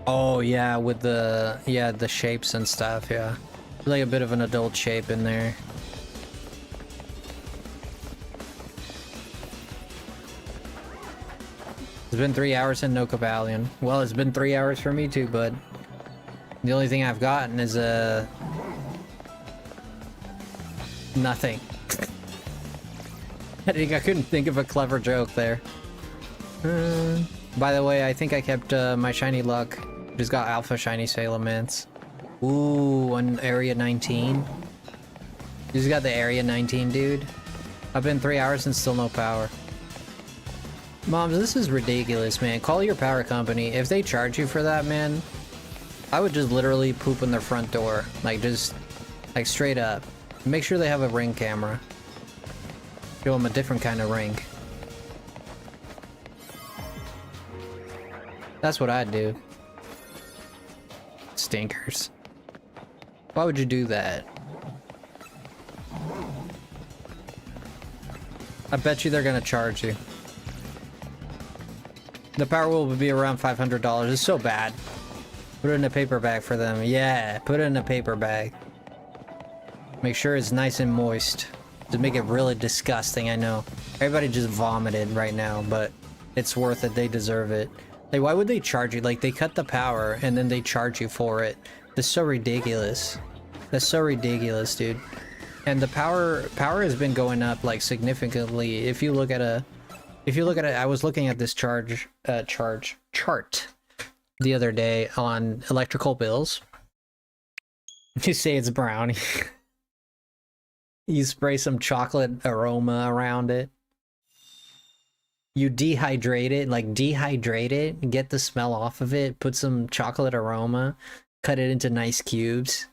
Oh yeah, with the shapes and stuff, yeah. Like a bit of an adult shape in there. It's been 3 hours and no Cavalion. Well, it's been 3 hours for me too, but the only thing I've gotten is nothing. I couldn't think of a clever joke there. By the way, I think I kept my shiny luck. Just got alpha shiny Salamence. Ooh, on area 19. Just got the area 19, dude. I've been 3 hours and still no power. Moms, this is ridiculous, man. Call your power company. If they charge you for that, man, I would just literally poop in their front door. Like, just, like, straight up. Make sure they have a Ring camera. Show them a different kind of ring. That's what I'd do. Stinkers. Why would you do that? I bet you they're gonna charge you. The power will be around $500. It's so bad. Put it in a paper bag for them. Yeah, put it in a paper bag. Make sure it's nice and moist. To make it really disgusting, I know. Everybody just vomited right now, but it's worth it. They deserve it. Like, why would they charge you? Like, they cut the power and then they charge you for it. That's so ridiculous. That's so ridiculous, dude. And the power has been going up, like, significantly. If you look at it, I was looking at this chart the other day on electrical bills. You say it's brown. You spray some chocolate aroma around it. You dehydrate it, get the smell off of it, put some chocolate aroma, cut it into nice cubes.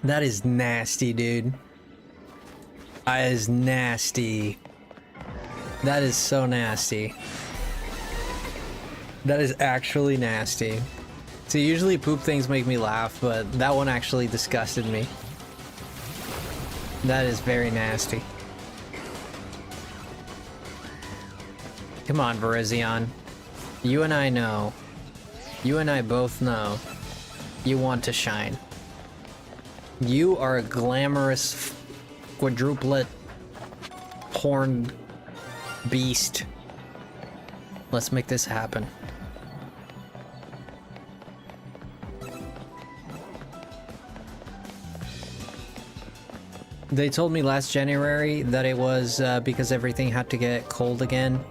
That is nasty, dude. That is nasty. That is so nasty. That is actually nasty. So usually poop things make me laugh, but that one actually disgusted me. That is very nasty. Come on, Virizion. You and I know. You and I both know. You want to shine. You are a glamorous quadruplet horned beast. Let's make this happen. They told me last January that it was because everything had to get cold again.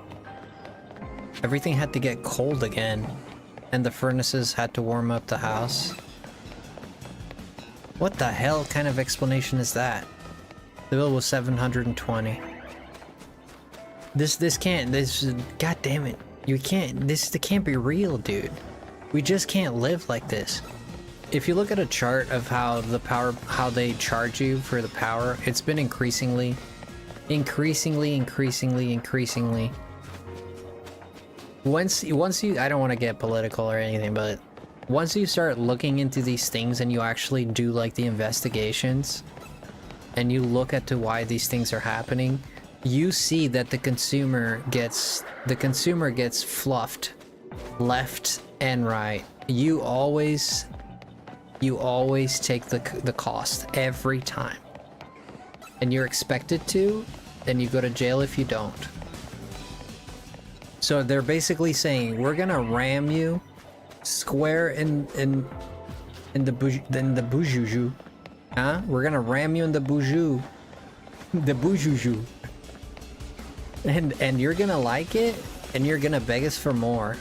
Everything had to get cold again. And the furnaces had to warm up the house. What the hell kind of explanation is that? The bill was 720. This can't, god damn it. You can't, this can't be real, dude. We just can't live like this. If you look at a chart of how they charge you for the power, it's been increasingly. Once you, I don't want to get political or anything, but once you start looking into these things and you actually do like the investigations and you look at to why these things are happening, you see that the consumer gets fluffed left and right. You always take the cost every time, and you're expected to, and you go to jail if you don't. So they're basically saying we're gonna ram you square in the bujuju, huh? We're gonna ram you in the buju, and you're gonna like it, and you're gonna beg us for more.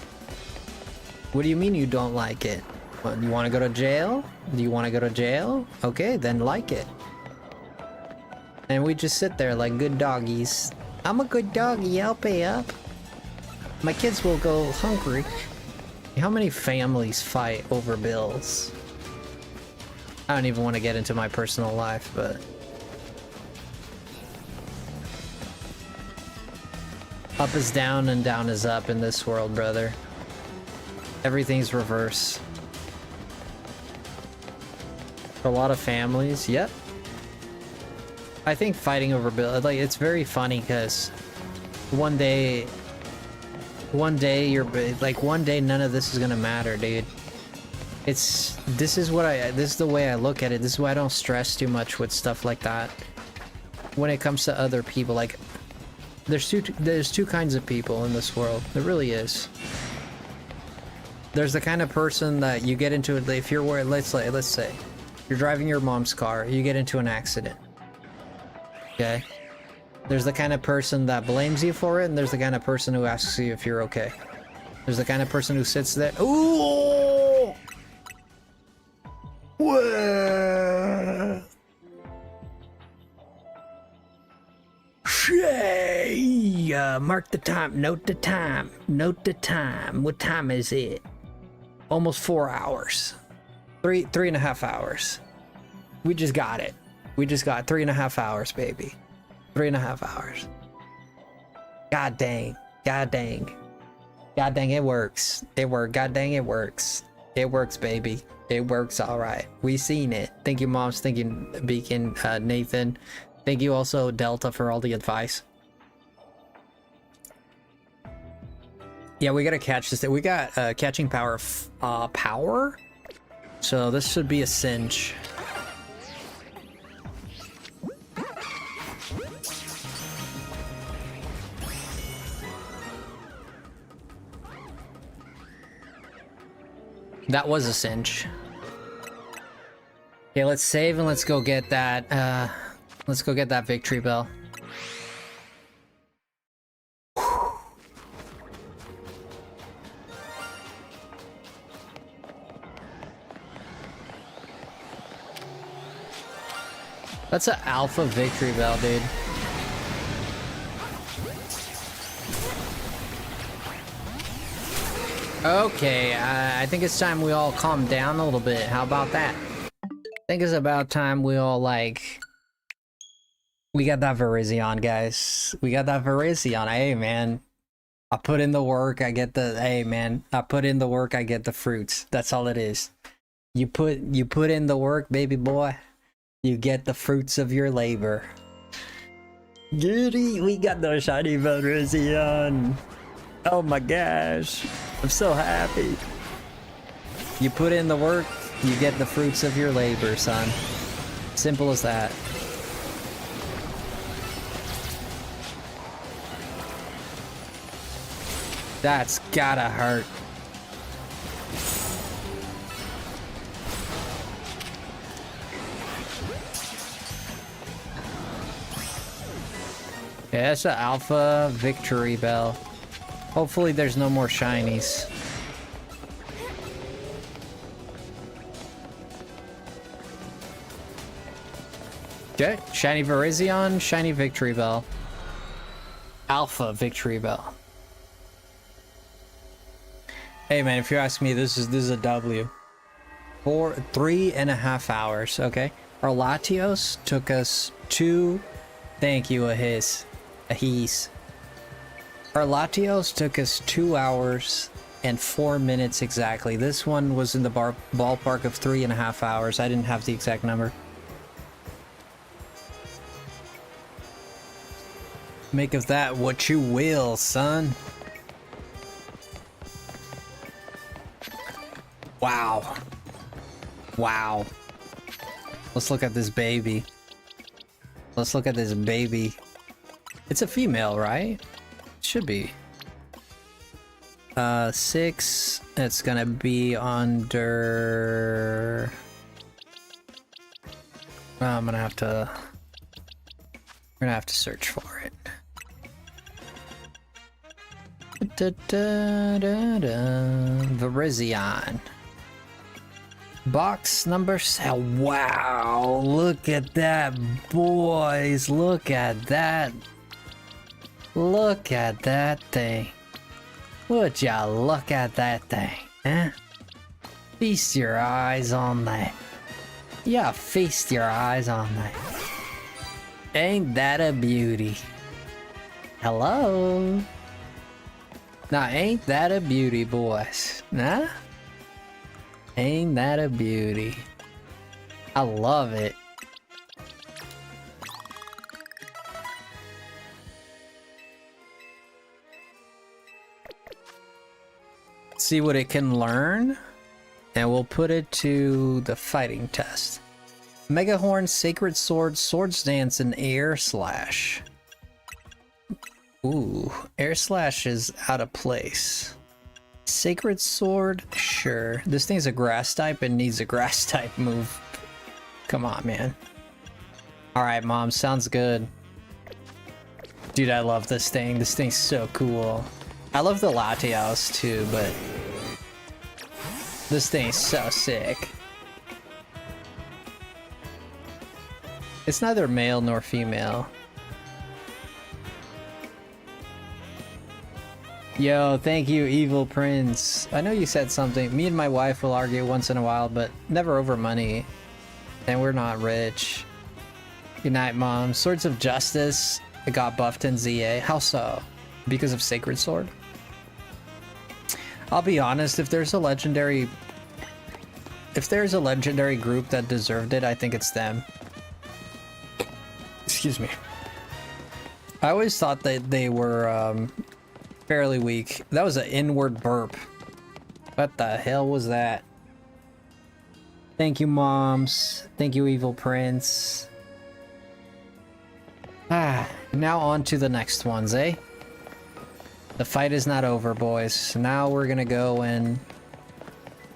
What do you mean you don't like it? What, you want to go to jail? Do you want to go to jail? Okay, then like it. And we just sit there like good doggies. I'm a good doggy, I'll pay up. My kids will go hungry. How many families fight over bills? I don't even want to get into my personal life, but... up is down and down is up in this world, brother. Everything's reverse. For a lot of families, yep. I think fighting over bills, like, it's very funny because one day you're like, one day none of this is gonna matter, dude. This is the way I look at it. This is why I don't stress too much with stuff like that when it comes to other people. Like, there's two kinds of people in this world. There really is. There's the kind of person that you get into it if you're where, let's say you're driving your mom's car, you get into an accident. Okay? There's the kind of person that blames you for it, and there's the kind of person who asks you if you're okay. There's the kind of person who sits there. Ooh! Whoa! Shay! Mark the time. Note the time. Note the time. What time is it? Almost 4 hours. Three and a half hours. We just got it. We just got 3.5 hours, baby. 3.5 hours. God dang. God dang. God dang, it works. It worked. God dang, it works. It works, baby. It works all right. We seen it. Thank you, Moms. Thank you, Beacon, Nathan. Thank you also, Delta, for all the advice. Yeah, we gotta catch this. We got catching power. Power? So this should be a cinch. That was a cinch. Okay, let's save and let's go get that, let's go get that victory bell. That's an alpha victory bell, dude. Okay, I think it's time we all calm down a little bit. How about that? I think it's about time we all, like... We got that Virizion, guys. We got that Virizion. Hey, man. I put in the work, I get the... Hey, man. I put in the work, I get the fruits. That's all it is. You put in the work, baby boy. You get the fruits of your labor. Goody, we got the shiny Virizion. Oh my gosh. I'm so happy. You put in the work, you get the fruits of your labor, son. Simple as that. That's gotta hurt. Yeah, that's an alpha victory bell. Hopefully there's no more shinies. Okay, shiny Virizion, shiny victory bell. Alpha victory bell. Hey man, if you ask me, this is a W. 3.5 hours, okay? Our Latios took us 2. Thank you, a he's. Our Latios took us 2 hours and 4 minutes exactly. This one was in the ballpark of 3.5 hours. I didn't have the exact number. Make of that what you will, son. Wow. Wow. Let's look at this baby. Let's look at this baby. It's a female, right? Should be. 6. It's gonna be under... Well, I'm gonna have to... We're gonna have to search for it. Virizion. Box number 7. Wow, look at that, boys. Look at that. Look at that thing. Would ya look at that thing, huh? Feast your eyes on that. Yeah, feast your eyes on that. Ain't that a beauty? Hello? Now, ain't that a beauty, boys? Nah? Ain't that a beauty? I love it. See what it can learn, and we'll put it to the fighting test. Mega Horn, Sacred Sword, Swords Dance, and Air Slash. Ooh, Air Slash is out of place. Sacred Sword, sure. This thing's a grass type and needs a grass type move. Come on, man. Alright, Mom, sounds good. Dude, I love this thing. This thing's so cool. I love the Latios too, but this thing's so sick. It's neither male nor female. Yo, thank you, Evil Prince. I know you said something. Me and my wife will argue once in a while, but never over money. And we're not rich. Good night, Mom. Swords of Justice. It got buffed in ZA. How so? Because of Sacred Sword? I'll be honest, if there's a legendary group that deserved it, I think it's them. Excuse me. I always thought that they were fairly weak. That was an inward burp. What the hell was that? Thank you, Moms. Thank you, Evil Prince. Now on to the next ones, eh? The fight is not over, boys. Now we're gonna go and...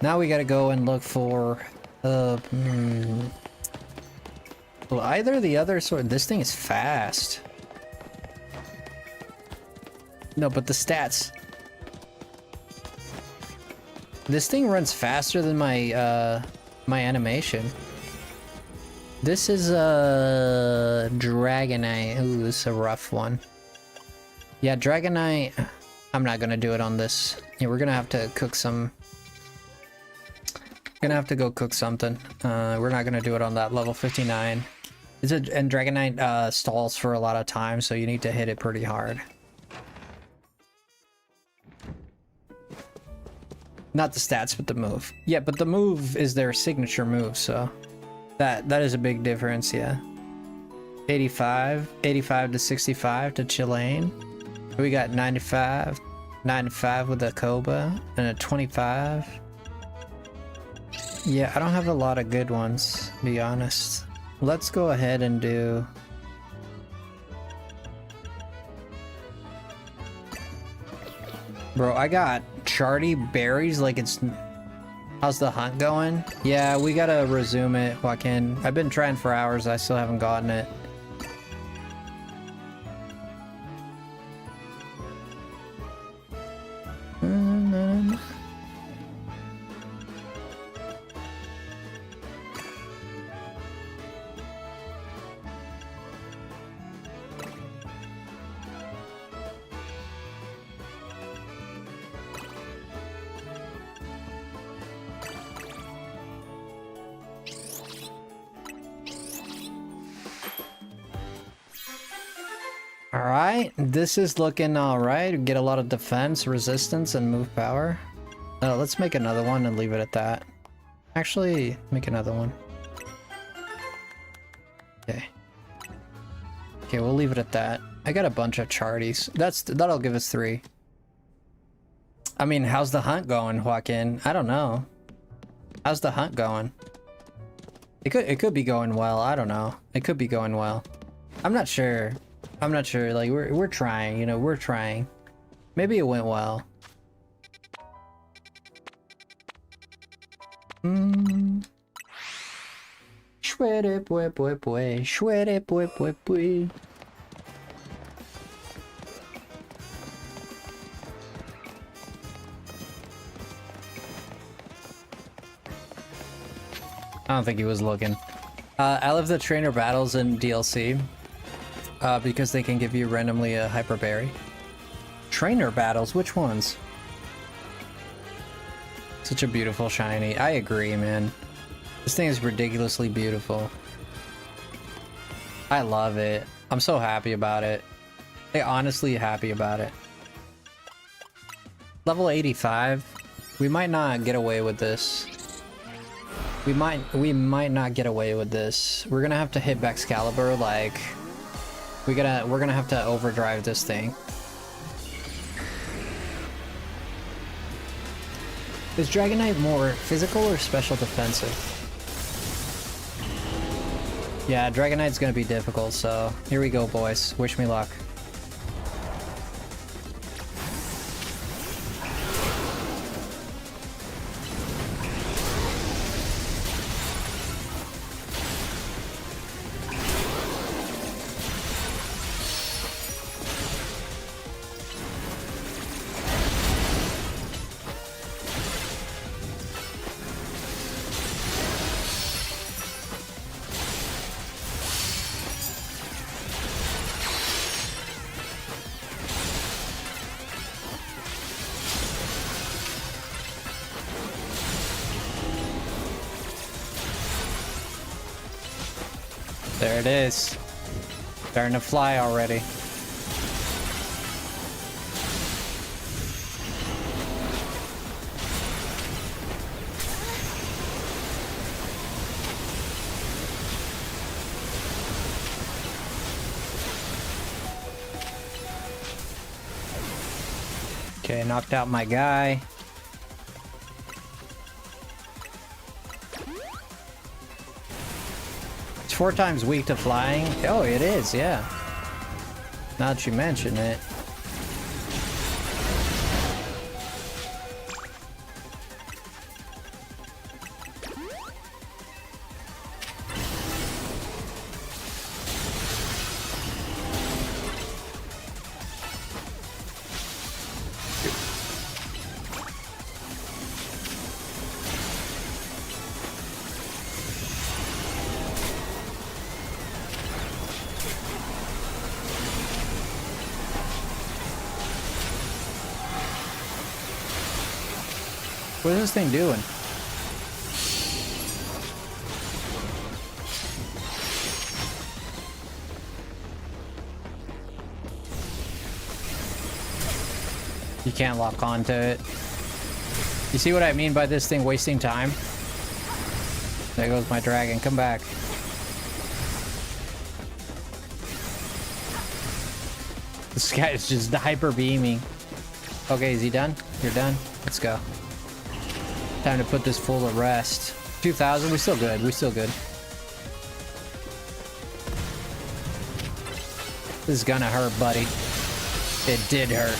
Now we gotta go and look for... Well, either the other sword... This thing is fast. No, but the stats... This thing runs faster than my, my animation. This is a Dragonite. Ooh, this is a rough one. Yeah, Dragonite... I'm not gonna do it on this. Yeah, we're gonna have to cook some... Gonna have to go cook something. We're not gonna do it on that level 59. And Dragonite stalls for a lot of time, so you need to hit it pretty hard. Not the stats, but the move. Yeah, but the move is their signature move, so... That is a big difference, yeah. 85 to 65 to Chilean. We got 95 with a Koba, and a 25. Yeah, I don't have a lot of good ones, to be honest. Let's go ahead and do... Bro, I got Charty berries like it's... How's the hunt going? Yeah, we gotta resume it, Joaquin. I've been trying for hours, I still haven't gotten it. Alright, this is looking alright. Get a lot of defense, resistance, and move power. Let's make another one and leave it at that. Actually, make another one. Okay. Okay, we'll leave it at that. I got a bunch of charties. That'll give us 3. I mean, how's the hunt going, Joaquin? I don't know. How's the hunt going? It could be going well. I don't know. It could be going well. I'm not sure. I'm not sure. Like we're trying. You know, we're trying. Maybe it went well. Shwere boy boy boy. Shwere boy boy boy. I don't think he was looking. I love the trainer battles in DLC because they can give you randomly a hyper berry. Trainer battles? Which ones? Such a beautiful shiny. I agree, man. This thing is ridiculously beautiful. I love it. I'm so happy about it. I'm honestly happy about it. Level 85. We might not get away with this. We might not get away with this. We're gonna have to hit Excalibur, like we're gonna have to overdrive this thing. Is Dragonite more physical or special defensive? Yeah, Dragonite's gonna be difficult, so here we go, boys. Wish me luck. There it is. Starting to fly already. Okay, knocked out my guy. It's 4 times weak to flying. Oh, it is, yeah. Now that you mention it. What is this thing doing? You can't lock onto it. You see what I mean by this thing wasting time? There goes my dragon. Come back. This guy is just hyper beaming. Okay, is he done? You're done? Let's go. Time to put this fool to rest. 2,000, we still good. We still good. This is gonna hurt, buddy. It did hurt.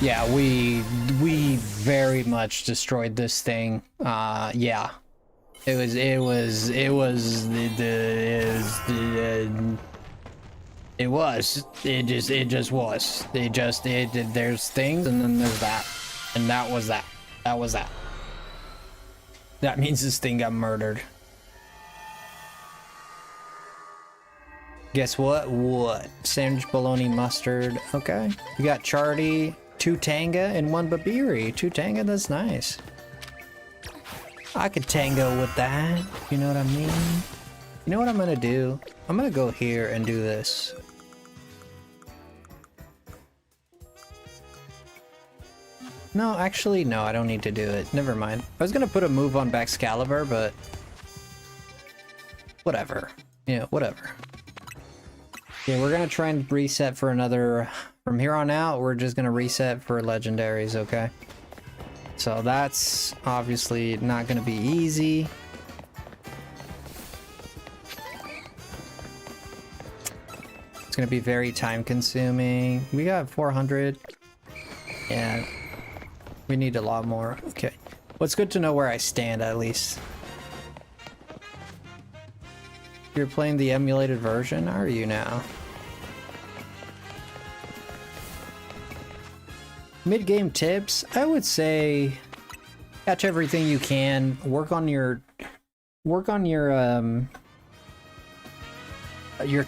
Yeah, we very much destroyed this thing. Yeah. There's things and then there's that. And that was that. That was that. That means this thing got murdered. Guess what? What? Sandwich, bologna, mustard. Okay. We got Charty. 2 Tanga and 1 Babiri. 2 Tanga, that's nice. I could tango with that. You know what I mean? You know what I'm gonna do? I'm gonna go here and do this. No, actually, no, I don't need to do it. Never mind. I was gonna put a move on Baxcalibur, but... whatever. Yeah, whatever. Yeah, we're gonna try and reset for another... from here on out, we're just gonna reset for legendaries, okay? So that's obviously not gonna be easy. It's gonna be very time consuming. We got 400. Yeah. We need a lot more. Okay. Well, it's good to know where I stand at least. You're playing the emulated version? Are you now? Mid-game tips? I would say catch everything you can. Work on your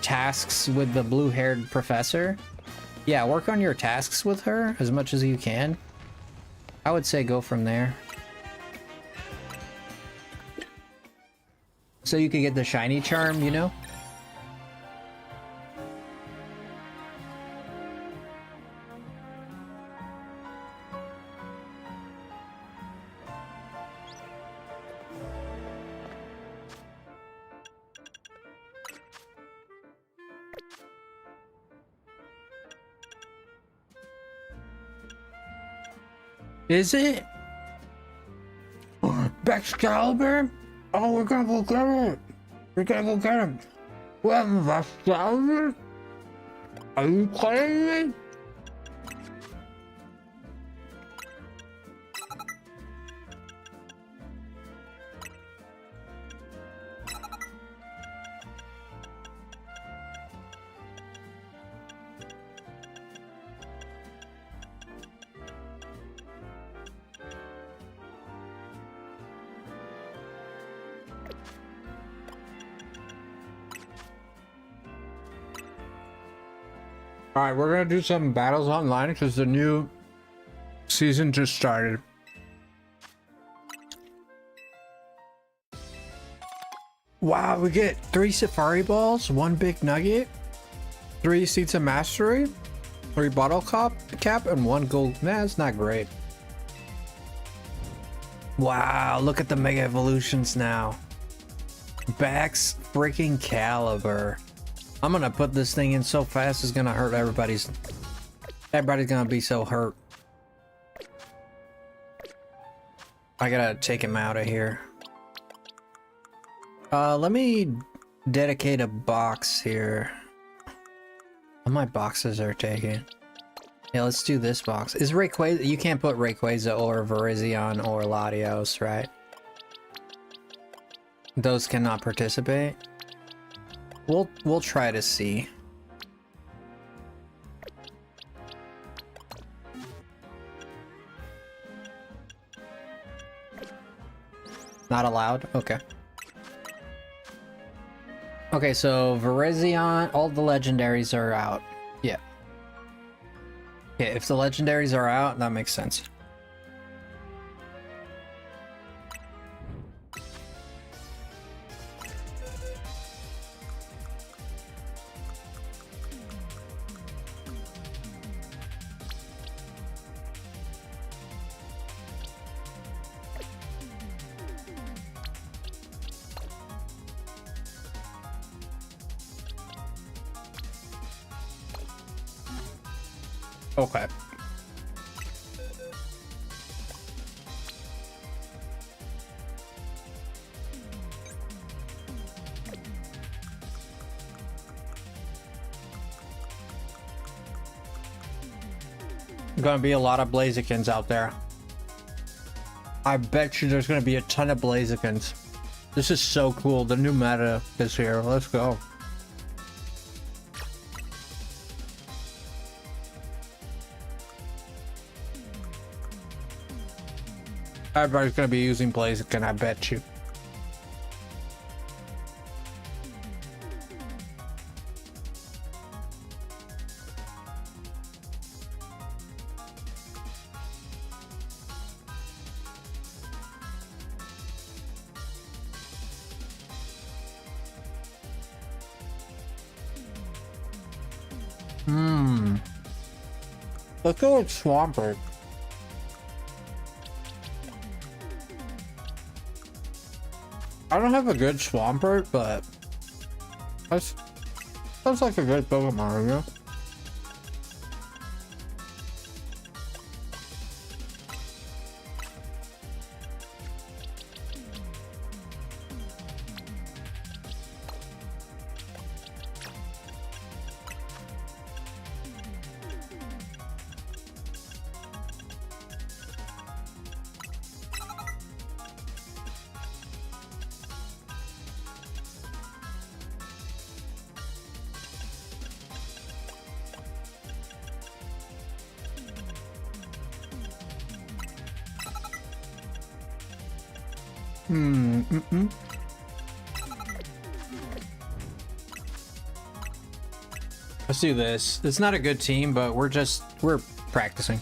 tasks with the blue-haired professor. Yeah, work on your tasks with her as much as you can. I would say go from there. So you could get the shiny charm, you know? Is it? Baxcalibur? Oh, we're gonna go get it. We're gonna go get him. What, Baxcalibur? Are you kidding me? Alright, we're gonna do some battles online because the new season just started. Wow, we get 3 Safari Balls, 1 Big Nugget, 3 Seats of Mastery, 3 Bottle Cap, and 1 Gold. Nah, that's not great. Wow, look at the Mega Evolutions now. Bax freaking Caliber. I'm gonna put this thing in so fast it's gonna hurt everybody's gonna be so hurt. I gotta take him out of here. Let me dedicate a box here. All my boxes are taken. Yeah, let's do this box. Is Rayquaza? You can't put Rayquaza or Virizion or Latios, right? Those cannot participate. We'll try to see. Not allowed? Okay. Okay, so Virizion, all the legendaries are out. Yeah. Yeah, if the legendaries are out, that makes sense. Okay. Gonna be a lot of Blazikins out there. I bet you there's gonna be a ton of Blazikins. This is so cool. The new meta is here. Let's go. Everybody's gonna be using Blaziken, I bet you. Let's go with Swampert. I don't have a good Swampert, but sounds like a good Pokemon, you know? Let's do this. It's not a good team, but we're practicing.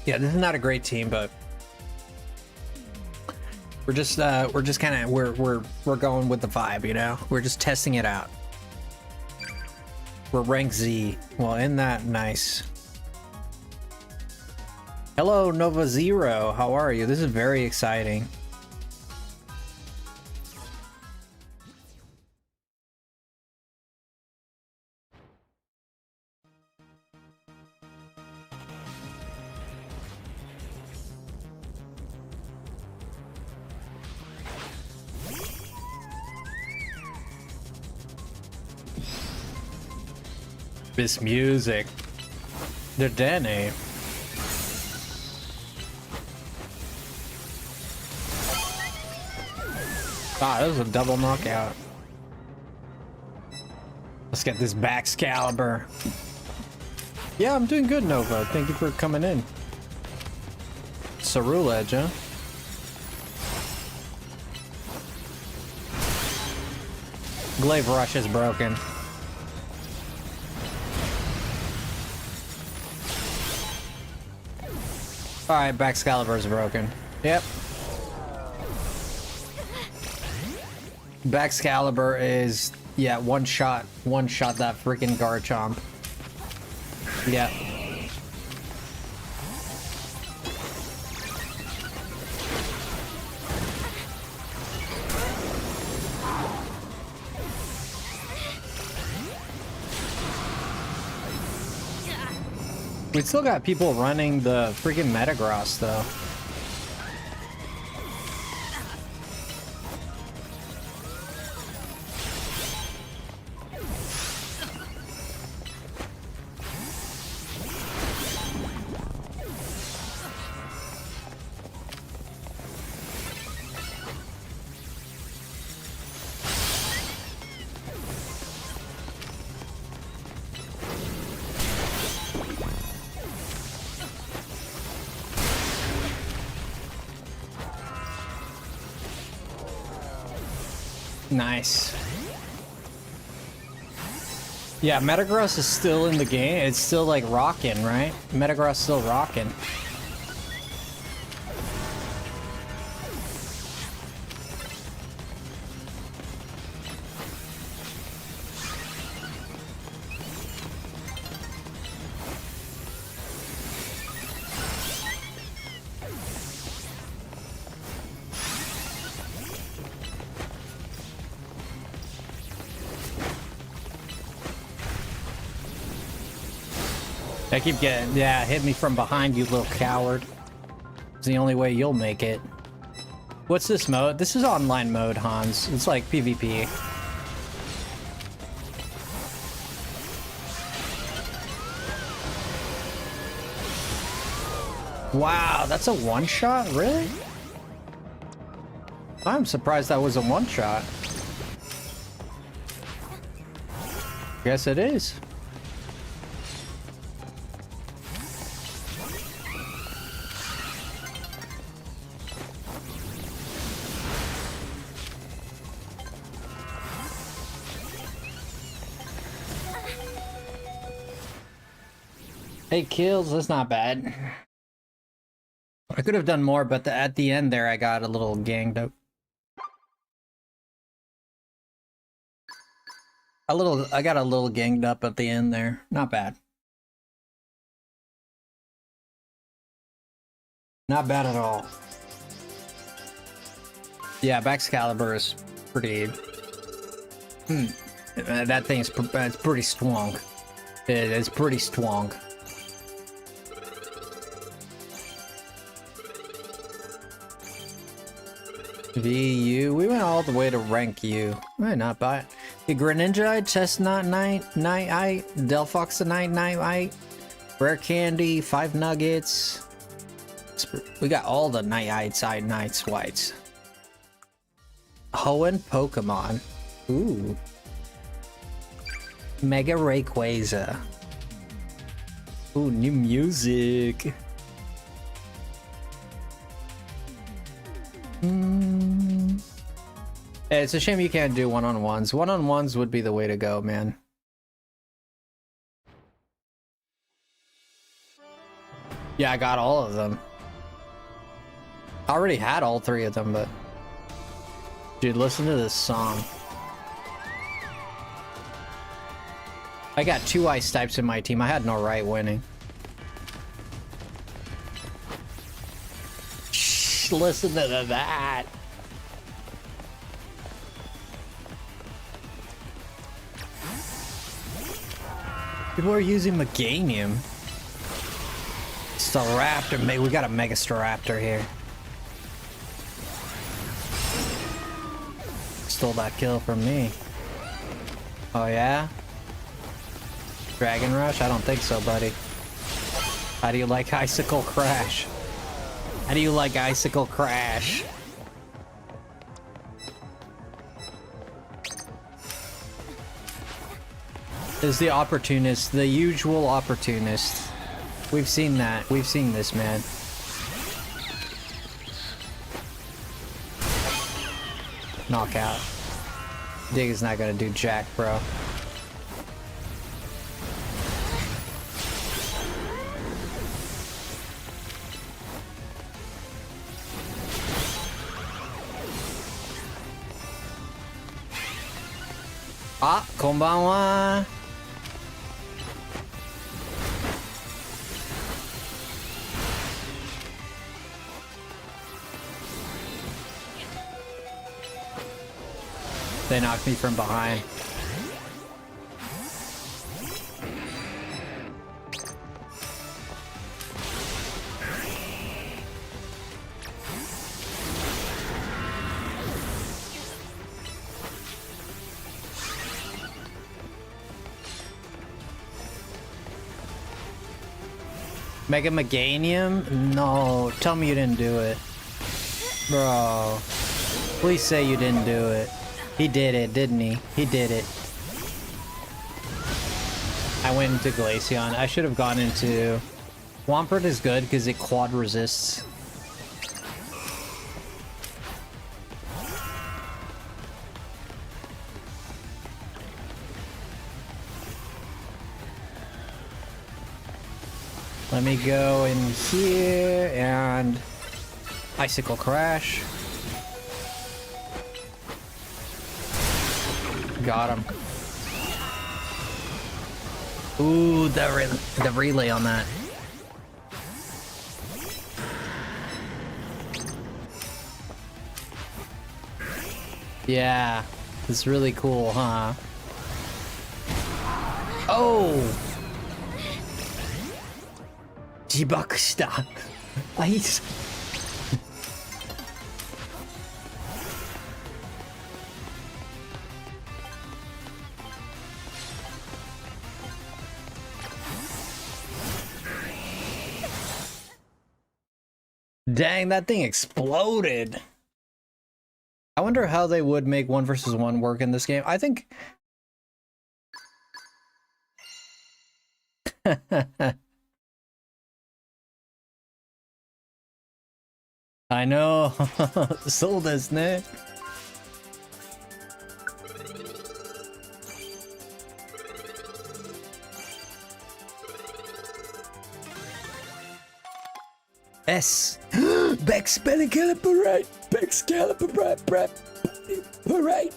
Yeah, this is not a great team, but we're just kind of we're going with the vibe, you know? We're just testing it out. We're rank Z. Well, isn't that nice? Hello, Nova Zero. How are you? This is very exciting. This music. The Dene. Ah, that was a double knockout. Let's get this Baxcalibur. Yeah, I'm doing good, Nova. Thank you for coming in. Cerulege, huh? Glaive Rush is broken. Alright, Baxcalibur is broken. Yep. Baxcalibur is, yeah, one shot that freaking Garchomp. Yeah. We still got people running the freaking Metagross, though. Nice. Yeah, Metagross is still in the game. It's still like rocking, right? Metagross still rocking. I keep getting, yeah, hit me from behind, you little coward. It's the only way you'll make it. What's this mode? This is online mode, Hans. It's like PvP. Wow, that's a one-shot? Really? I'm surprised that was a one-shot. Guess it is. Hey, kills, that's not bad. I could have done more, but at the end there I got a little ganged up. I got a little ganged up at the end there. Not bad. Not bad at all. Yeah, Excalibur is pretty... that thing is it's pretty strong. It is pretty strong. VU, we went all the way to rank U. Might not buy it. The Greninja, Chestnut Night, Delphox the Night, Rare Candy, 5 Nuggets. We got all the Night side Nights Whites. Hoenn Pokemon. Ooh. Mega Rayquaza. Ooh, new music. It's a shame you can't do one-on-ones. One-on-ones would be the way to go, man. Yeah, I got all of them. I already had all 3 of them, but... Dude, listen to this song. I got 2 ice types in my team. I had no right winning. Shh, listen to that. People are using Meganium. Staraptor, we got a Mega Staraptor here. Stole that kill from me. Oh yeah? Dragon Rush? I don't think so, buddy. How do you like Icicle Crash? How do you like Icicle Crash? Is the opportunist, the usual opportunist. We've seen that. We've seen this, man. Knockout. Dig is not gonna do jack, bro. Ah, konbanwa. They knocked me from behind. Mega Meganium? No, tell me you didn't do it. Bro, please say you didn't do it. He did it, didn't he? He did it. I went into Glaceon. I should have gone into... Swampert is good because it quad resists. Let me go in here and... Icicle Crash. Got him. Ooh, the relay on that. Yeah, it's really cool, huh? Oh! Jibakushita. Ice. Dang, that thing exploded. I wonder how they would make 1 versus 1 work in this game. I think... I know. So desu ne. S. Bex Benicaliparate. Bex Caliparate. Parade.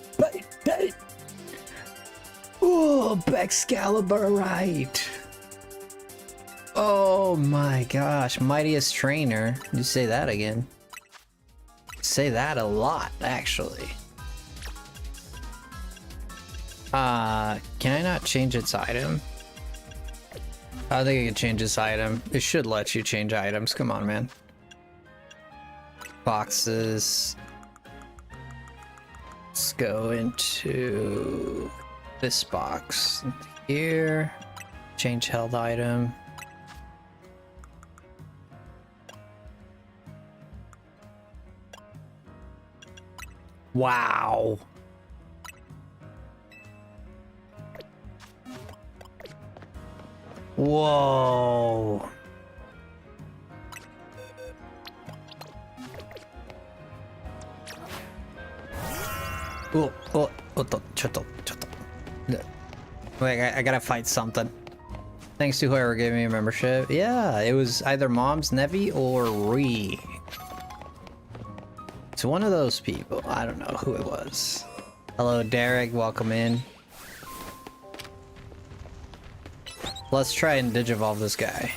Oh, Excaliburite. Oh my gosh, mightiest trainer. You say that again. Say that a lot, actually. Can I not change its item? I think I can change its item. It should let you change items. Come on, man. Boxes. Let's go into this box here. Change held item. Wow. Whoa. Wait, I gotta fight something. Thanks to whoever gave me a membership. Yeah, it was either Mom's Nevi or Ree. It's one of those people. I don't know who it was. Hello, Derek. Welcome in. Let's try and digivolve this guy.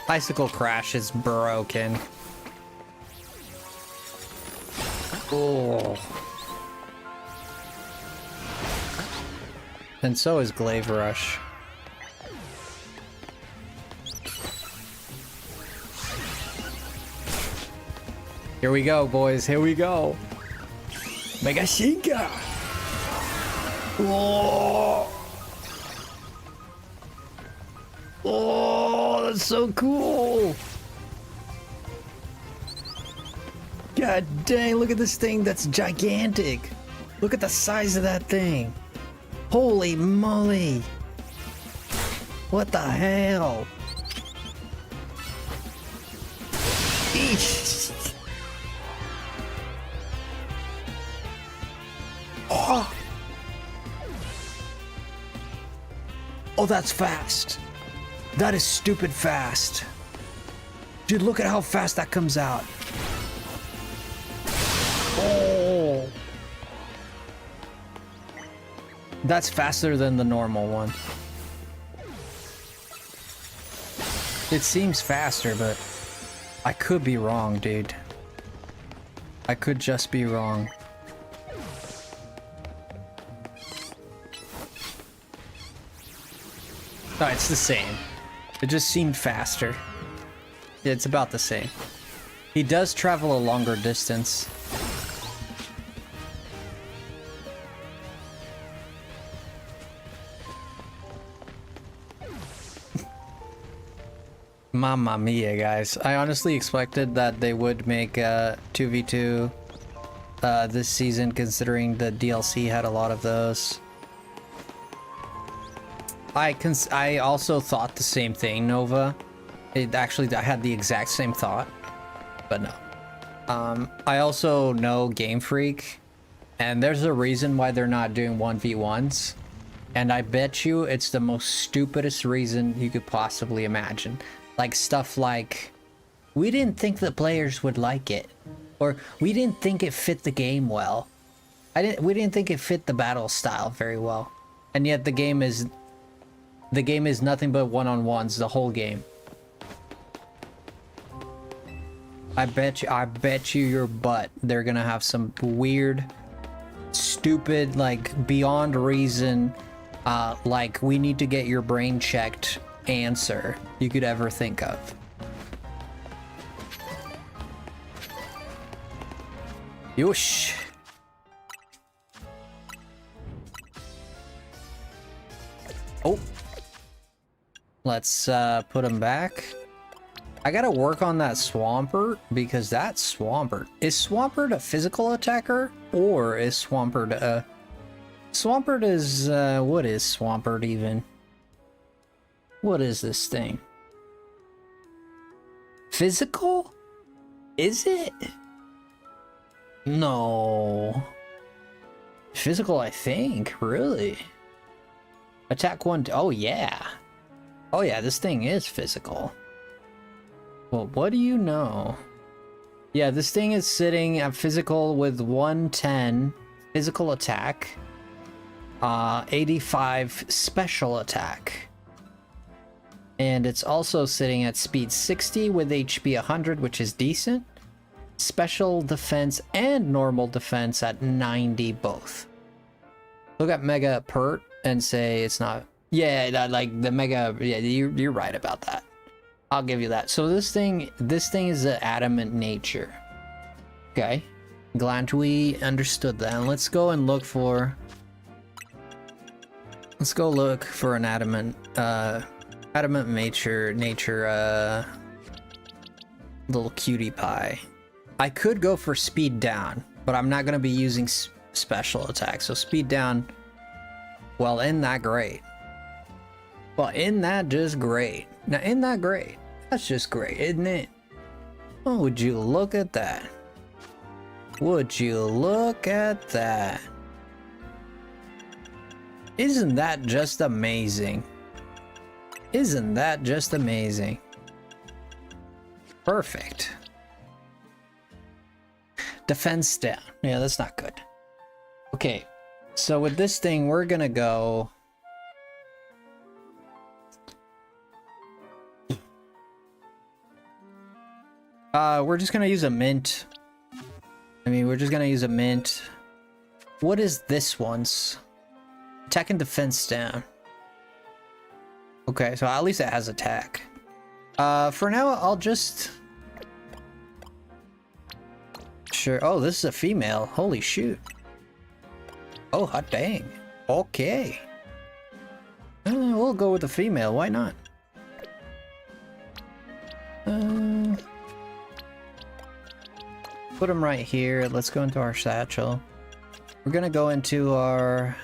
Bicycle crash is broken. Oh. And so is Glaive Rush. Here we go, boys. Here we go. Mega Shinka. Whoa. Oh, that's so cool. God dang, look at this thing. That's gigantic. Look at the size of that thing. Holy moly. What the hell? Eesh. Oh. Oh, that's fast. That is stupid fast. Dude, look at how fast that comes out. Oh. That's faster than the normal one. It seems faster, but I could be wrong, dude. I could just be wrong. No, it's the same. It just seemed faster. It's about the same. He does travel a longer distance. Mamma mia, guys. I honestly expected that they would make 2v2 this season, considering the DLC had a lot of those. I also thought the same thing, Nova. I had the exact same thought, but no. I also know Game Freak, and there's a reason why they're not doing 1v1s, and I bet you it's the most stupidest reason you could possibly imagine. Like stuff like, we didn't think the players would like it, or we didn't think it fit the game well. We didn't think it fit the battle style very well, and yet the game is nothing but one-on-ones the whole game. I bet you your butt they're gonna have some weird, stupid, like beyond reason, like we need to get your brain checked answer you could ever think of. Yosh. Oh. Let's put him back. I gotta work on that Swampert, because that Swampert... Is Swampert a physical attacker? Or is Swampert a... Swampert is... what is Swampert even? What is this thing? Physical? Is it? No. Physical, I think. Really? Attack one... Oh, yeah. Oh, yeah, this thing is physical. Well, what do you know? Yeah, this thing is sitting at physical with 110 physical attack, 85 special attack. And it's also sitting at speed 60 with HP 100, which is decent. Special defense and normal defense at 90 both. Look at Mega Pert and say it's not. Yeah, like the Mega. Yeah, you're right about that. I'll give you that. So this thing is an adamant nature. Okay, glad we understood that. And let's go and look for. Let's go look for an adamant nature little cutie pie. I could go for speed down, but I'm not gonna be using special attack. So speed down. Well, isn't that great? Well, isn't that just great? Now, isn't that great? That's just great, isn't it? Oh, would you look at that? Would you look at that? Isn't that just amazing? Isn't that just amazing? Perfect. Defense down. Yeah, that's not good. Okay, so with this thing, we're gonna go. We're just gonna use a mint. I mean, we're just gonna use a mint. What is this one's? Attack and defense down. Okay, so at least it has attack. For now, I'll just. Sure. Oh, this is a female. Holy shoot. Oh, hot dang. Okay. We'll go with the female. Why not? Put them right here. Let's go into our satchel. We're gonna go into our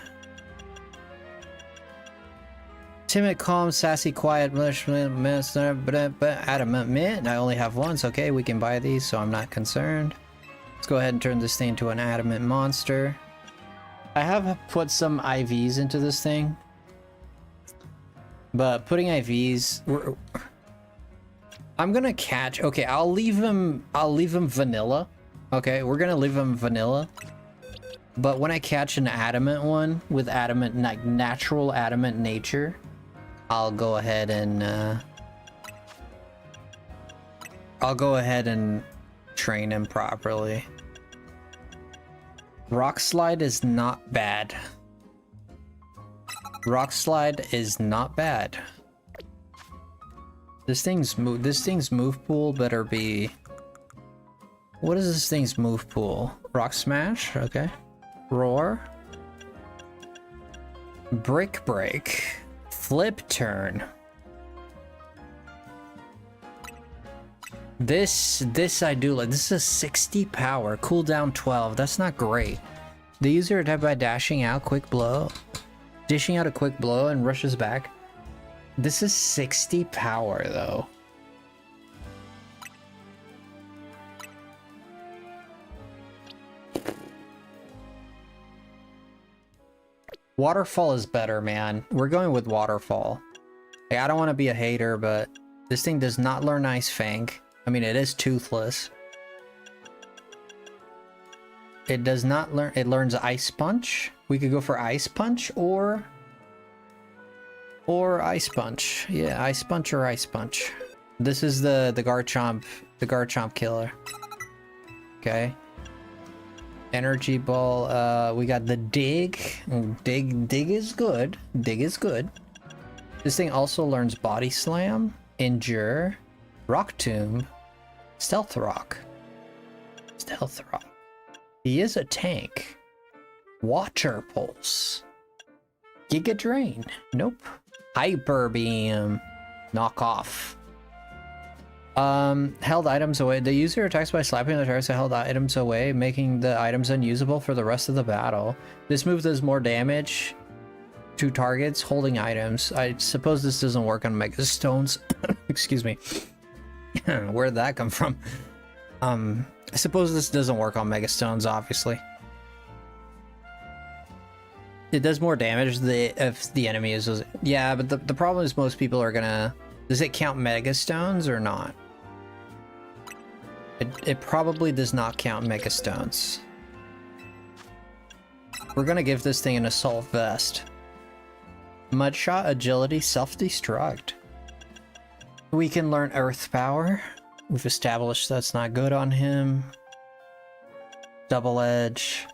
timid, calm, sassy, quiet, adamant mint. I only have one, so okay, we can buy these, so I'm not concerned. Let's go ahead and turn this thing into an adamant monster. I have put some IVs into this thing, but putting IVs, I'm gonna catch. Okay, I'll leave him vanilla. Okay, we're gonna leave him vanilla. But when I catch an adamant one with adamant, like natural adamant nature, I'll go ahead and train him properly. Rock slide is not bad. Rock slide is not bad. This thing's move pool better be. What is this thing's move pool? Rock smash, okay. Roar. Brick break. Flip turn. This I do like. This is 60 power. Cooldown 12. That's not great. The user attack by dashing out quick blow. Dishing out a quick blow and rushes back. This is 60 power though. Waterfall is better, man. We're going with waterfall. Like, I don't want to be a hater, but this thing does not learn Ice Fang. I mean, it is toothless. It does not learn. It learns Ice Punch. We could go for Ice Punch or Ice Punch. Yeah, Ice Punch or Ice Punch. This is the Garchomp killer. Okay. Energy ball. We got the dig. Dig is good. Dig is good. This thing also learns body slam, endure, rock tomb, stealth rock. Stealth rock. He is a tank. Water pulse. Giga drain. Nope. Hyper beam. Knock off. Held items away. The user attacks by slapping the target's held items away, making the items unusable for the rest of the battle. This move does more damage to targets holding items. I suppose this doesn't work on Mega Stones. Excuse me. Where'd that come from? I suppose this doesn't work on Mega Stones, obviously. It does more damage if the enemy is... Yeah, but the problem is most people are gonna... Does it count Mega Stones or not? It probably does not count Mega Stones. We're gonna give this thing an assault vest. Mudshot, agility, self-destruct. We can learn earth power. We've established that's not good on him. Double edge.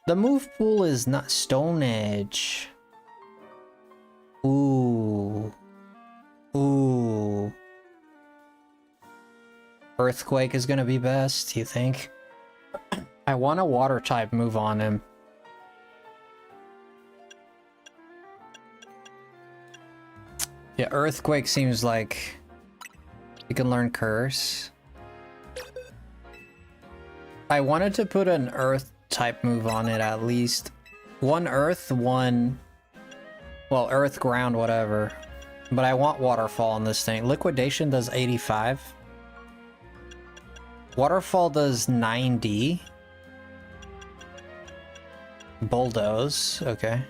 The move pool is not stone edge. Ooh. Ooh. Earthquake is gonna be best, you think? I want a water type move on him. Yeah, Earthquake seems like you can learn Curse. I wanted to put an Earth type move on it at least. One Earth, one... Well, Earth, Ground, whatever. But I want Waterfall on this thing. Liquidation does 85. Waterfall does 90. Bulldoze, okay.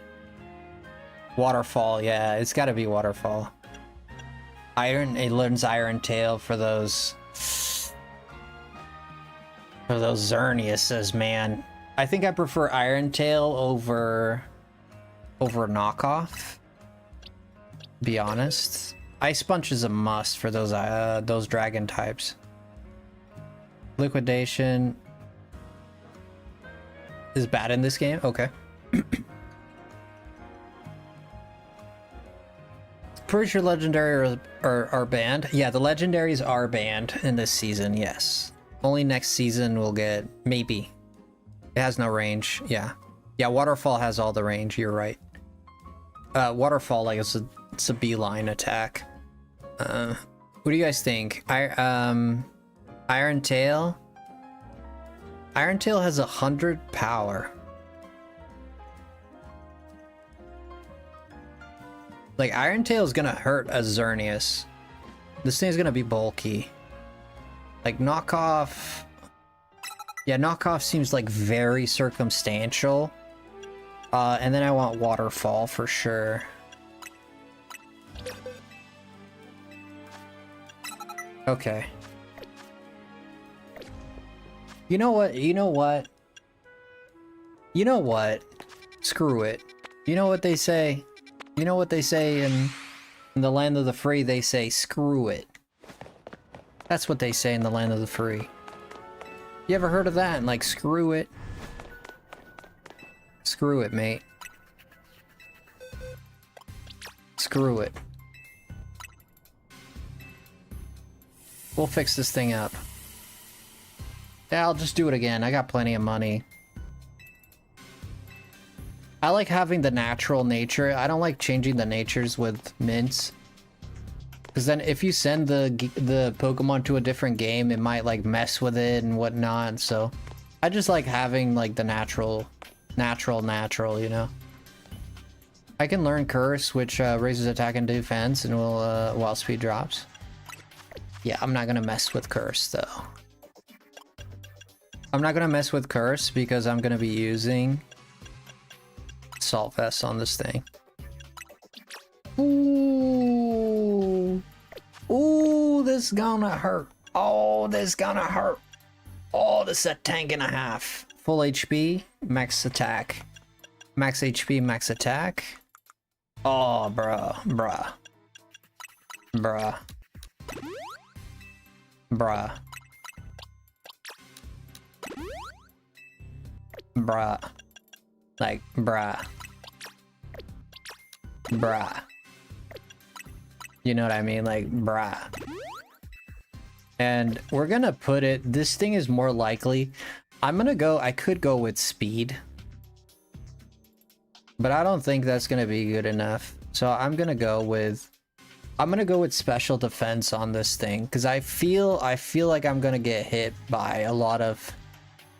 Waterfall, yeah, it's gotta be Waterfall. Iron, it learns Iron Tail for those... For those Xerneases, man. I think I prefer Iron Tail over Knockoff. Be honest. Ice Punch is a must for those dragon types. Liquidation is bad in this game? Okay. Pretty sure legendary are banned. Yeah, the legendaries are banned in this season, yes. Only next season we'll get, maybe. It has no range, yeah. Yeah, Waterfall has all the range, you're right. Waterfall, like, it's a beeline attack. What do you guys think? Iron Tail? Iron Tail has 100 power. Like, Iron Tail is gonna hurt a Xerneas. This thing's gonna be bulky. Like, Knockoff... Yeah, Knockoff seems like very circumstantial. And then I want Waterfall for sure. Okay. You know what? You know what? You know what? Screw it. You know what they say? You know what they say in the land of the free? They say, screw it. That's what they say in the land of the free. You ever heard of that? And like, screw it. Screw it, mate. Screw it. We'll fix this thing up. Yeah, I'll just do it again. I got plenty of money. I like having the natural nature. I don't like changing the natures with mints. Because then if you send the Pokemon to a different game, it might like mess with it and whatnot. So I just like having like the natural, you know? I can learn Curse, which raises attack and defense and will while speed drops. Yeah, I'm not gonna mess with Curse though. I'm not gonna mess with Curse because I'm gonna be using Salt Vest on this thing. Ooh. Ooh, this gonna hurt. Oh, this gonna hurt. Oh, this is a tank and a half. Full HP, max attack. Max HP, max attack. Oh, bruh. Bruh. Bruh. Bruh. Bruh. Like, bruh. Bruh. You know what I mean? Like, bruh. And we're gonna put it... This thing is more likely... I'm gonna go... I could go with speed. But I don't think that's gonna be good enough. So I'm gonna go with... I'm gonna go with special defense on this thing. Because I feel like I'm gonna get hit by a lot of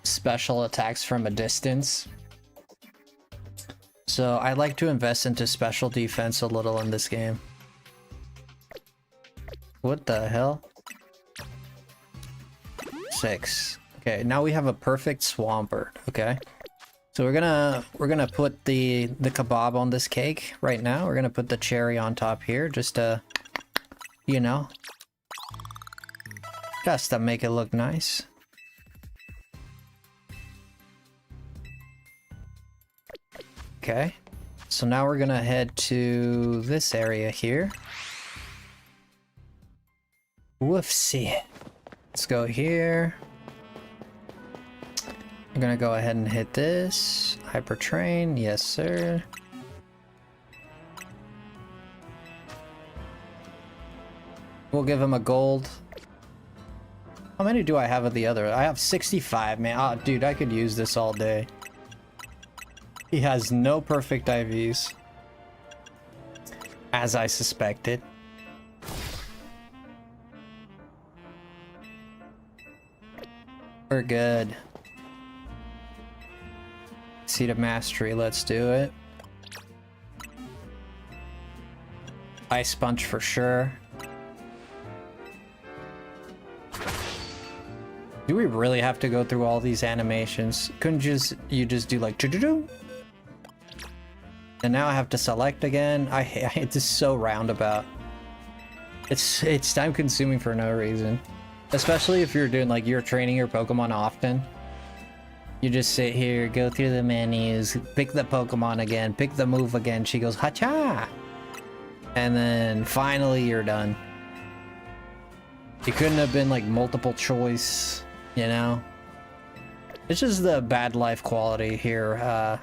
special attacks from a distance. So I like to invest into special defense a little in this game. What the hell? 6. Okay, now we have a perfect Swampert, okay? So we're gonna put the kebab on this cake right now. We're gonna put the cherry on top here, just to, you know. just to make it look nice. Okay, so now we're gonna head to this area here. Woofsie. Let's go here. I'm gonna go ahead and hit this. Hyper train, yes sir. We'll give him a gold. How many do I have of the other? I have 65, man. Oh, dude, I could use this all day. He has no perfect IVs. As I suspected. We're good. Seed of Mastery, let's do it. Ice Sponge for sure. Do we really have to go through all these animations? Couldn't you just do like do-do-do? And now I have to select again. I hate this, so roundabout. It's time consuming for no reason. Especially if you're doing like you're training your Pokemon often. You just sit here, go through the menus, pick the Pokemon again, pick the move again. She goes, hacha! And then finally you're done. It couldn't have been like multiple choice, you know? It's just the bad life quality here.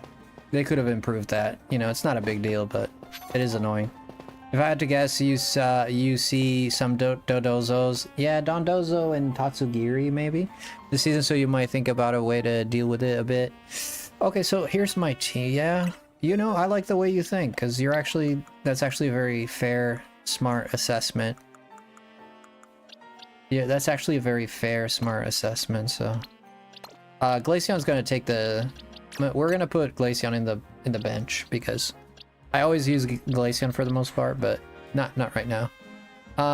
They could have improved that. You know, it's not a big deal, but it is annoying. If I had to guess, you see some Dodozos. Yeah, Dondozo and Tatsugiri, maybe, this season, so you might think about a way to deal with it a bit. Okay, so here's my team. Yeah, you know, I like the way you think, because that's actually a very fair, smart assessment. Yeah, that's actually a very fair, smart assessment, so... Glaceon's gonna take the... We're gonna put Glaceon in the bench, because... I always use Glaceon for the most part, but not right now.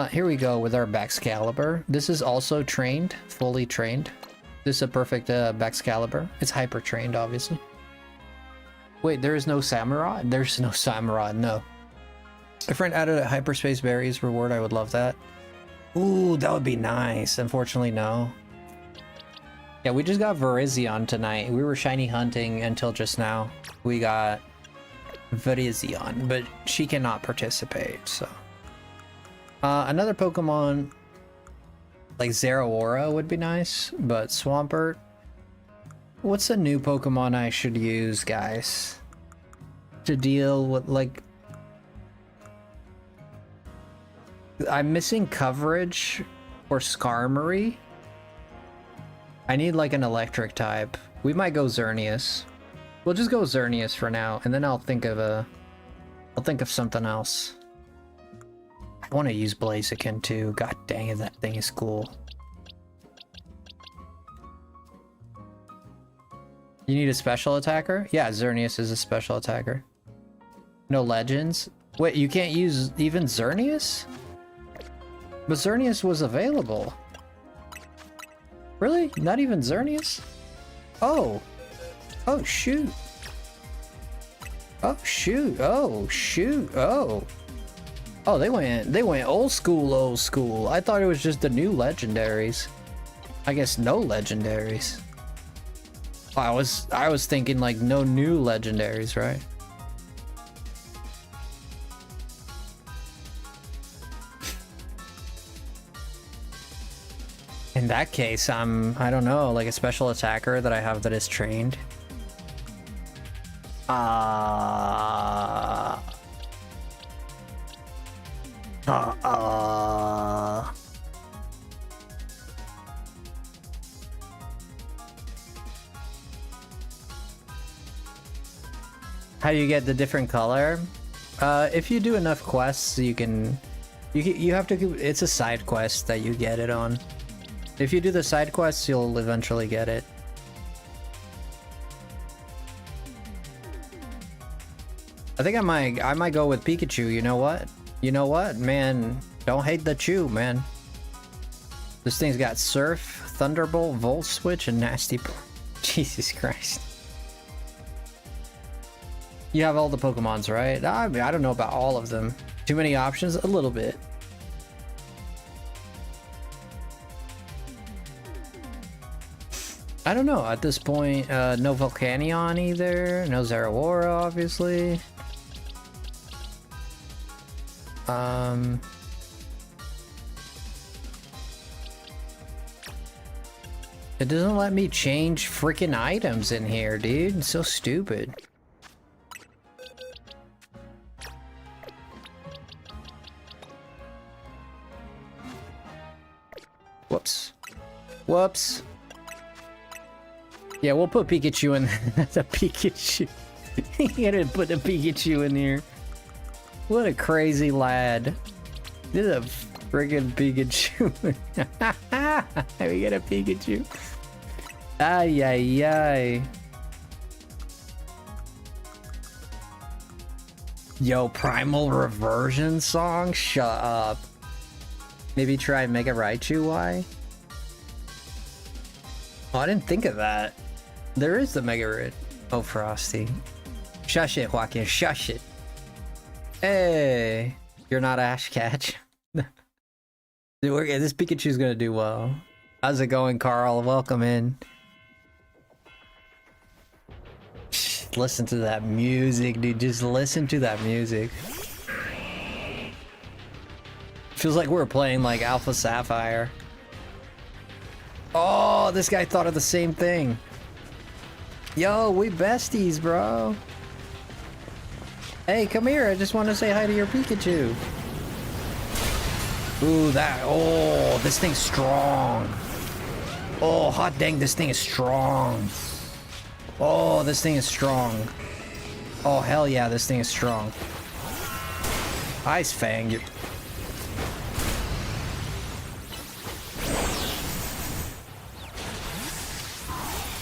Here we go with our Baxcalibur. This is also trained, fully trained. This is a perfect Baxcalibur. It's hyper trained, obviously. Wait, there is no Samurott? There's no Samurott, no. A friend added a hyperspace berries reward. I would love that. Ooh, that would be nice. Unfortunately, no. Yeah, we just got Virizion tonight. We were shiny hunting until just now. We got Virizion, but she cannot participate, so. Another Pokemon like Zeraora would be nice, but Swampert. What's a new Pokemon I should use, guys? To deal with, like... I'm missing coverage for Skarmory. I need like an electric type. We might go Xerneas. We'll just go Xerneas for now, and then I'll think of something else. I want to use Blaziken too. God dang it, that thing is cool. You need a special attacker? Yeah, Xerneas is a special attacker. No legends? Wait, you can't use even Xerneas? But Xerneas was available. Really? Not even Xerneas? Oh. Oh, shoot. Oh, shoot. Oh, shoot. Oh. Oh, they went old school. I thought it was just the new legendaries. I guess no legendaries. I was thinking like no new legendaries, right? In that case, I don't know, like a special attacker that I have that is trained. How do you get the different color? If you do enough quests, you have to, it's a side quest that you get it on. If you do the side quests, you'll eventually get it. I think I might go with Pikachu. You know what? You know what, man? Don't hate the Chew, man. This thing's got Surf, Thunderbolt, Volt Switch, and Nasty. Jesus Christ. You have all the Pokemons, right? I mean, I don't know about all of them. Too many options? A little bit. I don't know at this point. No Volcanion either. No Zeraora, obviously. It doesn't let me change freaking items in here, dude. It's so stupid. Whoops. Whoops. Yeah, we'll put Pikachu in. That's a Pikachu. You gotta put a Pikachu in here. What a crazy lad. This is a friggin' Pikachu. We got a Pikachu. Ay, ay, ay. Yo, Primal Reversion song? Shut up. Maybe try Mega Raichu Y? Oh, I didn't think of that. There is the Mega Rid. Oh, Frosty. Shush it, Joaquin. Shush it. Hey. You're not Ash Catch. This Pikachu's gonna do well. How's it going, Carl? Welcome in. Listen to that music, dude. Just listen to that music. Feels like we're playing like Alpha Sapphire. Oh, this guy thought of the same thing. Yo, we besties, bro. Hey, come here. I just want to say hi to your Pikachu. Ooh, that. Oh, this thing's strong. Oh, hot dang, this thing is strong. Oh, this thing is strong. Oh, hell yeah, this thing is strong. Ice Fang.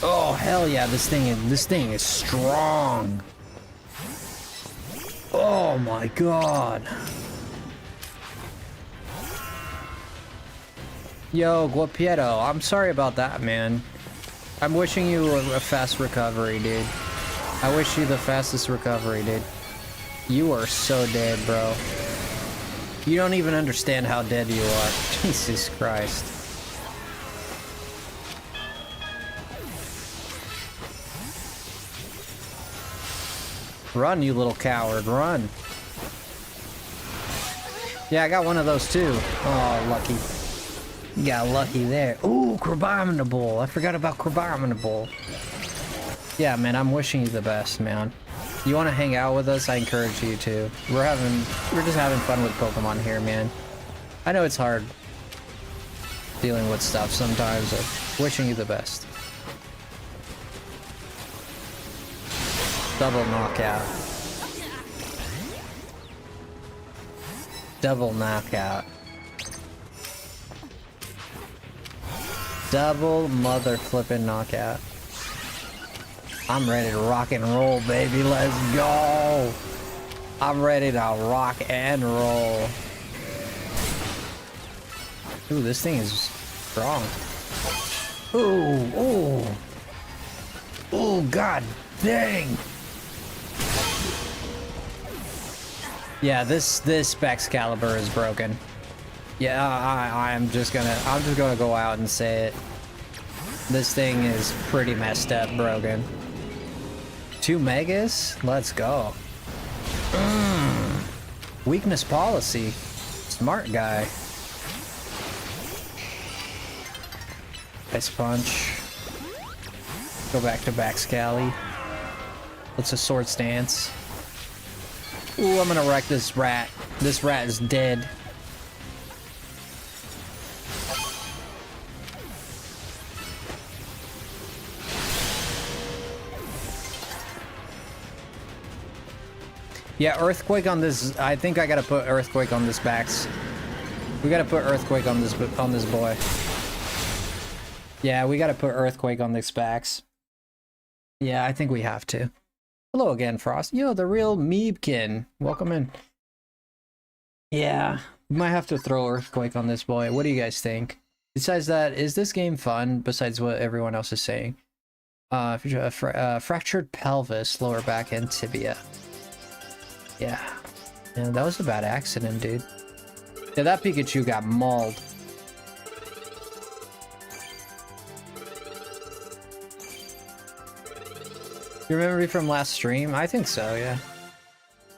Oh, hell yeah, this thing is strong. Oh my god. Yo, Guapiero, I'm sorry about that, man. I'm wishing you a fast recovery, dude. I wish you the fastest recovery, dude. You are so dead, bro. You don't even understand how dead you are. Jesus Christ. Run, you little coward, run. Yeah, I got one of those too. Oh, lucky. You got lucky there. Ooh, Crabominable. I forgot about Crabominable. Yeah, man, I'm wishing you the best, man. You want to hang out with us? I encourage you to. We're just having fun with Pokemon here, man. I know it's hard dealing with stuff sometimes, but wishing you the best. Double knockout. Double knockout. Double mother flipping knockout. I'm ready to rock and roll, baby. Let's go. I'm ready to rock and roll. Ooh, this thing is strong. Ooh, ooh. Ooh, god dang. Yeah, this Baxcalibur is broken. Yeah, I'm just gonna go out and say it. This thing is pretty messed up, broken. 2 megas? Let's go. Weakness policy. Smart guy. Ice punch. Go back to Baxcali. What's a sword stance? Ooh, I'm gonna wreck this rat. This rat is dead. Yeah, Earthquake on this. I think I gotta put Earthquake on this Bax. We gotta put Earthquake on this boy. Yeah, we gotta put Earthquake on this Bax. Yeah, I think we have to. Hello again, Frost. Yo, the real Meebkin. Welcome in. Yeah, we might have to throw Earthquake on this boy. What do you guys think? Besides that, is this game fun, besides what everyone else is saying? Fractured pelvis, lower back, and tibia. Yeah. Yeah, that was a bad accident, dude. Yeah, that Pikachu got mauled. You remember me from last stream? I think so, yeah.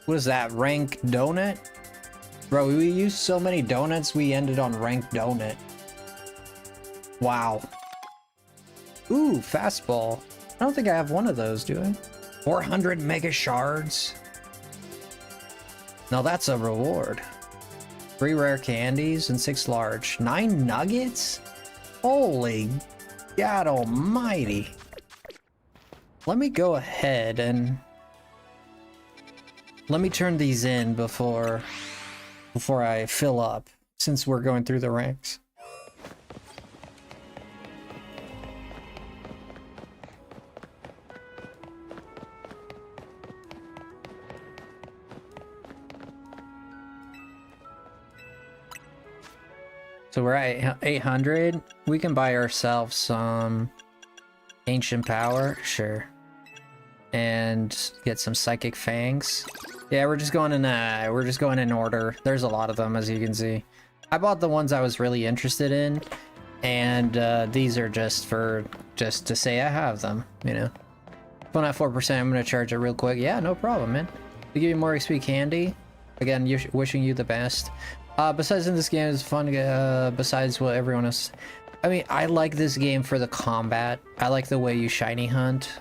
What is that? Rank donut? Bro, we used so many donuts, we ended on rank donut. Wow. Ooh, fastball. I don't think I have one of those, do I? 400 mega shards. Now that's a reward. 3 rare candies and 6 large. 9 nuggets? Holy God almighty. Let me go ahead and let me turn these in before I fill up, since we're going through the ranks. So we're at 800. We can buy ourselves some ancient power, sure, and get some psychic fangs. Yeah, we're just going in order. There's a lot of them, as you can see. I bought the ones I was really interested in, and these are just to say I have them, you know. Phone at 4%. I'm gonna charge it real quick. Yeah, no problem, man. We give you more XP candy. Again, wishing you the best. Besides in this game, it's fun. Besides what everyone else, I mean, I like this game for the combat. I like the way you shiny hunt.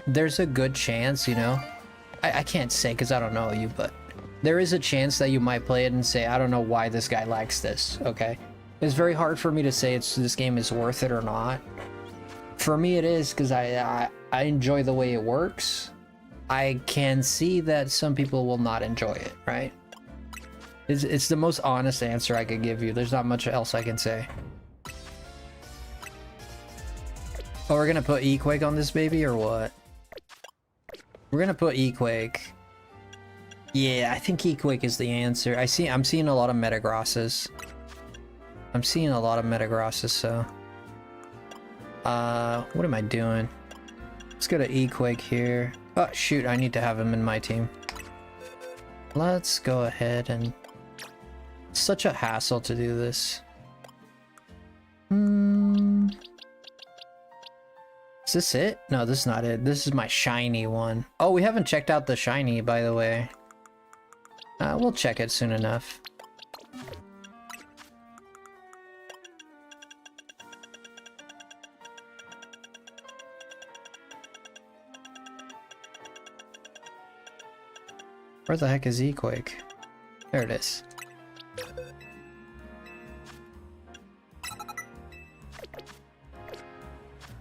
There's a good chance, you know. I can't say because I don't know you, but there is a chance that you might play it and say, I don't know why this guy likes this. Okay, it's very hard for me to say this game is worth it or not. For me, it is because I enjoy the way it works. I can see that some people will not enjoy it, right? It's the most honest answer I could give you. There's not much else I can say. Oh, we're gonna put E-Quake on this baby or what? We're gonna put E-Quake. Yeah, I think E-Quake is the answer. I'm seeing a lot of Metagrosses. So. What am I doing? Let's go to E-Quake here. Oh, shoot, I need to have him in my team. Let's go ahead and... It's such a hassle to do this. Is this it? No, this is not it. This is my shiny one. Oh, we haven't checked out the shiny, by the way. We'll check it soon enough. Where the heck is E-Quake? There it is.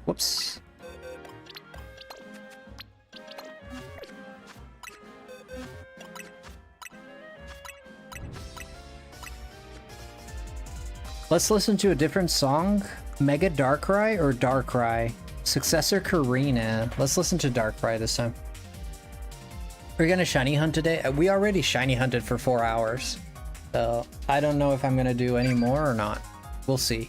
Whoops. Let's listen to a different song. Mega Darkrai or Darkrai? Successor Karina. Let's listen to Darkrai this time. We're gonna shiny hunt today. We already shiny hunted for 4 hours. So I don't know if I'm gonna do any more or not. We'll see.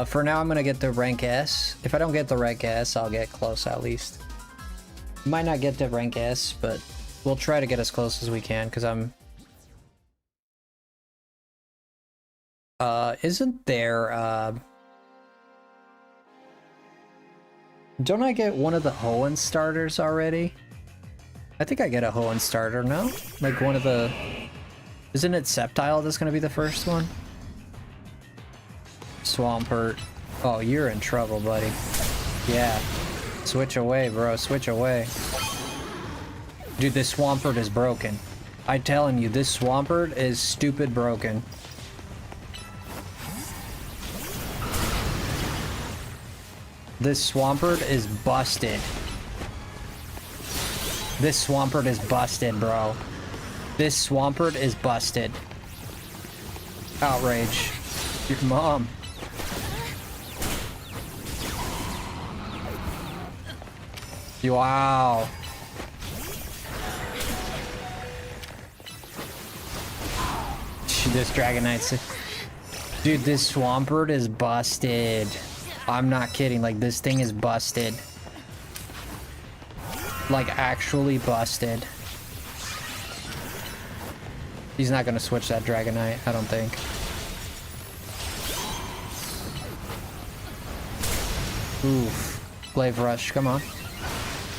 For now, I'm gonna get the rank S. If I don't get the rank S, I'll get close at least. Might not get to rank S, but we'll try to get as close as we can, because I'm... isn't there, Don't I get one of the Hoenn starters already? I think I get a Hoenn starter, no? Like one of the... Isn't it Sceptile that's gonna be the first one? Swampert. Oh, you're in trouble, buddy. Yeah. Switch away, bro. Switch away. Dude, this Swampert is broken. I'm telling you, this Swampert is stupid broken. This Swampert is busted. This Swampert is busted, bro. This Swampert is busted. Outrage. Your mom. Wow. This Dragonite. Dude, this Swampert is busted. I'm not kidding. Like, this thing is busted. Like, actually busted. He's not gonna switch that Dragonite, I don't think. Oof. Glaive Rush, come on.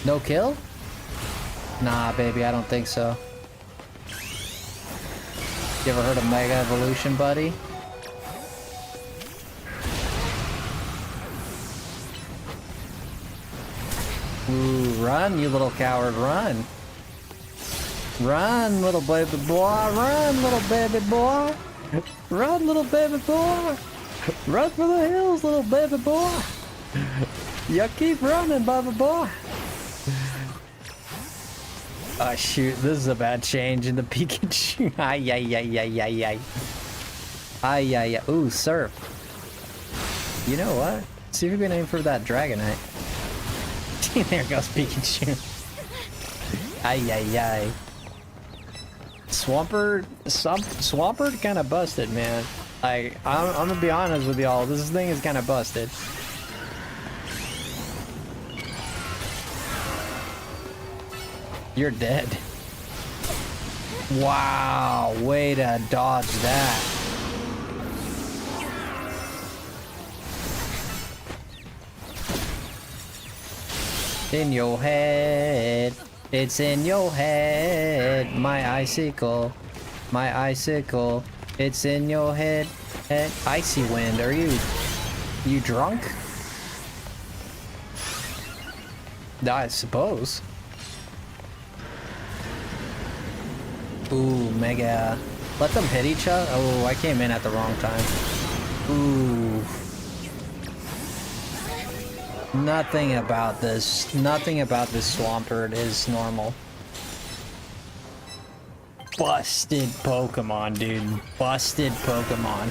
No kill? Nah, baby, I don't think so. You ever heard of Mega Evolution, buddy? Ooh, run, you little coward, run. Run, little baby boy, run, little baby boy. Run, little baby boy. Run for the hills, little baby boy. You keep running, baby boy. Oh shoot, this is a bad change in the Pikachu. Ay, ay, ay, ay, ay, ay. Ay, ay, ay. Ooh, surf. You know what? See if you can aim for that Dragonite. There goes Pikachu. Ay, ay, ay. Swampert kind of busted, man. Like, I'm gonna be honest with y'all, this thing is kind of busted. You're dead. Wow, way to dodge that. In your head. It's in your head. My icicle. My icicle. It's in your head. Icy Wind, are you drunk? I suppose. Ooh, mega. Let them hit each other. Oh, I came in at the wrong time. Ooh. Nothing about this Swampert is normal. Busted Pokemon, dude. Busted Pokemon.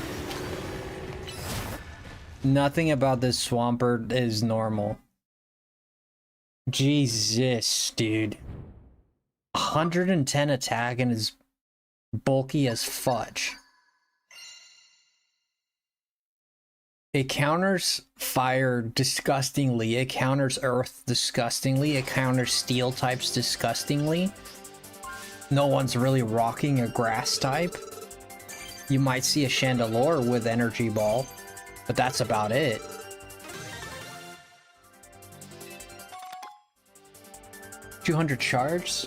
Nothing about this Swampert is normal. Jesus, dude. 110 attack and is bulky as fudge. It counters fire disgustingly. It counters earth disgustingly. It counters steel types disgustingly. No one's really rocking a grass type. You might see a Chandelure with Energy Ball, but that's about it. $200 charge.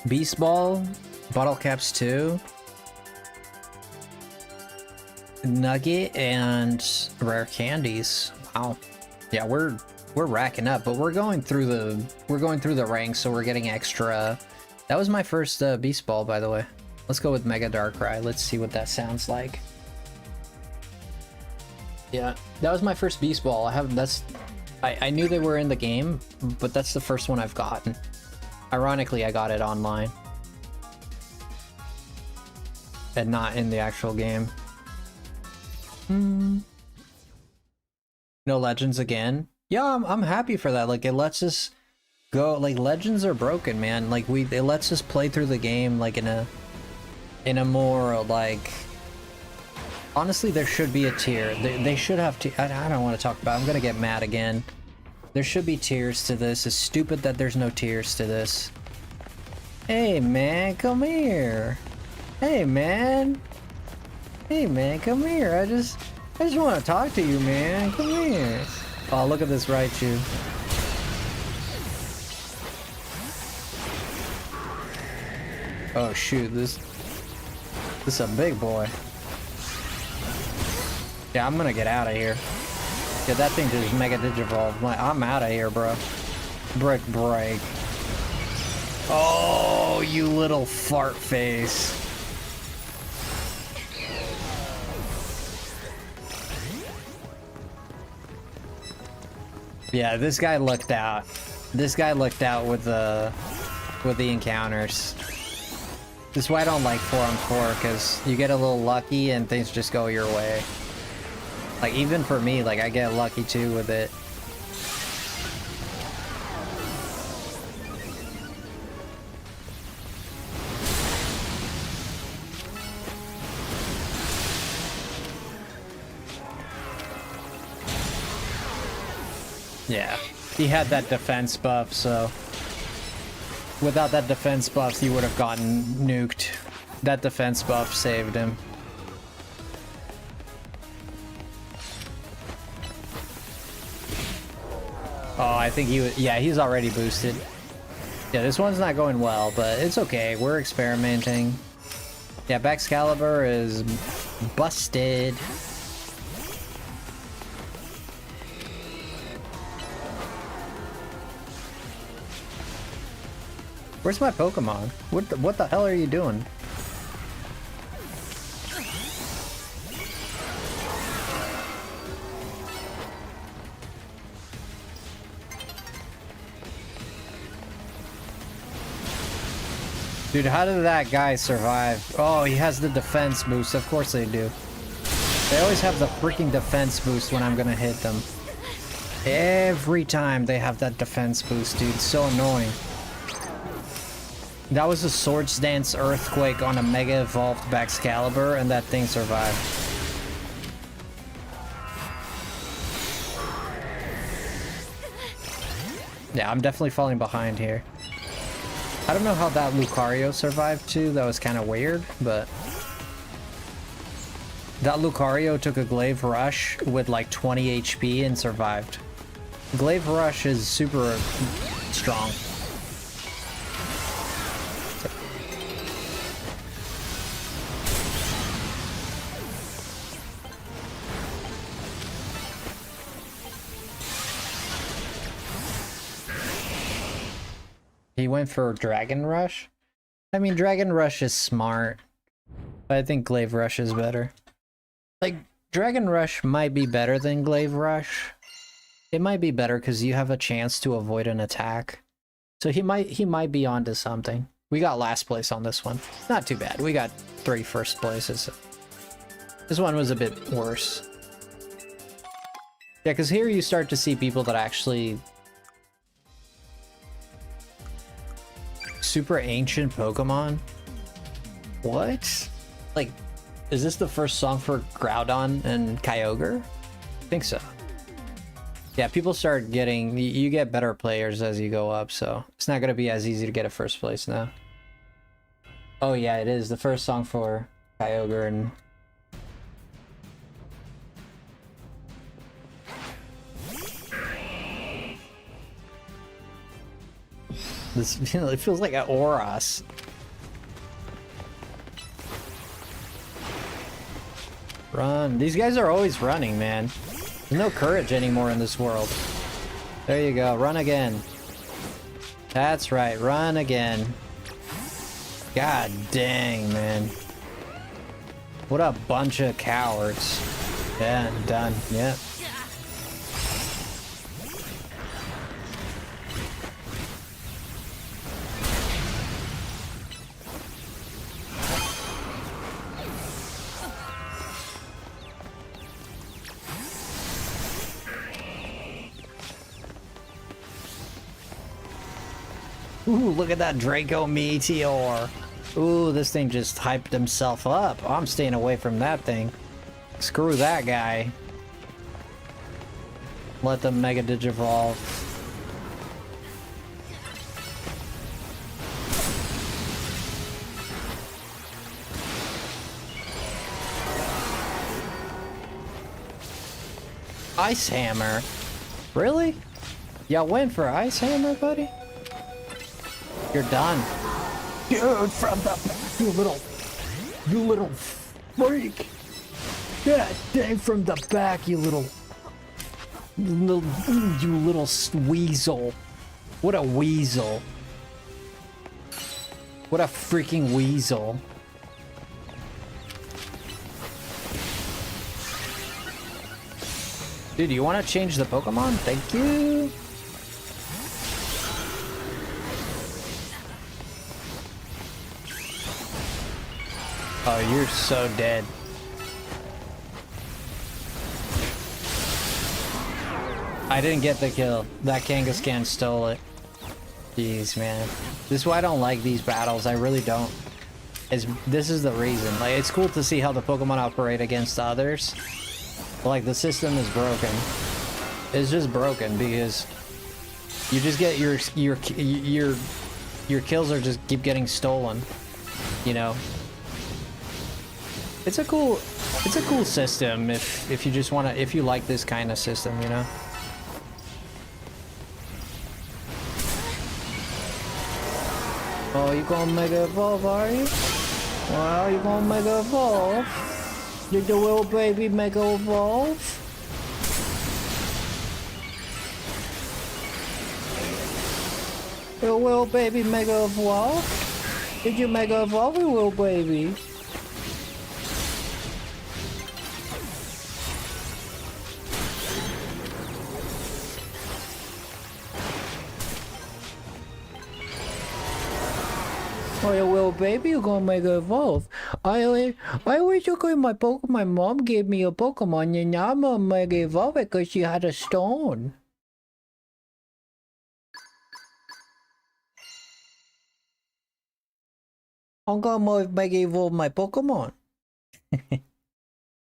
Beast Ball, Bottle Caps 2. Nugget and rare candies. Wow. Yeah, we're racking up, but we're going through the ranks, so we're getting extra. That was my first Beast Ball, by the way. Let's go with Mega Darkrai. Let's see what that sounds like. Yeah, that was my first Beast Ball. I knew they were in the game, but that's the first one I've gotten. Ironically, I got it online and not in the actual game. No legends again. Yeah, I'm happy for that. Like, it lets us go. Like, legends are broken, man. Like, it lets us play through the game like in a more like. Honestly, there should be a tier. They should have to. I don't want to talk about it. I'm gonna get mad again. There should be tiers to this. It's stupid that there's no tiers to this. Hey man, come here. Hey man. Hey man, come here. I just want to talk to you, man. Come here. Oh, look at this Raichu. Oh shoot, this is a big boy. Yeah, I'm gonna get out of here. Yeah, that thing just Mega Digivolve. I'm out of here, bro. Brick break. Oh, you little fart face. Yeah, this guy looked out. This guy looked out with the encounters. This is why I don't like 4-on-4, because you get a little lucky and things just go your way. Like, even for me, like, I get lucky too with it. Yeah, he had that defense buff, so without that defense buff, he would have gotten nuked. That defense buff saved him. Oh, I think he was, yeah, he's already boosted. Yeah, this one's not going well, but it's okay. We're experimenting. Yeah, Baxcalibur is busted. Where's my Pokemon? What the hell are you doing? Dude, how did that guy survive? Oh, he has the defense boost. Of course they do. They always have the freaking defense boost when I'm gonna hit them. Every time they have that defense boost, dude. So annoying. That was a Swords Dance Earthquake on a Mega Evolved Baxcalibur, and that thing survived. Yeah, I'm definitely falling behind here. I don't know how that Lucario survived too, that was kind of weird, but... That Lucario took a Glaive Rush with like 20 HP and survived. Glaive Rush is super strong. He went for Dragon Rush? I mean, Dragon Rush is smart, but I think Glaive Rush is better. Like, Dragon Rush might be better than Glaive Rush. It might be better because you have a chance to avoid an attack. So he might be onto something. We got last place on this one. Not too bad. We got 3 first places. This one was a bit worse. Yeah, because here you start to see people that actually... Super ancient Pokemon? What? Like, is this the first song for Groudon and Kyogre? I think so. Yeah, people start getting... You get better players as you go up, so... It's not gonna be as easy to get a first place now. Oh yeah, it is. The first song for Kyogre and... This, you know, it feels like an Oras. Run. These guys are always running, man. There's no courage anymore in this world. There you go. Run again. That's right. Run again. God dang, man. What a bunch of cowards. Yeah, done. Yep. Ooh, look at that Draco Meteor. Ooh, this thing just hyped himself up. I'm staying away from that thing. Screw that guy. Let them Mega Digivolve. Ice Hammer? Really? Y'all went for Ice Hammer, buddy? You're done. Dude, from the back, you little freak. Yeah, dang, from the back, you little weasel. What a weasel. What a freaking weasel. Dude, you want to change the Pokemon? Thank you. Oh, you're so dead. I didn't get the kill. That Kangaskhan stole it. Jeez, man. This is why I don't like these battles. I really don't. This is the reason. Like, it's cool to see how the Pokemon operate against others. But, like, the system is broken. It's just broken because you just get your kills are just keep getting stolen. You know? It's a cool system if you just want to, if you like this kind of system, you know? Oh, you gonna Mega Evolve, are you? Well, you gonna Mega Evolve? Did the little baby Mega Evolve? Your little baby Mega Evolve? Did you Mega Evolve, your little baby? Oh, your little baby, you're gonna Mega Evolve. I always look at my Pokemon. My mom gave me a Pokemon, and now I'm gonna Mega Evolve it because she had a stone. I'm gonna Mega Evolve my Pokemon.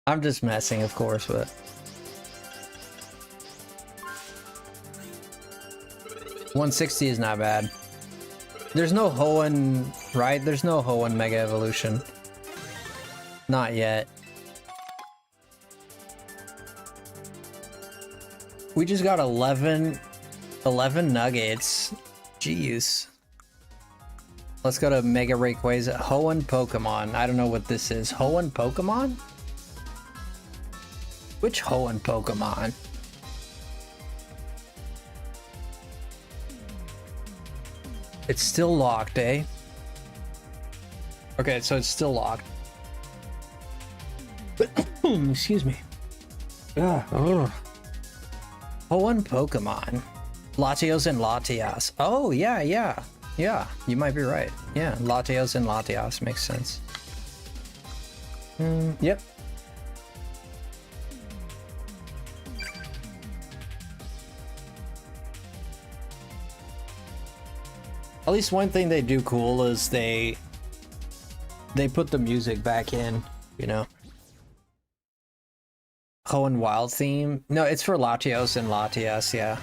I'm just messing, of course, but 160 is not bad. There's no Hoenn, right? There's no Hoenn Mega Evolution. Not yet. We just got 11 nuggets. Jeez. Let's go to Mega Rayquaza. Hoenn Pokemon. I don't know what this is. Hoenn Pokemon? Which Hoenn Pokemon? It's still locked, eh? Okay, so it's still locked. Excuse me. Hoenn Pokemon. Latios and Latias. Oh, yeah. Yeah, you might be right. Yeah, Latios and Latias makes sense. Yep. At least one thing they do cool is they put the music back in, you know. Hoenn Wild theme. No, it's for Latios and Latias, yeah.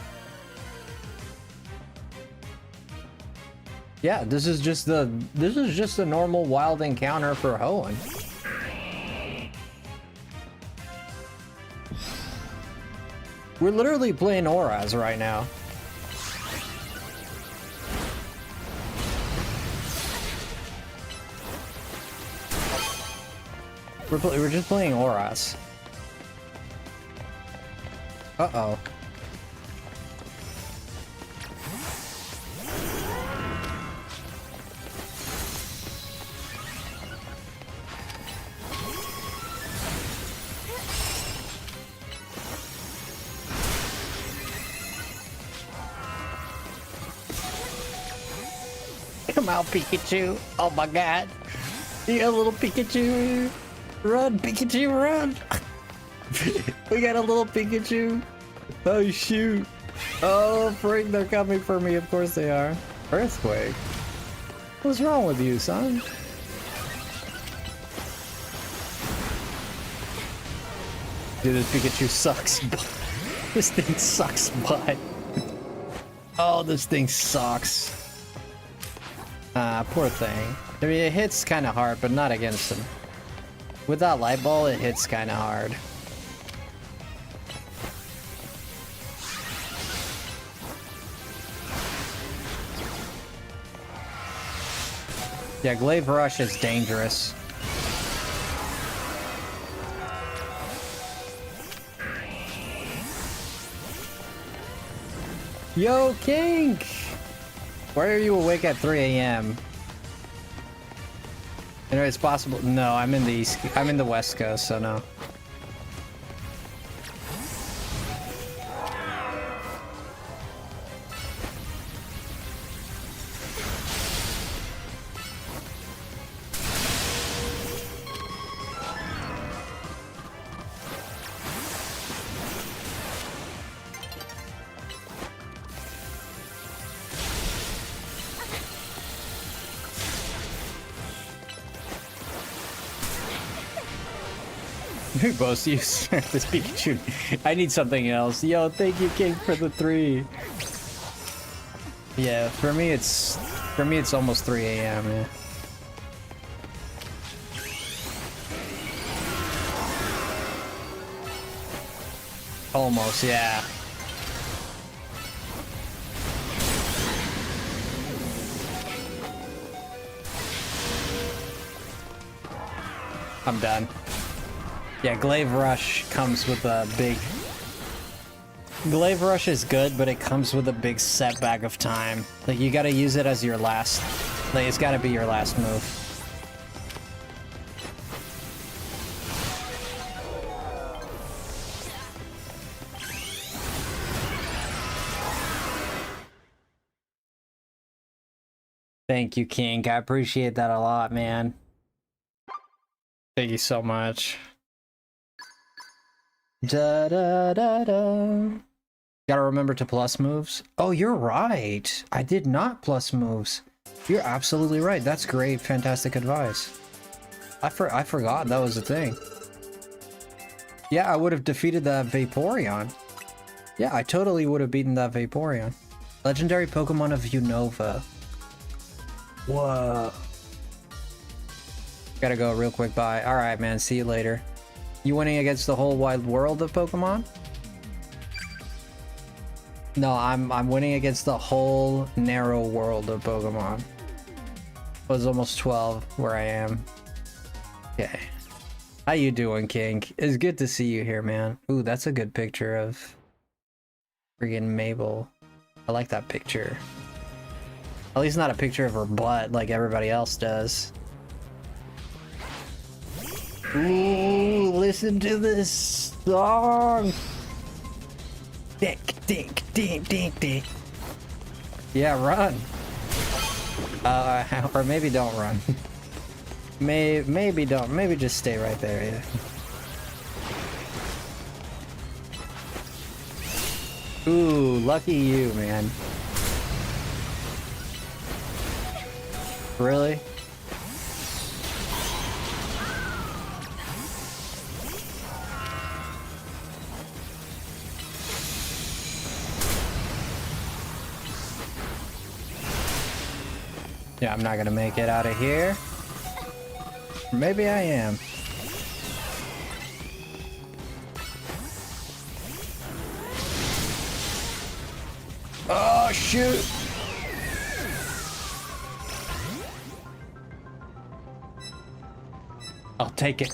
Yeah, this is just a normal wild encounter for Hoenn. We're literally playing Auras right now. We're just playing Auras. Uh-oh. Come out, Pikachu. Oh my god. You got a little Pikachu. Run, Pikachu, run. We got a little Pikachu. Oh, shoot. Oh, freak, they're coming for me. Of course they are. Earthquake. What's wrong with you, son? Dude, this Pikachu sucks. This thing sucks butt. Oh, this thing sucks. Poor thing. I mean, it hits kind of hard, but not against him. With that light ball, it hits kind of hard. Yeah, Glaive Rush is dangerous. Yo, King! Why are you awake at 3 a.m.? You know, it's possible. No, I'm in the West Coast, so no. We both use this Pikachu. I need something else. Yo, thank you, King, for the 3. Yeah, for me it's almost 3 a.m. Yeah. Almost, yeah. I'm done. Yeah, Glaive Rush comes with a big... Glaive Rush is good, but it comes with a big setback of time. Like, you gotta use it as your last... Like, it's gotta be your last move. Thank you, King. I appreciate that a lot, man. Thank you so much. Da da da da. Gotta remember to plus moves. Oh, you're right. I did not plus moves. You're absolutely right. That's great, fantastic advice. I forgot that was a thing. Yeah, I would have defeated that Vaporeon. Yeah, I totally would have beaten that Vaporeon. Legendary Pokemon of Unova. Whoa. Gotta go real quick, bye. Alright, man, see you later. You winning against the whole wide world of Pokemon? No, I'm winning against the whole narrow world of Pokemon. It was almost 12 where I am. Okay. How you doing, King? It's good to see you here, man. Ooh, that's a good picture of friggin' Mabel. I like that picture. At least not a picture of her butt like everybody else does. Ooh, listen to this song. Dink, dink, dink, dink, dink. Yeah, run. Or maybe don't run. Maybe don't. Maybe just stay right there. Yeah. Ooh, lucky you, man. Really? Yeah, I'm not gonna make it out of here. Maybe I am. Oh, shoot! I'll take it.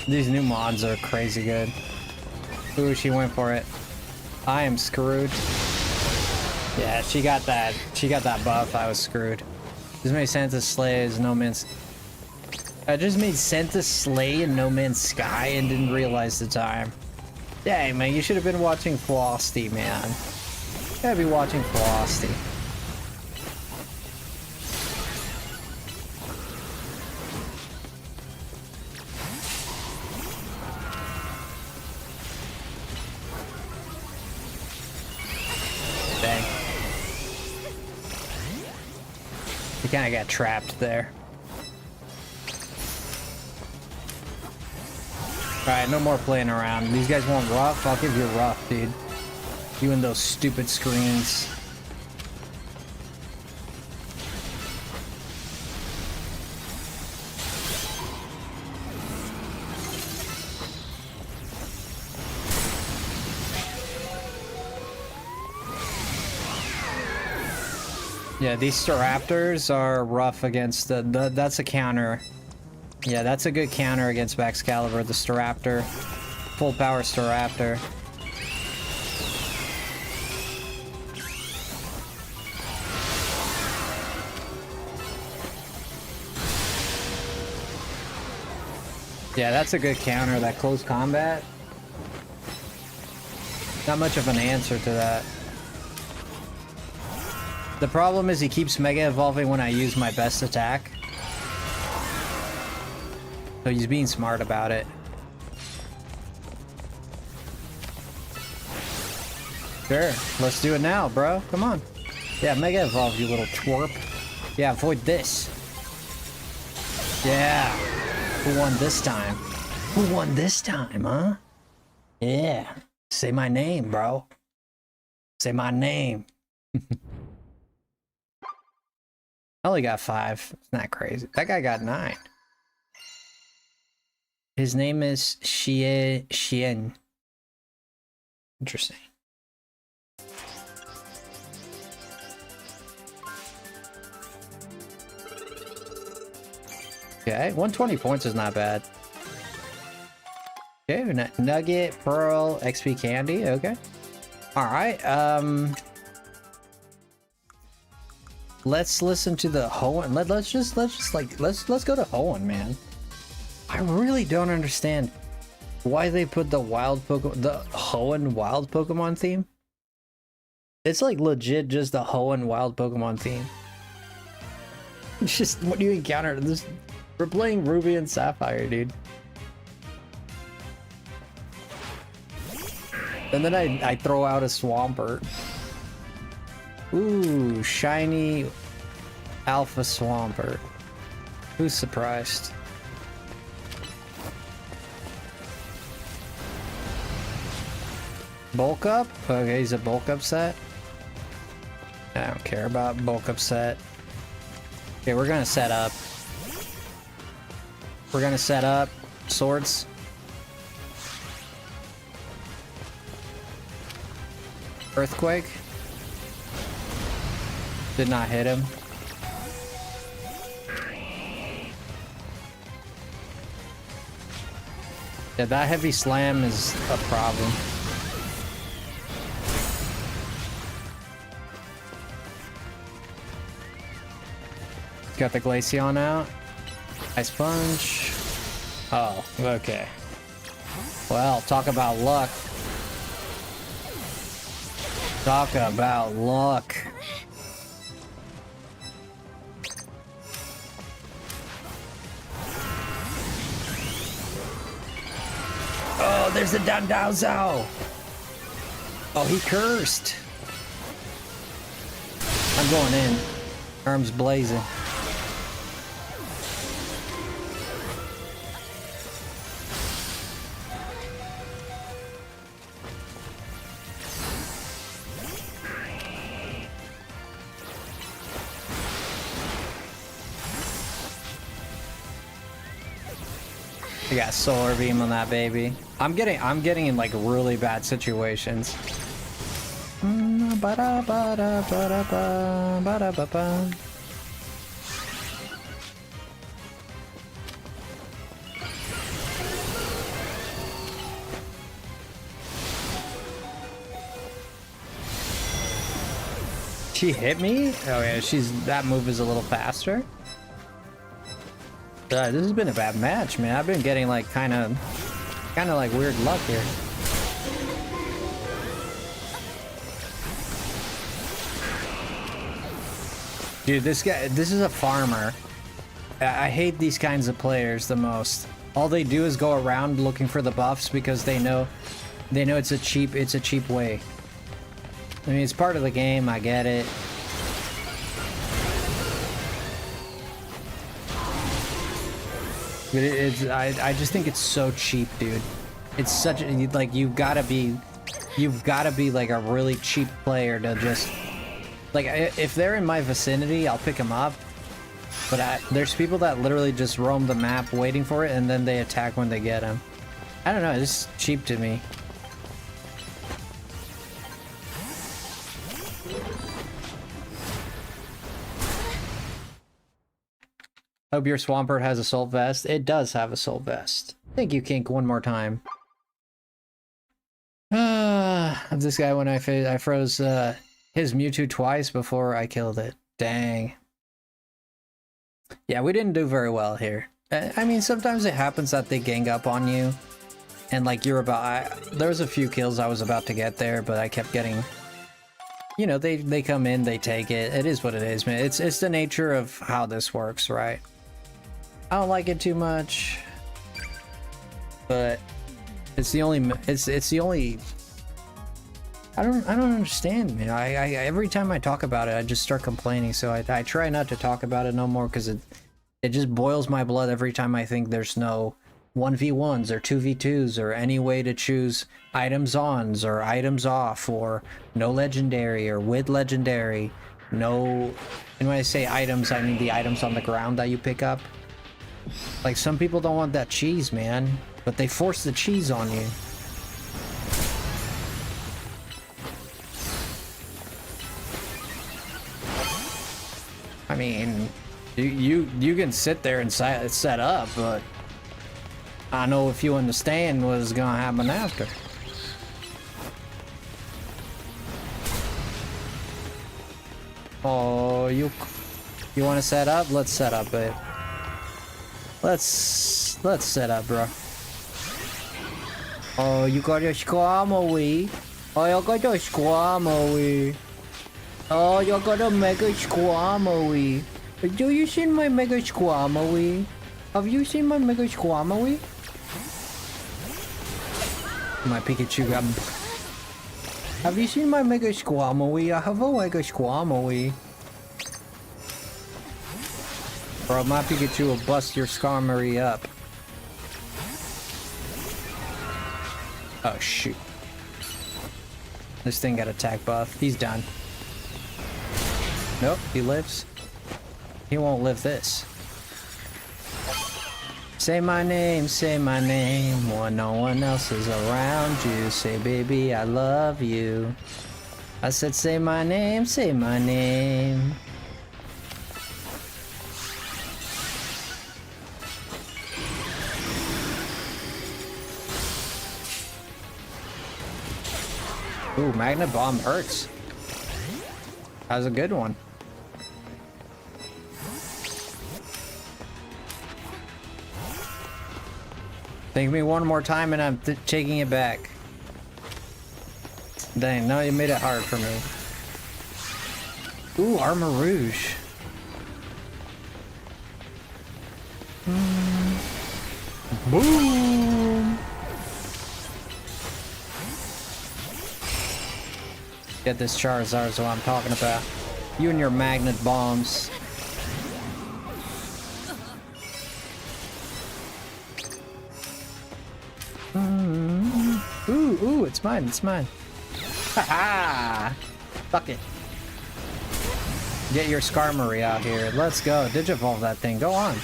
These new mods are crazy good. Ooh, she went for it. I am screwed. Yeah, she got that buff. I was screwed. Just made Santa Slay as No Man's... I just made Santa Slay in No Man's Sky and didn't realize the time. Dang, man, you should have been watching Frosty, man. You gotta be watching Frosty. Dang. You kinda got trapped there. Alright, no more playing around. These guys want rough? I'll give you rough, dude. You and those stupid screens. Yeah, these Staraptors are rough against that's a counter. Yeah, that's a good counter against Baxcalibur, the Staraptor. Full power Staraptor. Yeah, that's a good counter, that close combat. Not much of an answer to that. The problem is he keeps Mega Evolving when I use my best attack. So he's being smart about it. Sure, let's do it now, bro. Come on. Yeah, Mega Evolve, you little twerp. Yeah, avoid this. Yeah. Who won this time? Who won this time, huh? Yeah. Say my name, bro. Say my name. I only got 5. It's not crazy. That guy got 9. His name is Xien. Interesting. Okay, 120 points is not bad. Okay, nugget, pearl, XP candy. Okay. All right. Let's listen to the Hoenn. Let's go to Hoenn, man. I really don't understand why they put the Hoenn wild Pokemon theme. It's like legit just the Hoenn wild Pokemon theme. It's just what do you encounter this? We're playing Ruby and Sapphire, dude. And then I throw out a Swampert. Ooh, shiny Alpha Swampert. Who's surprised? Bulk up? Okay, he's a bulk up set. I don't care about bulk up set. Okay, we're gonna set up. We're gonna set up swords. Earthquake. Did not hit him. Yeah, that heavy slam is a problem. Got the Glaceon out. Ice Punch. Oh, okay. Well, talk about luck. Talk about luck. Oh, there's a Dandazao. Oh, he cursed. I'm going in. Arms blazing. I got Solar Beam on that baby. I'm getting in like really bad situations. She hit me? Oh yeah, that move is a little faster. This has been a bad match, man. I've been getting like kind of like weird luck here. Dude, this is a farmer. I hate these kinds of players the most. All they do is go around looking for the buffs because they know it's a cheap way. I mean, it's part of the game, I get it. But I just think it's so cheap, dude. It's such a, like, you've gotta be like a really cheap player to just, like, if they're in my vicinity, I'll pick them up. But there's people that literally just roam the map waiting for it, and then they attack when they get them. I don't know, it's just cheap to me. Hope your Swampert has a Soul Vest. It does have a Soul Vest. Thank you, Kink, one more time. This guy when I froze his Mewtwo twice before I killed it. Dang. Yeah, we didn't do very well here. I mean, sometimes it happens that they gang up on you. And like there was a few kills I was about to get there, but I kept getting... You know, they come in, they take it. It is what it is, man. It's the nature of how this works, right? I don't like it too much, but it's the only I don't understand, man. I every time I talk about it, I just start complaining, so I try not to talk about it no more, because it just boils my blood every time I think there's no 1v1s or 2v2s or any way to choose items ons or items off, or no legendary or with legendary, no, and when I say items, I mean the items on the ground that you pick up. Like, some people don't want that cheese, man, but they force the cheese on you. I mean, You can sit there and set up, but I know if you understand what's gonna happen after. Oh, you want to set up? Let's set up, babe. Let's set up, bro. Oh, you got your squammy. Oh, you got your squammy. Oh, you got a mega squammy. Do you see my mega squammy? Have you seen my mega squammy? My Pikachu got... Have you seen my mega squammy? I have a mega squammy. Bro, my Pikachu will bust your Skarmory up. Oh shoot. This thing got attack buff. He's done. Nope, he lives. He won't live this. Say my name when no one else is around you. Say baby I love you. I said say my name, say my name. Ooh, Magnet Bomb hurts. That was a good one. Think me one more time and I'm taking it back. Dang, now you made it hard for me. Ooh, Armor Rouge. Boom! Get this Charizard is what I'm talking about. You and your magnet bombs. Ooh, it's mine, it's mine. Haha! Fuck it. Get your Skarmory out here. Let's go. Digivolve that thing. Go on.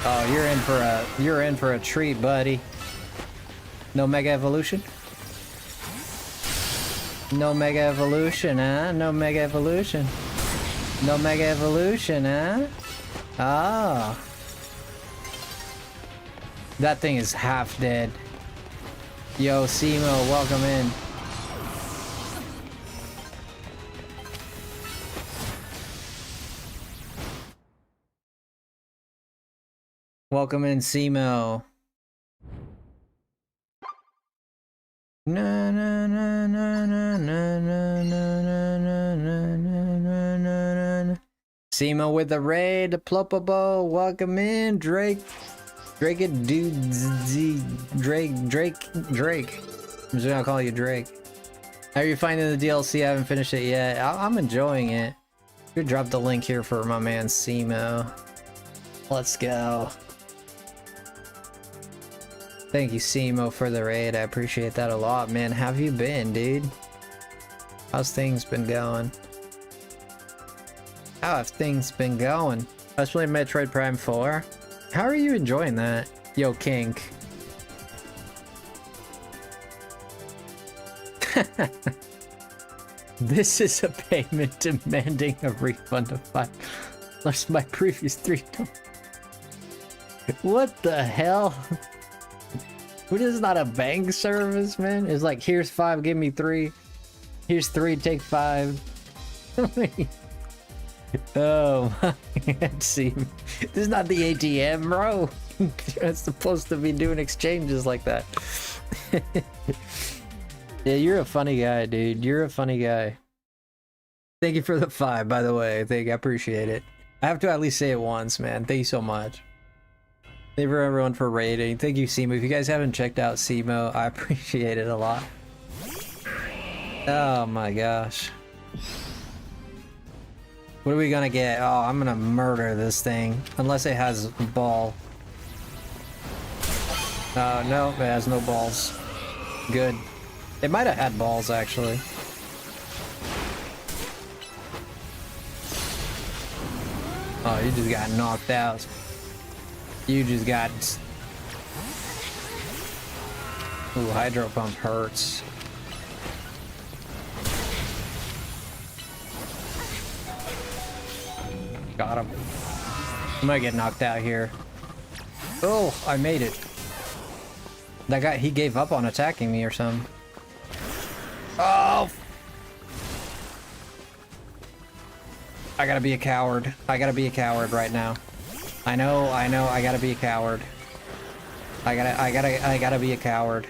Oh, you're in for a treat, buddy. No Mega Evolution? No Mega Evolution, huh? No Mega Evolution. No Mega Evolution, huh? Ah. That thing is half dead. Yo, Simo, welcome in. Welcome in, Simo. Na na na na na na na na na na na. Simo with the raid, Plopabo, welcome in, Drake. Drake. I'm just gonna call you Drake. How are you finding the DLC? I haven't finished it yet. I'm enjoying it. You drop the link here for my man Simo. Let's go. Thank you, Simo, for the raid. I appreciate that a lot, man. How have you been, dude? How's things been going? How have things been going? Especially Metroid Prime 4. How are you enjoying that? Yo, Kink. This is a payment demanding a refund of $5. That's my previous $3. What the hell? What is not a bank service, man? It's like, here's 5, give me 3. Here's 3, take 5. Oh my god, see. This is not the ATM, bro. You're supposed to be doing exchanges like that. Yeah, you're a funny guy, dude. You're a funny guy. Thank you for the 5, by the way. I appreciate it. I have to at least say it once, man. Thank you so much. Thank you for everyone for rating. Thank you, Simo. If you guys haven't checked out Simo, I appreciate it a lot. Oh my gosh. What are we gonna get? Oh, I'm gonna murder this thing. Unless it has a ball. No, it has no balls. Good. It might have had balls, actually. Oh, you just got knocked out. You just got... Ooh, Hydro Pump hurts. Got him. I might get knocked out here. Oh, I made it. That guy, he gave up on attacking me or something. Oh! I gotta be a coward. I gotta be a coward right now. I know, I gotta be a coward. I gotta be a coward.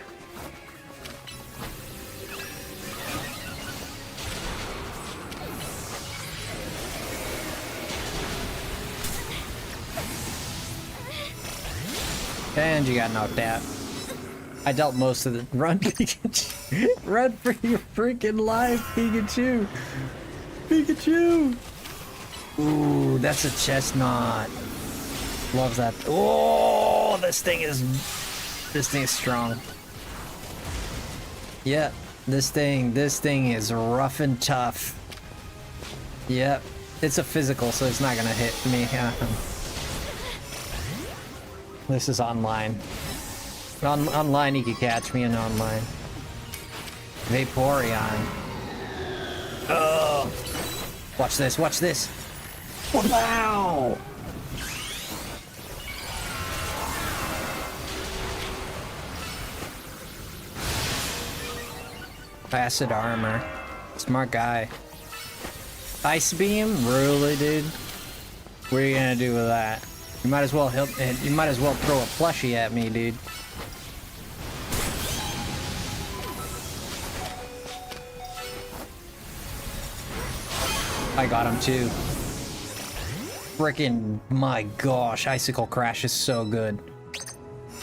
And you got knocked out. I dealt most of the— Run, Pikachu! Run for your freaking life, Pikachu! Pikachu! Ooh, that's a chestnut. Love that. Oh, this thing is strong. Yep, this thing is rough and tough. Yep, it's a physical, so it's not gonna hit me. This is online. Online, you can catch me in online. Vaporeon. Oh! Watch this, watch this! Wow! Acid armor. Smart guy. Ice beam? Really, dude? What are you gonna do with that? You might as well help. You might as well throw a plushie at me, dude. I got him too. Frickin', my gosh, Icicle Crash is so good.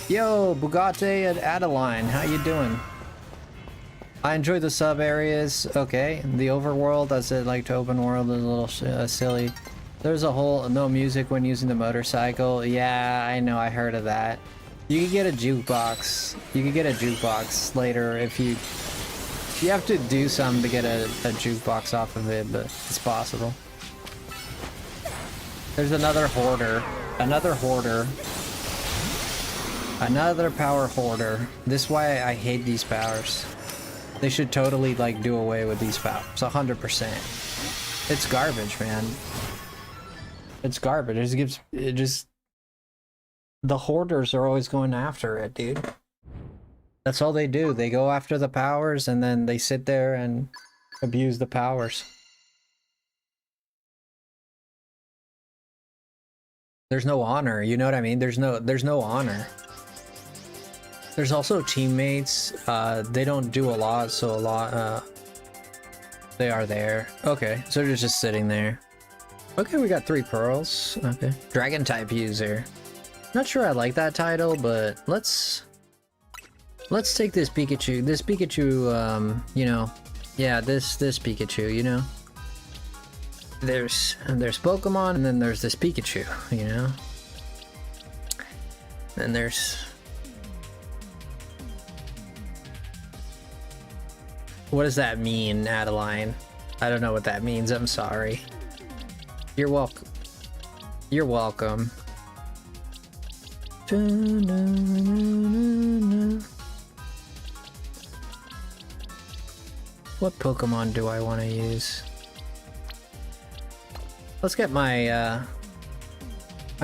Yo, Bugatti and Adeline, how you doing? I enjoy the sub areas. Okay, the overworld, as it like to open world, is a little silly. There's a whole no music when using the motorcycle. Yeah, I know, I heard of that. You could get a jukebox. You could get a jukebox later if you have to do something to get a jukebox off of it, but it's possible. There's another hoarder. Another hoarder. Another power hoarder. This is why I hate these powers. They should totally like do away with these powers. 100%. It's garbage, man. It's garbage. It just the hoarders are always going after it, dude. That's all they do. They go after the powers and then they sit there and abuse the powers. There's no honor, you know what I mean? There's no honor. There's also teammates. They don't do a lot, so a lot they are there. Okay, so they're just sitting there. Okay, we got 3 pearls. Okay. Dragon type user. Not sure I like that title, but let's take this Pikachu. This Pikachu, you know, yeah, this Pikachu, you know. There's Pokemon, and then there's this Pikachu, you know. And there's what does that mean, Adeline? I don't know what that means. I'm sorry. You're welcome. You're welcome. What Pokemon do I want to use? Let's get my, I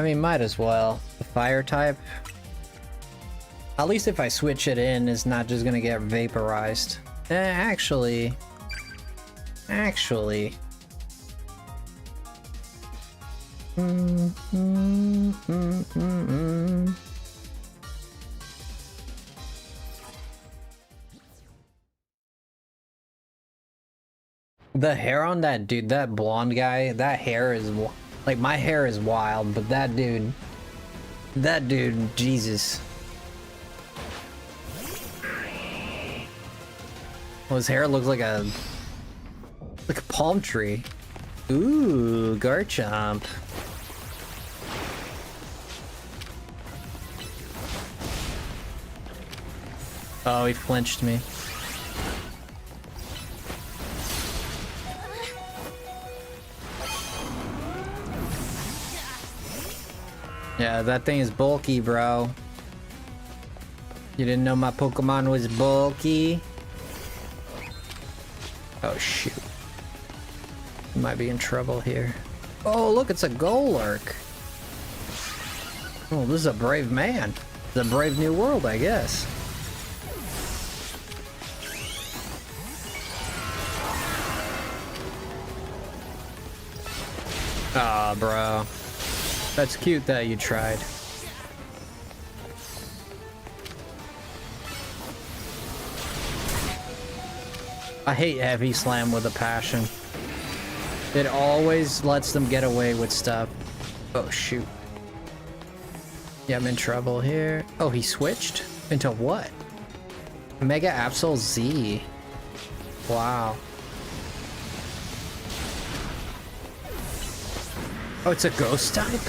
mean, might as well. The fire type. At least if I switch it in, it's not just gonna get vaporized. Actually. The hair on that dude, that blonde guy, that hair is like, my hair is wild, but that dude, Jesus. Well, his hair looks like a palm tree. Ooh, Garchomp. Oh, he flinched me. Yeah, that thing is bulky, bro. You didn't know my Pokemon was bulky? Oh, shoot. You might be in trouble here. Oh, look, it's a Golurk. Oh, this is a brave man. It's a brave new world, I guess. Ah, bro. That's cute that you tried. I hate Heavy Slam with a passion. It always lets them get away with stuff. Oh, shoot. Yeah, I'm in trouble here. Oh, he switched? Into what? Mega Absol Z. Wow. Oh, it's a ghost type?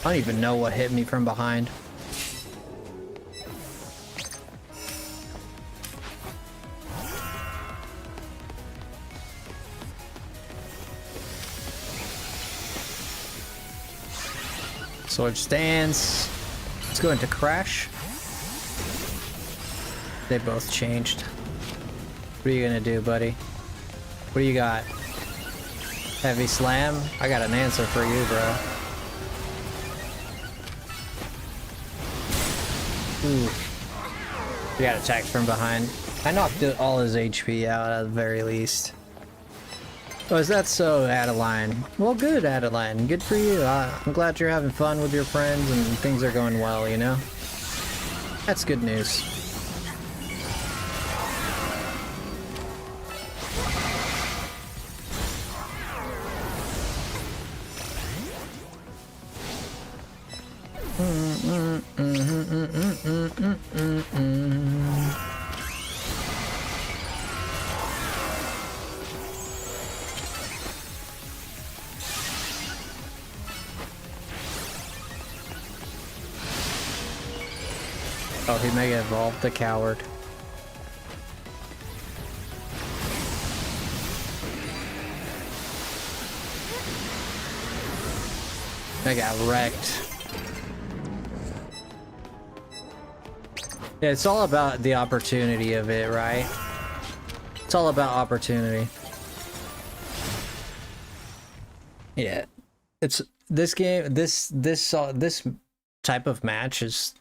I don't even know what hit me from behind. Sword stance. Let's go into Crash. They both changed. What are you gonna do, buddy? What do you got? Heavy Slam? I got an answer for you, bro. Ooh. You got attacked from behind. I knocked all his HP out at the very least. Oh, is that so, Adeline? Well, good, Adeline. Good for you. I'm glad you're having fun with your friends and things are going well, you know? That's good news. Oh, he may have evolved the coward. I got wrecked. Yeah, it's all about the opportunity of it, right? It's all about opportunity. Yeah, it's this game. This type of match is.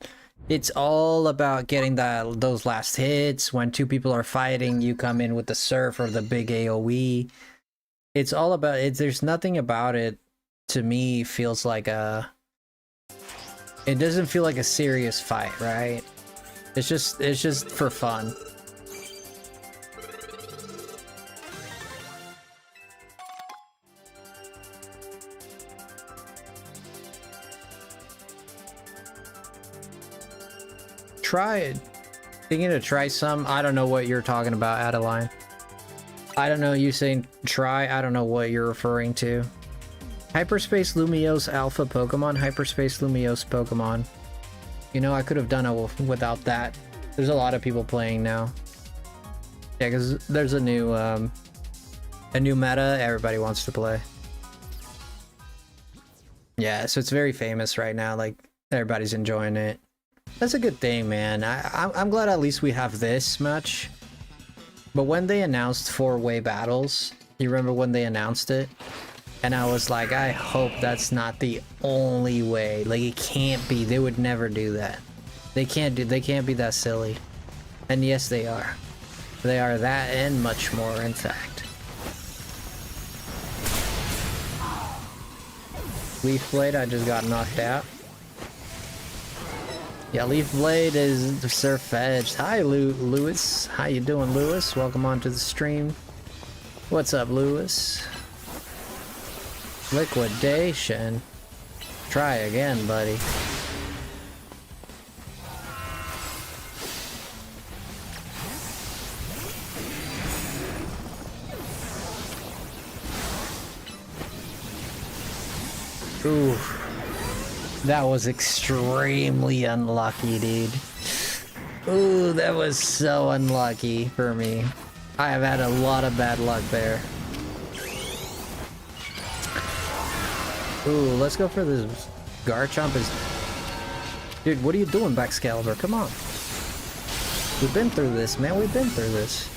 It's all about getting those last hits. When two people are fighting, you come in with the surf or the big AoE. It's all about it. There's nothing about it to me feels like a. It doesn't feel like a serious fight, right? It's just for fun. Try it. Thinking to try some? I don't know what you're talking about, Adeline. I don't know, you saying try? I don't know what you're referring to. Hyperspace Lumiose Alpha Pokemon, Hyperspace Lumiose Pokemon. You know, I could have done it without that. There's a lot of people playing now. Yeah, because there's a new meta everybody wants to play. Yeah, so it's very famous right now. Like, everybody's enjoying it. That's a good thing, man. I'm glad at least we have this much. But when they announced 4-way battles, you remember when they announced it? And I was like, I hope that's not the only way. Like, it can't be. They would never do that. They can't be that silly. And yes, they are. They are that and much more, in fact. Leaf Blade, I just got knocked out. Yeah, Leaf Blade is Surf Edge. Hi, Lewis. How you doing, Lewis? Welcome onto the stream. What's up, Lewis? Liquidation. Try again, buddy. Ooh. That was extremely unlucky, dude. Ooh, that was so unlucky for me. I have had a lot of bad luck there. Ooh, let's go for this Garchomp. Dude, what are you doing, Baxcalibur? Come on. We've been through this, man. We've been through this.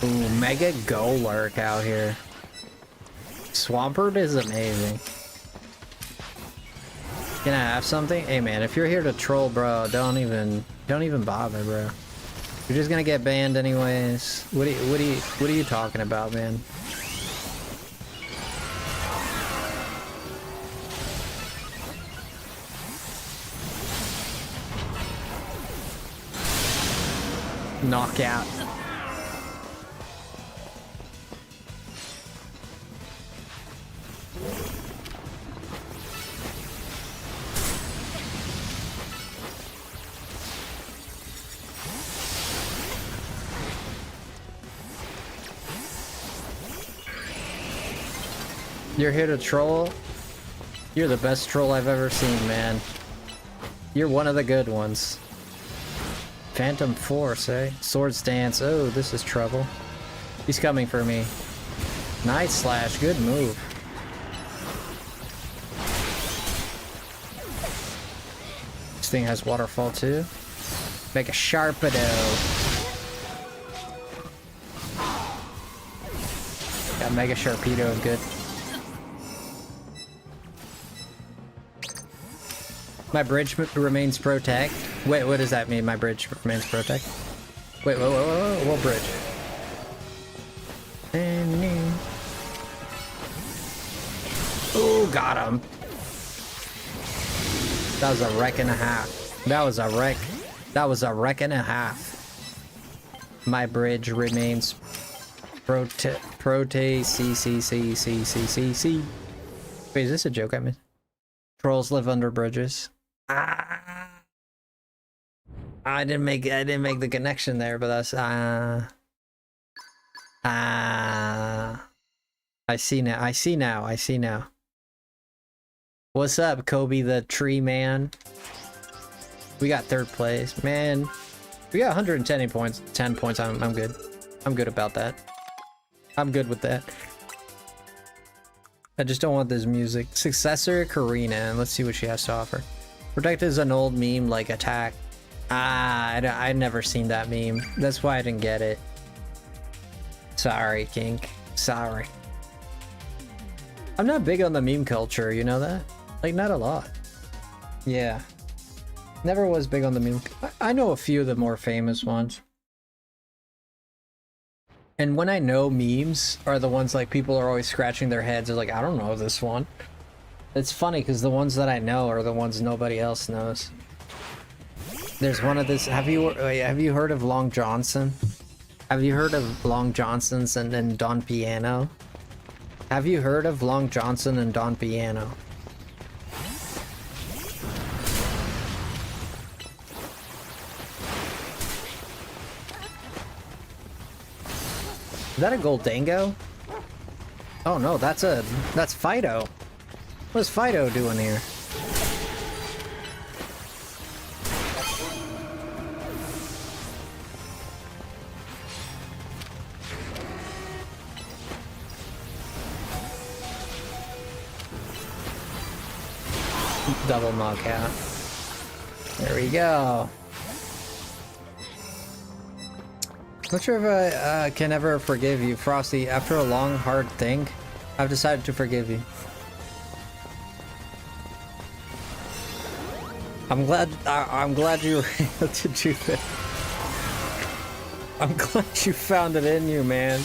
Ooh, Mega Golurk out here. Swampert is amazing. Can I have something? Hey man, if you're here to troll, bro, don't even bother, bro. You're just gonna get banned anyways. What are you talking about, man? Knockout. You're here to troll? You're the best troll I've ever seen, man. You're one of the good ones. Phantom Force, eh? Swords Dance. Oh, this is trouble. He's coming for me. Night Slash. Good move. This thing has Waterfall too. Make a Sharpedo. Got Mega Sharpedo. Good. My bridge remains protect. Wait, what does that mean? My bridge remains protect? Wait, whoa, what bridge? Oh, got him. That was a wreck and a half. That was a wreck. That was a wreck and a half. My bridge remains C. Wait, is this a joke I missed? Trolls live under bridges. I didn't make the connection there, but that's I see now. What's up, Kobe the Tree Man? We got third place, man. We got 110 points. 10 points. I'm good. I'm good about that. I'm good with that. I just don't want this music. Successor Karina. Let's see what she has to offer. Protect is an old meme like attack. I'd never seen that meme. That's why I didn't get it. Sorry, Kink. Sorry. I'm not big on the meme culture, you know that? Like, not a lot. Yeah. Never was big on the meme. I know a few of the more famous ones. And when I know memes are the ones like people are always scratching their heads. They're like, I don't know this one. It's funny because the ones that I know are the ones nobody else knows. There's one of this. Have you heard of Long Johnson? Have you heard of Long Johnson's and Don Piano? Have you heard of Long Johnson and Don Piano? Is that a Goldango? Oh no, that's Fido. What's Fido doing here? Double knockout. There we go. Not sure if I can ever forgive you, Frosty. After a long, hard think, I've decided to forgive you. I'm glad you were able to do that. I'm glad you found it in you, man.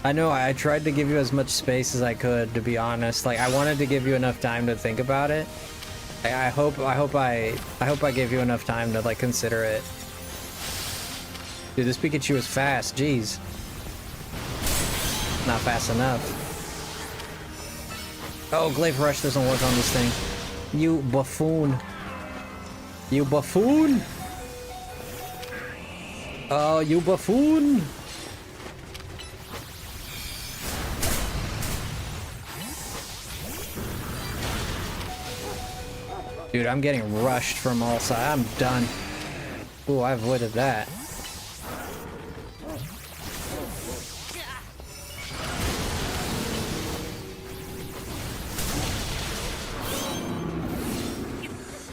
I know I tried to give you as much space as I could, to be honest. Like, I wanted to give you enough time to think about it. I hope I gave you enough time to like consider it. Dude, this Pikachu is fast, jeez. Not fast enough. Oh, Glaive Rush doesn't work on this thing. You buffoon. You buffoon! Oh, you buffoon! Dude, I'm getting rushed from all sides. I'm done. Ooh, I avoided that.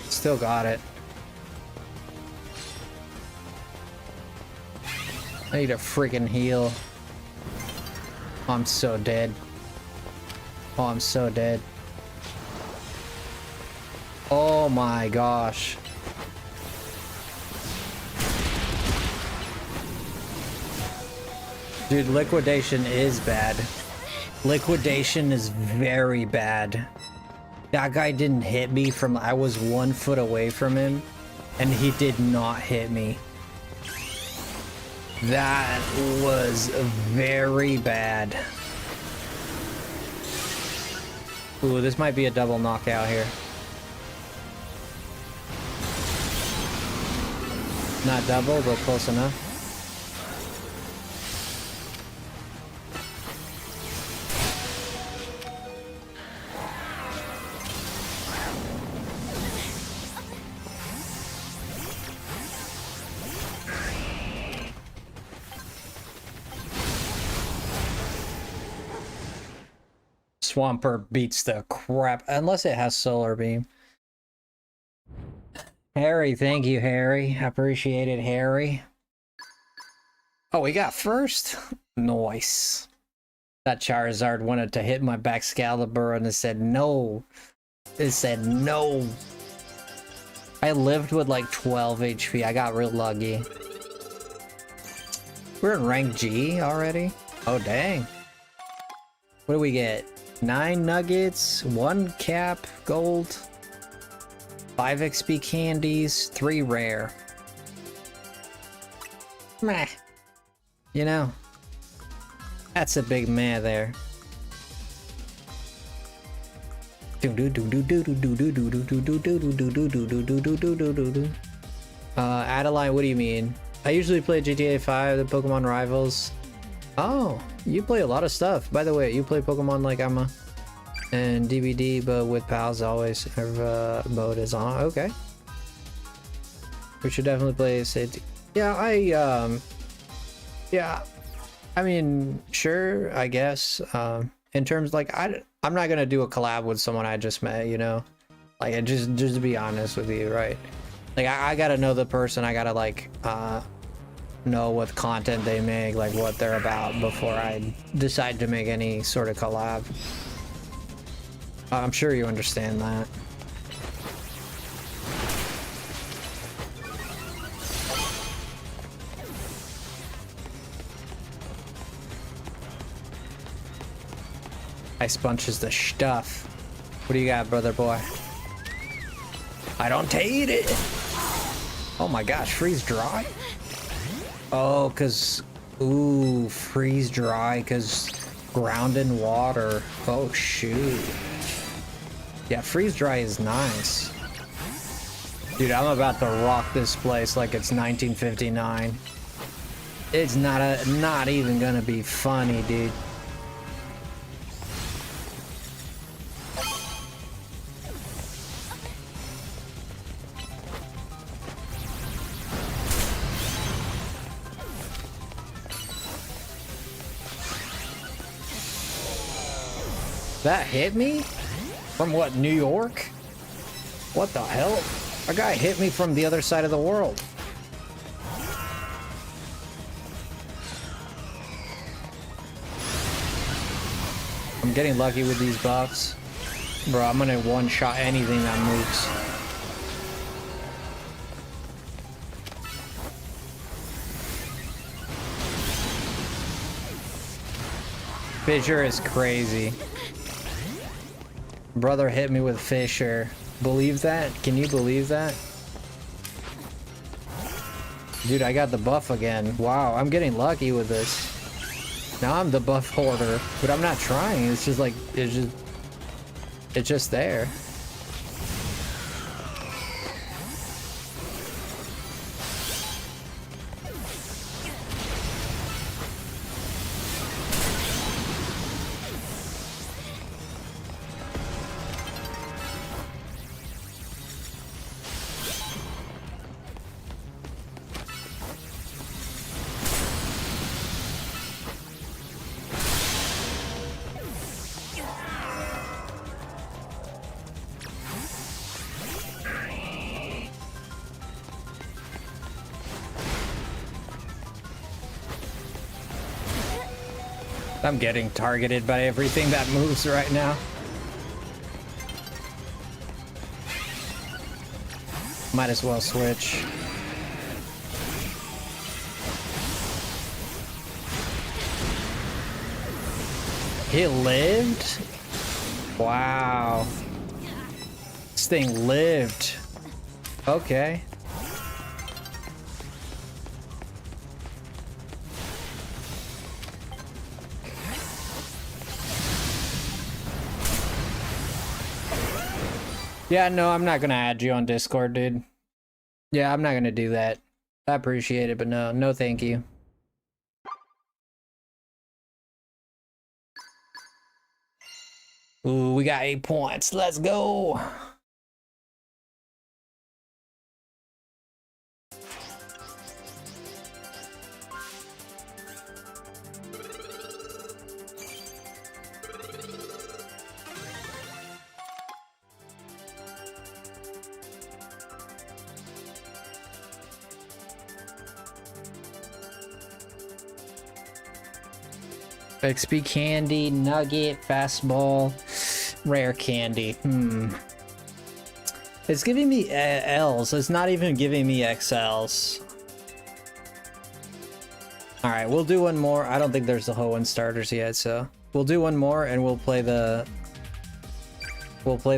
Still got it. I need a freaking heal. Oh, I'm so dead. Oh, I'm so dead. Oh my gosh. Dude, liquidation is bad. Liquidation is very bad. That guy didn't hit me from, I was 1 foot away from him, and he did not hit me. That was very bad. Ooh, this might be a double knockout here. Not double, but close enough. Swampert beats the crap, unless it has solar beam. Harry, thank you, Harry. Appreciate it, Harry. Oh, we got first? Nice. That Charizard wanted to hit my Baxcalibur and it said no. It said no. I lived with like 12 HP. I got real lucky. We're in rank G already? Oh, dang. What do we get? 9 nuggets, 1 cap, gold, 5 XP candies, 3 rare. Meh. You know, that's a big meh there. Adeline, what do you mean? I usually play GTA 5, the Pokemon Rivals. Oh, you play a lot of stuff. By the way, you play Pokemon like I'm a and DVD, but with pals always. Mode is on. Okay. We should definitely play safety. Yeah, yeah. I mean, sure, I guess. In terms like I'm not gonna do a collab with someone I just met, you know. Like just to be honest with you, right? Like I gotta know the person. I gotta like know what content they make, like what they're about before I decide to make any sort of collab. I'm sure you understand that. Ice Punch is the stuff. What do you got, brother boy? I don't take it. Oh my gosh, freeze dry? Oh, cause, ooh, freeze dry, cause ground in water. Oh shoot. Yeah, freeze dry is nice. Dude, I'm about to rock this place like it's 1959. It's not even gonna be funny, dude. That hit me? From what, New York? What the hell? A guy hit me from the other side of the world. I'm getting lucky with these buffs. Bro, I'm gonna one-shot anything that moves. Fissure is crazy. Brother hit me with Fissure. Believe that? Can you believe that? Dude, I got the buff again. Wow, I'm getting lucky with this. Now I'm the buff hoarder, but I'm not trying. It's just like, it's just there. I'm getting targeted by everything that moves right now. Might as well switch. He lived? Wow. This thing lived. Okay. Yeah, no, I'm not gonna add you on Discord, dude. Yeah, I'm not gonna do that. I appreciate it, but no, no thank you. Ooh, we got 8 points. Let's go. XP candy, nugget, fastball, rare candy. It's giving me L's. It's not even giving me XLs. All right, we'll do one more. I don't think there's the Hoenn starters yet, so we'll do one more and we'll play the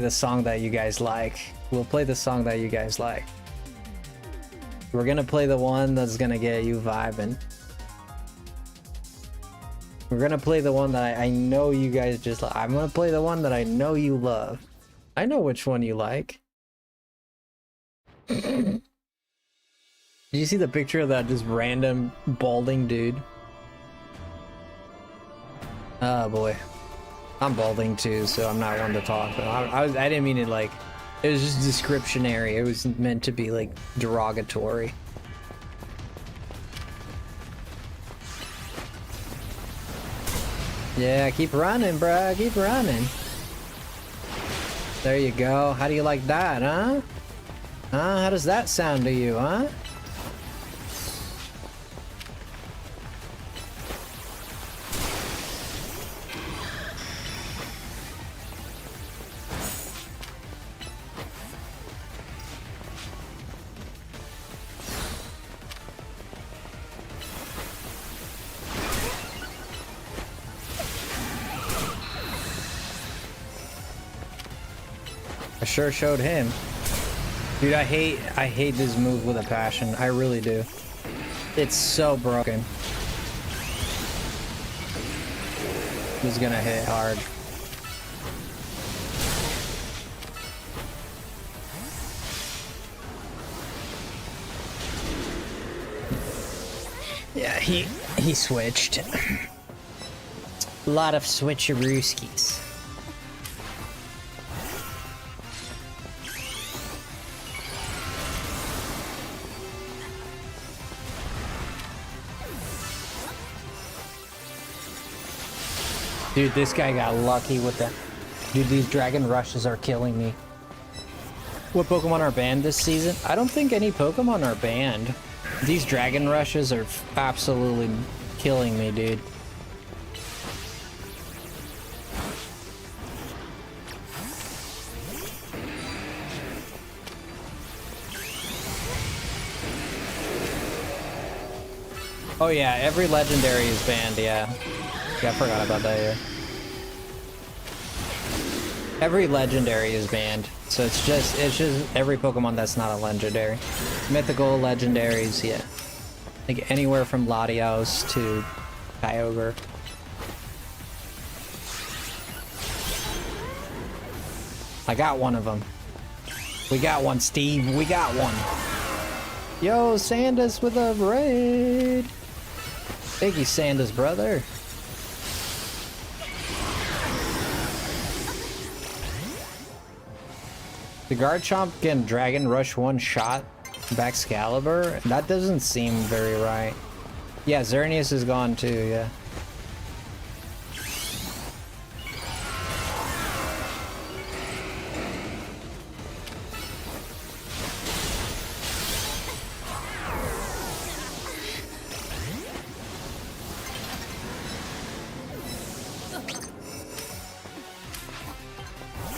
song that you guys like. We'll play the song that you guys like. We're gonna play the one that's gonna get you vibing. We're gonna play the one that I know you guys just like. I'm gonna play the one that I know you love. I know which one you like. Did you see the picture of that just random balding dude? Oh boy. I'm balding too, so I'm not one to talk. But I didn't mean it like... It was just descriptionary. It was meant to be like derogatory. Yeah, keep running, bruh. Keep running. There you go. How do you like that, huh? Huh? How does that sound to you, huh? I sure showed him. Dude, I hate this move with a passion. I really do. It's so broken. He's gonna hit hard. Yeah, he switched. A lot of switcherooskies. Dude, this guy got lucky with that. Dude, these dragon rushes are killing me. What Pokemon are banned this season? I don't think any Pokemon are banned. These dragon rushes are absolutely killing me, dude. Oh yeah, every legendary is banned, yeah. Yeah, I forgot about that, yeah. Every legendary is banned, so it's just every Pokemon that's not a legendary. Mythical legendaries, yeah. Like anywhere from Latios to Kyogre. I got one of them. We got one, Steve. We got one. Yo, Sandus with a raid. Thank you, Sandus, brother. The Garchomp can Dragon Rush one shot back Excalibur? That doesn't seem very right. Yeah, Xerneas is gone too, yeah.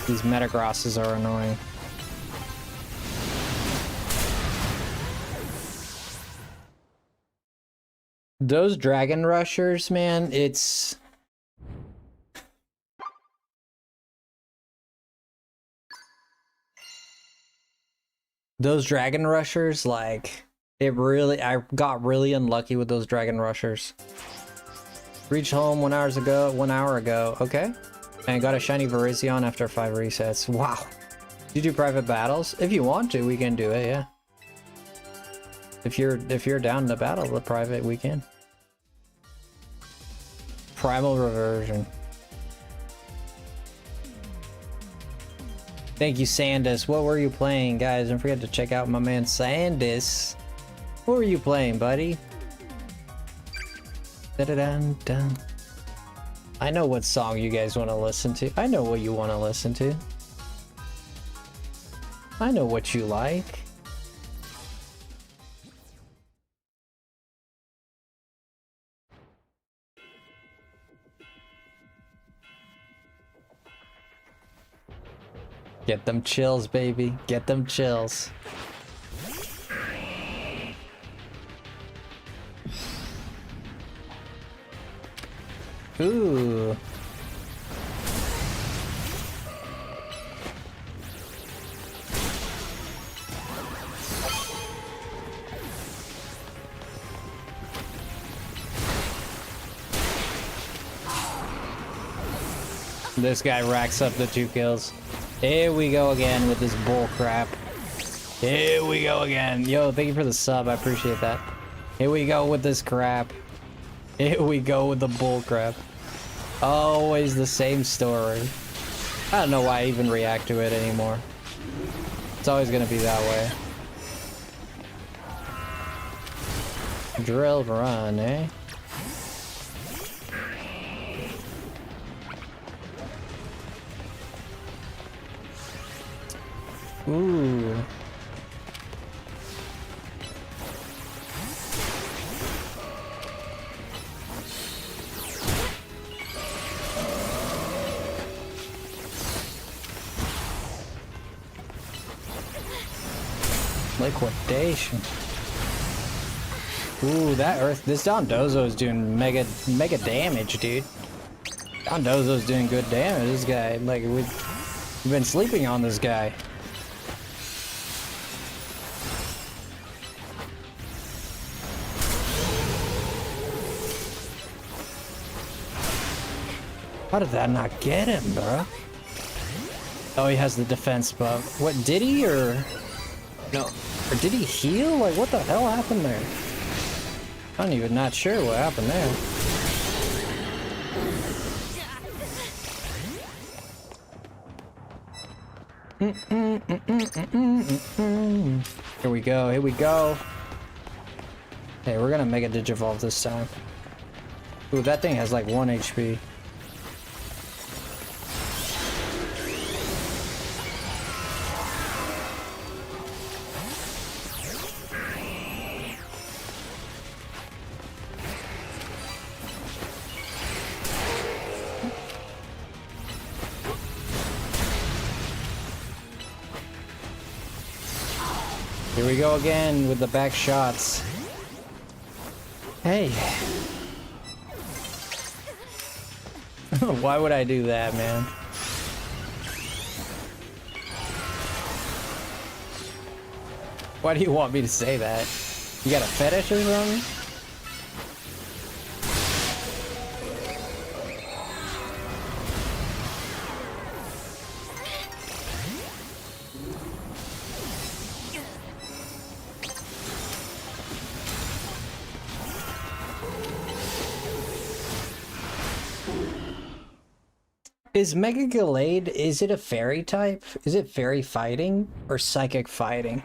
These Metagrosses are annoying. Those Dragon Rushers, man, it's... Those Dragon Rushers, like, I got really unlucky with those Dragon Rushers. Reached home 1 hour ago, okay. And got a shiny Virizion after 5 resets. Wow. You do private battles? If you want to, we can do it, yeah. If you're down to battle the private, we can. Primal Reversion. Thank you, Sandus. What were you playing, guys? Don't forget to check out my man Sandus. What were you playing, buddy? Da-da-dun-dun. I know what song you guys want to listen to. I know what you want to listen to. I know what you like. Get them chills, baby. Get them chills. Ooh. This guy racks up the 2 kills. Here we go again with this bull crap. Here we go again. Yo, thank you for the sub. I appreciate that. Here we go with this crap. Here we go with the bull crap. Always the same story. I don't know why I even react to it anymore. It's always gonna be that way. Drill run, eh? Ooh. Liquidation. Ooh, that this Dondozo is doing mega damage, dude. Dondozo's doing good damage. This guy, like, we've been sleeping on this guy. How did that not get him, bro? Oh, he has the defense buff. What, did he, or... No. Or did he heal? Like, what the hell happened there? I'm even not sure what happened there. Here we go, here we go. Hey, we're gonna Mega Digivolve this time. Ooh, that thing has like 1 HP. Here we go again with the back shots. Hey. Why would I do that, man? Why do you want me to say that? You got a fetish or something? Is Mega Gallade, is it a fairy type? Is it fairy fighting or psychic fighting?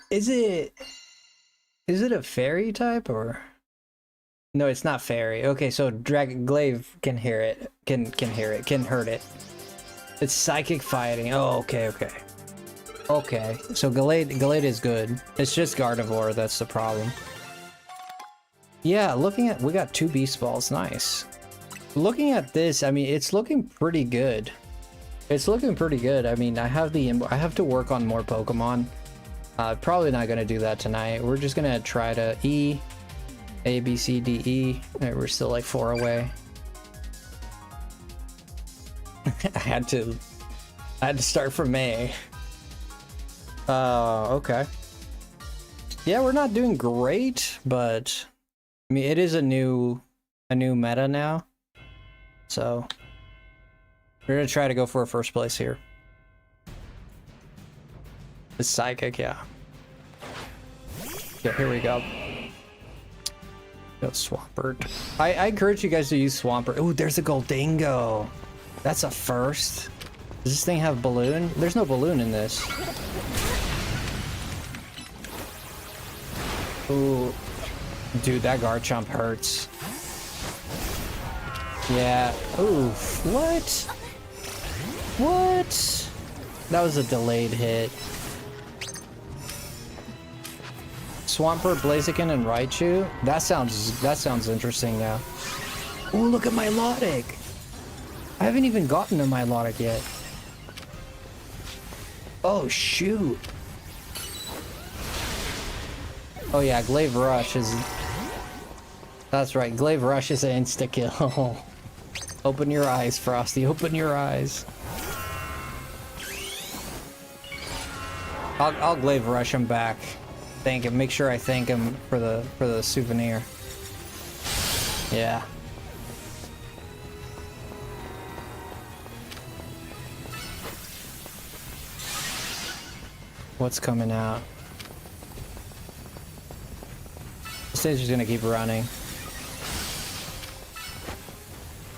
Is it a fairy type or? No, it's not fairy. Okay, so Dragon Glaive can hear it. Can hurt it. It's psychic fighting. Oh, okay. Okay, so Gallade is good. It's just Gardevoir that's the problem. Yeah, looking at, we got 2 Beast Balls, nice. looking at this, I mean, it's looking pretty good. It's looking pretty good. I mean, I have to work on more Pokemon. Probably not gonna do that tonight. We're just gonna try to A, B, C, D, E. Right, we're still like 4 away. I had to start from A. Okay. Yeah, we're not doing great, but I mean, it is a new meta now. So we're gonna try to go for a first place here. It's psychic, yeah. Yeah, here we go. Go Swampert. I encourage you guys to use Swampert. Ooh, there's a Goldingo. That's a first. Does this thing have balloon? There's no balloon in this. Ooh. Dude, that Garchomp hurts. Yeah. Oof. What? What? That was a delayed hit. Swampert, Blaziken, and Raichu. That sounds interesting now. Oh, look at my Milotic. I haven't even gotten to my Milotic yet. Oh shoot. Oh yeah, Glaive Rush is... That's right, Glaive Rush is an insta-kill. Open your eyes, Frosty, open your eyes. I'll Glaive Rush him back. Thank him, make sure I thank him for the souvenir. Yeah. What's coming out? The stage is gonna keep running.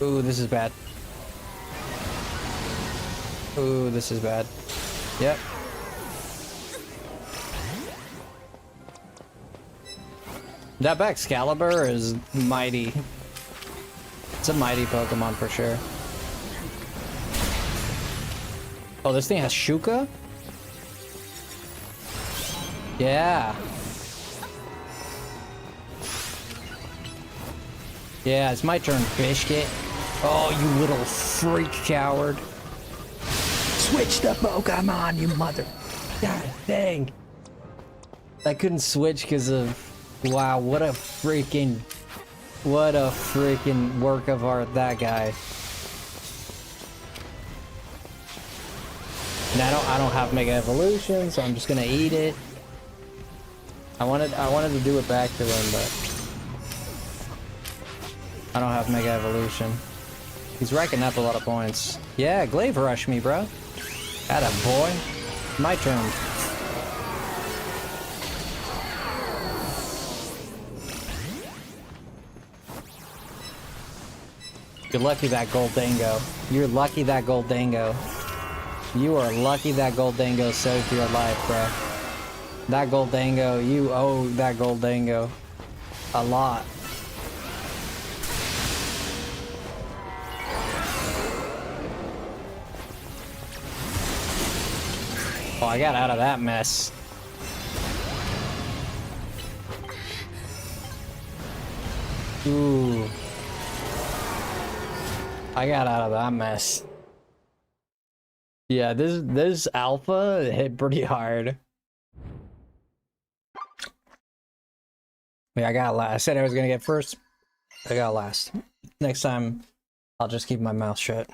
Ooh, this is bad. Ooh, this is bad. Yep. That Excalibur is mighty. It's a mighty Pokemon for sure. Oh, this thing has Shuka? Yeah. Yeah, it's my turn, Biscuit. Oh, you little freak coward. Switch the Pokemon, you mother... God dang. I couldn't switch because of... Wow, what a freaking work of art that guy. And I don't have Mega Evolution, so I'm just gonna eat it. I wanted to do it back to him, but I don't have Mega Evolution. He's racking up a lot of points. Yeah, Glaive Rush me, bro. Atta boy. My turn. You're lucky that Goldingo. You're lucky that Goldingo. You are lucky that Goldingo saved your life, bro. That Goldingo, you owe that Goldingo a lot. Oh, I got out of that mess. Ooh. I got out of that mess. Yeah, this alpha hit pretty hard. Yeah, I got last. I said I was gonna get first. I got last. Next time, I'll just keep my mouth shut.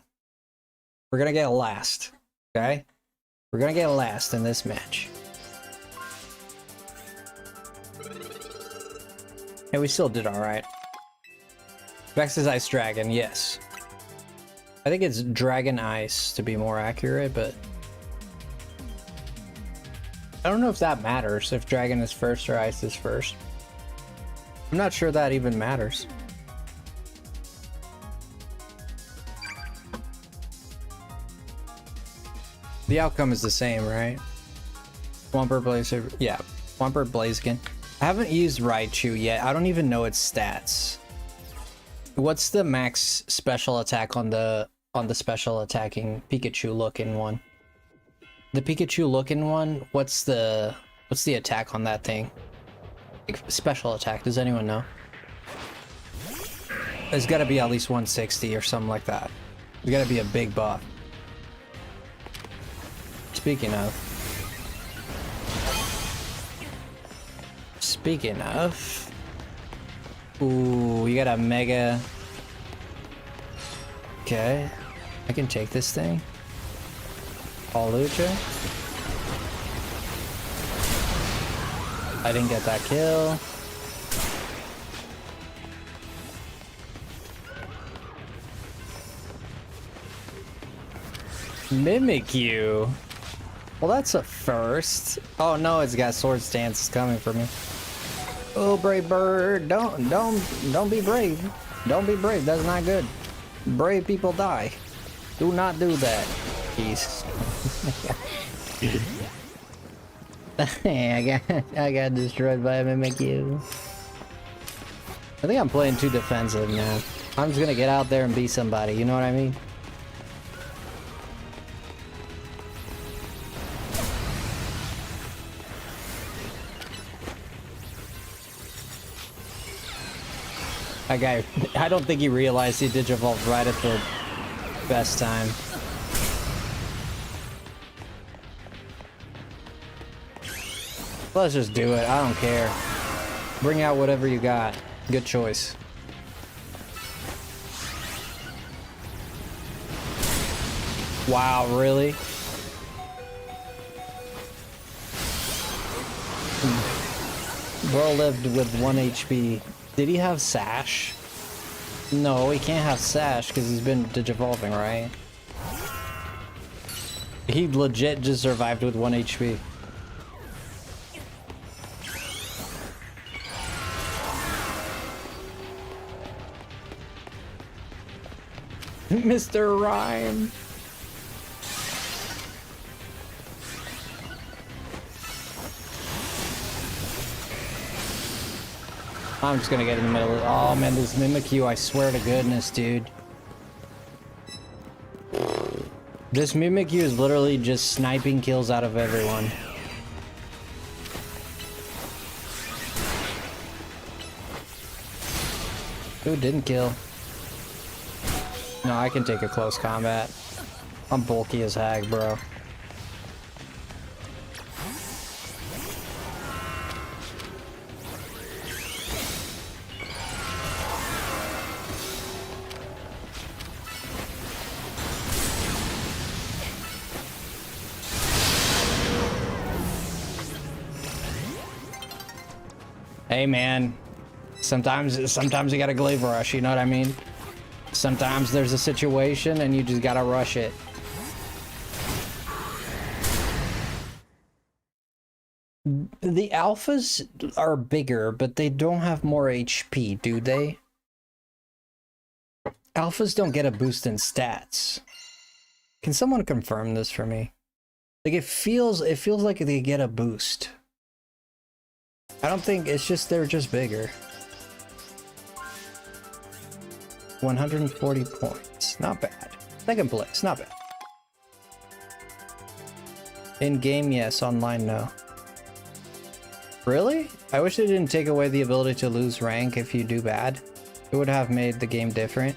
We're gonna get last, okay? We're gonna get last in this match. And we still did alright. Vex's Ice Dragon, yes. I think it's Dragon Ice to be more accurate, but I don't know if that matters, if Dragon is first or Ice is first. I'm not sure that even matters. The outcome is the same, right? Swampert, Blazer, yeah. Swampert, Blaziken. I haven't used Raichu yet. I don't even know its stats. What's the max special attack on the special attacking Pikachu looking one? The Pikachu looking one, what's the attack on that thing? Like, special attack, does anyone know? It's gotta be at least 160 or something like that. It's gotta be a big buff. Speaking of. Ooh, you got a mega. Okay. I can take this thing. Lucha. I didn't get that kill. Mimic you. Well, that's a first. Oh no, it's got sword stance coming for me. Oh, brave bird, don't be brave. Don't be brave. That's not good. Brave people die. Do not do that. Jeez. I got destroyed by a Mimikyu. I think I'm playing too defensive now. I'm just gonna get out there and be somebody. You know what I mean? That guy, I don't think he realized he digivolved right at the best time. Let's just do it. I don't care. Bring out whatever you got. Good choice. Wow, really? Bro lived with 1 HP. Did he have Sash? No, he can't have Sash because he's been digivolving, right? He legit just survived with 1 HP. Mr. Rhyme. I'm just gonna get in the middle of. Oh man, this Mimikyu, I swear to goodness, dude. This Mimikyu is literally just sniping kills out of everyone. Ooh, didn't kill. No, I can take a close combat. I'm bulky as heck, bro. Hey man, sometimes you gotta glaive rush, you know what I mean? Sometimes there's a situation and you just gotta rush it. The alphas are bigger, but they don't have more HP, do they? Alphas don't get a boost in stats. Can someone confirm this for me? Like it feels like they get a boost. I don't think it's just they're just bigger. 140 points. Not bad. Second place, not bad. In game, yes. Online, no. Really? I wish they didn't take away the ability to lose rank if you do bad. It would have made the game different.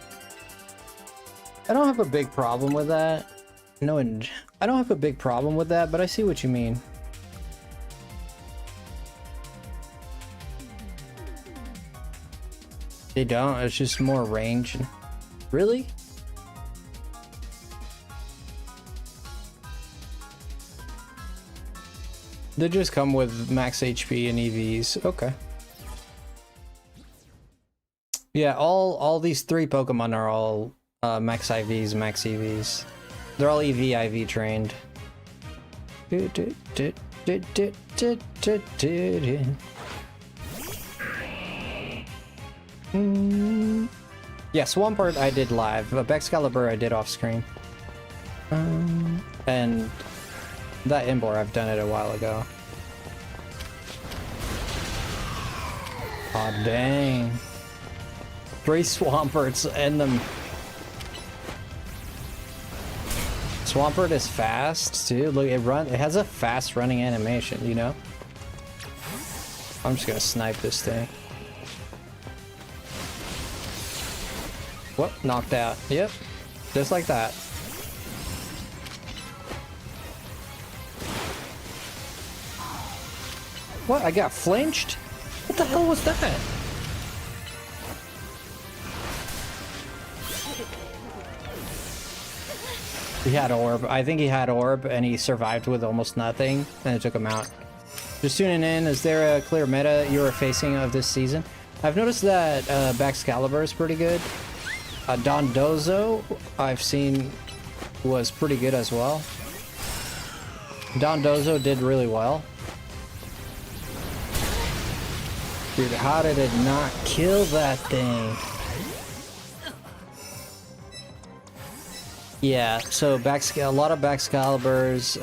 I don't have a big problem with that. No, I don't have a big problem with that, but I see what you mean. They don't, it's just more range. Really? They just come with max HP and EVs. Okay. Yeah, all these 3 Pokemon are all max IVs, max EVs. They're all EV, IV trained. Yeah, Swampert I did live, but Excalibur I did off screen. And that Imbor I've done it a while ago. Aw, dang. 3 Swamperts and them. Swampert is fast too. Look, it has a fast running animation, you know? I'm just gonna snipe this thing. Whoop, knocked out. Yep, just like that. What? I got flinched? What the hell was that? He had orb. I think he had orb and he survived with almost nothing and it took him out. Just tuning in, is there a clear meta you are facing of this season? I've noticed that Baxcalibur is pretty good. Dondozo, I've seen, was pretty good as well. Dondozo did really well. Dude, how did it not kill that thing? Yeah, so a lot of Baxcaliburs.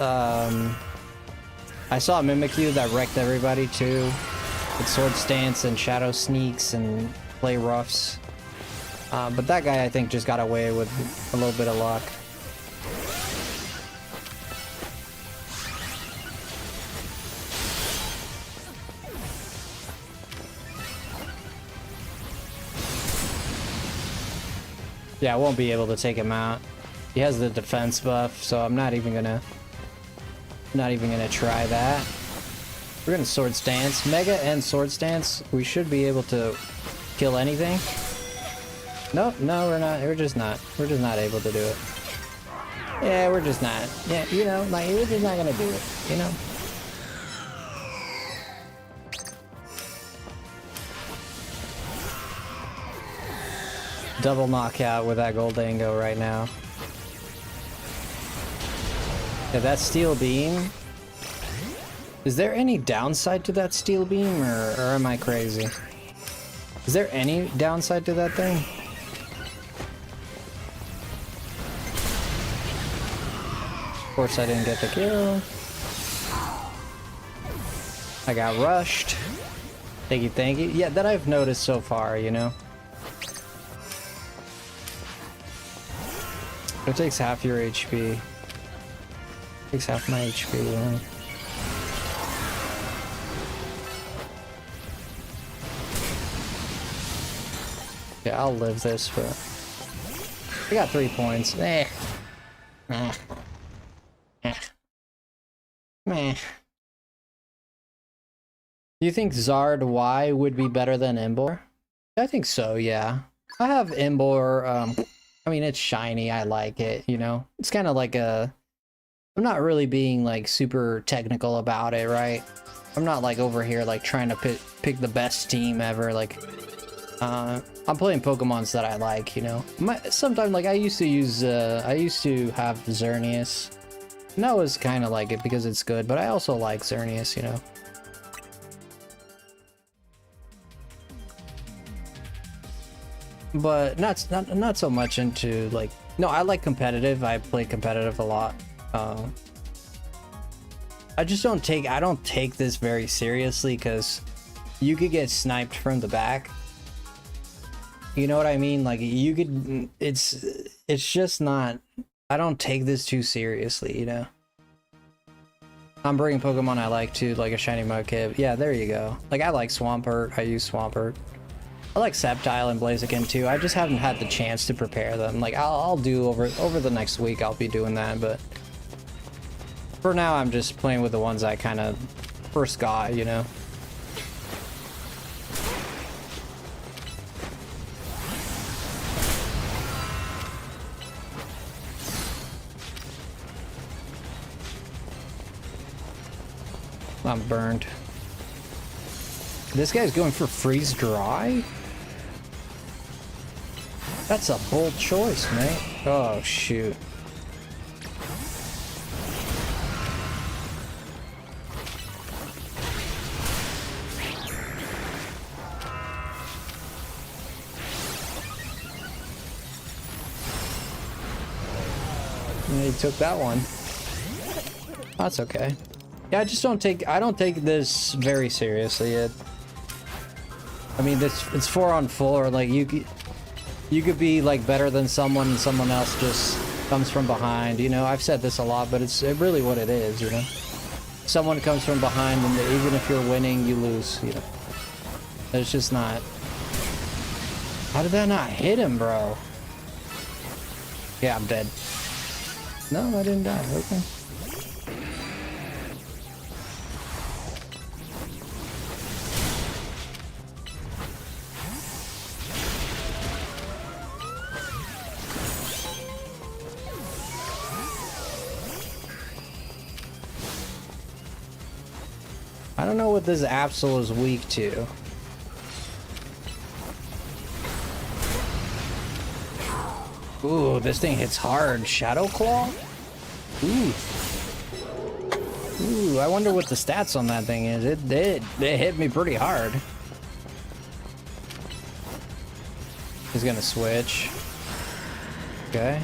I saw a Mimikyu that wrecked everybody too. With Sword Stance and Shadow Sneaks and Play Roughs. But that guy I think just got away with a little bit of luck. Yeah, I won't be able to take him out. He has the defense buff, so I'm not even gonna try that. We're gonna Sword Stance. Mega and Sword Stance, we should be able to kill anything. Nope, no, we're not. We're just not able to do it. Yeah, we're just not. Yeah, you know, like, we're just not gonna do it, you know? Double knockout with that Goldango right now. Yeah, that Steel Beam. Is there any downside to that Steel Beam, or am I crazy? Is there any downside to that thing? Of course I didn't get the kill. I got rushed. Thank you, thank you. Yeah, that I've noticed so far, you know? It takes half your HP. Takes half my HP, yeah. Yeah, I'll live this, but I got 3 points. Eh. Meh. Eh. Meh. Do you think Zard Y would be better than Imbor? I think so, yeah. I have Imbor, I mean, it's shiny, I like it, you know? It's kind of like a... I'm not really being, like, super technical about it, right? I'm not, like, over here, like, trying to pick the best team ever, like... I'm playing Pokemons that I like, you know? Sometimes, like, I used to have Xerneas. And that was kind of like it because it's good, but I also like Xerneas, you know? But not so much into, like... No, I like competitive. I play competitive a lot. I just don't take this very seriously because you could get sniped from the back. You know what I mean? Like, you could... It's just not... I don't take this too seriously, you know? I'm bringing Pokemon I like too, like a shiny Mudkip. Yeah, there you go. Like, I like Swampert. I use Swampert. I like Sceptile and Blaziken too. I just haven't had the chance to prepare them. Like, I'll do over the next week, I'll be doing that, but... For now, I'm just playing with the ones I kind of first got, you know? I'm burned. This guy's going for Freeze Dry? That's a bold choice, mate. Oh, shoot. Yeah, he took that one. That's okay. Yeah, I don't take this very seriously. I mean, it's 4-on-4. Like, you could be like better than someone and someone else just comes from behind, you know? I've said this a lot, but it's really what it is, you know? Someone comes from behind and even if you're winning, you lose, you know? It's just not... How did that not hit him, bro? Yeah, I'm dead. No, I didn't die. Okay. I don't know what this Absol is weak to. Ooh, this thing hits hard. Shadow Claw? Ooh. Ooh, I wonder what the stats on that thing is. It hit me pretty hard. He's gonna switch. Okay.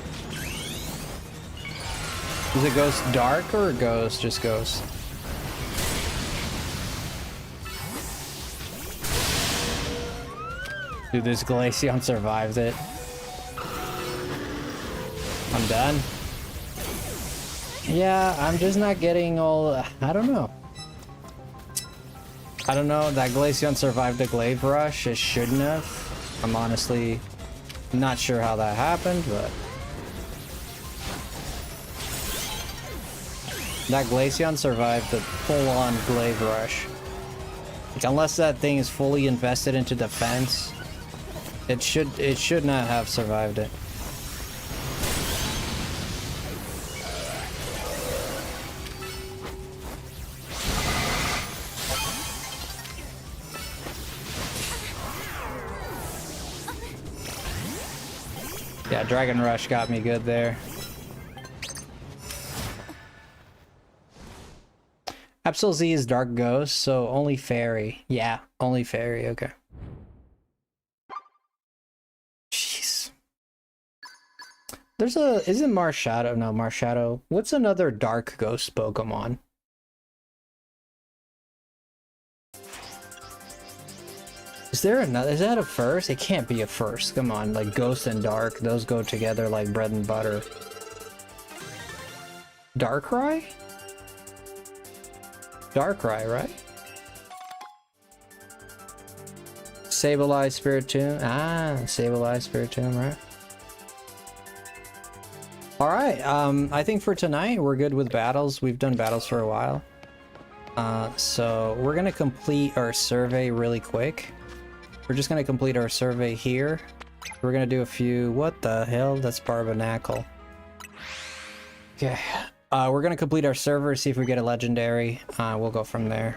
Is it Ghost Dark or Ghost? Just Ghost. Dude, this Glaceon survives it. I'm done. Yeah, I'm just not getting all... I don't know. I don't know. That Glaceon survived the Glaive Rush. It shouldn't have. I'm honestly not sure how that happened, but... That Glaceon survived the full-on Glaive Rush. Like, unless that thing is fully invested into defense, it should not have survived it. Yeah, Dragon Rush got me good there. Absol Z is Dark Ghost, so only Fairy. Yeah, only Fairy, okay. Jeez. There's a... Isn't Marshadow? No, Marshadow. What's another Dark Ghost Pokemon? Is there another? Is that a first? It can't be a first. Come on, like Ghost and Dark, those go together like bread and butter. Darkrai? Darkrai, right? Sableye, Spiritomb. Ah, Sableye, Spiritomb, right? Alright, I think for tonight we're good with battles. We've done battles for a while. So we're gonna complete our survey really quick. We're just gonna complete our survey here. We're gonna do a few... What the hell? That's Barbonacle. Okay. We're gonna complete our server, see if we get a legendary. We'll go from there.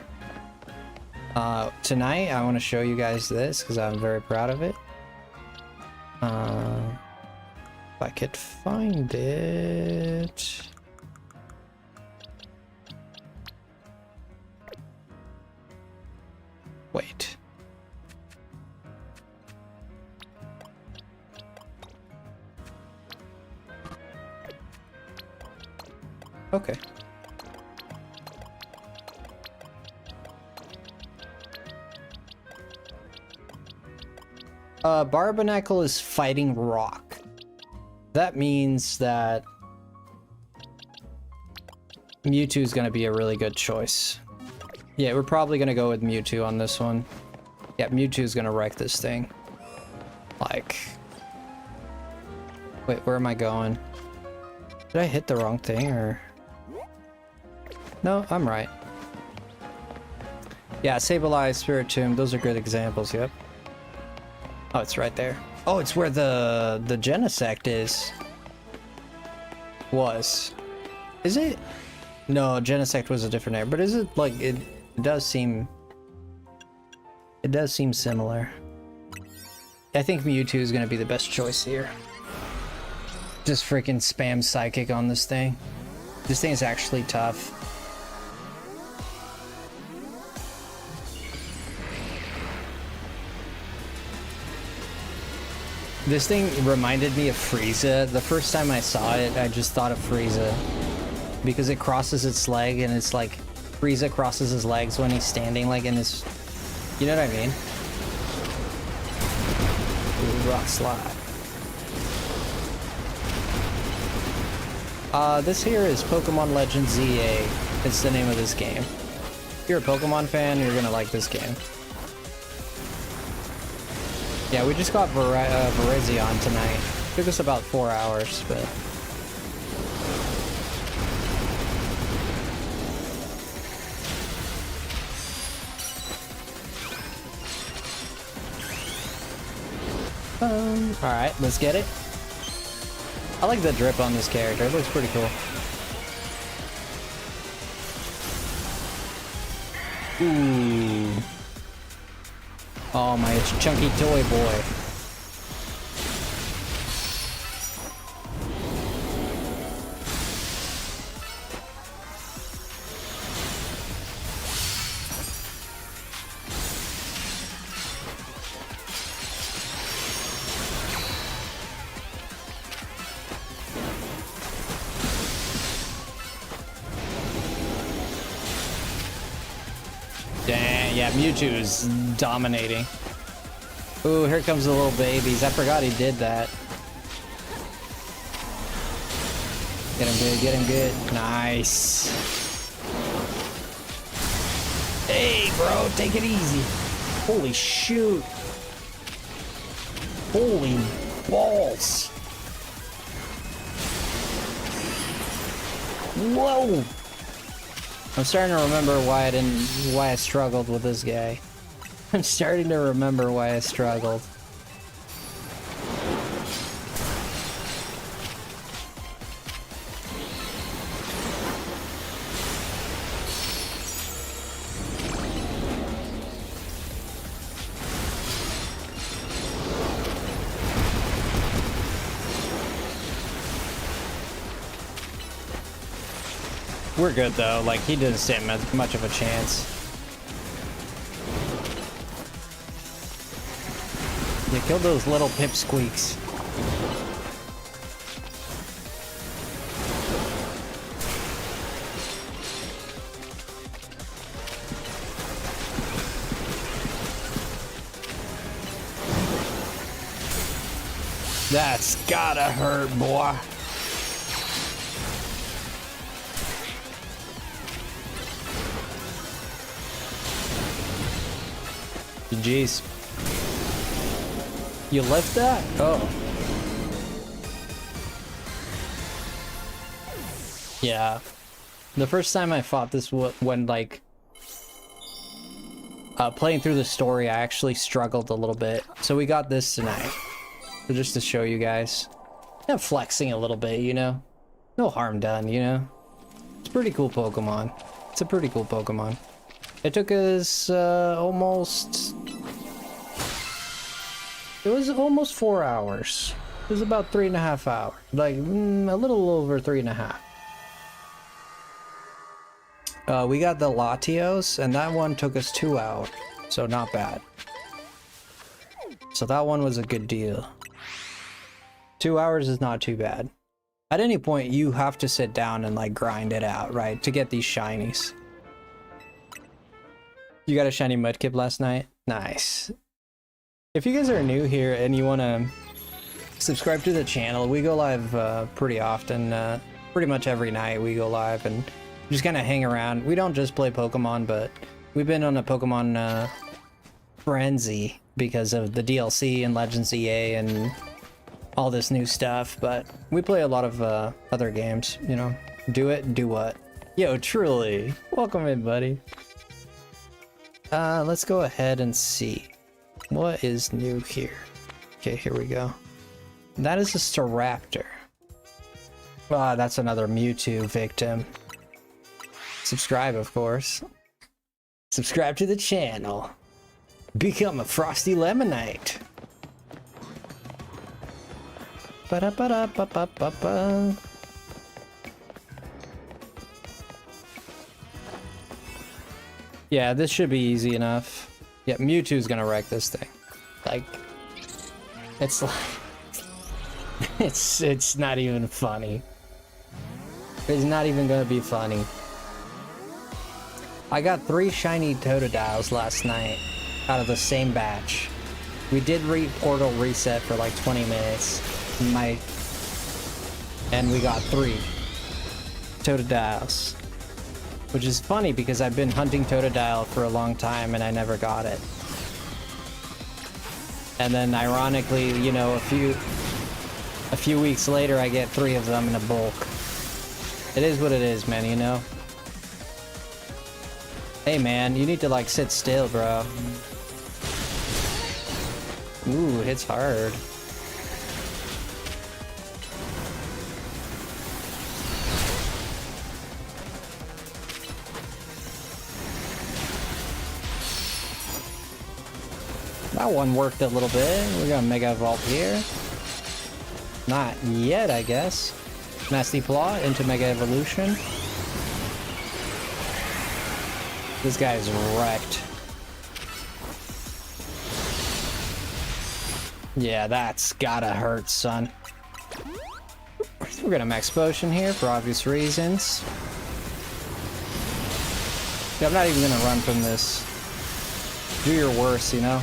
Tonight, I want to show you guys this, because I'm very proud of it. If I could find it... Wait. Okay. Barbonacle is fighting rock. That means that Mewtwo is going to be a really good choice. Yeah, we're probably going to go with Mewtwo on this one. Yeah, Mewtwo is going to wreck this thing. Like... Wait, where am I going? Did I hit the wrong thing, or... No, I'm right. Yeah, Sableye, Spiritomb, those are good examples, yep. Oh, it's right there. Oh, it's where the Genesect is. Was. Is it? No, Genesect was a different area, but is it, like, it does seem... It does seem similar. I think Mewtwo is gonna be the best choice here. Just freaking spam Psychic on this thing. This thing is actually tough. This thing reminded me of Frieza. The first time I saw it, I just thought of Frieza. Because it crosses its leg, and it's like... Frieza crosses his legs when he's standing, like, in his... You know what I mean? Ooh, rock slide. This here is Pokemon Legends ZA. It's the name of this game. If you're a Pokemon fan, you're gonna like this game. Yeah, we just got Virizion tonight. Took us about 4 hours, but... Alright, let's get it. I like the drip on this character, it looks pretty cool. Ooh. Oh my chunky toy boy. Dang, yeah, Mewtwo is dominating. Ooh, here comes the little babies. I forgot he did that. Get him good, get him good. Nice. Hey, bro, take it easy. Holy shoot. Holy balls. Whoa. I'm starting to remember why I struggled with this guy. I'm starting to remember why I struggled. We're good though, like he didn't stand much of a chance. Yeah, kill those little pipsqueaks. That's gotta hurt, boy. Jeez. You left that? Oh. Yeah. The first time I fought this when like playing through the story, I actually struggled a little bit. So we got this tonight. So just to show you guys. I'm flexing a little bit, you know? No harm done, you know? It's a pretty cool Pokemon. It's a pretty cool Pokemon. It took us almost... It was almost 4 hours. It was about 3.5 hours. Like, a little over 3.5. We got the Latios, and that one took us 2 hours. So not bad. So that one was a good deal. 2 hours is not too bad. At any point, you have to sit down and like grind it out, right? To get these shinies. You got a shiny Mudkip last night? Nice. If you guys are new here and you want to subscribe to the channel, we go live pretty often. Pretty much every night we go live and just kind of hang around. We don't just play Pokemon, but we've been on a Pokemon frenzy because of the DLC and Legends EA and all this new stuff. But we play a lot of other games, you know. Do it, do what? Yo, truly. Welcome in, buddy. Let's go ahead and see. What is new here? Okay, here we go. That is a Staraptor. Ah, that's another Mewtwo victim. Subscribe, of course. Subscribe to the channel. Become a FrostyLemonite. Ba-da-ba-da-ba-ba-ba-ba. Yeah, this should be easy enough. Yeah, Mewtwo's gonna wreck this thing. Like, it's like, it's not even funny. It's not even gonna be funny. I got 3 shiny Totodiles last night out of the same batch. We did portal reset for like 20 minutes. And we got 3 Totodiles. Which is funny because I've been hunting Totodile for a long time and I never got it. And then ironically, you know, A few weeks later, I get 3 of them in a bulk. It is what it is, man, you know? Hey, man, you need to, like, sit still, bro. Ooh, it hits hard. That one worked a little bit. We're gonna Mega Evolve here. Not yet, I guess. Nasty Claw into Mega Evolution. This guy's wrecked. Yeah, that's gotta hurt, son. We're gonna Max Potion here for obvious reasons. Yeah, I'm not even gonna run from this. Do your worst, you know?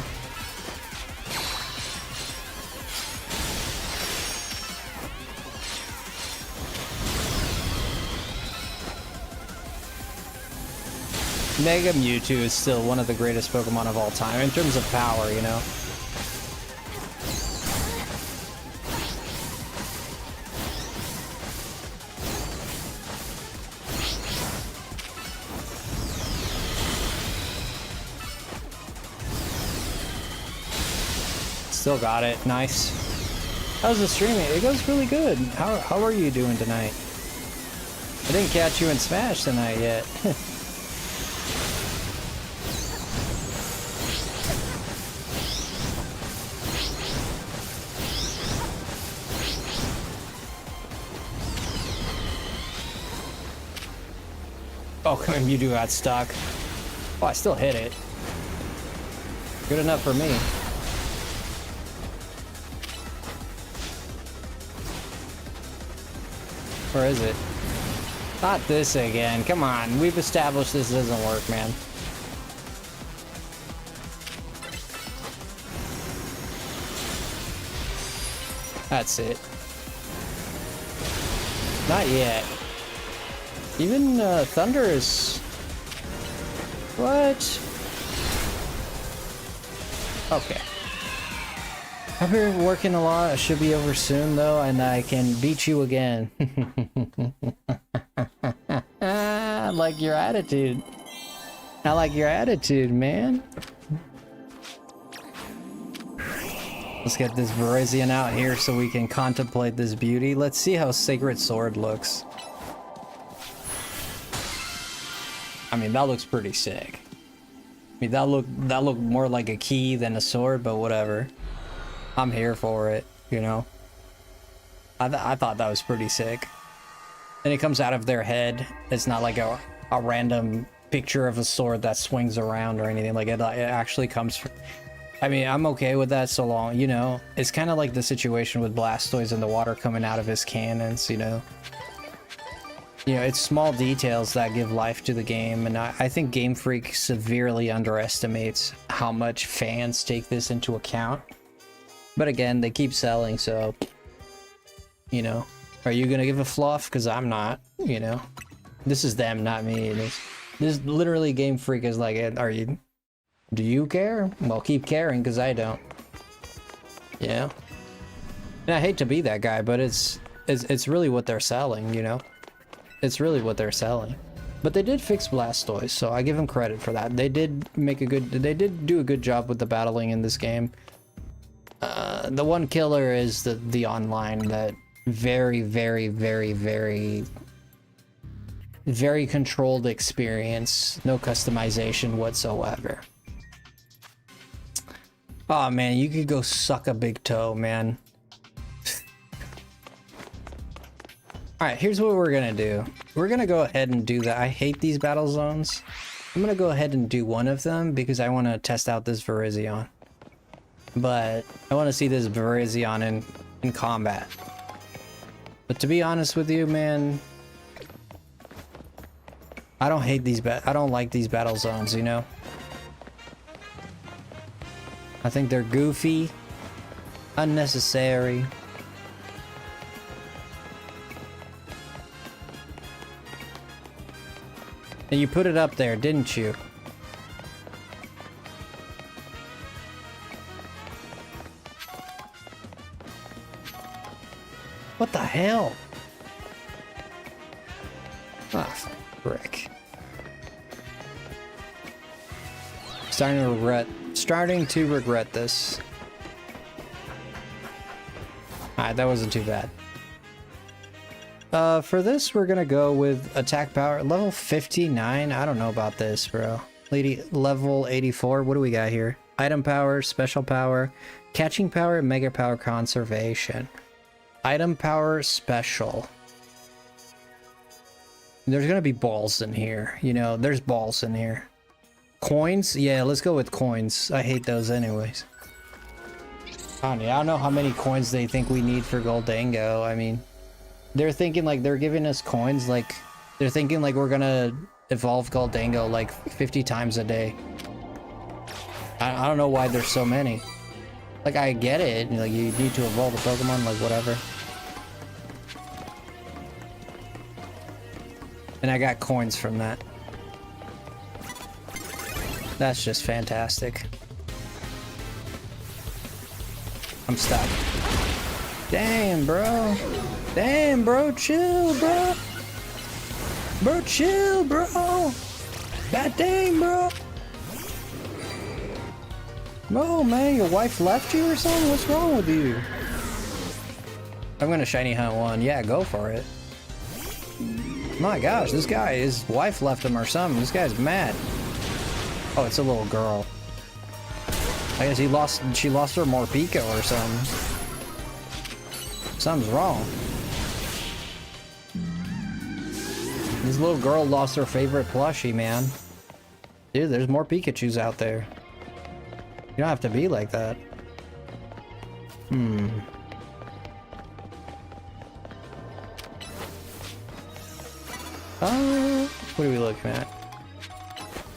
Mega Mewtwo is still one of the greatest Pokemon of all time in terms of power, you know? Still got it. Nice. How's the streaming? It goes really good. How are you doing tonight? I didn't catch you in Smash tonight yet. Oh, come on, Mewtwo got stuck. Oh, I still hit it. Good enough for me. Where is it? Not this again. Come on. We've established this doesn't work, man. That's it. Not yet. Even Thunder is... What? Okay. I've been working a lot. I should be over soon, though, and I can beat you again. I like your attitude. I like your attitude, man. Let's get this Virizion out here so we can contemplate this beauty. Let's see how Sacred Sword looks. I mean, that looks pretty sick. I mean, that looked more like a key than a sword, but whatever. I'm here for it, you know? I thought that was pretty sick. And it comes out of their head. It's not like a random picture of a sword that swings around or anything. Like, it actually comes from... I mean, I'm okay with that so long, you know? It's kind of like the situation with Blastoise and the water coming out of his cannons, you know? You know, it's small details that give life to the game, and I think Game Freak severely underestimates how much fans take this into account. But again, they keep selling, so... You know, are you gonna give a fluff? Because I'm not, you know? This is them, not me. This literally Game Freak is like, are you... Do you care? Well, keep caring, because I don't. Yeah. And I hate to be that guy, but it's really what they're selling, you know? It's really what they're selling. But they did fix Blastoise, so I give them credit for that. They did do a good job with the battling in this game. The one killer is the online, that very, very, very, very, very controlled experience. No customization whatsoever. Oh man, you could go suck a big toe, man. Alright, here's what we're gonna do. We're gonna go ahead and do that. I hate these battle zones. I'm gonna go ahead and do one of them because I want to test out this Virizion. But I want to see this Virizion in combat. But to be honest with you, man, I don't hate these I don't like these battle zones, you know? I think they're goofy, unnecessary. And you put it up there, didn't you? What the hell? Ah, frick. Starting to regret this. Alright, that wasn't too bad. For this, we're gonna go with attack power. Level 59? I don't know about this, bro. Level 84. What do we got here? Item power, special power, catching power, mega power, conservation. Item power, special. There's gonna be balls in here. You know, there's balls in here. Coins? Yeah, let's go with coins. I hate those anyways. I don't know how many coins they think we need for Goldango. I mean, they're thinking like they're giving us coins like they're thinking like we're gonna evolve Goldango like 50 times a day. I don't know why there's so many. Like, I get it. Like, you need to evolve a Pokemon, like, whatever. And I got coins from that. That's just fantastic. I'm stuck. Damn, bro. Damn, bro. Chill, bro. Bro, chill, bro. God dang, bro. No, man, your wife left you or something? What's wrong with you? I'm gonna shiny hunt one. Yeah, go for it. My gosh, this guy, his wife left him or something. This guy's mad. Oh, it's a little girl. I guess she lost her Morpeko or something. Something's wrong. This little girl lost her favorite plushie, man. Dude, there's more Pikachus out there. You don't have to be like that. What are we looking at?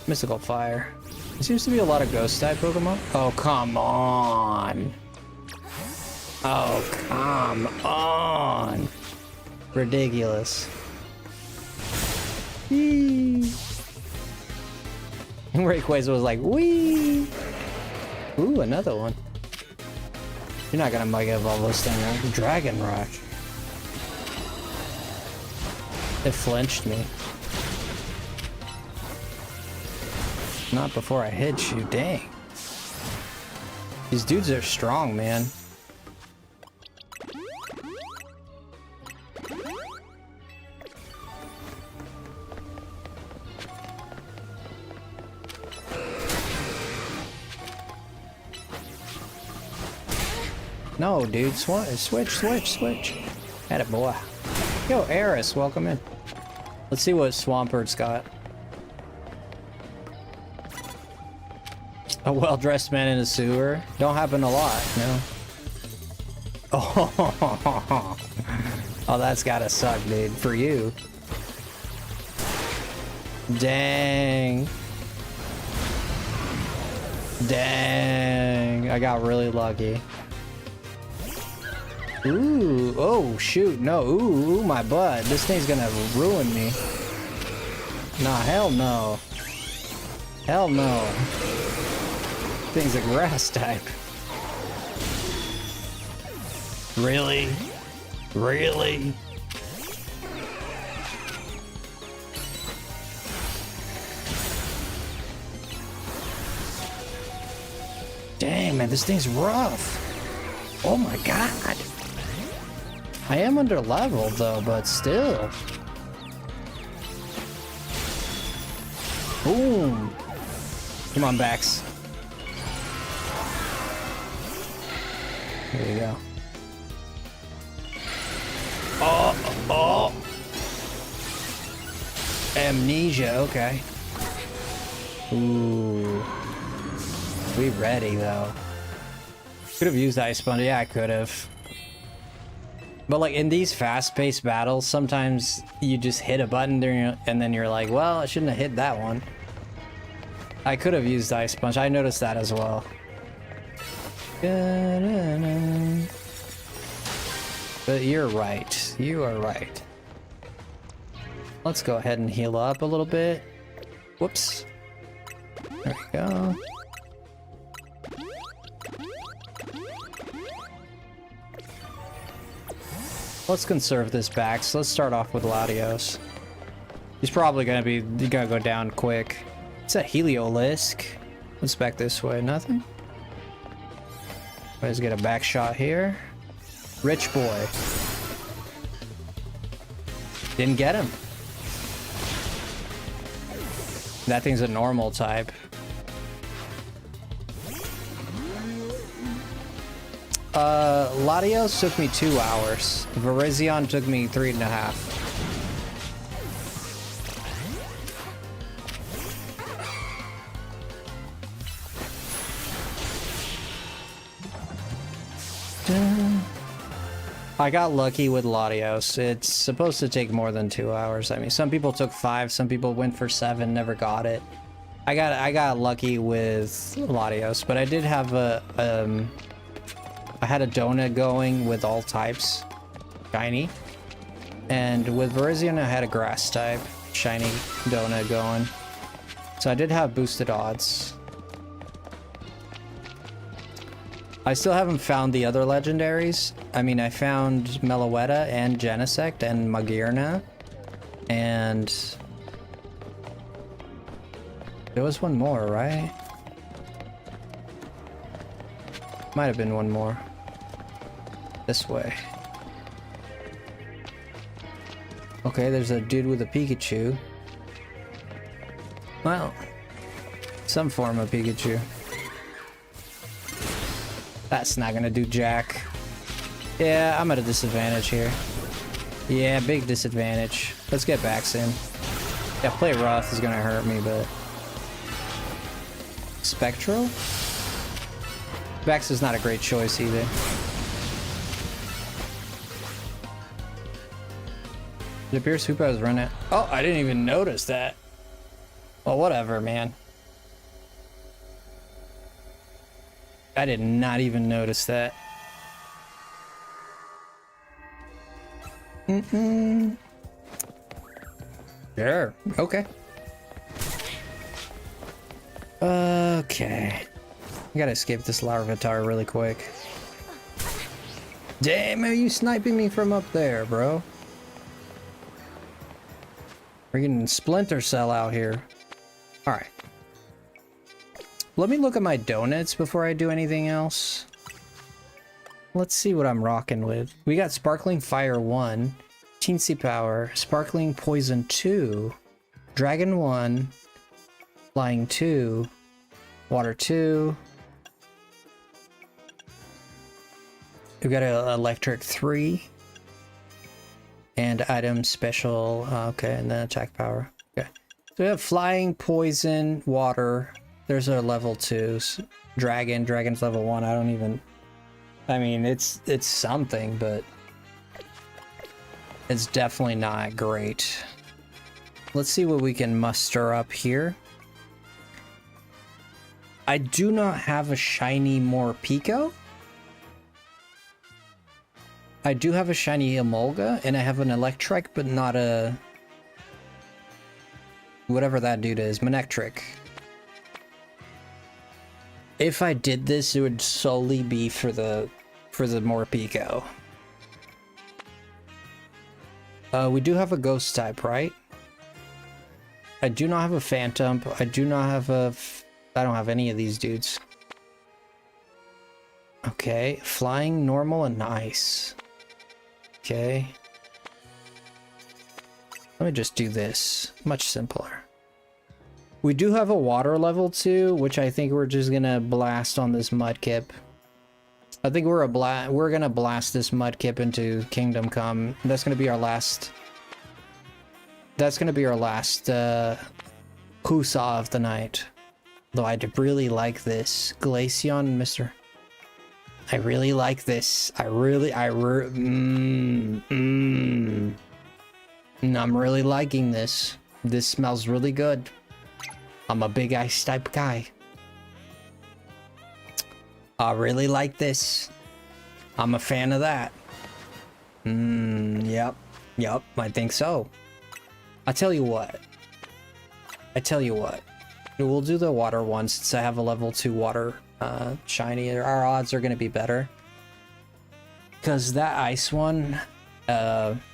Mystical Fire. There seems to be a lot of Ghost-type Pokemon. Oh, come on. Oh, come on. Ridiculous. Whee. Rayquaza was like, wee. Ooh, another one. You're not gonna Mega Evolve this thing, right? Dragon Rush. It flinched me. Not before I hit you, dang. These dudes are strong, man. No, dude, switch. Atta boy. Yo, Eris, welcome in. Let's see what Swampert's got. A well-dressed man in a sewer. Don't happen a lot, no. Oh, oh, that's gotta suck, dude. For you. Dang. Dang. I got really lucky. Ooh, oh shoot, no, ooh, my butt. This thing's gonna ruin me. Nah, hell no. Hell no. Thing's a grass type. Really? Really? Dang, man, this thing's rough. Oh my god. I am under leveled though, but still. Boom. Come on, Bax. There you go. Oh. Amnesia, okay. Ooh. We ready though. Could have used Ice Sponge. Yeah, I could have. But like in these fast-paced battles, sometimes you just hit a button there and then you're like, well, I shouldn't have hit that one. I could have used Ice Punch. I noticed that as well. But you're right. You are right. Let's go ahead and heal up a little bit. Whoops. There we go. Let's conserve this back. So let's start off with Latios. He's probably gonna go down quick. It's a Heliolisk. Let's back this way. Nothing. Let's get a back shot here. Rich boy. Didn't get him. That thing's a normal type. Latios took me 2 hours. Virizion took me 3.5. I got lucky with Latios. It's supposed to take more than 2 hours. I mean, some people took 5, some people went for 7, never got it. I got lucky with Latios, but I did have I had a donut going with all types, shiny. And with Virizion, I had a grass type, shiny donut going. So I did have boosted odds. I still haven't found the other legendaries. I mean, I found Meloetta and Genesect and Magirna. And there was one more, right? Might have been one more. This way. Okay, there's a dude with a Pikachu. Well, some form of Pikachu. That's not gonna do jack. Yeah, I'm at a disadvantage here. Yeah, big disadvantage. Let's get backs in. Yeah, play rough is gonna hurt me, but... Spectral? Vex is not a great choice either. It appears Hoopa is running. Oh, I didn't even notice that. Well, whatever, man. I did not even notice that. Sure. Okay. Okay. I gotta escape this Larvitar really quick. Damn, are you sniping me from up there, bro? Freaking Splinter Cell out here. Alright. Let me look at my donuts before I do anything else. Let's see what I'm rocking with. We got Sparkling Fire 1, Teensy Power, Sparkling Poison 2, Dragon 1, Flying 2, Water 2. We got an Electric 3. And item special, okay, and then attack power. Okay. So we have Flying, Poison, Water. There's our level 2s. Dragon's level 1. I don't even... I mean, it's something, but... it's definitely not great. Let's see what we can muster up here. I do not have a shiny Morpeko. I do have a shiny Emolga, and I have an Electric, but not a... whatever that dude is, Manectric. If I did this, it would solely be for the Morpeko. We do have a Ghost type, right? I do not have a Phantom. I do not have a... I don't have any of these dudes. Okay, Flying, Normal, and Ice. Okay. Let me just do this. Much simpler. We do have a Water level 2, which I think we're just gonna blast on this Mudkip. I think we're gonna blast this Mudkip into Kingdom Come. That's gonna be our last... that's gonna be our last Husa of the night. Though I really like this. Glaceon, Mr. I really like this. I'm really liking this. This smells really good. I'm a big ice type guy. I really like this. I'm a fan of that. Yep, I think so. I tell you what. We'll do the Water one since I have a level 2 Water shiny. Our odds are going to be better. Because that Ice one,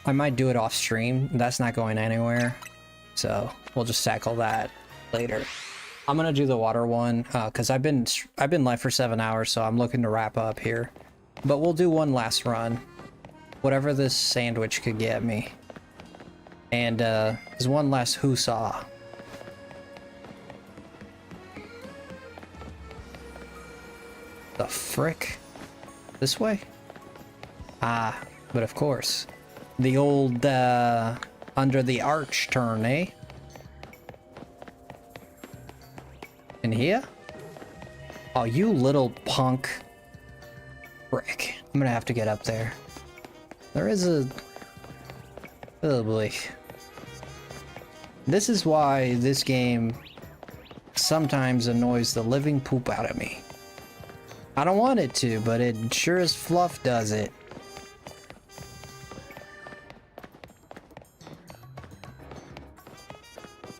I might do it off stream. That's not going anywhere. So we'll just tackle that later. I'm gonna do the water one because I've been live for 7 hours, so I'm looking to wrap up here. But we'll do one last run, whatever this sandwich could get me. And there's one last huzzah. The frick? This way? Ah, but of course. The old under the arch turn, eh? In here? Oh, you little punk. Frick. I'm gonna have to get up there. There is a... Oh boy. This is why this game sometimes annoys the living poop out of me. I don't want it to, but it sure as fluff does it.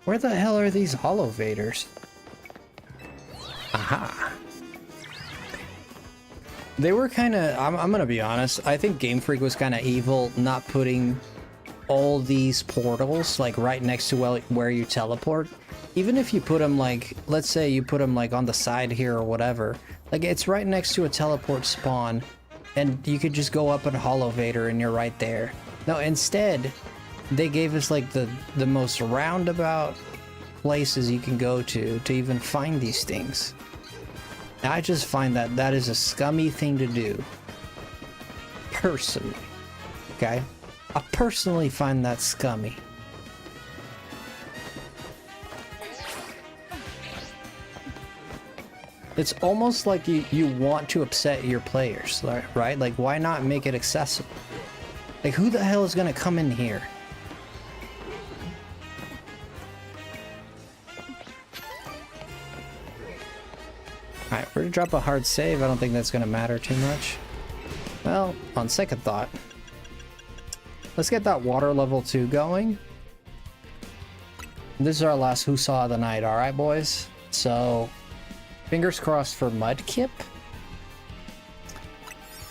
Where the hell are these elevators? Aha. They were kind of, I'm gonna be honest, I think Game Freak was kind of evil not putting all these portals like right next to where you teleport. Even if you put them like, let's say you put them like on the side here or whatever, like it's right next to a teleport spawn and you could just go up an holovator and you're right there. No, instead they gave us like the most roundabout places you can go to even find these things. I just find that is a scummy thing to do. Personally. Okay? I personally find that scummy. It's almost like you want to upset your players, right? Like, why not make it accessible? Like, who the hell is gonna come in here? Alright, we're gonna drop a hard save. I don't think that's gonna matter too much. Well, on second thought, let's get that water level 2 going. This is our last huzzah of the night, alright boys? So, fingers crossed for Mudkip.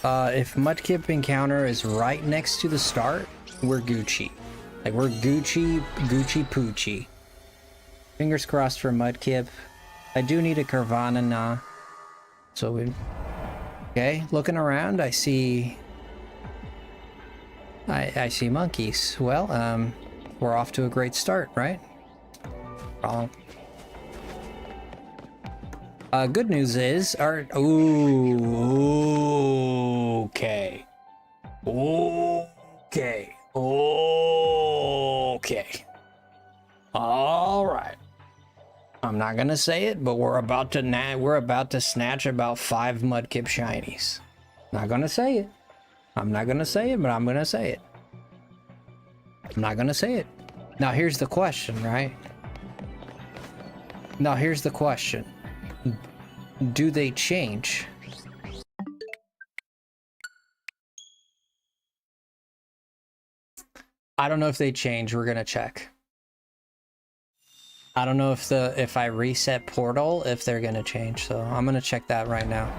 If Mudkip encounter is right next to the start, we're Gucci. Like, we're Gucci Poochie. Fingers crossed for Mudkip. I do need a Carvana now. So we... Okay, looking around, I see... I see monkeys. Well, we're off to a great start, right? Wrong. Good news is our... Ooh, okay. Okay. Okay. All right. I'm not gonna say it, but we're about to snatch about 5 Mudkip shinies. Not gonna say it. I'm not gonna say it, but I'm gonna say it. I'm not gonna say it. Now here's the question, right? Now here's the question. Do they change? I don't know if they change. We're gonna check. I don't know if I reset portal, if they're gonna change, so I'm gonna check that right now.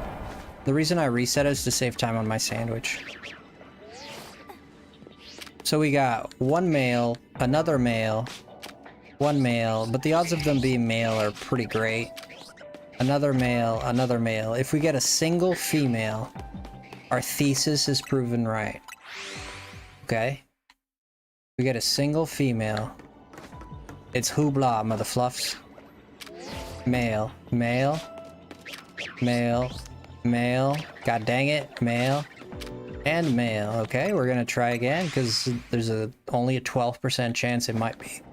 The reason I reset is to save time on my sandwich. So we got one male, another male, one male, but the odds of them being male are pretty great. Another male, another male. If we get a single female, our thesis is proven right. Okay? We get a single female. It's hoopla, mother fluffs. Male, male, male, male. God dang it, male, and male. Okay, we're gonna try again because there's only a 12% chance it might be.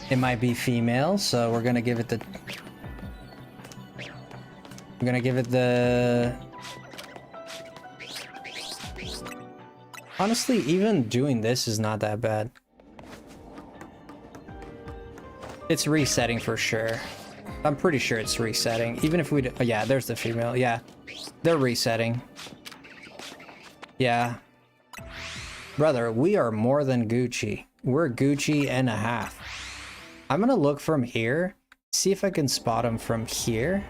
It might be female, so we're gonna give it the. I'm gonna give it the. Honestly, even doing this is not that bad. It's resetting for sure. I'm pretty sure it's resetting. Even if we do, oh, yeah, there's the female. Yeah, they're resetting. Yeah. Brother, we are more than Gucci. We're Gucci and a half. I'm gonna look from here, see if I can spot him from here.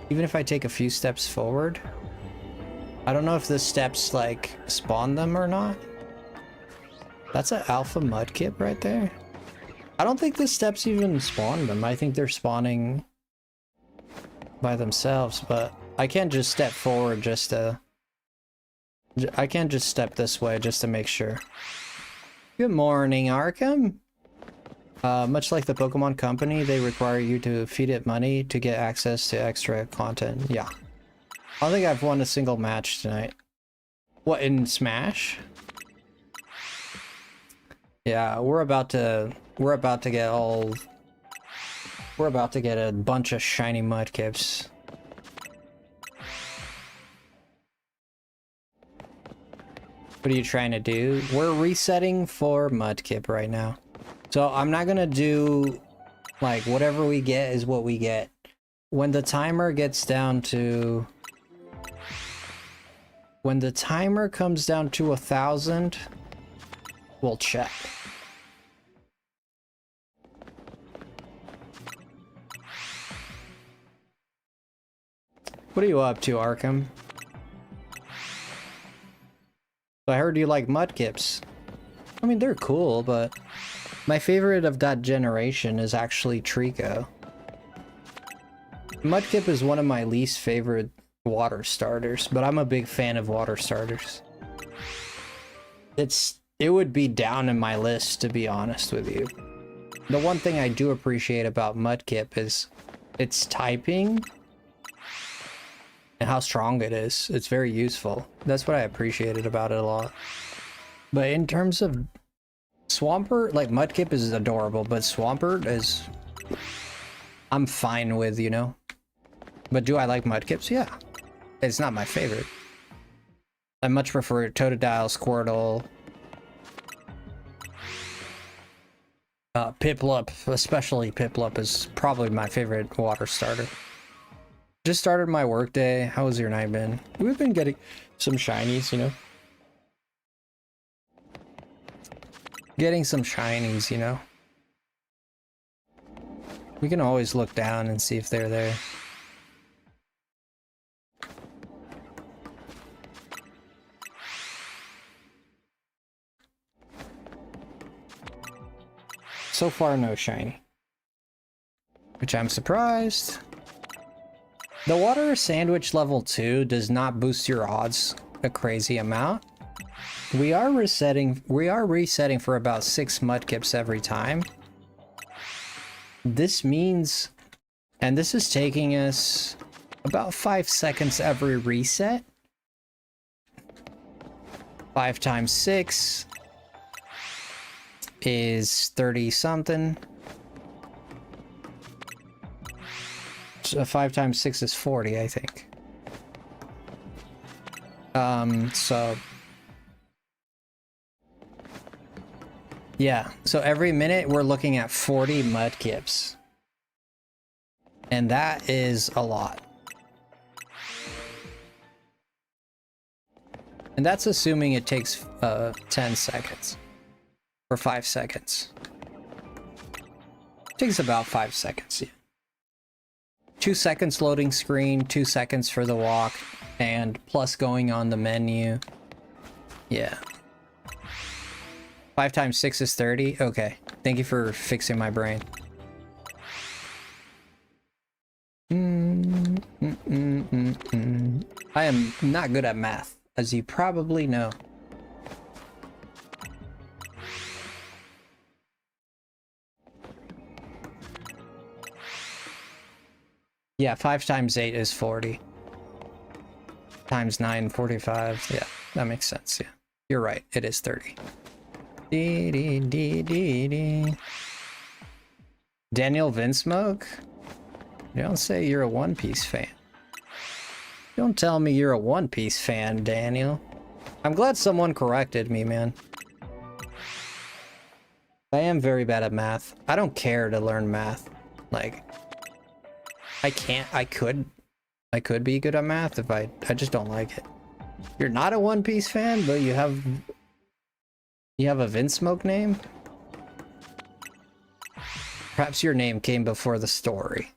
Even if I take a few steps forward. I don't know if the steps like spawn them or not. That's an alpha Mudkip right there. I don't think the steps even spawn them. I think they're spawning by themselves, but I can't just step forward just to... I can't just step this way just to make sure. Good morning, Arkham. Much like the Pokemon Company, they require you to feed it money to get access to extra content. Yeah. I don't think I've won a single match tonight. What, in Smash? Yeah, we're about to get a bunch of shiny Mudkips. What are you trying to do? We're resetting for Mudkip right now. So I'm not gonna do, like, whatever we get is what we get. When the timer gets down to... When the timer comes down to 1,000, we'll check. What are you up to, Arkham? I heard you like Mudkips. I mean, they're cool, but my favorite of that generation is actually Trico. Mudkip is one of my least favorite water starters, but I'm a big fan of water starters. It would be down in my list, to be honest with you. The one thing I do appreciate about Mudkip is its typing and how strong it is. It's very useful. That's what I appreciated about it a lot. But in terms of Swampert, like, Mudkip is adorable, but Swampert is... I'm fine with, you know? But do I like Mudkips? Yeah. It's not my favorite. I much prefer Totodile, Squirtle, Piplup, especially Piplup is probably my favorite water starter. Just started my work day. How has your night been? We've been getting some shinies, you know? Getting some shinies, you know? We can always look down and see if they're there. So far, no shiny. Which I'm surprised. The water sandwich level 2 does not boost your odds a crazy amount. We are resetting for about 6 Mudkips every time. This means, and this is taking us about 5 seconds every reset. 5 times 6 is 30 something. 5 times 6 is 40, I think. So yeah, so every minute we're looking at 40 Mudkips. And that is a lot. And that's assuming it takes 10 seconds. Or 5 seconds. It takes about 5 seconds, yeah. 2 seconds loading screen, 2 seconds for the walk, and plus going on the menu. Yeah. 5 times 6 is 30? Okay. Thank you for fixing my brain. I am not good at math, as you probably know. Yeah, 5 times 8 is 40. Times 9, 45. Yeah, that makes sense. Yeah, you're right. It is 30. Daniel Vinsmoke? Don't say you're a One Piece fan. Don't tell me you're a One Piece fan, Daniel. I'm glad someone corrected me, man. I am very bad at math. I don't care to learn math. Like, I could be good at math if I just don't like it. You're not a One Piece fan, but you have a Vinsmoke name? Perhaps your name came before the story.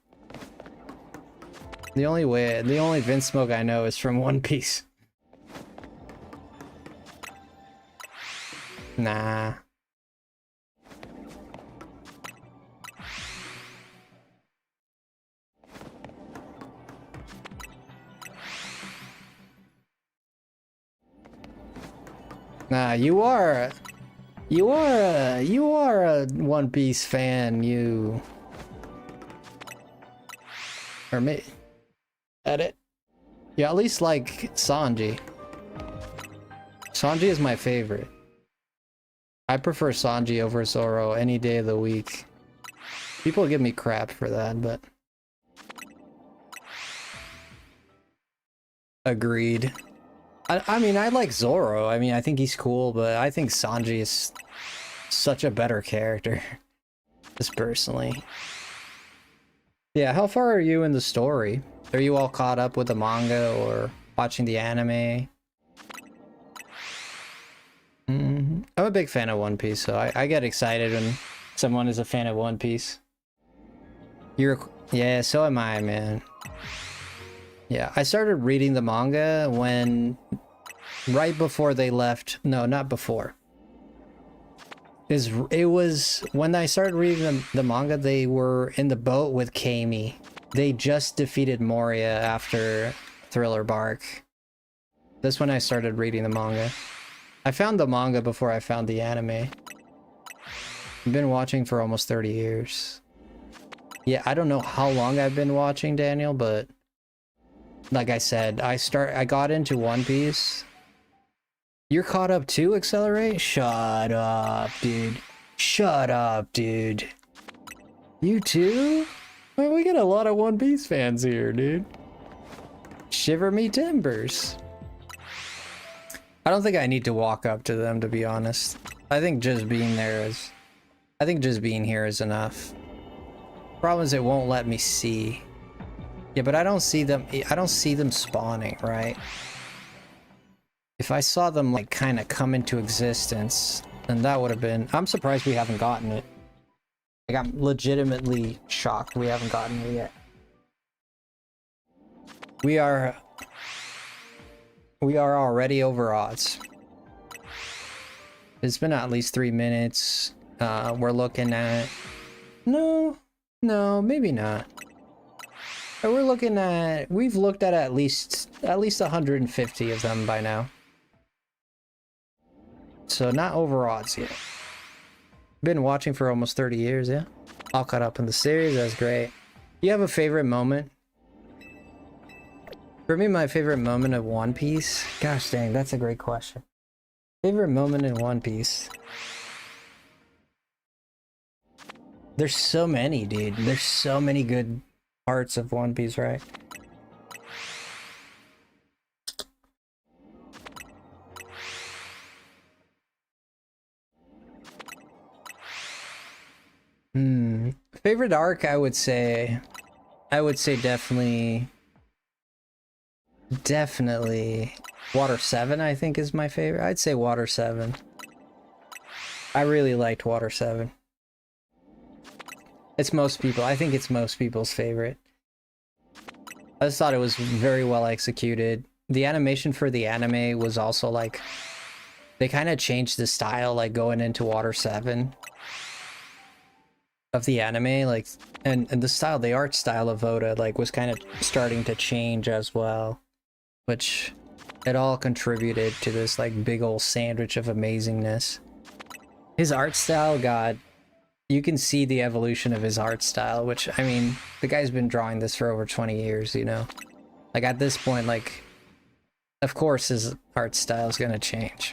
The only Vinsmoke I know is from One Piece. Nah. Nah, you are a One Piece fan, you. Or me. Edit. Yeah, at least like Sanji. Sanji is my favorite. I prefer Sanji over Zoro any day of the week. People give me crap for that, but... Agreed. I mean, I like Zoro. I mean, I think he's cool, but I think Sanji is such a better character. Just personally. Yeah, how far are you in the story? Are you all caught up with the manga or watching the anime? I'm a big fan of One Piece, so I get excited when someone is a fan of One Piece. Yeah, so am I, man. Yeah, I started reading the manga right before they left. No, not before. It was when I started reading the manga, they were in the boat with Kami. They just defeated Moria after Thriller Bark. That's when I started reading the manga. I found the manga before I found the anime. I've been watching for almost 30 years. Yeah, I don't know how long I've been watching, Daniel, but like I said, I got into One Piece. You're caught up too, Accelerate? Shut up, dude. Shut up, dude. You too? Man, we got a lot of One Piece fans here, dude. Shiver me timbers. I don't think I need to walk up to them, to be honest. I think just being here is enough. Problem is it won't let me see. Yeah, but I don't see them spawning, right? If I saw them like kind of come into existence, then that would have been... I'm surprised we haven't gotten it. Like, I'm legitimately shocked we haven't gotten it yet. We are already over odds. It's been at least 3 minutes. We're looking at... No, maybe not. We're looking at... We've looked at least 150 of them by now. So not over odds yet. Been watching for almost 30 years, yeah? All caught up in the series, that's great. You have a favorite moment? For me, my favorite moment of One Piece? Gosh dang, that's a great question. Favorite moment in One Piece? There's so many, dude. There's so many good parts of One Piece, right? Favorite arc, I would say definitely Water 7, I think, is my favorite. I'd say Water 7. I really liked Water 7. I think it's most people's favorite. I just thought it was very well executed. The animation for the anime was also like, they kind of changed the style like going into Water 7 of the anime, like, and the art style of Oda like was kind of starting to change as well, which it all contributed to this like big old sandwich of amazingness. His art style, God, you can see the evolution of his art style, which, I mean, the guy's been drawing this for over 20 years, you know? Like, at this point, like, of course his art style is gonna change.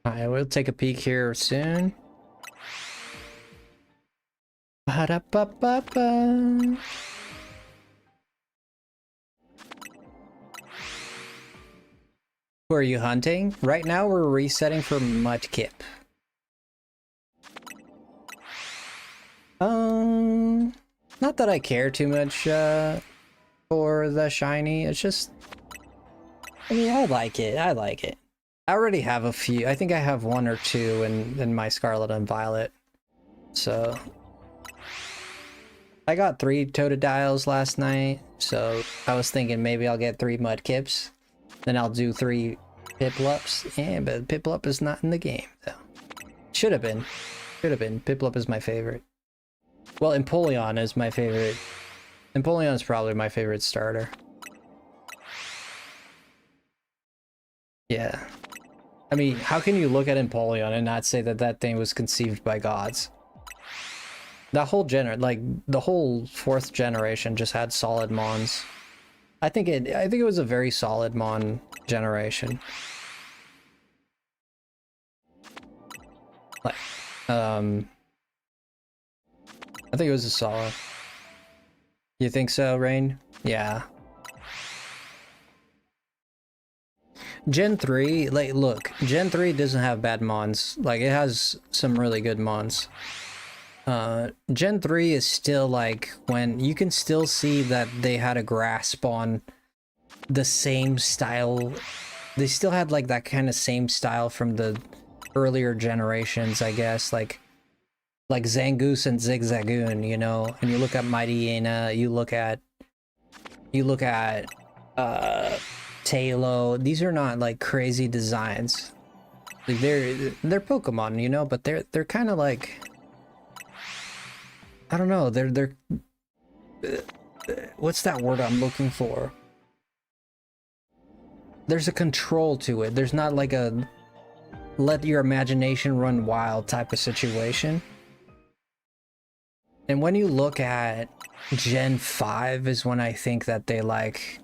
Alright, we'll take a peek here soon. Ba-da-ba-ba-ba. Who are you hunting? Right now we're resetting for Mudkip. Not that I care too much for the shiny. It's just, I mean, I like it. I already have a few. I think I have one or two in my Scarlet and Violet. So I got 3 Totodiles last night, so I was thinking maybe I'll get 3 Mudkips. Then I'll do 3 Piplups. Yeah, but Piplup is not in the game, though. Should have been. Should have been. Piplup is my favorite. Well, Empoleon is my favorite. Empoleon is probably my favorite starter. Yeah. I mean, how can you look at Empoleon and not say that that thing was conceived by gods? That whole like the whole 4th generation just had solid mons. I think it was a very solid mon generation. Like, I think it was a solid. You think so, Rain? Yeah. Gen 3, like, look, Gen 3 doesn't have bad mons. Like, it has some really good mons. Gen 3 is still like when you can still see that they had a grasp on the same style. They still had like that kind of same style from the earlier generations, I guess, like Zangoose and Zigzagoon, you know. And you look at Mighty Aina, you look at Tailo. These are not like crazy designs. Like they're Pokemon, you know, but they're kind of like, I don't know, they're what's that word I'm looking for? There's a control to it. There's not like a let your imagination run wild type of situation. And when you look at Gen 5 is when I think that they like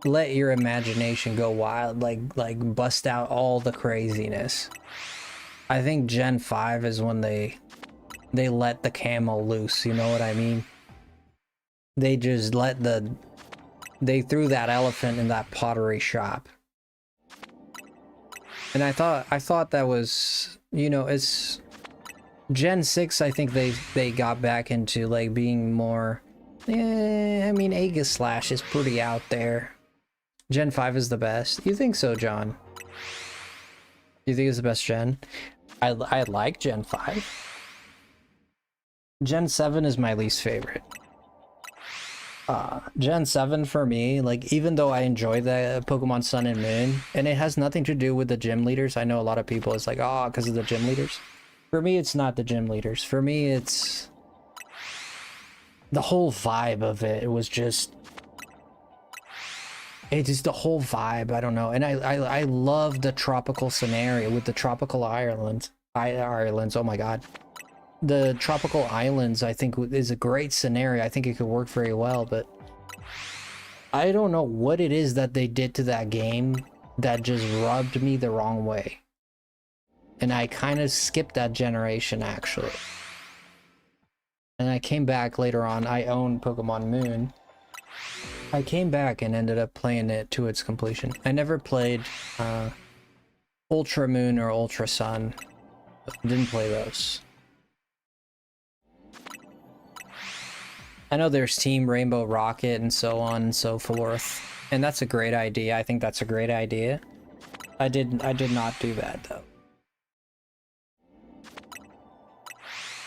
let your imagination go wild, like bust out all the craziness. I think Gen 5 is when they let the camel loose, you know what I mean? They just they threw that elephant in that pottery shop. And I thought that was, you know, it's Gen 6, I think they got back into like being more, I mean, Aegislash is pretty out there. Gen 5 is the best. You think so, John? You think it's the best gen? I like Gen 5. Gen 7 is my least favorite. Gen 7 for me, like, even though I enjoy the Pokemon Sun and Moon, and it has nothing to do with the gym leaders. I know a lot of people, it's like, oh, because of the gym leaders. For me, it's not the gym leaders. For me, it's the whole vibe of it. It was just, it's just the whole vibe. I don't know. And I love the tropical scenario with the tropical islands. Oh my god. The tropical islands, I think, is a great scenario. I think it could work very well, but I don't know what it is that they did to that game that just rubbed me the wrong way. And I kind of skipped that generation, actually. And I came back later on. I own Pokemon Moon. I came back and ended up playing it to its completion. I never played Ultra Moon or Ultra Sun. Didn't play those. I know there's Team Rainbow Rocket and so on and so forth. And that's a great idea. I think that's a great idea. I did not do that, though.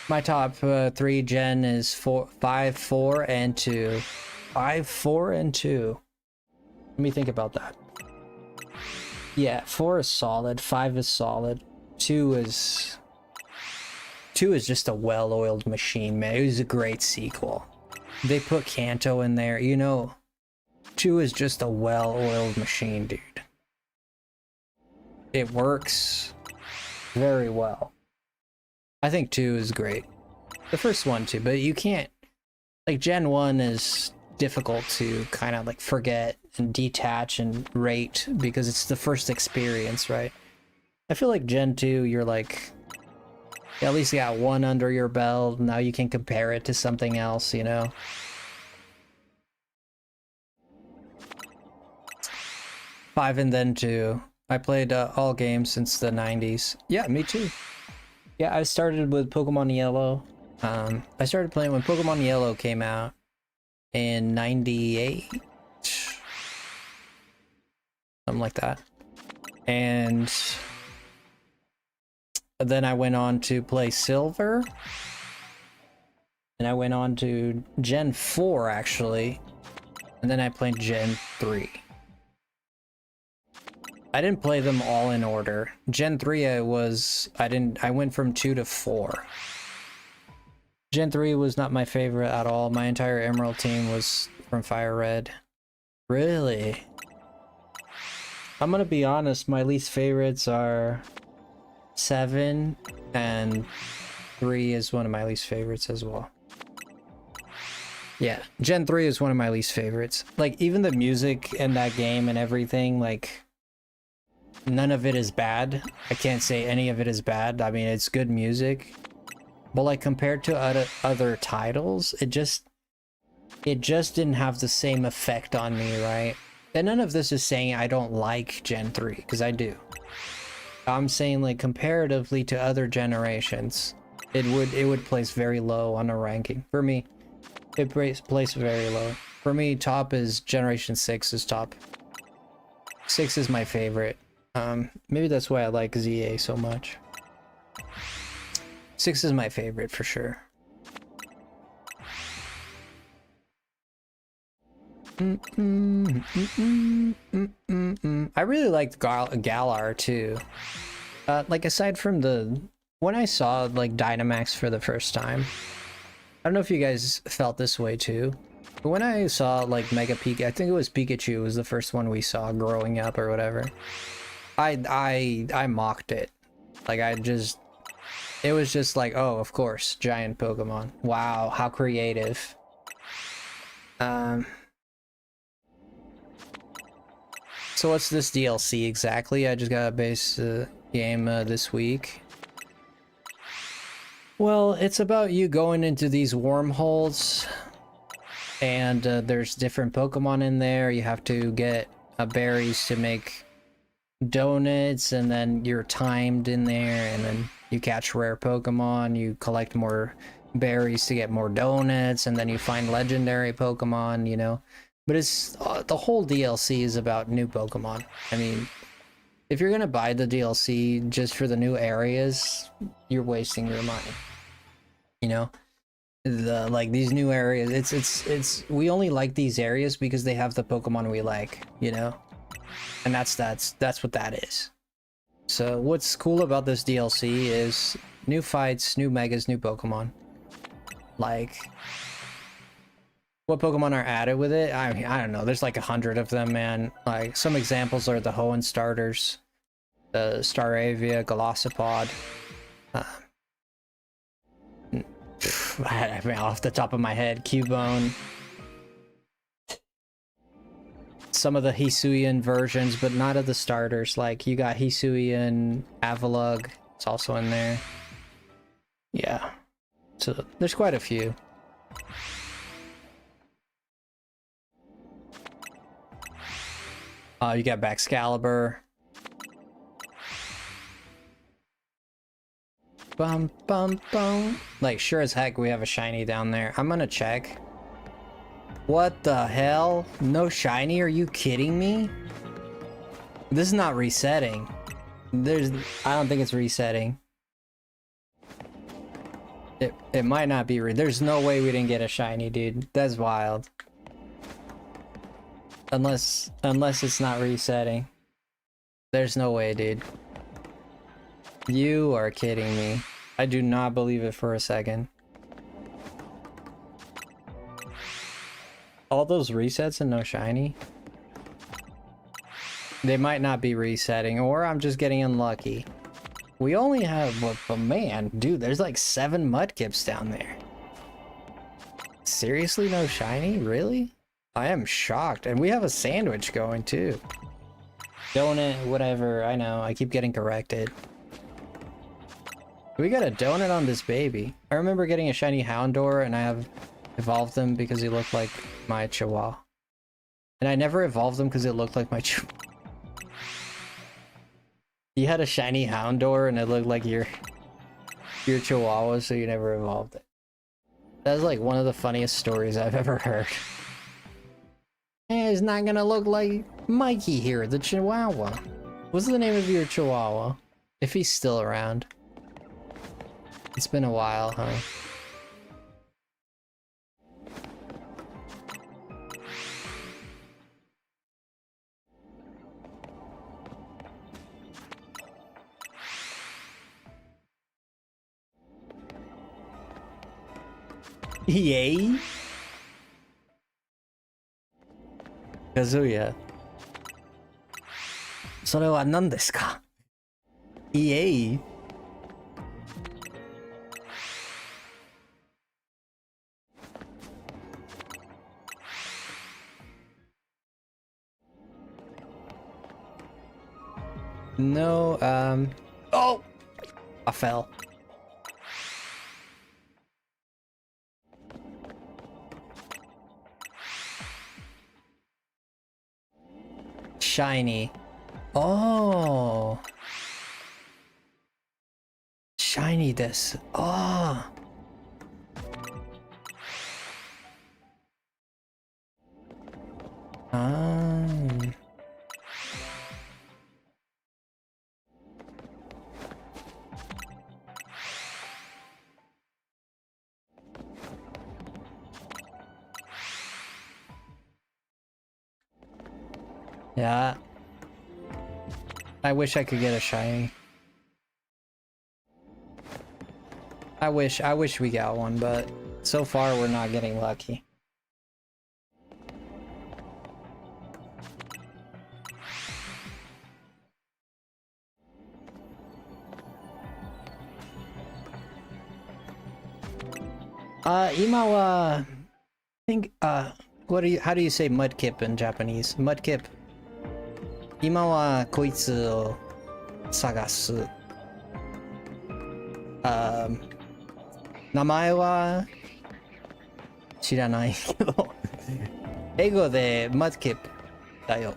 My top 3 gen is 5, 4, and 2. 5, 4, and 2. Let me think about that. Yeah, 4 is solid. 5 is solid. 2 is just a well-oiled machine, man. It was a great sequel. They put Kanto in there, you know. 2 is just a well-oiled machine, dude. It works very well. I think 2 is great. The first one too, but you can't, like, Gen 1 is difficult to kind of like forget and detach and rate because it's the first experience, right? I feel like Gen 2, you're like, at least you got 1 under your belt. Now you can compare it to something else, you know? Five and then 2. I played all games since the 90s. Yeah, me too. Yeah, I started with Pokemon Yellow. I started playing when Pokemon Yellow came out in 98. Something like that. And then I went on to play Silver. And I went on to Gen 4 actually. And then I played Gen 3. I didn't play them all in order. Gen 3 I went from 2 to 4. Gen 3 was not my favorite at all. My entire Emerald team was from Fire Red. Really? I'm gonna be honest, my least favorites are 7, and 3 is one of my least favorites as well. Yeah, Gen 3 is one of my least favorites. Like, even the music in that game and everything, like, none of it is bad. I can't say any of it is bad. I mean, it's good music. But, like, compared to other titles, it just didn't have the same effect on me, right? And none of this is saying I don't like Gen 3, because I do. I'm saying, like, comparatively to other generations, it would place very low on a ranking. For me, it places very low. For me, top is Generation 6 is top. 6 is my favorite. Maybe that's why I like ZA so much. 6 is my favorite for sure. I really liked Galar too. Like, aside from when I saw like Dynamax for the first time, I don't know if you guys felt this way too, but when I saw like Mega Pikachu, I think it was Pikachu was the first one we saw growing up or whatever, I mocked it. Like, it was just like, oh, of course, giant Pokemon. Wow, how creative. So what's this DLC exactly? I just got a base game this week. Well, it's about you going into these wormholes, and there's different Pokemon in there. You have to get berries to make donuts, and then you're timed in there, and then you catch rare Pokemon, you collect more berries to get more donuts, and then you find legendary Pokemon, you know? But it's the whole DLC is about new Pokemon. I mean, if you're gonna buy the DLC just for the new areas, you're wasting your money. You know, like these new areas, it's we only like these areas because they have the Pokemon we like, you know, and that's what that is. So what's cool about this DLC is new fights, new megas, new Pokemon. Like, what Pokemon are added with it? I mean, I don't know. There's like 100 of them, man. Like, some examples are the Hoenn starters, the Staravia, Golisopod. I mean, off the top of my head, Cubone. Some of the Hisuian versions, but not of the starters. Like, you got Hisuian, Avalugg. It's also in there. Yeah. So, there's quite a few. You got Baxcalibur. Bum, bum, bum. Like, sure as heck we have a shiny down there. I'm gonna check. What the hell? No shiny? Are you kidding me? This is not resetting. I don't think it's resetting. It might not be there's no way we didn't get a shiny, dude. That's wild. Unless it's not resetting. There's no way, dude. You are kidding me. I do not believe it for a second. All those resets and no shiny? They might not be resetting, or I'm just getting unlucky. We only have, but man, dude, there's like 7 Mudkips down there. Seriously, no shiny? Really? I am shocked. And we have a sandwich going too. Donut, whatever. I know, I keep getting corrected. We got a donut on this baby. I remember getting a shiny Houndour, and I have evolved them because he looked like my Chihuahua. And I never evolved them because it looked like my Chihuahua. You had a shiny Houndour and it looked like your Chihuahua, so you never evolved it. That's like one of the funniest stories I've ever heard. It's not gonna look like Mikey here, the Chihuahua. What's the name of your chihuahua? If he's still around. It's been a while, huh? Yay! Kazuya. それは何ですか? EA? No, oh! I fell. Shiny. Oh. Shiny this. Oh. Yeah. I wish I could get a shiny. I wish we got one, but so far we're not getting lucky. Ima, I think, how do you say Mudkip in Japanese? Mudkip. 今はこいつを探す。名前は知らないけど、英語で Mudkip だよ。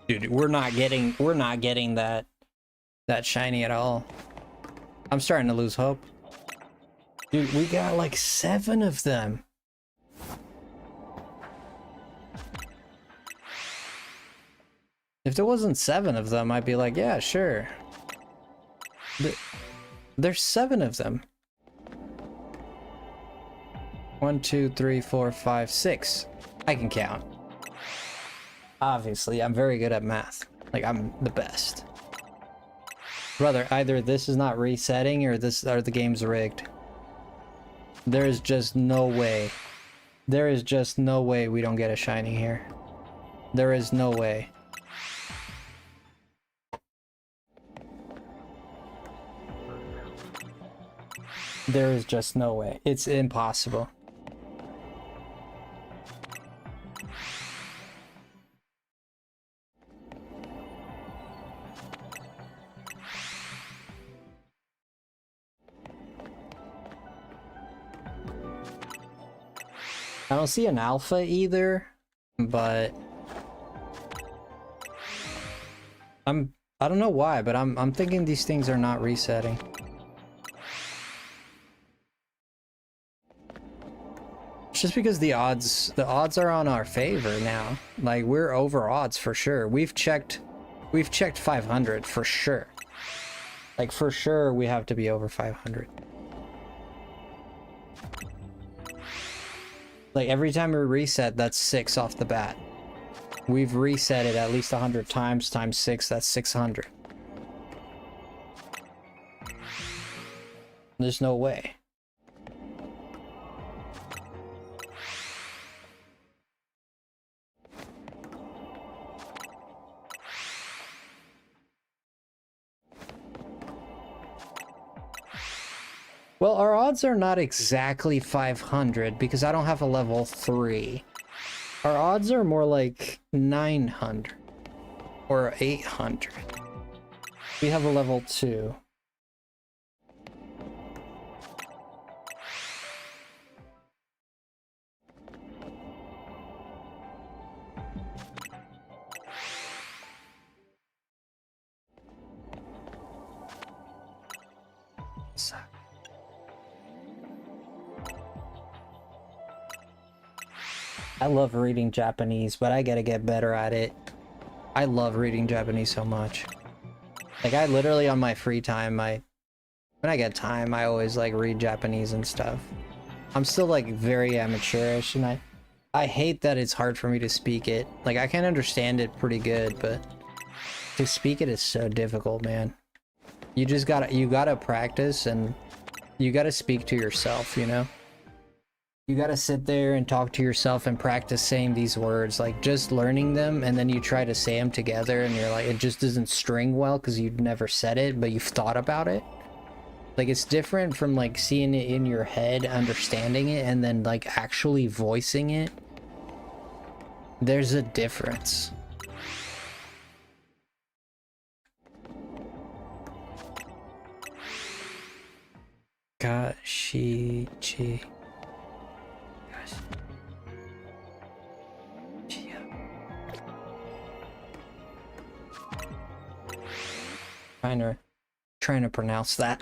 Dude, we're not getting that shiny at all. I'm starting to lose hope. Dude, we got like 7 of them. If there wasn't 7 of them, I'd be like, yeah, sure. There's 7 of them. 1, 2, 3, 4, 5, 6. I can count. Obviously, I'm very good at math. Like, I'm the best. Brother, either this is not resetting or the game's rigged. There is just no way. There is just no way we don't get a shiny here. There is no way. There is just no way. It's impossible. I don't see an alpha either, but I don't know why, but I'm thinking these things are not resetting. It's just because the odds are on our favor now. Like, we're over odds for sure. We've checked 500 for sure. Like, for sure we have to be over 500. Like, every time we reset, that's 6 off the bat. We've reset it at least 100 times 6, that's 600. There's no way. Well, our odds are not exactly 500 because I don't have a level 3. Our odds are more like 900 or 800. We have a level 2. I love reading Japanese, but I gotta get better at it. I love reading Japanese so much. Like, I literally, on my free time, when I get time, I always, like, read Japanese and stuff. I'm still, like, very amateurish, and I hate that it's hard for me to speak it. Like, I can understand it pretty good, but to speak it is so difficult, man. You gotta practice, and you gotta speak to yourself, you know? You gotta sit there and talk to yourself and practice saying these words, like just learning them, and then you try to say them together and you're like, it just doesn't string well because you've never said it, but you've thought about it. Like, it's different from like seeing it in your head, understanding it, and then like actually voicing it. There's a difference. Gashichi. Trying to pronounce that.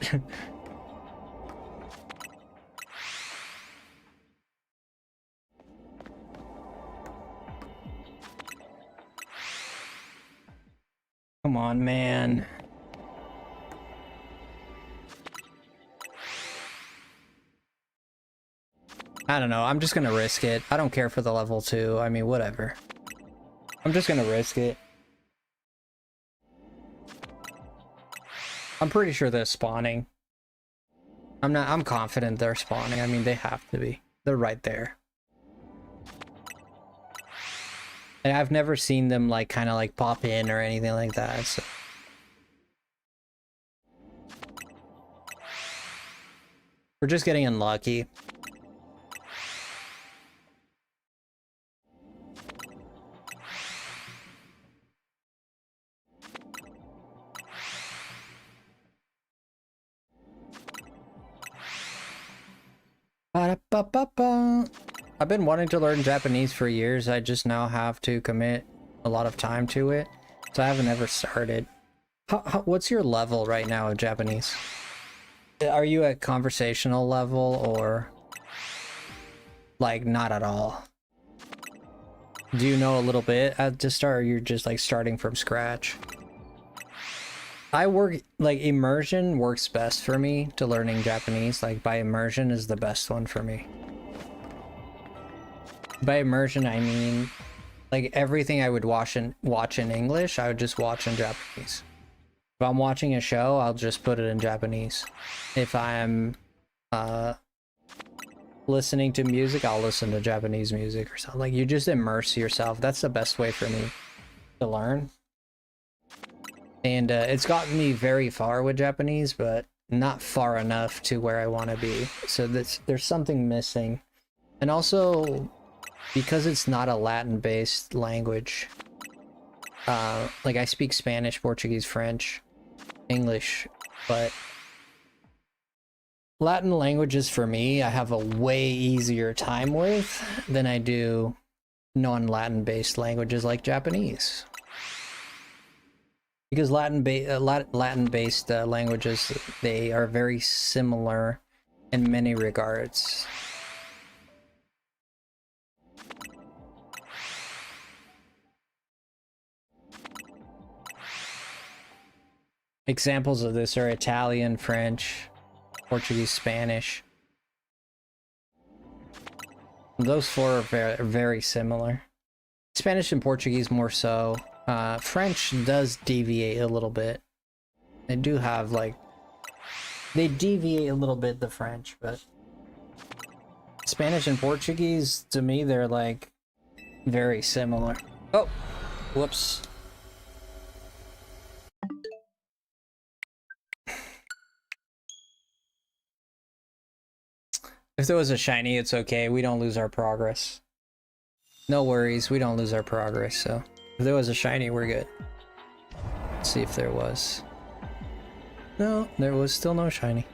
Come on, man. I don't know. I'm just gonna risk it. I don't care for the level 2. I mean, whatever. I'm just gonna risk it. I'm pretty sure they're spawning. I'm confident they're spawning. I mean, they have to be. They're right there. And I've never seen them like kind of like pop in or anything like that, so. We're just getting unlucky. I've been wanting to learn Japanese for years. I just now have to commit a lot of time to it, so I haven't ever started. What's your level right now of Japanese? Are you at conversational level or like not at all? Do you know a little bit at the start, or you're just like starting from scratch? I work like immersion works best for me to learning Japanese. Like, by immersion is the best one for me. By immersion, I mean like everything I would watch in English, I would just watch in Japanese. If I'm watching a show, I'll just put it in Japanese. If I'm listening to music, I'll listen to Japanese music or something. Like, you just immerse yourself. That's the best way for me to learn. And it's gotten me very far with Japanese, but not far enough to where I want to be. So there's something missing. And also, because it's not a Latin-based language, like I speak Spanish, Portuguese, French, English, but Latin languages for me, I have a way easier time with than I do non-Latin-based languages like Japanese. Because Latin-based languages, they are very similar in many regards. Examples of this are Italian, French, Portuguese, Spanish. Those four are very, very similar. Spanish and Portuguese more so. French does deviate a little bit. They do have like... They deviate a little bit, the French, but... Spanish and Portuguese, to me, they're like... very similar. Oh! Whoops. If there was a shiny, it's okay. We don't lose our progress. No worries, we don't lose our progress, so... If there was a shiny, we're good. Let's see if there was. No, there was still no shiny.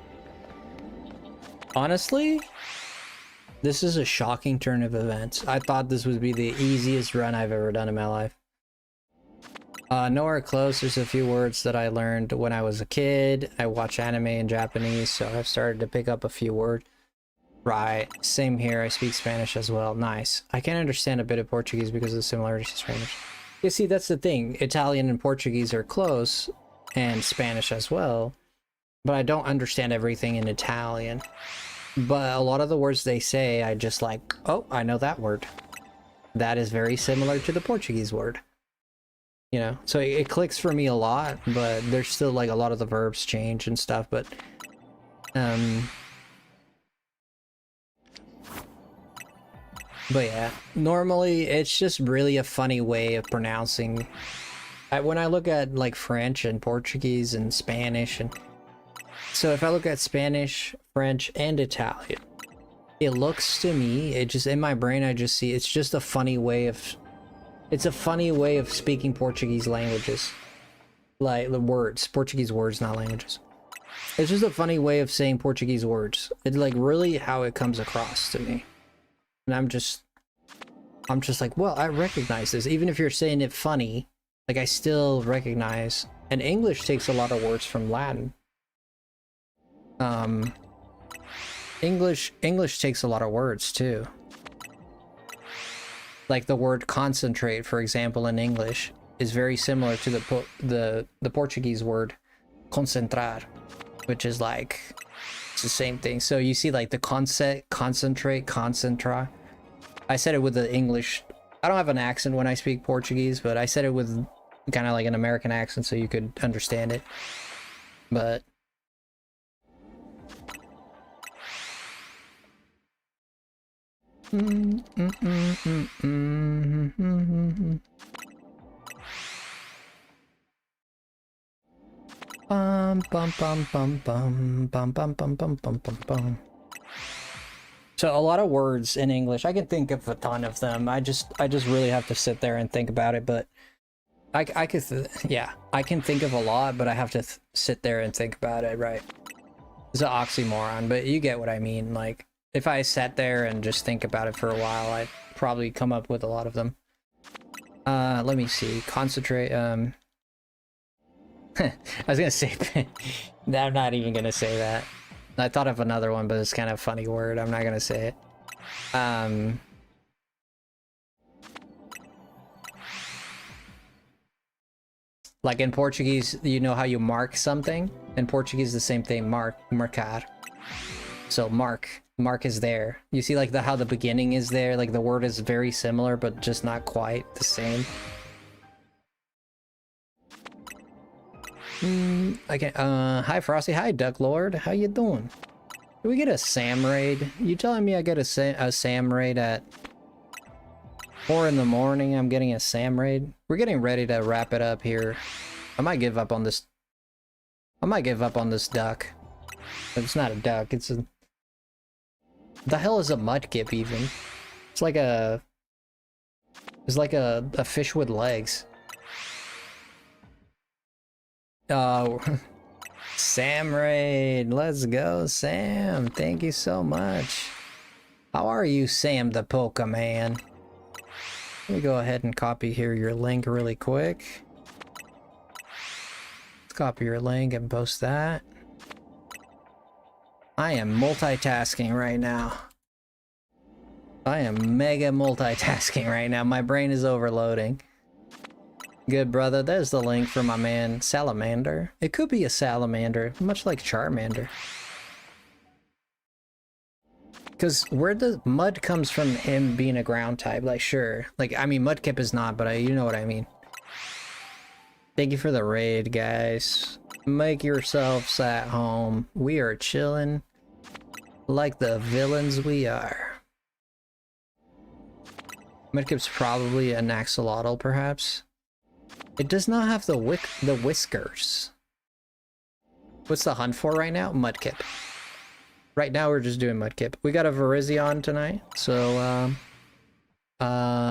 Honestly, this is a shocking turn of events. I thought this would be the easiest run I've ever done in my life. Nowhere close. There's a few words that I learned when I was a kid. I watch anime in Japanese, so I've started to pick up a few words. Right, same here. I speak Spanish as well. Nice. I can understand a bit of Portuguese because of the similarities to Spanish. You see, that's the thing. Italian and Portuguese are close, and Spanish as well. But I don't understand everything in Italian. But a lot of the words they say, I just like, oh, I know that word. That is very similar to the Portuguese word. You know, so it clicks for me a lot, but there's still like a lot of the verbs change and stuff, but yeah, normally it's just really a funny way of pronouncing. When I look at like French and Portuguese and Spanish, and so if I look at Spanish, French, and Italian, it looks to me, it just, in my brain, I just see, it's just a funny way of, it's a funny way of speaking Portuguese languages. Like the words, Portuguese words, not languages. It's just a funny way of saying Portuguese words. It's like really how it comes across to me. And I'm just like, well, I recognize this. Even if you're saying it funny, like I still recognize. And English takes a lot of words from Latin. English takes a lot of words too. Like the word concentrate, for example, in English is very similar to the Portuguese word concentrar, which is like, it's the same thing. So you see like the concentrate, concentra. I said it with the English. I don't have an accent when I speak Portuguese, but I said it with kind of like an American accent so you could understand it. But bum bum bum bum bum bum bum bum bum bum bum bum. So a lot of words in English, I can think of a ton of them. I just really have to sit there and think about it, but I could yeah, I can think of a lot, but I have to sit there and think about it, right? It's an oxymoron, but you get what I mean. Like if I sat there and just think about it for a while, I'd probably come up with a lot of them. Let me see. Concentrate. I was gonna say, I'm not even gonna say that. I thought of another one, but it's kind of a funny word. I'm not gonna say it. Like in Portuguese, you know how you mark something? In Portuguese, the same thing. Marcar. So mark is there. You see like how the beginning is there? Like the word is very similar, but just not quite the same. Okay, hi Frosty, hi Duck Lord, how you doing? Do we get a Sam raid? You telling me I get a Sam raid at 4 in the morning? I'm getting a Sam raid? We're getting ready to wrap it up here. I might give up on this. I might give up on this duck. It's not a duck, it's a... The hell is a mudkip even? It's like a... It's like a fish with legs. Oh, Sam raid, let's go Sam, thank you so much. How are you, Sam the Pokemon? Let me go ahead and copy here your link really quick. Let's copy your link and post that. I am multitasking right now. I am mega multitasking right now, my brain is overloading. Good, brother. There's the link for my man, Salamander. It could be a salamander, much like Charmander. Because where the mud comes from him being a ground type, like, sure. Like, I mean, Mudkip is not, but you know what I mean. Thank you for the raid, guys. Make yourselves at home. We are chilling like the villains we are. Mudkip's probably an axolotl, perhaps. It does not have the whiskers. What's the hunt for right now? Mudkip. Right now we're just doing Mudkip. We got a Virizion tonight, so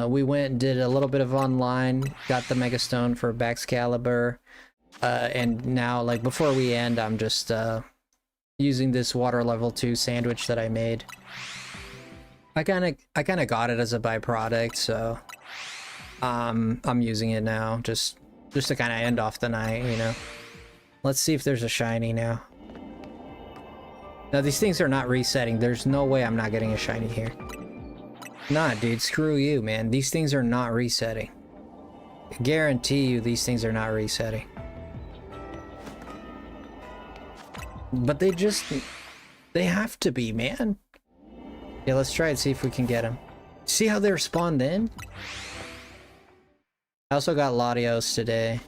we went and did a little bit of online, got the Mega Stone for Baxcalibur, and now, like, before we end, I'm just using this water level 2 sandwich that I made. I kind of got it as a byproduct, so I'm using it now, just Just to kind of end off the night, you know. Let's see if there's a shiny now. Now, these things are not resetting. There's no way I'm not getting a shiny here. Nah, dude, screw you, man. These things are not resetting. I guarantee you these things are not resetting. But they have to be, man. Yeah, let's try and see if we can get them. See how they're spawned in? I also got Latios today.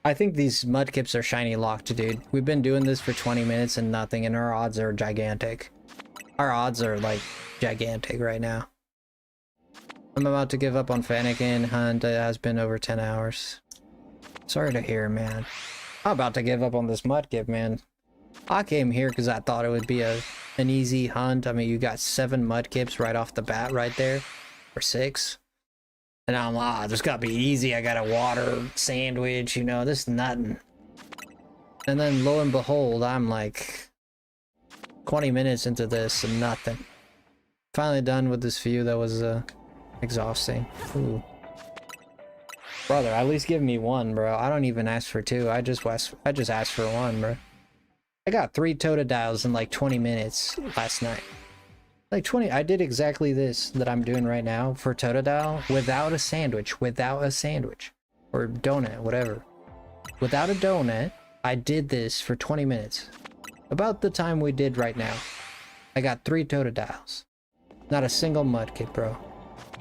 I think these Mudkips are shiny locked, dude. We've been doing this for 20 minutes and nothing, and our odds are gigantic. Our odds are, like, gigantic right now. I'm about to give up on Fennekin Hunt. It has been over 10 hours. Sorry to hear, man. I'm about to give up on this Mudkip, man. I came here because I thought it would be an easy hunt. I mean, you got 7 Mudkips right off the bat right there. Or 6. And I'm like, this gotta be easy. I got a water sandwich, you know, this is nothing. And then lo and behold, I'm like 20 minutes into this and nothing. Finally done with this view that was exhausting. Ooh. Brother, at least give me 1, bro. I don't even ask for 2. I just asked for 1, bro. I got 3 Totodiles in like 20 minutes last night. Like 20, I did exactly this that I'm doing right now for Totodile without a sandwich, or donut, whatever. Without a donut, I did this for 20 minutes. About the time we did right now. I got 3 Totodiles. Not a single Mudkip, bro.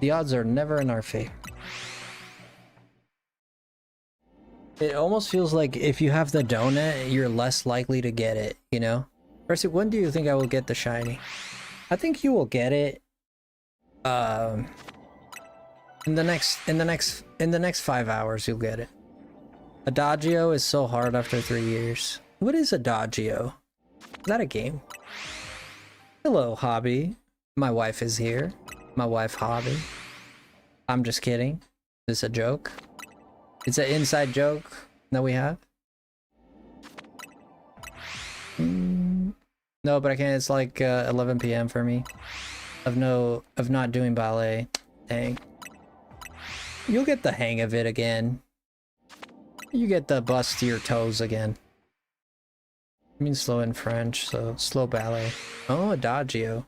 The odds are never in our favor. It almost feels like if you have the donut, you're less likely to get it, you know? Frosty, when do you think I will get the shiny? I think you will get it in the next 5 hours. You'll get it. Adagio is so hard after 3 years. What is Adagio? Is that a game? Hello, Hobby. My wife is here. My wife, Hobby. I'm just kidding. Is this a joke? It's an inside joke that we have. No, but I can't. It's like 11 p.m. for me. Of not doing ballet. Dang. You'll get the hang of it again. You get the bust to your toes again. I mean slow in French, so slow ballet. Oh, Adagio.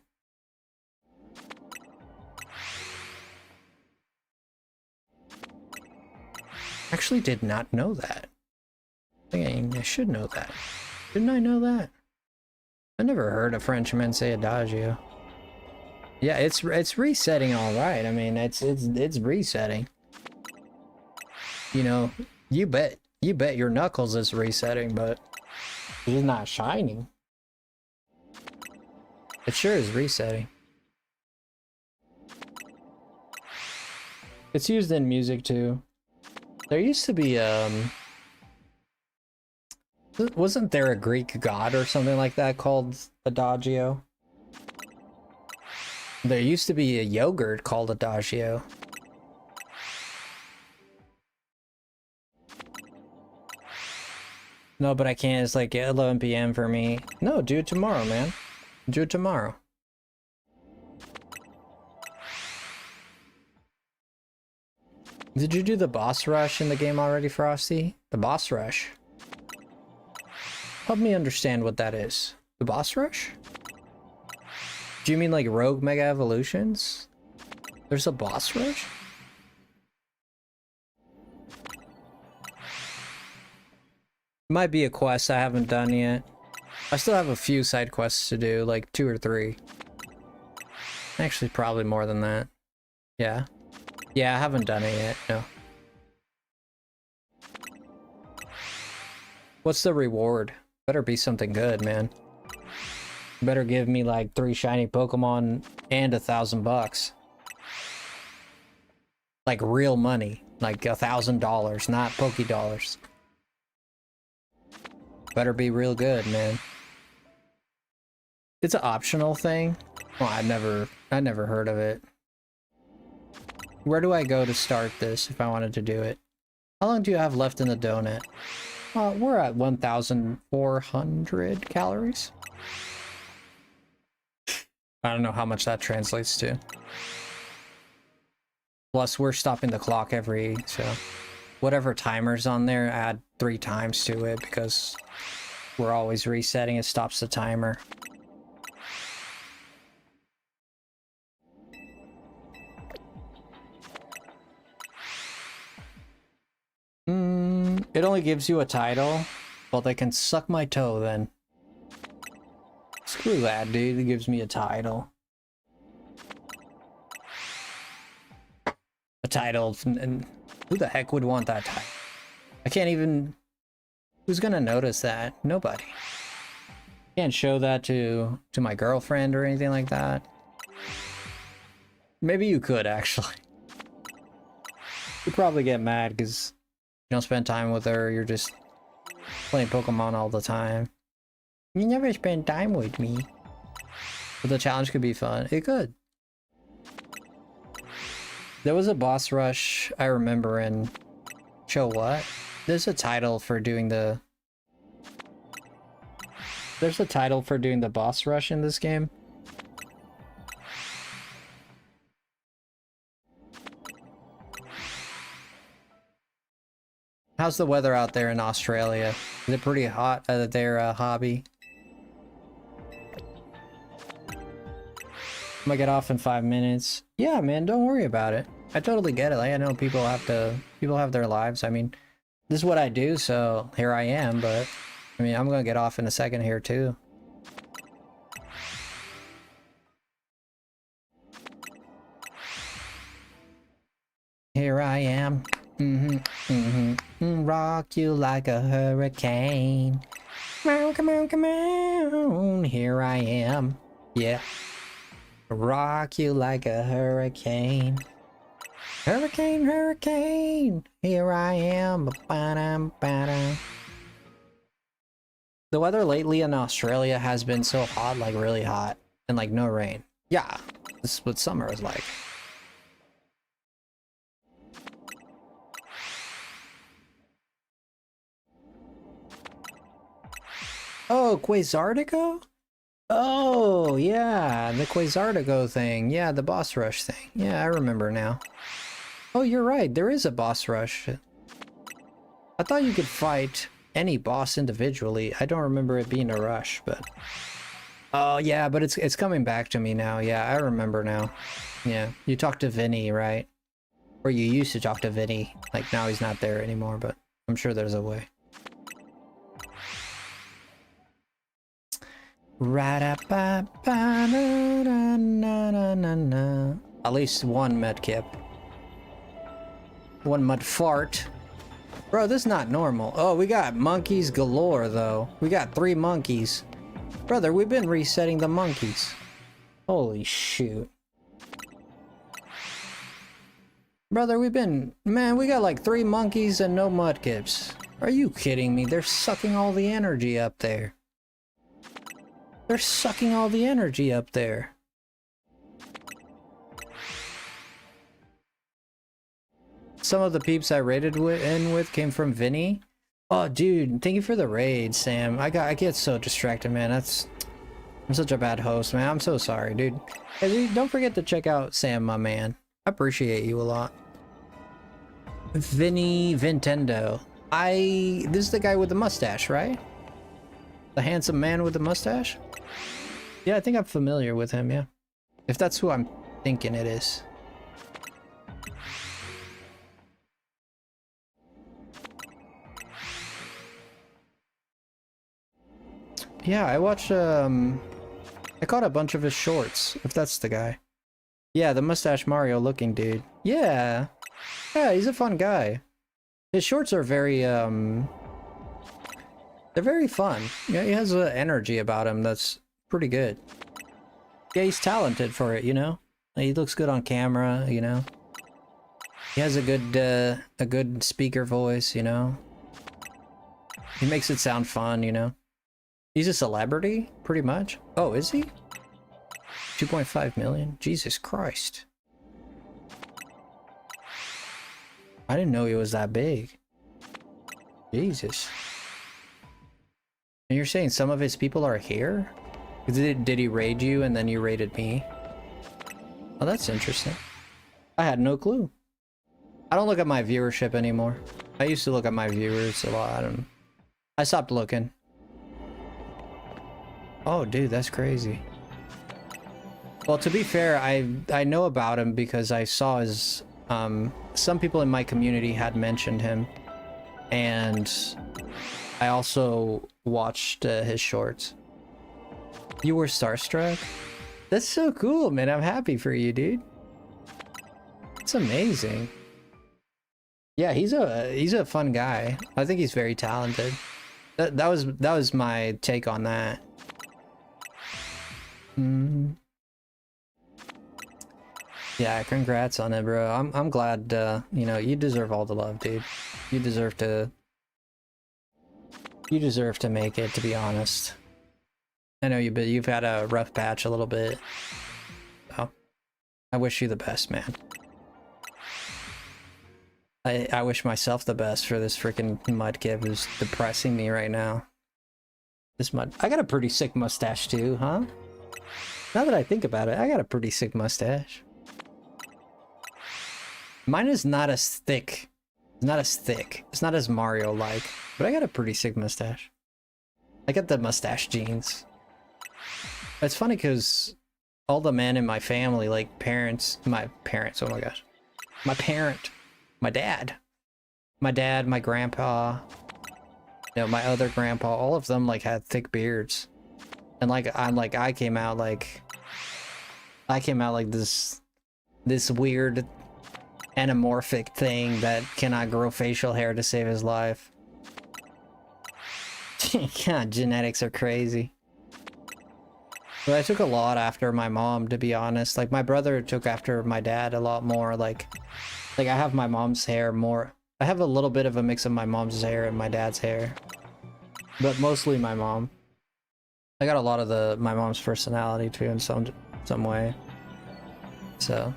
Actually did not know that. I should know that. Didn't I know that? I never heard a Frenchman say Adagio. Yeah, it's resetting all right. I mean, it's resetting. You know, you bet your Knuckles is resetting, but he's not shining. It sure is resetting. It's used in music too. There used to be wasn't there a Greek god or something like that called Adagio? There used to be a yogurt called Adagio. No, but I can't. It's like 11 p.m. for me. No, do it tomorrow, man. Do it tomorrow. Did you do the boss rush in the game already, Frosty? The boss rush? Help me understand what that is. The boss rush? Do you mean like Rogue Mega Evolutions? There's a boss rush? Might be a quest I haven't done yet. I still have a few side quests to do, like 2 or 3. Actually, probably more than that. Yeah. Yeah, I haven't done it yet, no. What's the reward? Better be something good, man. Better give me like 3 shiny Pokemon and $1,000. Like real money. Like $1,000, not Poké dollars. Better be real good, man. It's an optional thing? Well, I never heard of it. Where do I go to start this if I wanted to do it? How long do you have left in the donut? We're at 1,400 calories. I don't know how much that translates to. Plus, we're stopping the clock so whatever timer's on there, add 3 times to it because we're always resetting. It stops the timer. It only gives you a title. Well, they can suck my toe then. Screw that, dude. It gives me a title. A title, and who the heck would want that title? I can't even... Who's gonna notice that? Nobody. Can't show that to my girlfriend or anything like that. Maybe you could, actually. You'd probably get mad because you don't spend time with her, you're just playing Pokemon all the time. You never spend time with me. But the challenge could be fun. It could. There was a boss rush I remember in... Show what? There's a title for doing the... There's a title for doing the boss rush in this game. How's the weather out there in Australia? Is it pretty hot at their hobby? I'm gonna get off in 5 minutes. Yeah, man, don't worry about it. I totally get it. Like, I know people have their lives. I mean, this is what I do, so here I am, but I mean, I'm gonna get off in a second here too. Here I am. Rock you like a hurricane. Come on, come on, come on. Here I am. Yeah. Rock you like a hurricane. Hurricane, hurricane. Here I am. Ba-da-ba-da. The weather lately in Australia has been so hot, like really hot, and like no rain. Yeah, this is what summer is like. Oh, Quasartigo? Oh, yeah, the Quasartigo thing. Yeah, the boss rush thing. Yeah, I remember now. Oh, you're right, there is a boss rush. I thought you could fight any boss individually. I don't remember it being a rush, but... Oh, yeah, but it's coming back to me now. Yeah, I remember now. Yeah, you talked to Vinny, right? Or you used to talk to Vinny. Like, now he's not there anymore, but I'm sure there's a way. At least one Mudkip. One mud fart. Bro, this is not normal. Oh, we got monkeys galore, though. We got 3 monkeys. Brother, we've been resetting the monkeys. Holy shoot. Brother, man, we got like 3 monkeys and no Mudkips. Are you kidding me? They're sucking all the energy up there. They're sucking all the energy up there. Some of the peeps I raided with came from Vinny. Oh, dude, thank you for the raid, Sam. I get so distracted, man. I'm such a bad host, man. I'm so sorry, dude. Hey, don't forget to check out Sam, my man. I appreciate you a lot. Vinny Vintendo. This is the guy with the mustache, right? The handsome man with the mustache? Yeah, I think I'm familiar with him, yeah. If that's who I'm thinking it is. Yeah, I watched, I caught a bunch of his shorts, if that's the guy. Yeah, the mustache Mario looking dude. Yeah. Yeah, he's a fun guy. His shorts are very, they're very fun. Yeah, he has an energy about him that's pretty good. Yeah, he's talented for it, you know? He looks good on camera, you know? He has a good speaker voice, you know? He makes it sound fun, you know? He's a celebrity, pretty much. Oh, is he? 2.5 million? Jesus Christ. I didn't know he was that big. Jesus. And you're saying some of his people are here? Did he raid you and then you raided me? Oh, that's interesting. I had no clue. I don't look at my viewership anymore. I used to look at my viewers a lot. I stopped looking. Oh, dude, that's crazy. Well, to be fair, I know about him because I saw his... some people in my community had mentioned him. And I also watched his shorts. You were starstruck? That's so cool, man. I'm happy for you, dude. It's amazing. Yeah, he's a fun guy. I think he's very talented. That was my take on that. Yeah, congrats on it, bro. I'm glad. You know, you deserve all the love, dude. You deserve to make it, to be honest. I know you've had a rough patch a little bit. So, I wish you the best, man. I wish myself the best for this freaking Mudkip who's depressing me right now. I got a pretty sick mustache too, huh? Now that I think about it, I got a pretty sick mustache. Mine is not as thick. It's not as thick. It's not as Mario-like, but I got a pretty sick mustache. I got the mustache genes. It's funny because all the men in my family, like my parents, oh my gosh. My dad, my grandpa, you know, my other grandpa, all of them like had thick beards. And like, I came out like this weird anamorphic thing that cannot grow facial hair to save his life. God, genetics are crazy. But I took a lot after my mom, to be honest. Like, my brother took after my dad a lot more. Like I have my mom's hair more. I have a little bit of a mix of my mom's hair and my dad's hair. But mostly my mom. I got a lot of my mom's personality too in some way. So,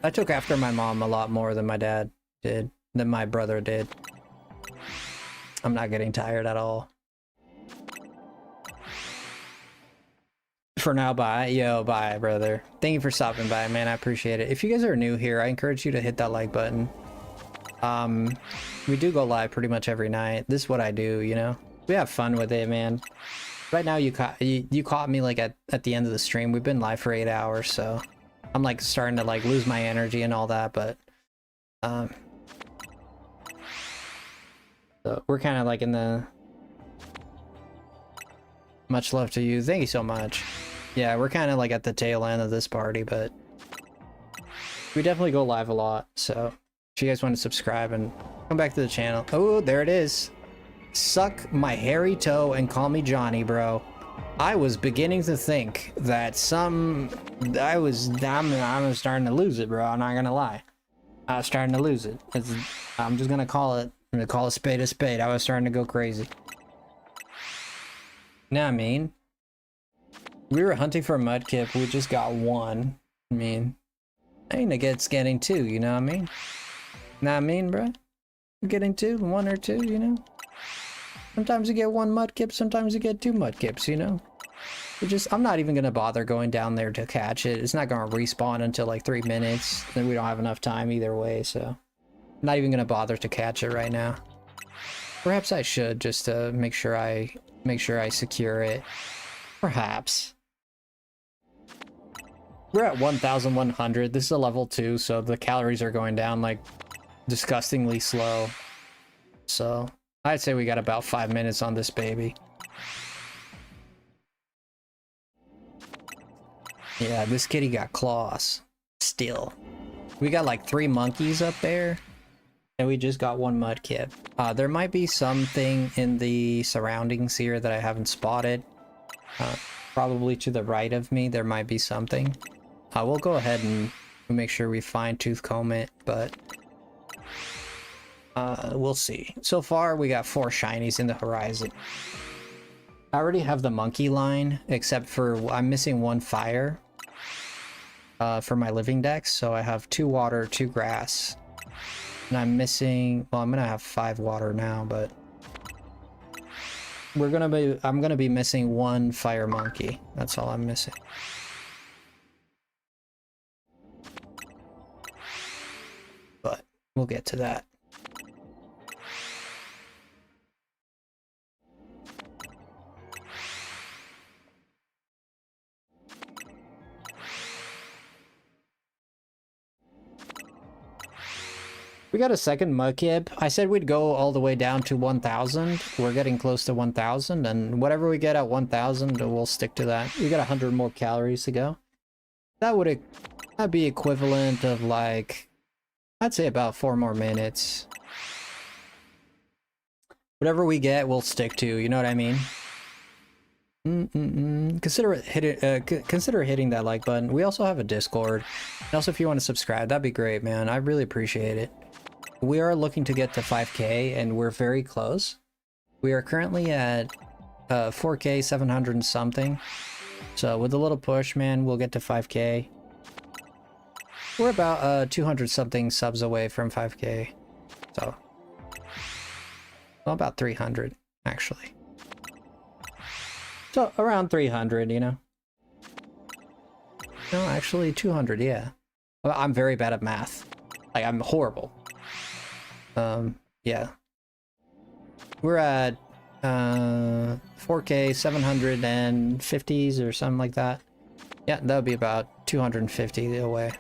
I took after my mom a lot more than my dad did, than my brother did. I'm not getting tired at all. For now, bye. Yo, bye, brother. Thank you for stopping by, man. I appreciate it. If you guys are new here, I encourage you to hit that like button. We do go live pretty much every night. This is what I do, you know? We have fun with it, man. Right now, you caught me, like, at the end of the stream. We've been live for 8 hours, so... I'm, like, starting to, like, lose my energy and all that, but... So we're kind of, like, in the... Much love to you. Thank you so much. Yeah, we're kind of like at the tail end of this party, but we definitely go live a lot. So if you guys want to subscribe and come back to the channel. Oh, there it is. Suck my hairy toe and call me Johnny, bro. I was beginning to think that I'm starting to lose it, bro. I'm not gonna lie. I was starting to lose it. I'm just gonna call it. I'm gonna call a spade a spade. I was starting to go crazy. Nah, I mean, we were hunting for a Mudkip. We just got one. I mean, it's getting two, you know what I mean? Nah, I mean, bro, we're getting two, one or two, you know? Sometimes you get one Mudkip, sometimes you get two Mudkips, you know? I'm not even gonna bother going down there to catch it. It's not gonna respawn until like 3 minutes. Then we don't have enough time either way, so I'm not even gonna bother to catch it right now. Perhaps I should, just to make sure I secure it. Perhaps. We're at 1,100. This is a level 2, so the calories are going down like disgustingly slow. So I'd say we got about 5 minutes on this baby. Yeah, this kitty got claws. Still. We got like 3 monkeys up there. And we just got one Mudkip. There might be something in the surroundings here that I haven't spotted. Probably to the right of me, there might be something. We'll go ahead and make sure we fine-tooth comb it, but... we'll see. So far, we got 4 shinies in the horizon. I already have the monkey line, except for I'm missing 1 fire. For my living dex, so I have 2 water, 2 grass. And I'm missing, well, I'm gonna have 5 water now, but I'm gonna be missing 1 fire monkey. That's all I'm missing. But We'll get to that. We got a second Mudkip. I said we'd go all the way down to 1,000. We're getting close to 1,000, and whatever we get at 1,000, we'll stick to that. We got 100 more calories to go. That'd be equivalent of like, I'd say about 4 more minutes. Whatever we get, we'll stick to. You know what I mean? Consider hitting that like button. We also have a Discord. And also, if you want to subscribe, that'd be great, man. I really appreciate it. We are looking to get to 5K, and we're very close. We are currently at 4K 700 and something. So with a little push, man, we'll get to 5K. We're about 200 something subs away from 5K. So, well, about 300 actually. So around 300, you know. No, actually 200, yeah. Well, I'm very bad at math. Like, I'm horrible. Yeah. We're at 4K 750s or something like that. Yeah, that would be about 250 away.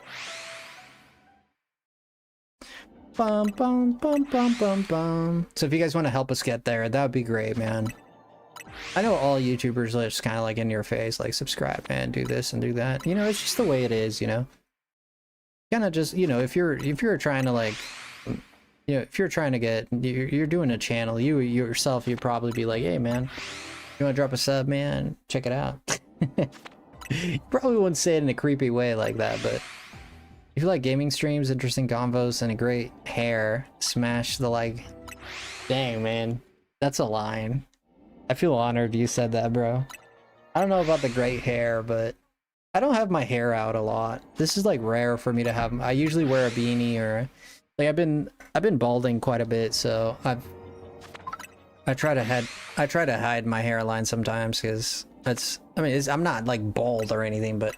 Bum bum bum bum bum bum. So if you guys want to help us get there, that would be great, man. I know all YouTubers are just kind of like in your face, like subscribe, man, do this and do that. You know, it's just the way it is, you know. Kind of just, you know, if you're trying to like, you know, if you're trying to get, you're doing a channel, you yourself, you'd probably be like, hey, man, you want to drop a sub, man? Check it out. You probably wouldn't say it in a creepy way like that, but if you like gaming streams, interesting convos, and a great hair, smash the like. Dang, man, that's a line. I feel honored you said that, bro. I don't know about the great hair, but I don't have my hair out a lot. This is like rare for me to have. I usually wear a beanie, or like I've been balding quite a bit, so I try to hide my hairline sometimes, because that's, I mean, I'm not like bald or anything, but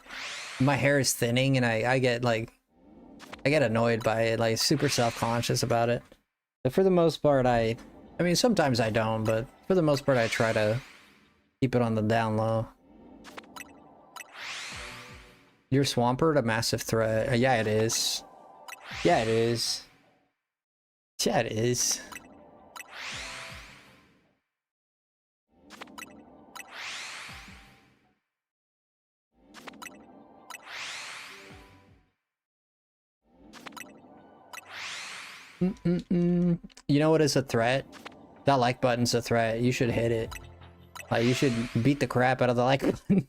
my hair is thinning, and I get annoyed by it, like super self-conscious about it. But for the most part, I mean, sometimes I don't, but for the most part, I try to keep it on the down low. Your Swampert, a massive threat. Yeah, it is. Yeah, it is. Yeah, it is. You know what is a threat? That like button's a threat. You should hit it. Like, you should beat the crap out of the like button.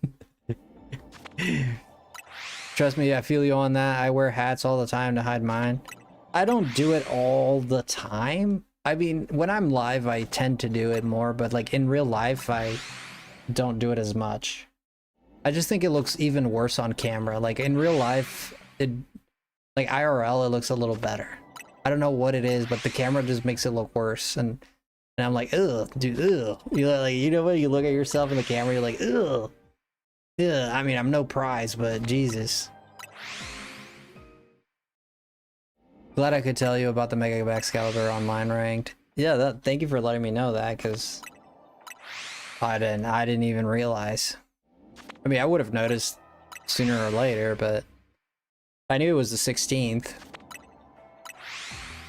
Trust me, I feel you on that. I wear hats all the time to hide mine. I don't do it all the time. I mean, when I'm live, I tend to do it more, but like in real life, I don't do it as much. I just think it looks even worse on camera. Like in real life, like IRL, it looks a little better. I don't know what it is, but the camera just makes it look worse, and I'm like, ugh, dude, ugh. You know, like, you know when you look at yourself in the camera, you're like, ugh. Yeah, I mean, I'm no prize, but Jesus. Glad I could tell you about the Mega Excalibur online ranked. Yeah, thank you for letting me know that, because I didn't even realize. I mean, I would have noticed sooner or later, but I knew it was the 16th.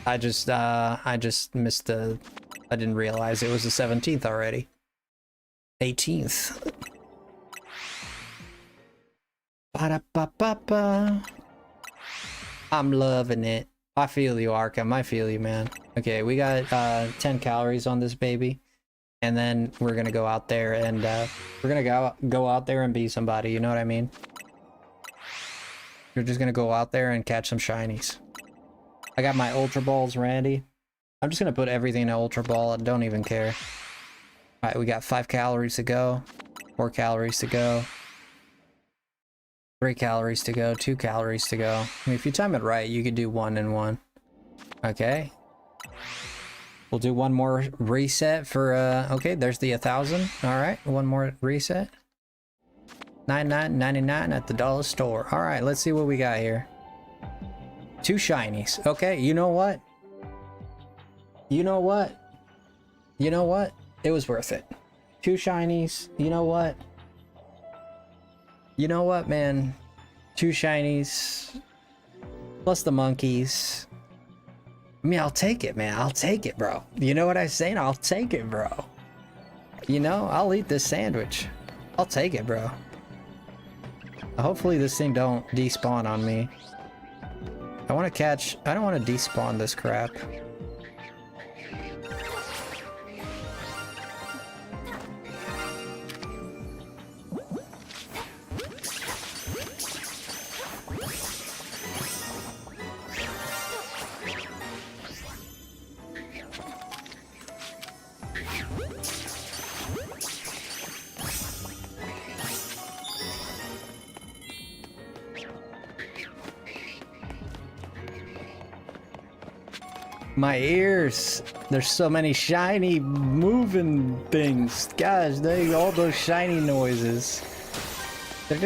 I just missed the, I didn't realize it was the 17th already. 18th. Ba-da-ba-ba-ba. I'm loving it. I feel you, Arkham. I feel you, man. Okay, we got 10 calories on this baby. And then we're gonna go out there and we're gonna go out there and be somebody, you know what I mean? You're just gonna go out there and catch some shinies. I got my Ultra Balls ready. I'm just gonna put everything in an Ultra Ball. I don't even care. Alright, we got 5 calories to go. 4 calories to go. 3 calories to go. 2 calories to go. I mean, if you time it right, you could do 1 and 1. Okay. We'll do one more reset for, okay, there's the 1,000. Alright, one more reset. $99.99 at the dollar store. Alright, let's see what we got here. 2 shinies. Okay, you know what? You know what? You know what? It was worth it. 2 shinies. You know what? You know what, man? 2 shinies. Plus the monkeys. I mean, I'll take it, man. I'll take it, bro. You know what I'm saying? I'll take it, bro. You know, I'll eat this sandwich. I'll take it, bro. Hopefully this thing don't despawn on me. I want to catch... I don't want to despawn this crap. My ears, there's so many shiny moving things. Gosh, dang, all those shiny noises. Is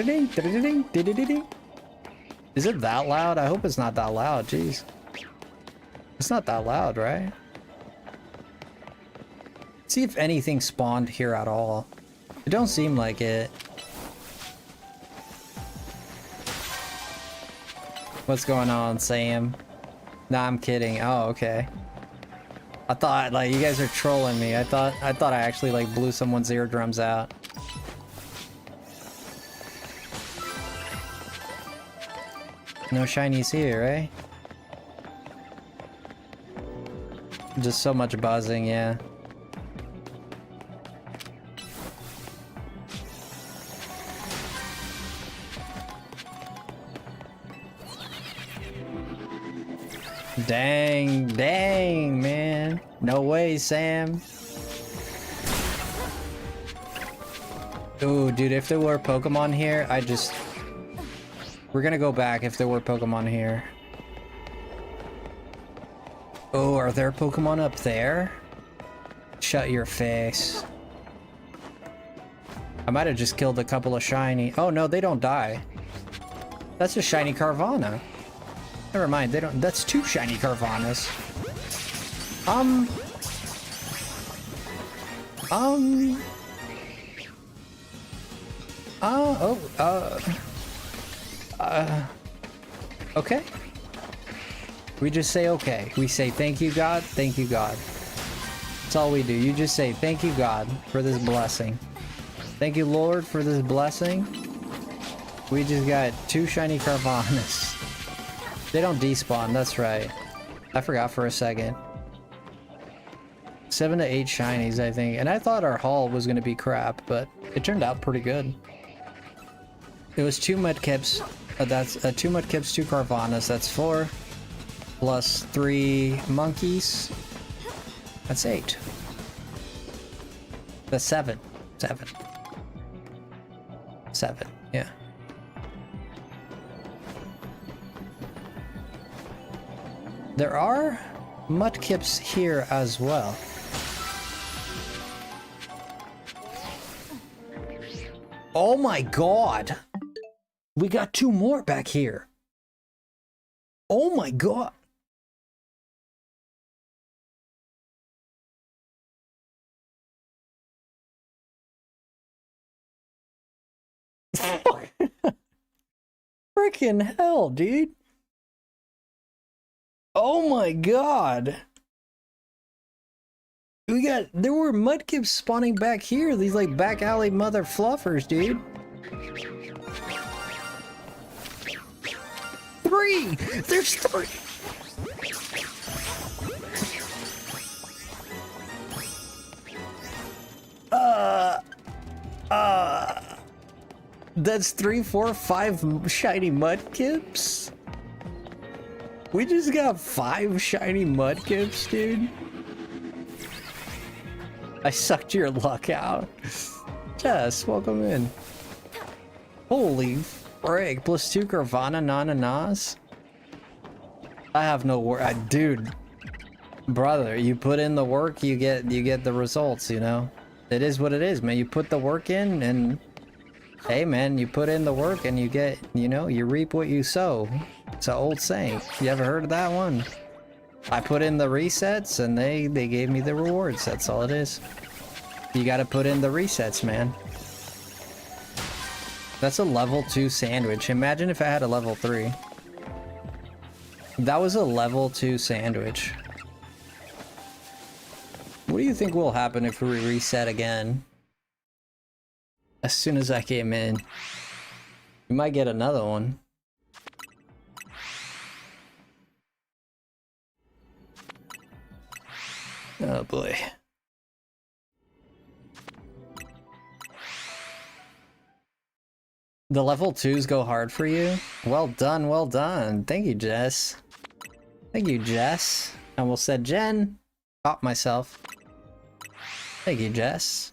it that loud? I hope it's not that loud, jeez. It's not that loud, right? See if anything spawned here at all. It don't seem like it. What's going on, Sam? Nah, I'm kidding. Oh, okay. I thought, like, you guys are trolling me. I thought I actually, like, blew someone's eardrums out. No shinies here, eh? Just so much buzzing, yeah. Dang, dang, man. No way, Sam. Ooh, dude, if there were Pokemon here, we're gonna go back if there were Pokemon here. Oh, are there Pokemon up there? Shut your face. I might have just killed a couple of shiny. Oh, no, they don't die. That's a shiny Carvana. Never mind, they don't. That's 2 shiny Carvanas. Okay. We just say okay. We say thank you, God. Thank you, God. That's all we do. You just say thank you, God, for this blessing. Thank you, Lord, for this blessing. We just got 2 shiny Carvanas. They don't despawn, that's right. I forgot for a second. 7 to 8 shinies, I think. And I thought our haul was gonna be crap, but it turned out pretty good. It was 2 Mudkips. That's 2 Mudkips, 2 Carvanas. That's 4. Plus 3 monkeys. That's 8. That's 7. 7. 7, yeah. There are Mudkips here as well. Oh my god! We got 2 more back here. Oh my god! Freaking hell, dude! Oh my god! There were Mudkips spawning back here, these like back alley mother fluffers, dude. 3! There's 3! That's 3, 4, 5 shiny Mudkips? We just got 5 shiny Mudkips, dude. I sucked your luck out. Jess, welcome in. Holy frick, plus 2 Carvana Nananas? I have no work, dude. Brother, you put in the work, you get the results, you know? It is what it is, man. You put the work in and... Hey man, you put in the work and you get, you know, you reap what you sow. It's an old saying. You ever heard of that one? I put in the resets and they gave me the rewards. That's all it is. You gotta put in the resets, man. That's a level 2 sandwich. Imagine if I had a level 3. That was a level 2 sandwich. What do you think will happen if we reset again? As soon as I came in. We might get another one. Oh boy. The level 2s go hard for you? Well done, well done. Thank you, Jess. Thank you, Jess. I almost said Jen. Caught myself. Thank you, Jess.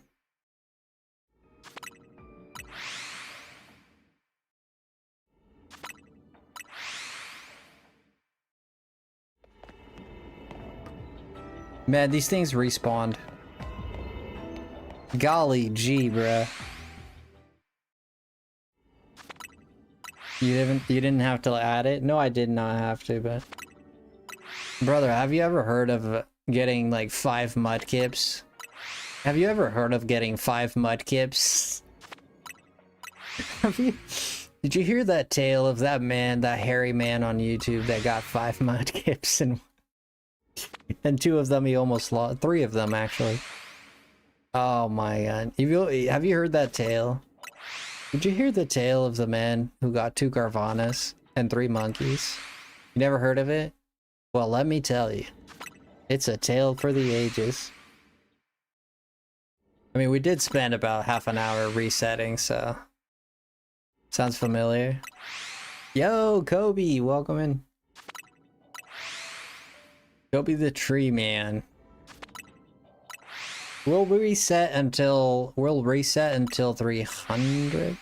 Man, these things respawned. Golly gee, bruh. You didn't have to add it? No, I did not have to, but... Brother, have you ever heard of getting like 5 Mudkips? Have you ever heard of getting 5 Mudkips? Did you hear that tale of that man, that hairy man on YouTube that got 5 Mudkips and 2 of them he almost lost? 3 of them actually. Oh my god. Have you heard that tale? Did you hear the tale of the man who got 2 Carvanas and 3 monkeys? You never heard of it? Well, let me tell you. It's a tale for the ages. I mean, we did spend about half an hour resetting, so... Sounds familiar. Yo, Kobe, welcome in. Kobe the tree man. We'll reset until 300?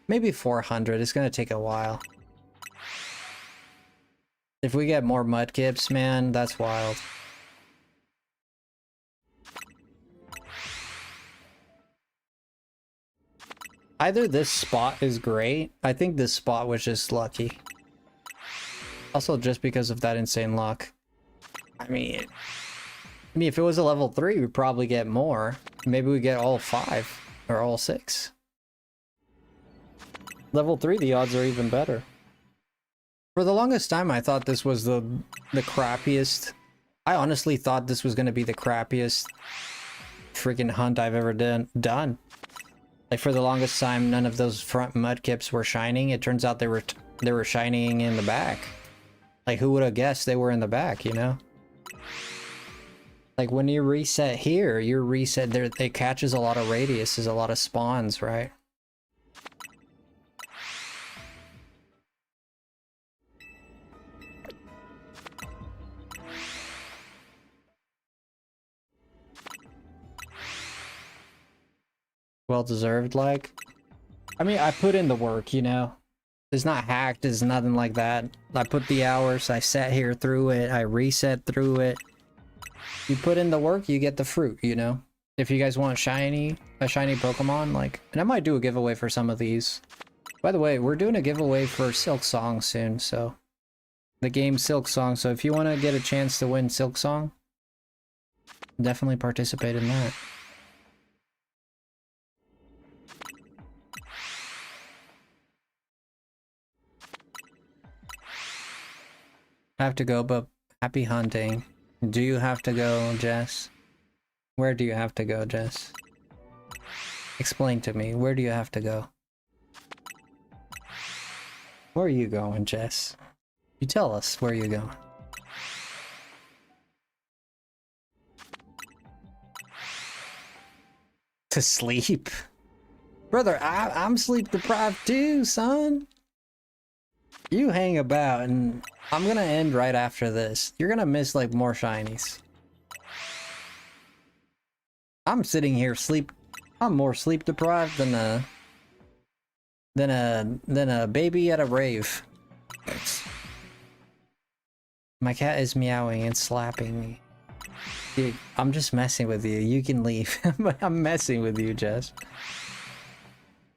Maybe 400. It's gonna take a while. If we get more Mudkips, man, that's wild. Either this spot is great. I think this spot was just lucky. Also, just because of that insane luck. I mean, if it was a level 3, we'd probably get more. Maybe we get all 5 or all 6. Level 3, the odds are even better. For the longest time, I thought this was the crappiest. I honestly thought this was going to be the crappiest freaking hunt I've ever done. Like, for the longest time, none of those front Mudkips were shining. It turns out they were shining in the back. Like, who would have guessed they were in the back, you know? Like, when you reset here, your reset there, it catches a lot of radiuses, a lot of spawns, right? Well deserved, like. I mean, I put in the work, you know. It's not hacked, it's nothing like that. I put the hours, I sat here through it, I reset through it. You put in the work, you get the fruit, you know. If you guys want a shiny Pokemon, like, and I might do a giveaway for some of these. By the way, we're doing a giveaway for Silk Song soon, so the game Silk Song. So if you want to get a chance to win Silk Song, definitely participate in that. I have to go, but happy hunting. Do you have to go, Jess? Where do you have to go, Jess? Explain to me, where do you have to go? Where are you going, Jess? You tell us where you're going. To sleep? Brother, I'm sleep deprived too, son. You hang about and I'm gonna end right after this. You're gonna miss like more shinies. I'm sitting here I'm more sleep deprived than a baby at a rave. My cat is meowing and slapping me. Dude, I'm just messing with you. You can leave. I'm messing with you, Jess.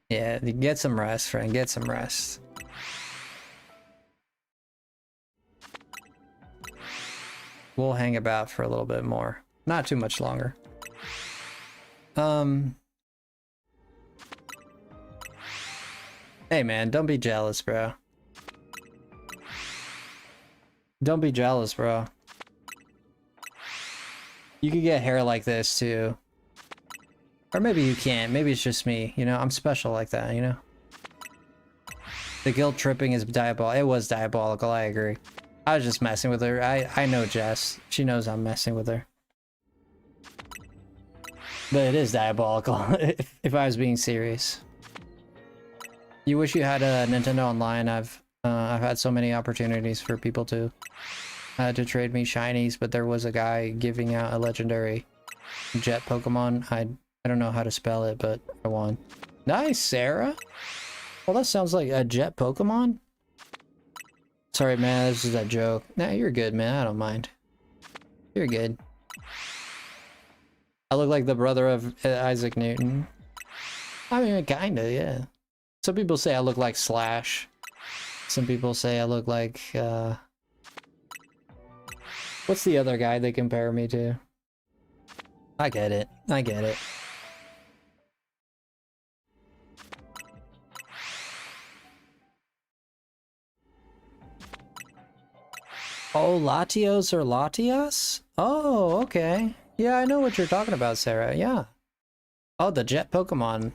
Yeah, get some rest, friend. Get some rest. we'll hang about for a little bit more. Not too much longer. Hey man, don't be jealous, bro. Don't be jealous, bro. You could get hair like this too. Or maybe you can't. Maybe it's just me. You know, I'm special like that, you know? The guilt tripping is diabolical. It was diabolical, I agree. I was just messing with her. I know Jess. She knows I'm messing with her. But it is diabolical, if I was being serious. You wish you had a Nintendo Online. I've had so many opportunities for people to trade me shinies, but there was a guy giving out a legendary jet Pokemon. I don't know how to spell it, but I won. Nice, Sarah. Well, that sounds like a jet Pokemon. Sorry, man, this is a joke. Nah, you're good, man. I don't mind. You're good. I look like the brother of Isaac Newton. I mean, kinda, yeah. Some people say I look like Slash. Some people say I look like, what's the other guy they compare me to? I get it. I get it. Oh, Latios or Latias? Oh, okay. Yeah, I know what you're talking about, Sarah. Yeah. Oh, the jet Pokemon.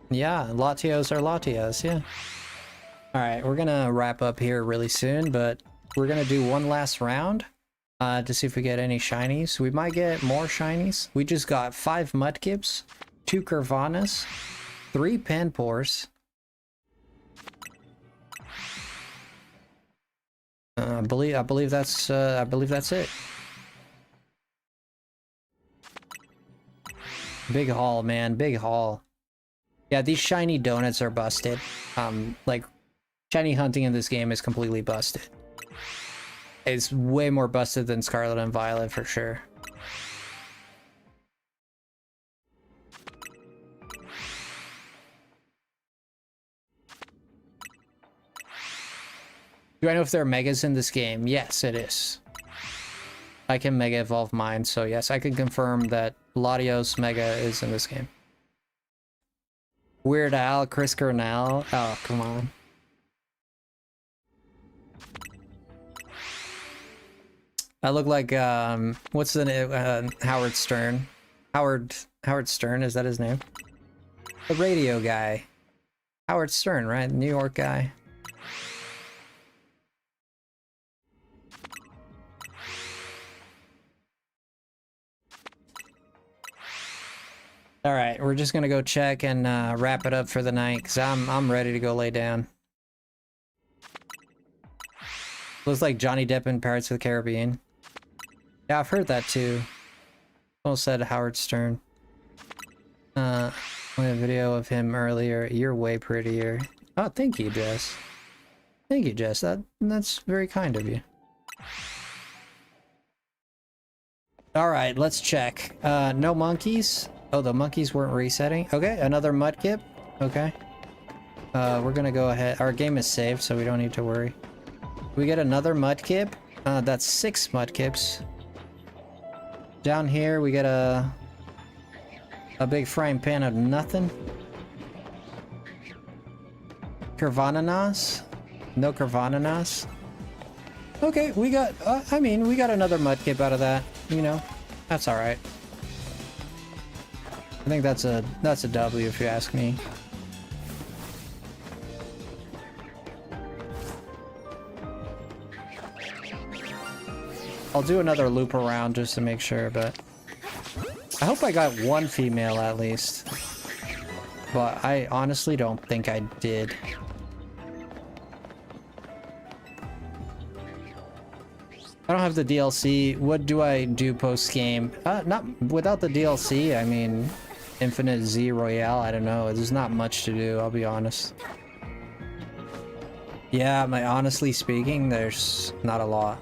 Yeah, Latios or Latias, yeah. Alright, we're gonna wrap up here really soon, but we're gonna do one last round to see if we get any shinies. We might get more shinies. We just got 5 Mudkips, 2 Curvanas, 3 Panpours. I believe that's it. Big haul, man, big haul. Yeah, these shiny donuts are busted. Like, shiny hunting in this game is completely busted. It's way more busted than Scarlet and Violet for sure. Do I know if there are megas in this game? Yes, it is. I can mega evolve mine, so yes, I can confirm that Latios mega is in this game. Weird Al, Chris Cornell. Oh, come on. I look like, what's the name? Howard Stern. Howard Stern, is that his name? The radio guy. Howard Stern, right? New York guy. All right, we're just gonna go check and wrap it up for the night, cause I'm ready to go lay down. Looks like Johnny Depp in Pirates of the Caribbean. Yeah, I've heard that too. Someone said Howard Stern. I had a video of him earlier. You're way prettier. Oh, thank you, Jess. Thank you, Jess. That's very kind of you. All right, let's check. No monkeys. Oh, the monkeys weren't resetting. Okay, another Mudkip. Okay. We're gonna go ahead. Our game is saved, so we don't need to worry. We get another Mudkip. That's 6 Mudkips. Down here, we get a big frying pan of nothing. Curvananas. No Curvananas. Okay, we got, I mean, we got another Mudkip out of that. You know, that's all right. I think that's a W if you ask me. I'll do another loop around just to make sure, but I hope I got one female at least. But I honestly don't think I did. I don't have the DLC. What do I do post-game? Not without the DLC, I mean, Infinite Z Royale, I don't know. There's not much to do, I'll be honest. Yeah, honestly speaking, there's not a lot.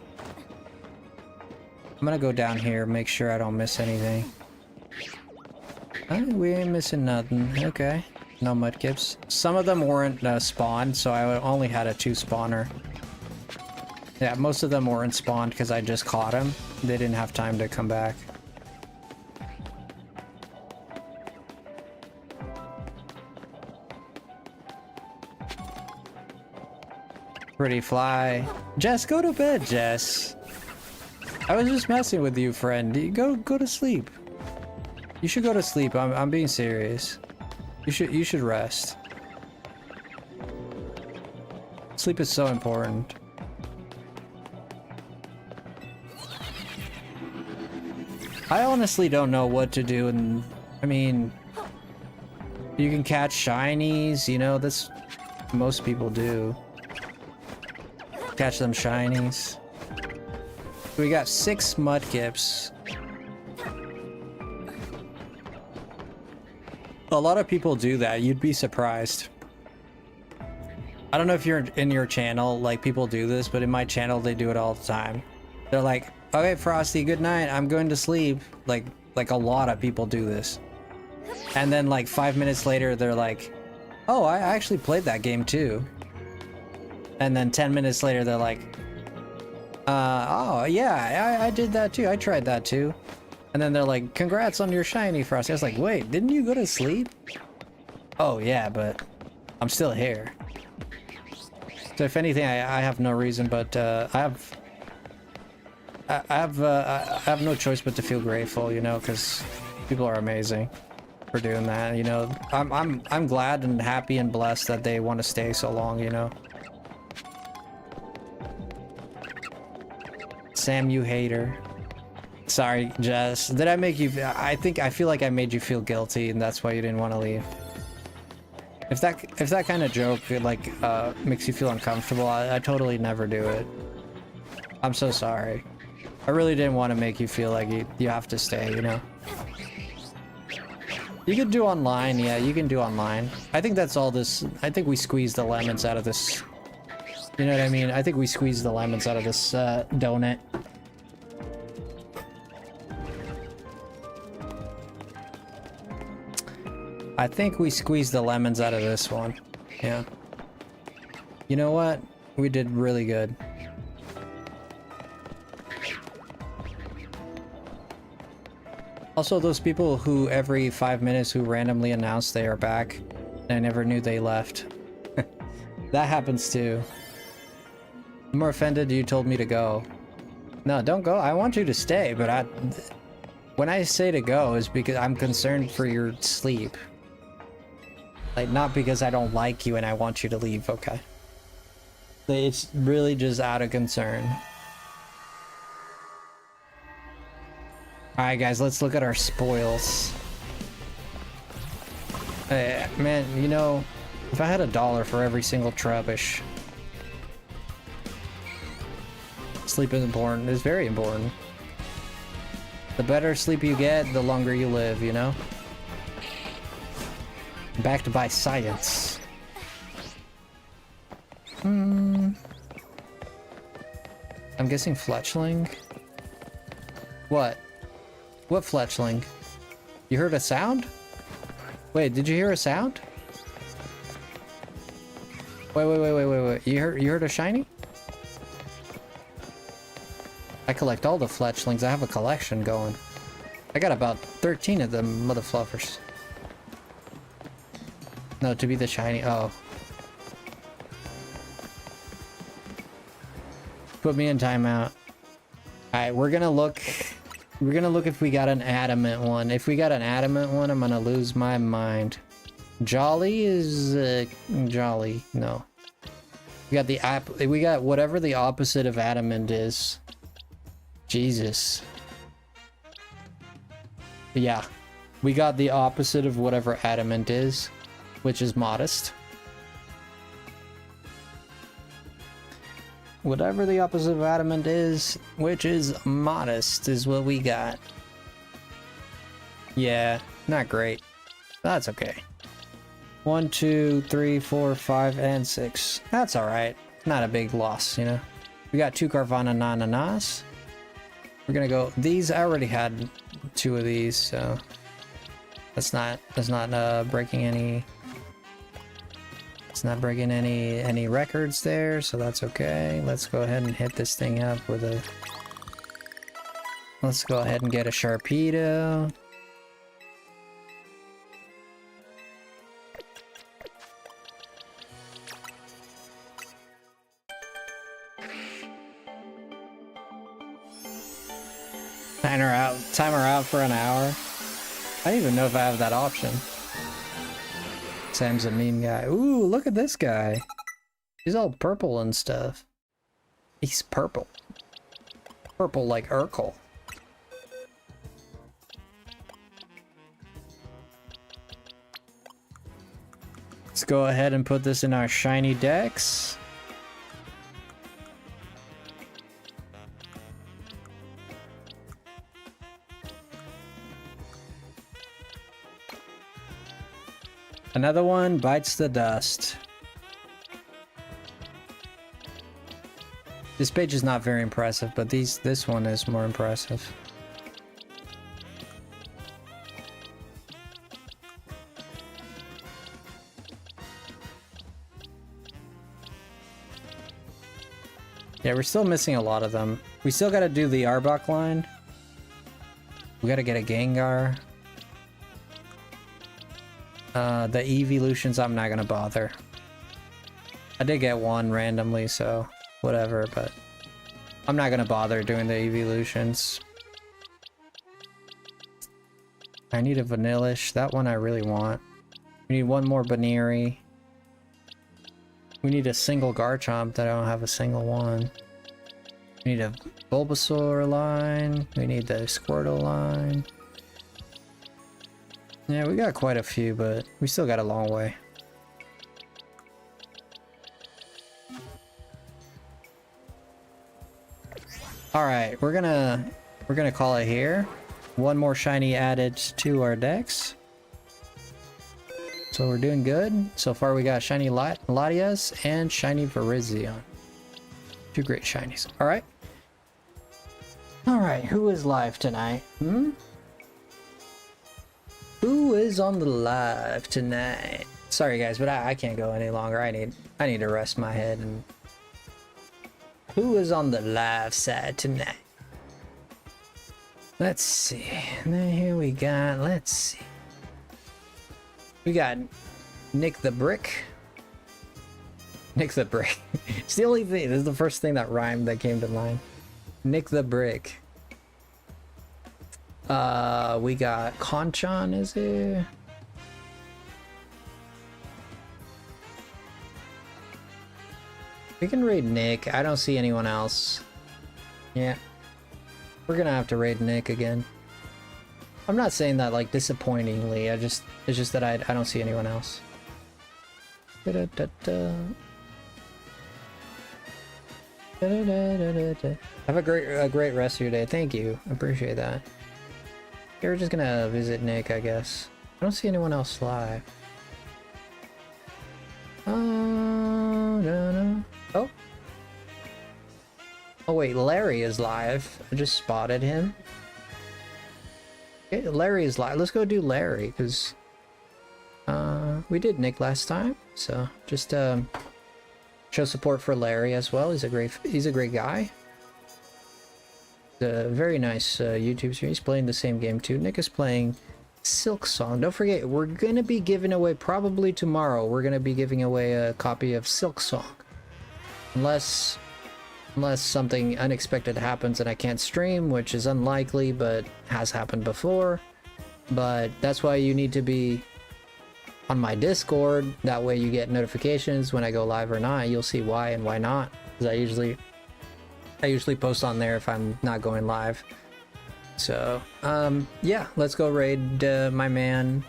I'm gonna go down here, make sure I don't miss anything. We ain't missing nothing. Okay. No Mudkips. Some of them weren't spawned, so I only had a 2 spawner. Yeah, most of them weren't spawned because I just caught them. They didn't have time to come back. Pretty fly. Jess, go to bed, Jess. I was just messing with you, friend. Go to sleep. You should go to sleep. I'm being serious. You should rest. Sleep is so important. I honestly don't know what to do, and I mean, you can catch shinies, you know, that's most people do. Catch them shinies. We got 6 Mudkips. A lot of people do that. You'd be surprised. I don't know if you're in your channel, like people do this, but in my channel they do it all the time. They're like, okay, Frosty, good night. I'm going to sleep. Like a lot of people do this. And then like 5 minutes later, they're like, oh, I actually played that game too. And then 10 minutes later, they're like, oh yeah, I did that too. I tried that too. And then they're like, congrats on your shiny, Frosty. I was like, wait, didn't you go to sleep? Oh yeah, but I'm still here. So if anything, I have no reason, but I have no choice but to feel grateful, you know, because people are amazing for doing that. You know, I'm glad and happy and blessed that they want to stay so long, you know. Sam, you hater. Sorry, Jess. Did I make you? I feel like I made you feel guilty, and that's why you didn't want to leave. If that kind of joke like makes you feel uncomfortable, I totally never do it. I'm so sorry. I really didn't want to make you feel like you have to stay, you know. You could do online, yeah. You can do online. I think that's all this. I think we squeezed the lemons out of this. You know what I mean? I think we squeezed the lemons out of this donut. I think we squeezed the lemons out of this one. Yeah. You know what? We did really good. Also, those people who every 5 minutes who randomly announce they are back, and I never knew they left. That happens too. I'm more offended you told me to go. No, don't go. I want you to stay, but when I say to go is because I'm concerned for your sleep. Like, not because I don't like you and I want you to leave, okay? It's really just out of concern. Alright guys, let's look at our spoils. Hey, man, you know, if I had $1 for every single Trubbish. Sleep is important. It's very important. The better sleep you get, the longer you live, you know? Backed by science. I'm guessing fletchling. What? What fletchling? You heard a sound? Wait, did you hear a sound? Wait. You heard a shiny? I collect all the fletchlings. I have a collection going. I got about 13 of them mother fluffers. No, to be the shiny. Oh. Put me in timeout. Alright, we're gonna look. We're gonna look if we got an adamant one. If we got an adamant one, I'm gonna lose my mind. Jolly is jolly. No. We got the we got whatever the opposite of adamant is. Jesus. Yeah. We got the opposite of whatever adamant is, which is modest. Whatever the opposite of adamant is, which is modest, is what we got. Yeah, not great. That's okay. 1, 2, 3, 4, 5, and 6. That's alright. Not a big loss, you know. We got 2 Carvana Nananas. We're gonna go. These, I already had 2 of these, so that's not breaking any. It's not breaking any records there, so that's okay. Let's go ahead and hit this thing up with a... Let's go ahead and get a Sharpedo. Timer out for an hour. I don't even know if I have that option. Sam's a meme guy. Ooh, look at this guy. He's all purple and stuff. He's purple. Purple like Urkel. Let's go ahead and put this in our shiny decks. Another one bites the dust. This page is not very impressive, but this one is more impressive. Yeah, we're still missing a lot of them. We still gotta do the Arbok line. We gotta get a Gengar. The evolutions, I'm not gonna bother. I did get one randomly, so whatever, but I'm not gonna bother doing the evolutions. I need a Vanillish. That one I really want. We need one more Baneri. We need a single Garchomp that I don't have a single one. We need a Bulbasaur line. We need the Squirtle line. Yeah, we got quite a few, but we still got a long way. Alright, we're gonna call it here. One more shiny added to our decks. So we're doing good. So far we got shiny Latias and shiny Virizion. Two great shinies. Alright. Alright, who is live tonight? Who is on the live tonight? Sorry guys, but I can't go any longer. I need to rest my head. And who is on the live side tonight? Let's see. And then here we got, let's see. We got Nick the Brick. Nick the Brick. It's the only thing, this is the first thing that rhymed that came to mind. Nick the Brick. We got Conchan is here. We can raid Nick. I don't see anyone else. Yeah. We're gonna have to raid Nick again. I'm not saying that like disappointingly. It's just that I don't see anyone else. Have a great rest of your day. Thank you. I appreciate that. Okay, we're just gonna visit Nick, I guess. I don't see anyone else live. No. Oh. Oh wait, Larry is live. I just spotted him. Okay, Larry is live. Let's go do Larry, because we did Nick last time. So just show support for Larry as well. He's a great guy. A very nice YouTube series. Playing the same game too. Nick is playing Silk Song. Don't forget, we're gonna be giving away, probably tomorrow, we're gonna be giving away a copy of Silk Song. Unless something unexpected happens and I can't stream, which is unlikely, but has happened before. But that's why you need to be on my Discord. That way you get notifications when I go live or not. You'll see why and why not. Because I usually post on there if I'm not going live. So, yeah, let's go raid my man.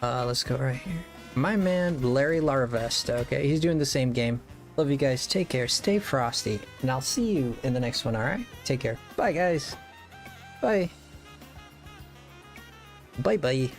Let's go right here. My man, Larry Larvesta. Okay, he's doing the same game. Love you guys. Take care. Stay frosty. And I'll see you in the next one, alright? Take care. Bye, guys. Bye. Bye-bye.